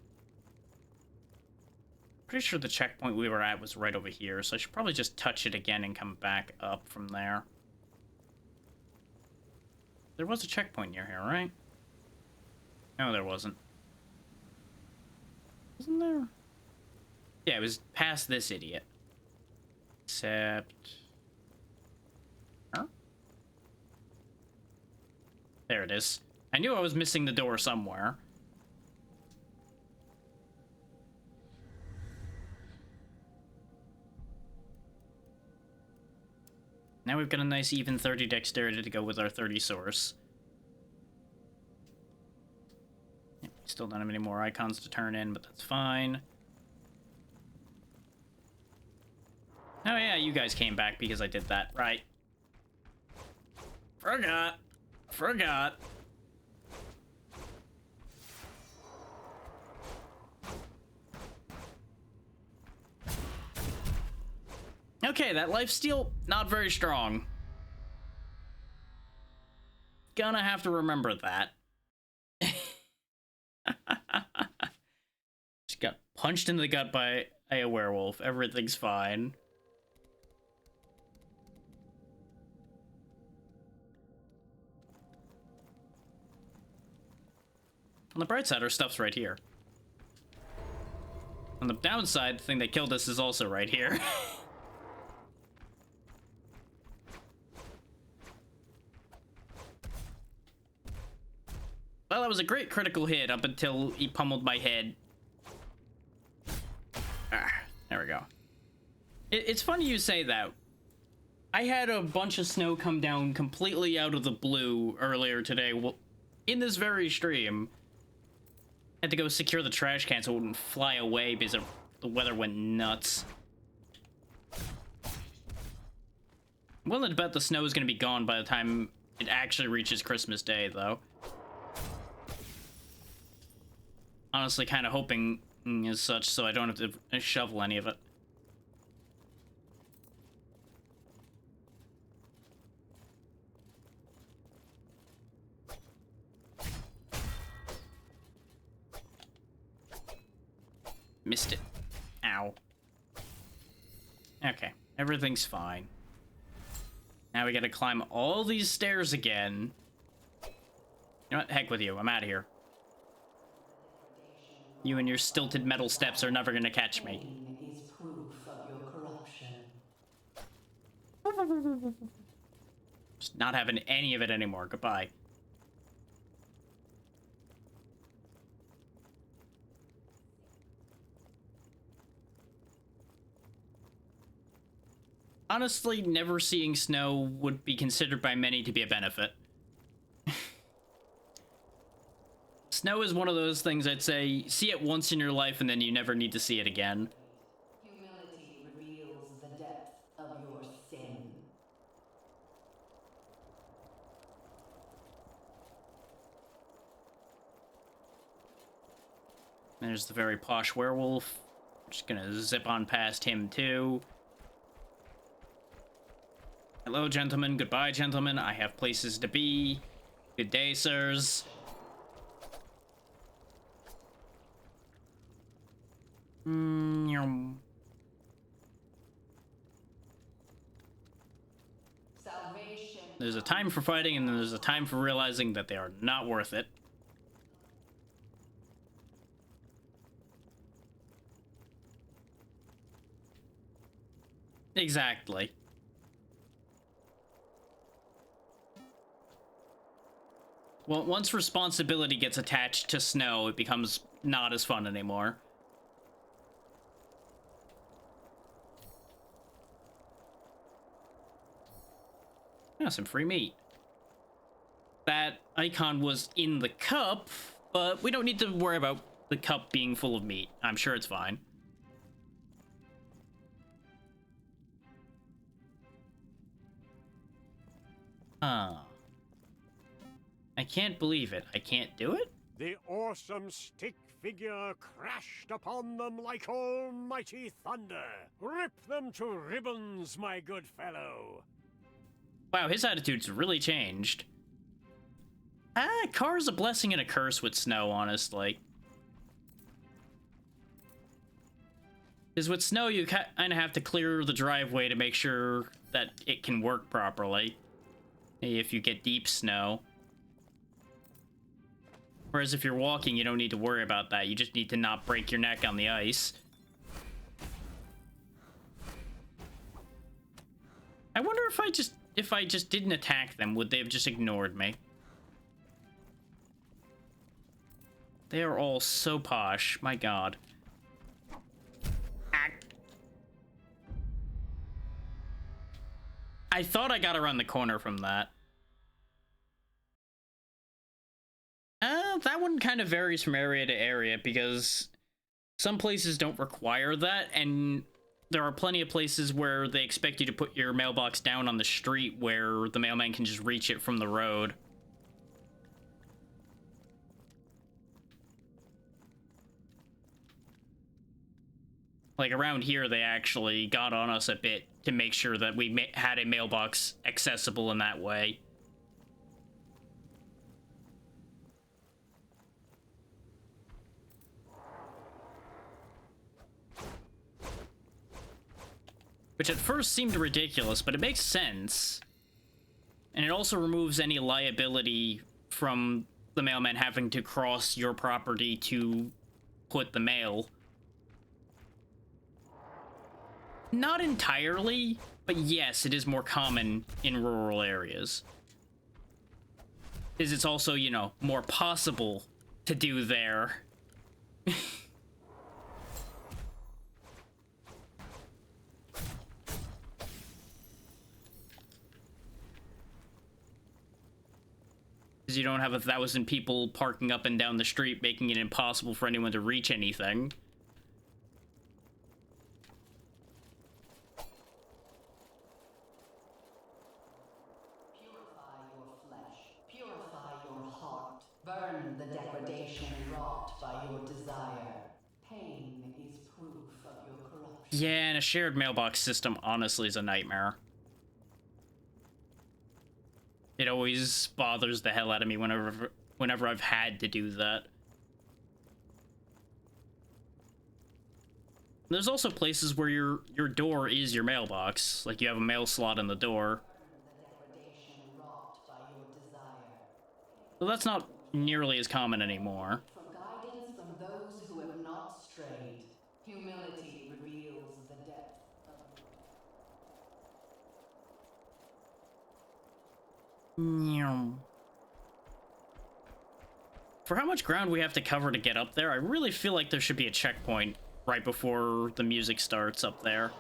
Pretty sure the checkpoint we were at was right over here, so I should probably just touch it again and come back up from there. There was a checkpoint near here, right? No, there wasn't. Wasn't there? Yeah, it was past this idiot. Except... Huh? There it is. I knew I was missing the door somewhere. Now we've got a nice even 30 dexterity to go with our 30 source. Yep, still don't have any more icons to turn in, but that's fine. Oh yeah, you guys came back because I did that, right? Forgot. Okay, that lifesteal, not very strong. Gonna have to remember that. Just got punched in the gut by a werewolf. Everything's fine. On the bright side, our stuff's right here. On the downside, the thing that killed us is also right here. Well, that was a great critical hit up until he pummeled my head. Ah, there we go. It's funny you say that. I had a bunch of snow come down completely out of the blue earlier today. Well, in this very stream, had to go secure the trash can so it wouldn't fly away because the weather went nuts. I'm willing to bet the snow is going to be gone by the time it actually reaches Christmas Day, though. Honestly, kind of hoping as such so I don't have to shovel any of it. Missed it. Ow. Okay, everything's fine. Now we gotta climb all these stairs again. You know what? Heck with you. I'm out of here. You and your stilted metal steps are never gonna catch me. Pain is proof of your corruption. Just not having any of it anymore. Goodbye. Honestly, never seeing snow would be considered by many to be a benefit. Snow is one of those things I'd say, see it once in your life and then you never need to see it again. Humility reveals the depth of your sin. There's the very posh werewolf. Just gonna zip on past him too. Hello, gentlemen. Goodbye, gentlemen. I have places to be. Good day, sirs. Salvation. There's a time for fighting, and then there's a time for realizing that they are not worth it. Exactly. Well, once responsibility gets attached to Snow, it becomes not as fun anymore. Yeah, some free meat. That icon was in the cup, but we don't need to worry about the cup being full of meat. I'm sure it's fine. Huh. I can't believe it. I can't do it? The awesome stick figure crashed upon them like almighty thunder. Rip them to ribbons, my good fellow. Wow, his attitude's really changed. Car's a blessing and a curse with Snow, honestly. Because with Snow, you kind of have to clear the driveway to make sure that it can work properly. If you get deep snow. Whereas if you're walking, you don't need to worry about that. You just need to not break your neck on the ice. I wonder if I just didn't attack them, would they have just ignored me? They are all so posh. My god. I thought I got around the corner from that. That one kind of varies from area to area because some places don't require that, and there are plenty of places where they expect you to put your mailbox down on the street where the mailman can just reach it from the road. Like around here, they actually got on us a bit to make sure that we had a mailbox accessible in that way. Which at first seemed ridiculous, but it makes sense. And it also removes any liability from the mailman having to cross your property to put the mail. Not entirely, but yes, it is more common in rural areas. It's also, you know, more possible to do there. Because you don't have 1,000 people parking up and down the street, making it impossible for anyone to reach anything. Burn the degradation wrought by your desire. Pain is proof of your corruption. Yeah, and a shared mailbox system honestly is a nightmare. It always bothers the hell out of me whenever I've had to do that. There's also places where your door is your mailbox, like you have a mail slot in the door. So that's not nearly as common anymore. For guidance from those who have not strayed, humility reveals the depth of For how much ground we have to cover to get up there, I really feel like there should be a checkpoint right before the music starts up there.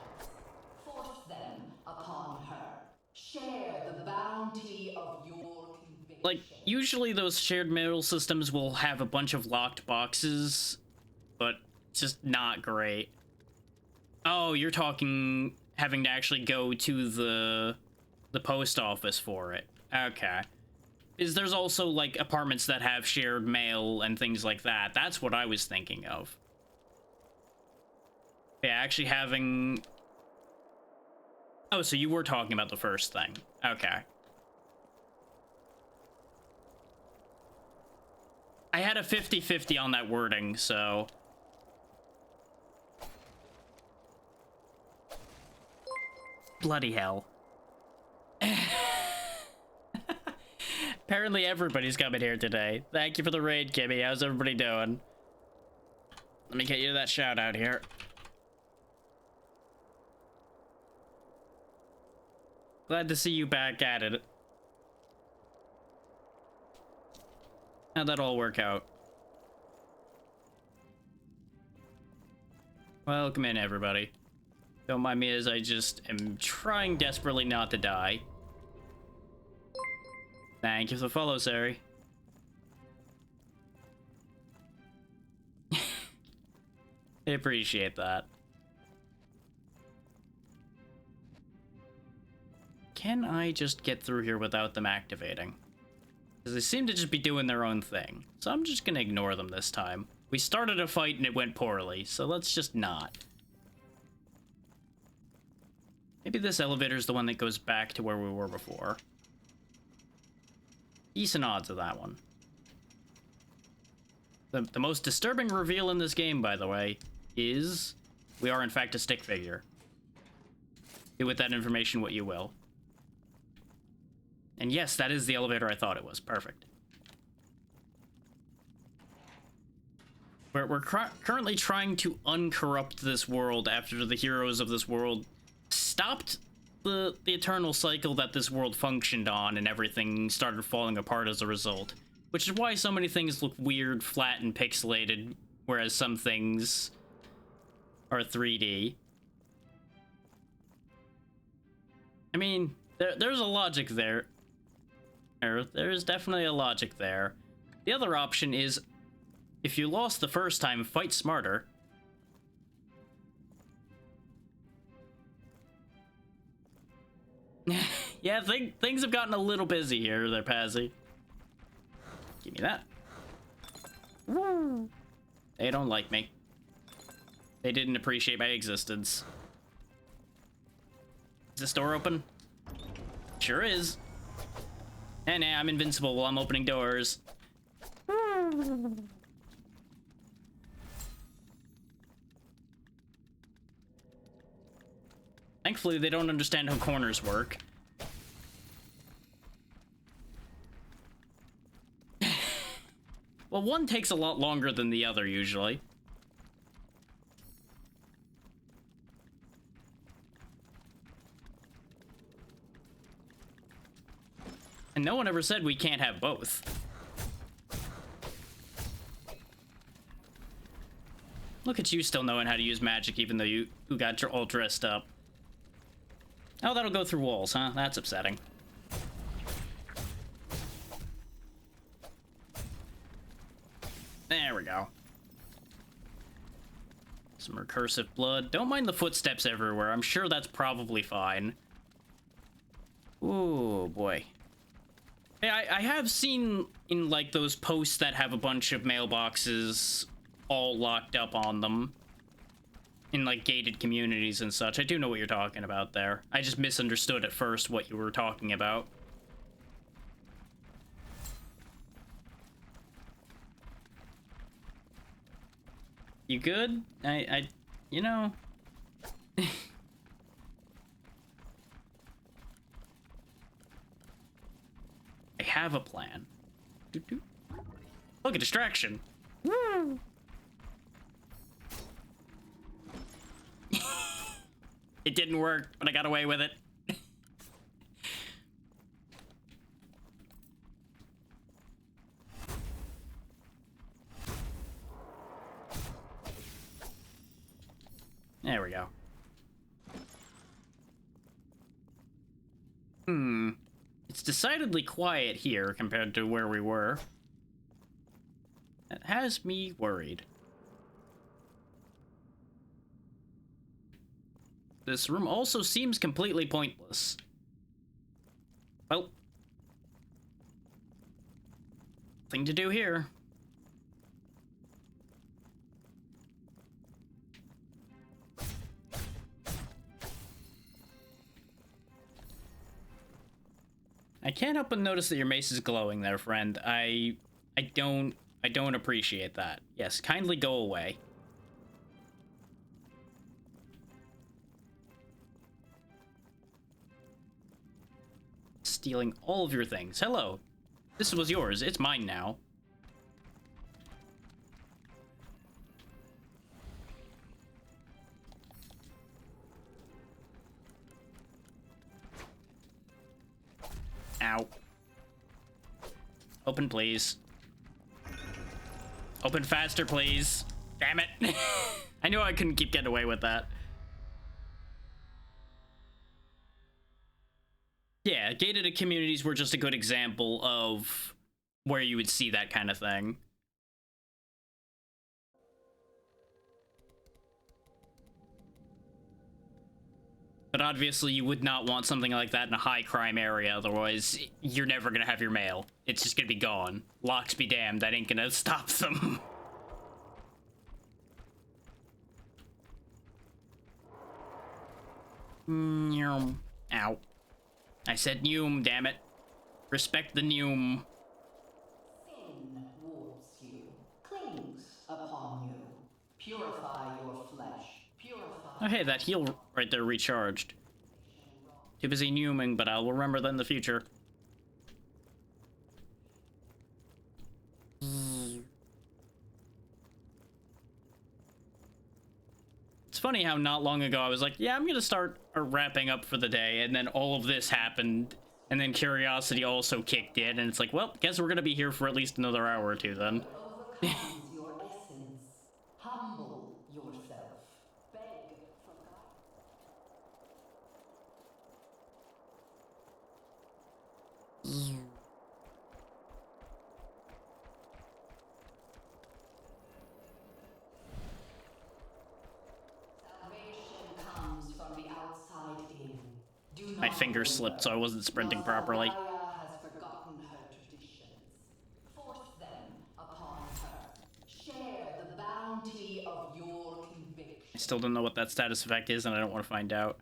force them upon her. Share the bounty of your conviction. Like, usually those shared mail systems will have a bunch of locked boxes, but it's just not great. Oh, you're talking having to actually go to the post office for it. Okay. is there's also, like, apartments that have shared mail and things like that. That's what I was thinking of. Yeah, actually having... Oh, so you were talking about the first thing. Okay. I had a 50-50 on that wording, so... Bloody hell. Apparently everybody's coming here today. Thank you for the raid, Kimmy. How's everybody doing? Let me get you that shout out here. Glad to see you back at it. How'd that all work out? Welcome in, everybody. Don't mind me as I just am trying desperately not to die. Thank you for the follow, Sari. I appreciate that. Can I just get through here without them activating? Because they seem to just be doing their own thing. So I'm just gonna ignore them this time. We started a fight and it went poorly, so let's just not. Maybe this elevator's the one that goes back to where we were before. Decent odds of that one. The most disturbing reveal in this game, by the way, is we are in fact a stick figure. Do with that information what you will. And yes, that is the elevator I thought it was. Perfect. We're currently trying to uncorrupt this world after the heroes of this world stopped the eternal cycle that this world functioned on, and everything started falling apart as a result. Which is why so many things look weird, flat, and pixelated, whereas some things are 3D. I mean, there's a logic there. There's definitely a logic there. The other option is, if you lost the first time, fight smarter. Yeah, things have gotten a little busy here, there, Pazzy. Give me that. Woo. They don't like me. They didn't appreciate my existence. Is this door open? Sure is. Nah, I'm invincible while I'm opening doors. Thankfully, they don't understand how corners work. Well, one takes a lot longer than the other, usually. And no one ever said we can't have both. Look at you still knowing how to use magic, even though you got your all dressed up. Oh, that'll go through walls, huh? That's upsetting. There we go. Some recursive blood. Don't mind the footsteps everywhere. I'm sure that's probably fine. Ooh, boy. Hey, I have seen in, like, those posts that have a bunch of mailboxes all locked up on them. In, like, gated communities and such. I do know what you're talking about there. I just misunderstood at first what you were talking about. You good? You know... I have a plan. Look, a distraction. Woo! It didn't work, but I got away with it. There we go. It's decidedly quiet here compared to where we were. That has me worried. This room also seems completely pointless. Well. Thing to do here. I can't help but notice that your mace is glowing there, friend. I don't appreciate that. Yes, kindly go away. Stealing all of your things. Hello. This was yours. It's mine now. Ow. Open, please. Open faster, please. Damn it. I knew I couldn't keep getting away with that. Yeah, gated communities were just a good example of where you would see that kind of thing. But obviously you would not want something like that in a high crime area, otherwise you're never gonna have your mail. It's just gonna be gone. Locks be damned, that ain't gonna stop them. Ow. I said Neum, damn it. Respect the Neum. Sin warps you, clings upon you. Purify your flesh. Purify. Oh hey, that heal right there recharged. Too busy Neuming, but I'll remember that in the future. It's funny how not long ago I was like, yeah, I'm gonna start wrapping up for the day, and then all of this happened, and then curiosity also kicked in, and it's like, well, guess we're gonna be here for at least another hour or two then. Overcomes your essence. Humble yourself. Beg for guidance. Salvation comes from the outside in. Do My not fingers slipped, so I wasn't sprinting properly. Nostalgia has forgotten her traditions. Force them upon her. Share the bounty of your conviction. I still don't know what that status effect is, and I don't want to find out.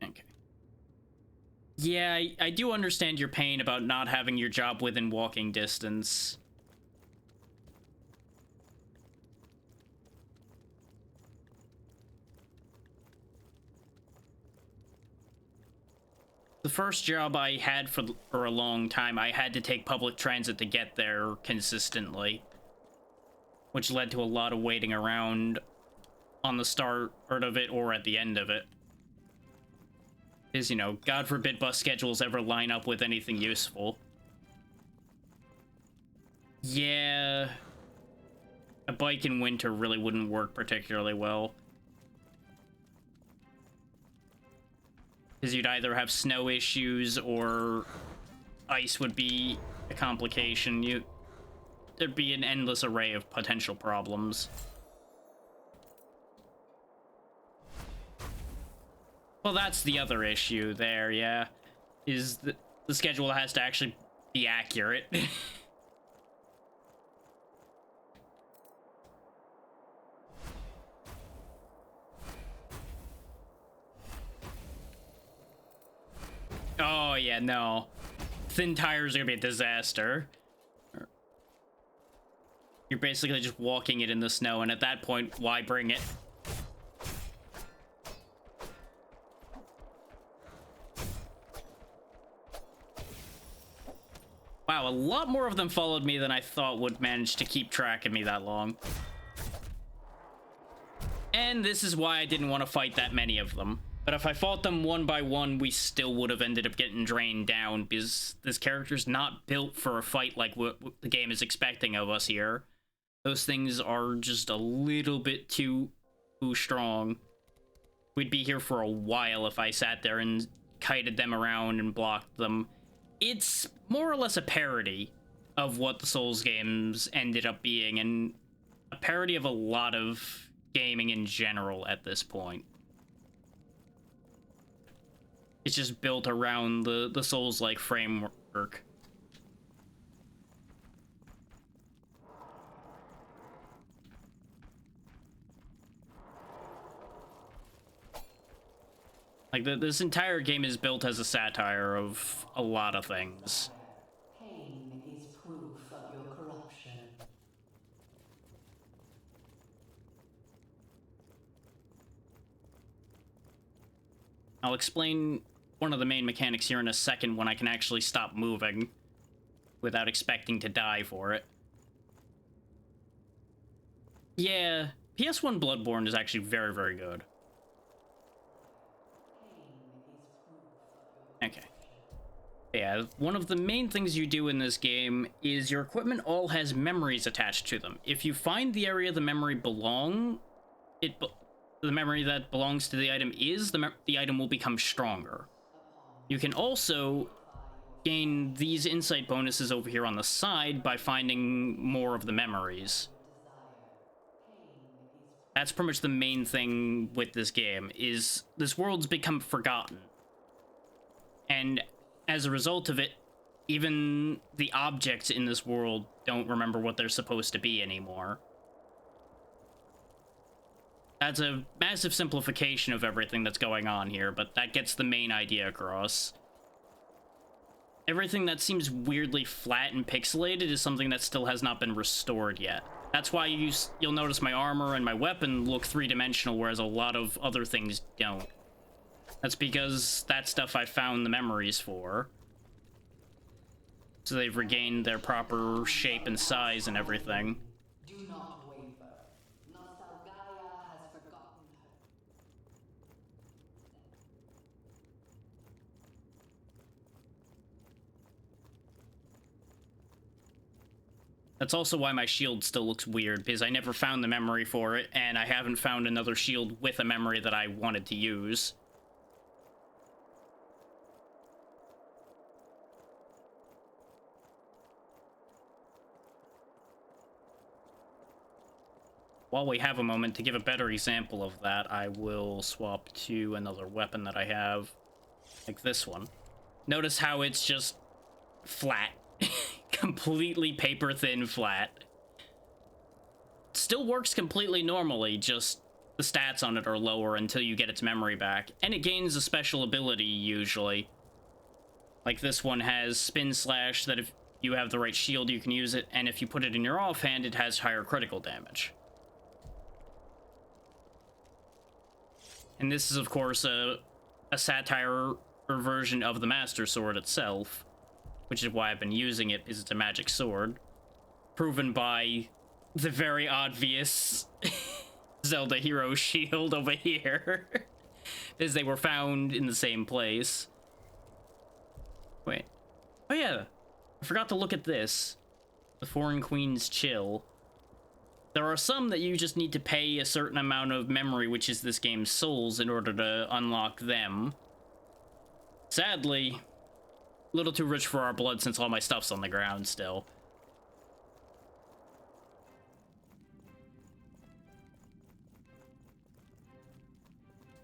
Okay. Yeah, I do understand your pain about not having your job within walking distance. The first job I had for a long time, I had to take public transit to get there consistently, which led to a lot of waiting around on the start of it or at the end of it. Because, you know, God forbid bus schedules ever line up with anything useful. Yeah, a bike in winter really wouldn't work particularly well. Because you'd either have snow issues or ice would be a complication. There'd be an endless array of potential problems. Well, that's the other issue there, yeah. Is that the schedule has to actually be accurate. Oh, yeah, no. Thin tires are gonna be a disaster. You're basically just walking it in the snow, and at that point, why bring it? Wow, a lot more of them followed me than I thought would manage to keep track of me that long. And this is why I didn't want to fight that many of them. But if I fought them one by one, we still would have ended up getting drained down, because this character's not built for a fight like what the game is expecting of us here. Those things are just a little bit too strong. We'd be here for a while if I sat there and kited them around and blocked them. It's more or less a parody of what the Souls games ended up being, and a parody of a lot of gaming in general at this point. It's just built around the Souls-like framework. Like, this entire game is built as a satire of a lot of things. Pain is proof of your corruption. I'll explain one of the main mechanics here in a second when I can actually stop moving without expecting to die for it. Yeah, PS1 Bloodborne is actually very, very good. Okay. Yeah, one of the main things you do in this game is your equipment all has memories attached to them. If you find the area the memory the memory that belongs to the item is, the item will become stronger. You can also gain these insight bonuses over here on the side by finding more of the memories. That's pretty much the main thing with this game, is this world's become forgotten. And as a result of it, even the objects in this world don't remember what they're supposed to be anymore. That's a massive simplification of everything that's going on here, but that gets the main idea across. Everything that seems weirdly flat and pixelated is something that still has not been restored yet. That's why you'll notice my armor and my weapon look three-dimensional, whereas a lot of other things don't. That's because that stuff I found the memories for. So they've regained their proper shape and size and everything. Do not waver. Nostalgaia has forgotten her. That's also why my shield still looks weird, because I never found the memory for it, and I haven't found another shield with a memory that I wanted to use. While we have a moment, to give a better example of that, I will swap to another weapon that I have, like this one. Notice how it's just flat. Completely paper-thin flat. Still works completely normally, just the stats on it are lower until you get its memory back. And it gains a special ability, usually. Like this one has Spin Slash, that if you have the right shield, you can use it, and if you put it in your offhand, it has higher critical damage. And this is, of course, a satire or version of the Master Sword itself, which is why I've been using it, is it's a magic sword. Proven by the very obvious Zelda hero shield over here, as they were found in the same place. Wait. Oh yeah, I forgot to look at this. The Foreign Queen's Chill. There are some that you just need to pay a certain amount of memory, which is this game's souls, in order to unlock them. Sadly, a little too rich for our blood since all my stuff's on the ground still.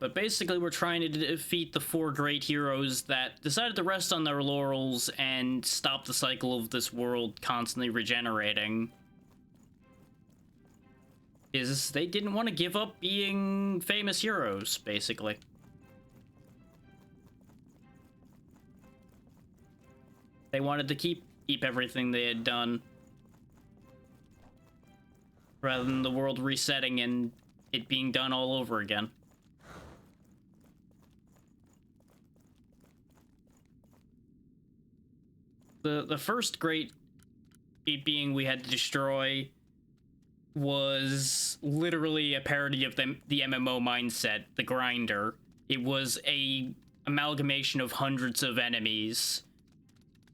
But basically, we're trying to defeat the four great heroes that decided to rest on their laurels and stop the cycle of this world constantly regenerating. Is they didn't want to give up being famous heroes, basically. They wanted to keep everything they had done, rather than the world resetting and it being done all over again. The first great being we had to destroy was literally a parody of the MMO mindset, the Grinder. It was a amalgamation of hundreds of enemies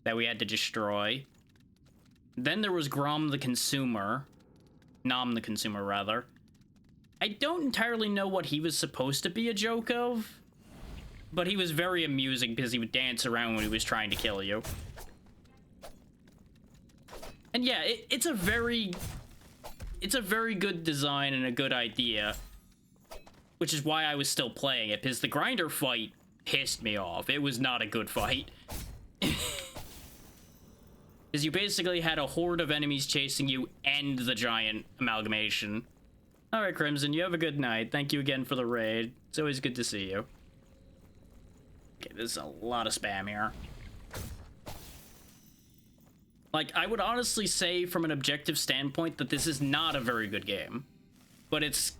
that we had to destroy. Then there was Grom the Consumer. Nom the Consumer, rather. I don't entirely know what he was supposed to be a joke of, but he was very amusing because he would dance around when he was trying to kill you. And yeah, it's a very good design and a good idea, which is why I was still playing it, because the Grinder fight pissed me off. It was not a good fight. Because you basically had a horde of enemies chasing you and the giant amalgamation. Alright, Crimson, you have a good night. Thank you again for the raid. It's always good to see you. Okay, there's a lot of spam here. Like, I would honestly say from an objective standpoint that this is not a very good game. But it's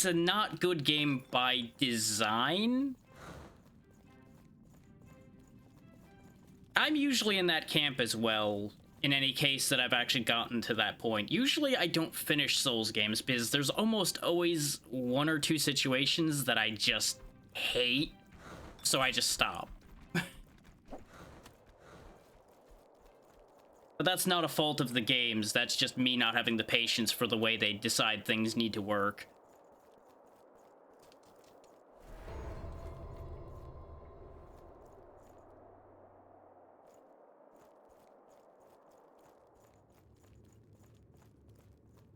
a not good game by design. I'm usually in that camp as well, in any case that I've actually gotten to that point. Usually I don't finish Souls games because there's almost always one or two situations that I just hate, so I just stop. But that's not a fault of the games, that's just me not having the patience for the way they decide things need to work.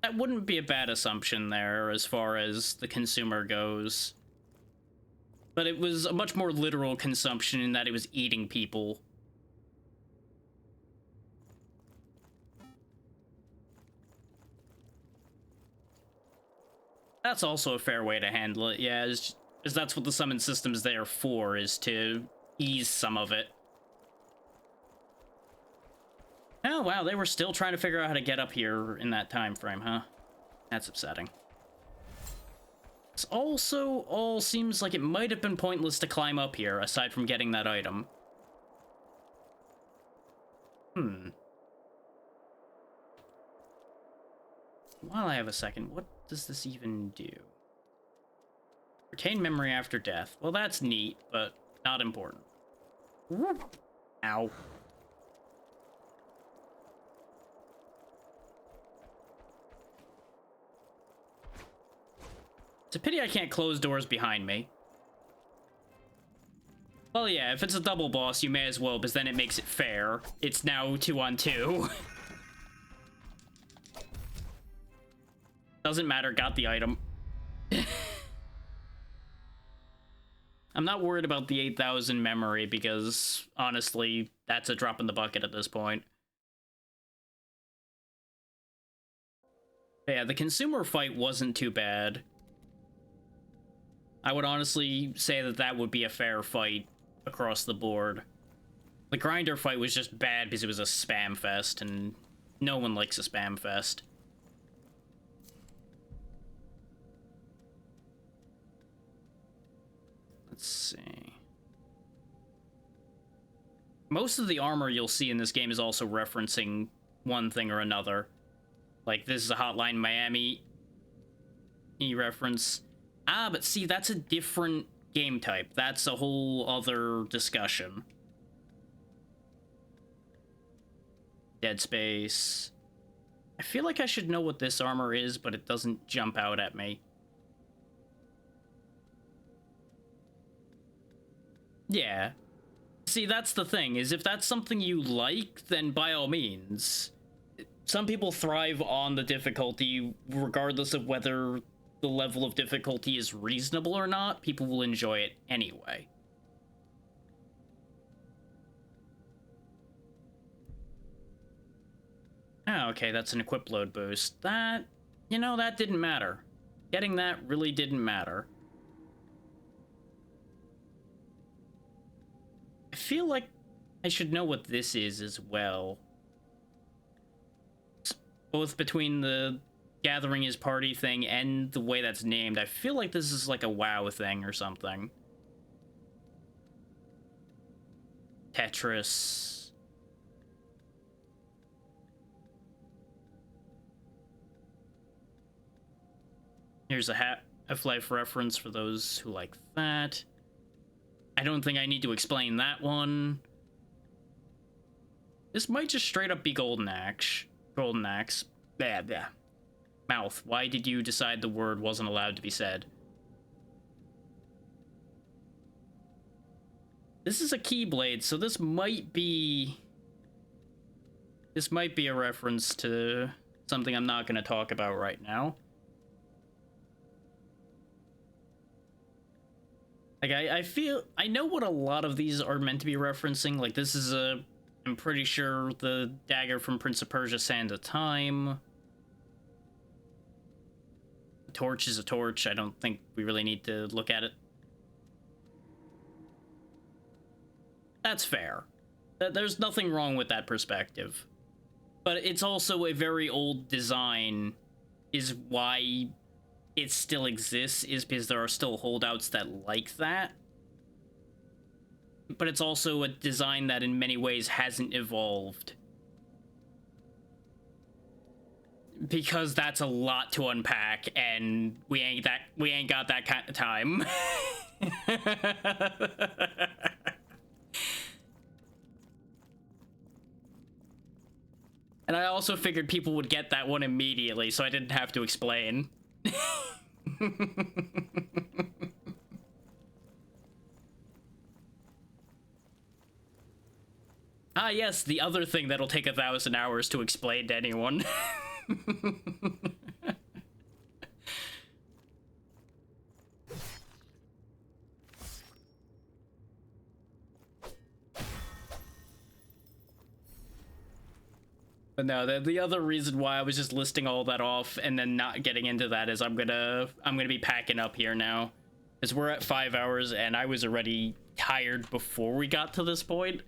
That wouldn't be a bad assumption there as far as the consumer goes. But it was a much more literal consumption in that it was eating people. That's also a fair way to handle it, yeah, is that's what the summon system's there for, is to ease some of it. Oh, wow, they were still trying to figure out how to get up here in that time frame, huh? That's upsetting. This also all seems like it might have been pointless to climb up here, aside from getting that item. While I have a second, what does this even do? Retain memory after death. Well, that's neat, but not important. Ow. It's a pity I can't close doors behind me. Well, yeah, if it's a double boss, you may as well, because then it makes it fair. It's now 2-on-2. Doesn't matter, got the item. I'm not worried about the 8,000 memory, because, honestly, that's a drop in the bucket at this point. But yeah, the consumer fight wasn't too bad. I would honestly say that that would be a fair fight across the board. The grinder fight was just bad because it was a spam fest, and no one likes a spam fest. Let's see. Most of the armor you'll see in this game is also referencing one thing or another. Like, this is a Hotline Miami reference. Ah, but see, that's a different game type. That's a whole other discussion. Dead Space. I feel like I should know what this armor is, but it doesn't jump out at me. Yeah. See, that's the thing, is if that's something you like, then by all means. Some people thrive on the difficulty, regardless of whether the level of difficulty is reasonable or not. People will enjoy it anyway. Oh, okay, that's an equip load boost. That, you know, that didn't matter. Getting that really didn't matter. I feel like I should know what this is as well. Both between the gathering his party thing and the way that's named, I feel like this is like a WoW thing or something. Tetris. Here's a Half-Life reference for those who like that. I don't think I need to explain that one. This might just straight up be Golden Axe. Golden Axe. Yeah. Mouth, why did you decide the word wasn't allowed to be said? This is a Keyblade, so this might be a reference to something I'm not going to talk about right now. Like, I feel, I know what a lot of these are meant to be referencing. Like, this is I'm pretty sure the dagger from Prince of Persia: Sands of Time. A torch is a torch. I don't think we really need to look at it. That's fair. There's nothing wrong with that perspective. But it's also a very old design, is why it still exists, is because there are still holdouts that like that. But it's also a design that in many ways hasn't evolved. Because that's a lot to unpack, and we ain't got that kind of time. And I also figured people would get that one immediately, so I didn't have to explain. Ah, yes, the other thing that'll take 1,000 hours to explain to anyone. But no, the other reason why I was just listing all that off and then not getting into that is I'm gonna be packing up here now, because we're at 5 hours and I was already tired before we got to this point.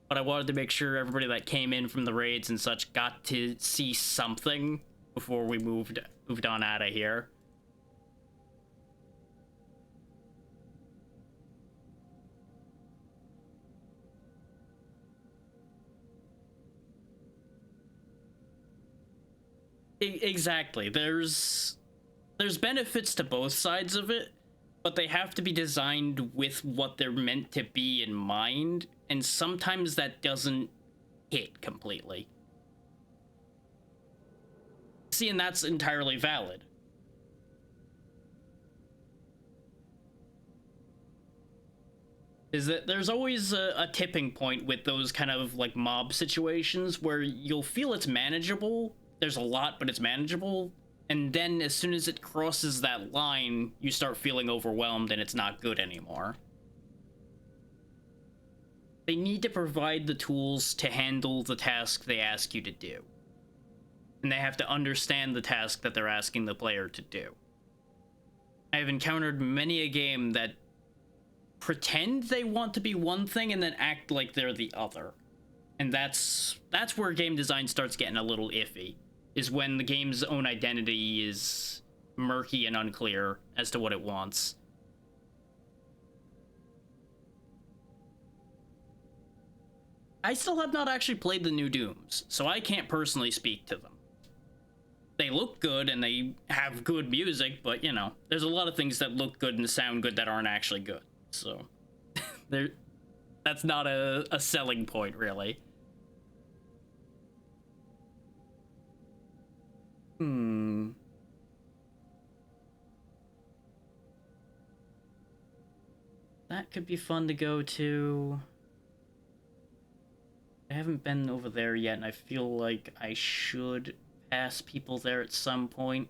But I wanted to make sure everybody that came in from the raids and such got to see something before we moved on out of here. Exactly. There's benefits to both sides of it, but they have to be designed with what they're meant to be in mind, and sometimes that doesn't hit completely. See, and that's entirely valid. Is that there's always a tipping point with those kind of like mob situations where you'll feel it's manageable. There's a lot, but it's manageable. And then as soon as it crosses that line, you start feeling overwhelmed and it's not good anymore. They need to provide the tools to handle the task they ask you to do. And they have to understand the task that they're asking the player to do. I have encountered many a game that pretend they want to be one thing and then act like they're the other. And that's where game design starts getting a little iffy, is when the game's own identity is murky and unclear as to what it wants. I still have not actually played the new Dooms, so I can't personally speak to them. They look good and they have good music, but you know, there's a lot of things that look good and sound good that aren't actually good. So that's not a selling point, really. That could be fun to go to. I haven't been over there yet, and I feel like I should pass people there at some point.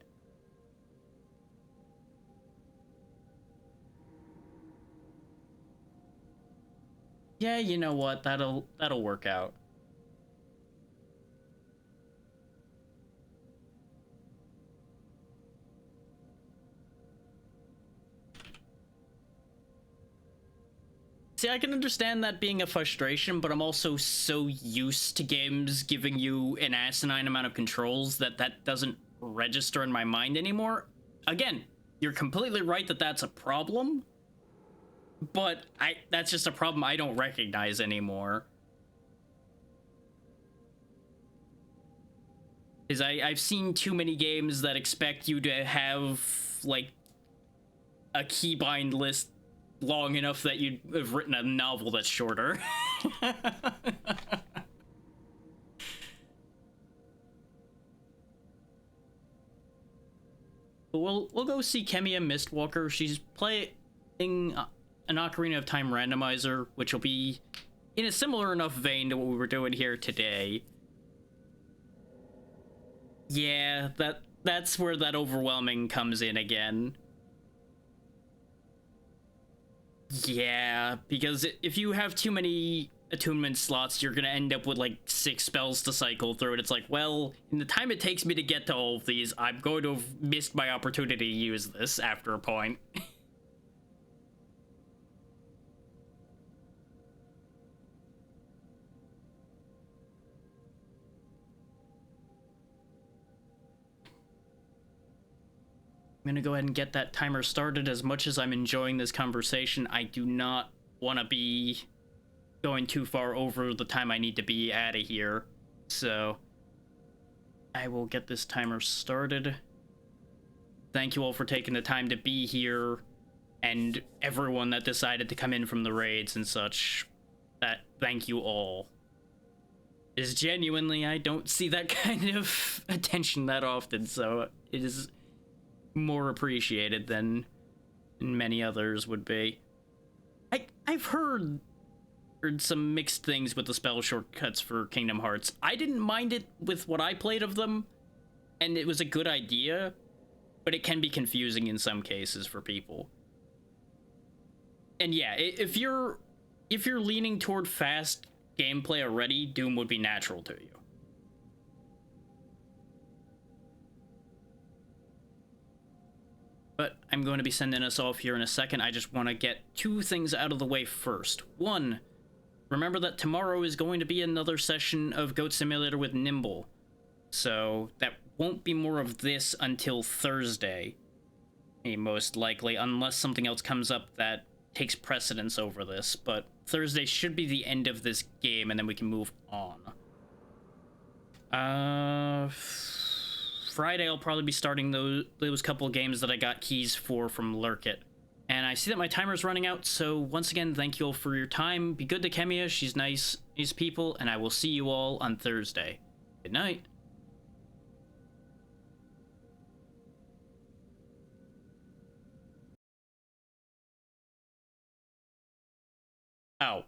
Yeah, you know what? That'll work out. See, I can understand that being a frustration, but I'm also so used to games giving you an asinine amount of controls that doesn't register in my mind anymore. Again, you're completely right that that's a problem, but that's just a problem I don't recognize anymore. Because I've seen too many games that expect you to have, like, a keybind list long enough that you'd have written a novel that's shorter. We'll go see Kemia Mistwalker. She's playing an Ocarina of Time randomizer, which will be in a similar enough vein to what we were doing here today. Yeah, that's where that overwhelming comes in again. Yeah, because if you have too many attunement slots, you're gonna end up with like 6 spells to cycle through, and it's like, well, in the time it takes me to get to all of these, I'm going to have missed my opportunity to use this after a point. I'm gonna go ahead and get that timer started. As much as I'm enjoying this conversation, I do not want to be going too far over the time I need to be out of here. So I will get this timer started. Thank you all for taking the time to be here, and everyone that decided to come in from the raids and such. Thank you all. Is genuinely, I don't see that kind of attention that often, so it is more appreciated than many others would be. I've heard some mixed things with the spell shortcuts for Kingdom Hearts. I didn't mind it with what I played of them, and it was a good idea, but it can be confusing in some cases for people. And yeah, if you're leaning toward fast gameplay already, Doom would be natural to you. But I'm going to be sending us off here in a second. I just want to get 2 things out of the way first. 1, remember that tomorrow is going to be another session of Goat Simulator with Nimble. So that won't be more of this until Thursday, most likely, unless something else comes up that takes precedence over this. But Thursday should be the end of this game, and then we can move on. Friday, I'll probably be starting those couple games that I got keys for from Lurkit. And I see that my timer's running out, so once again, thank you all for your time. Be good to Kemiya, she's nice people, and I will see you all on Thursday. Good night. Ow.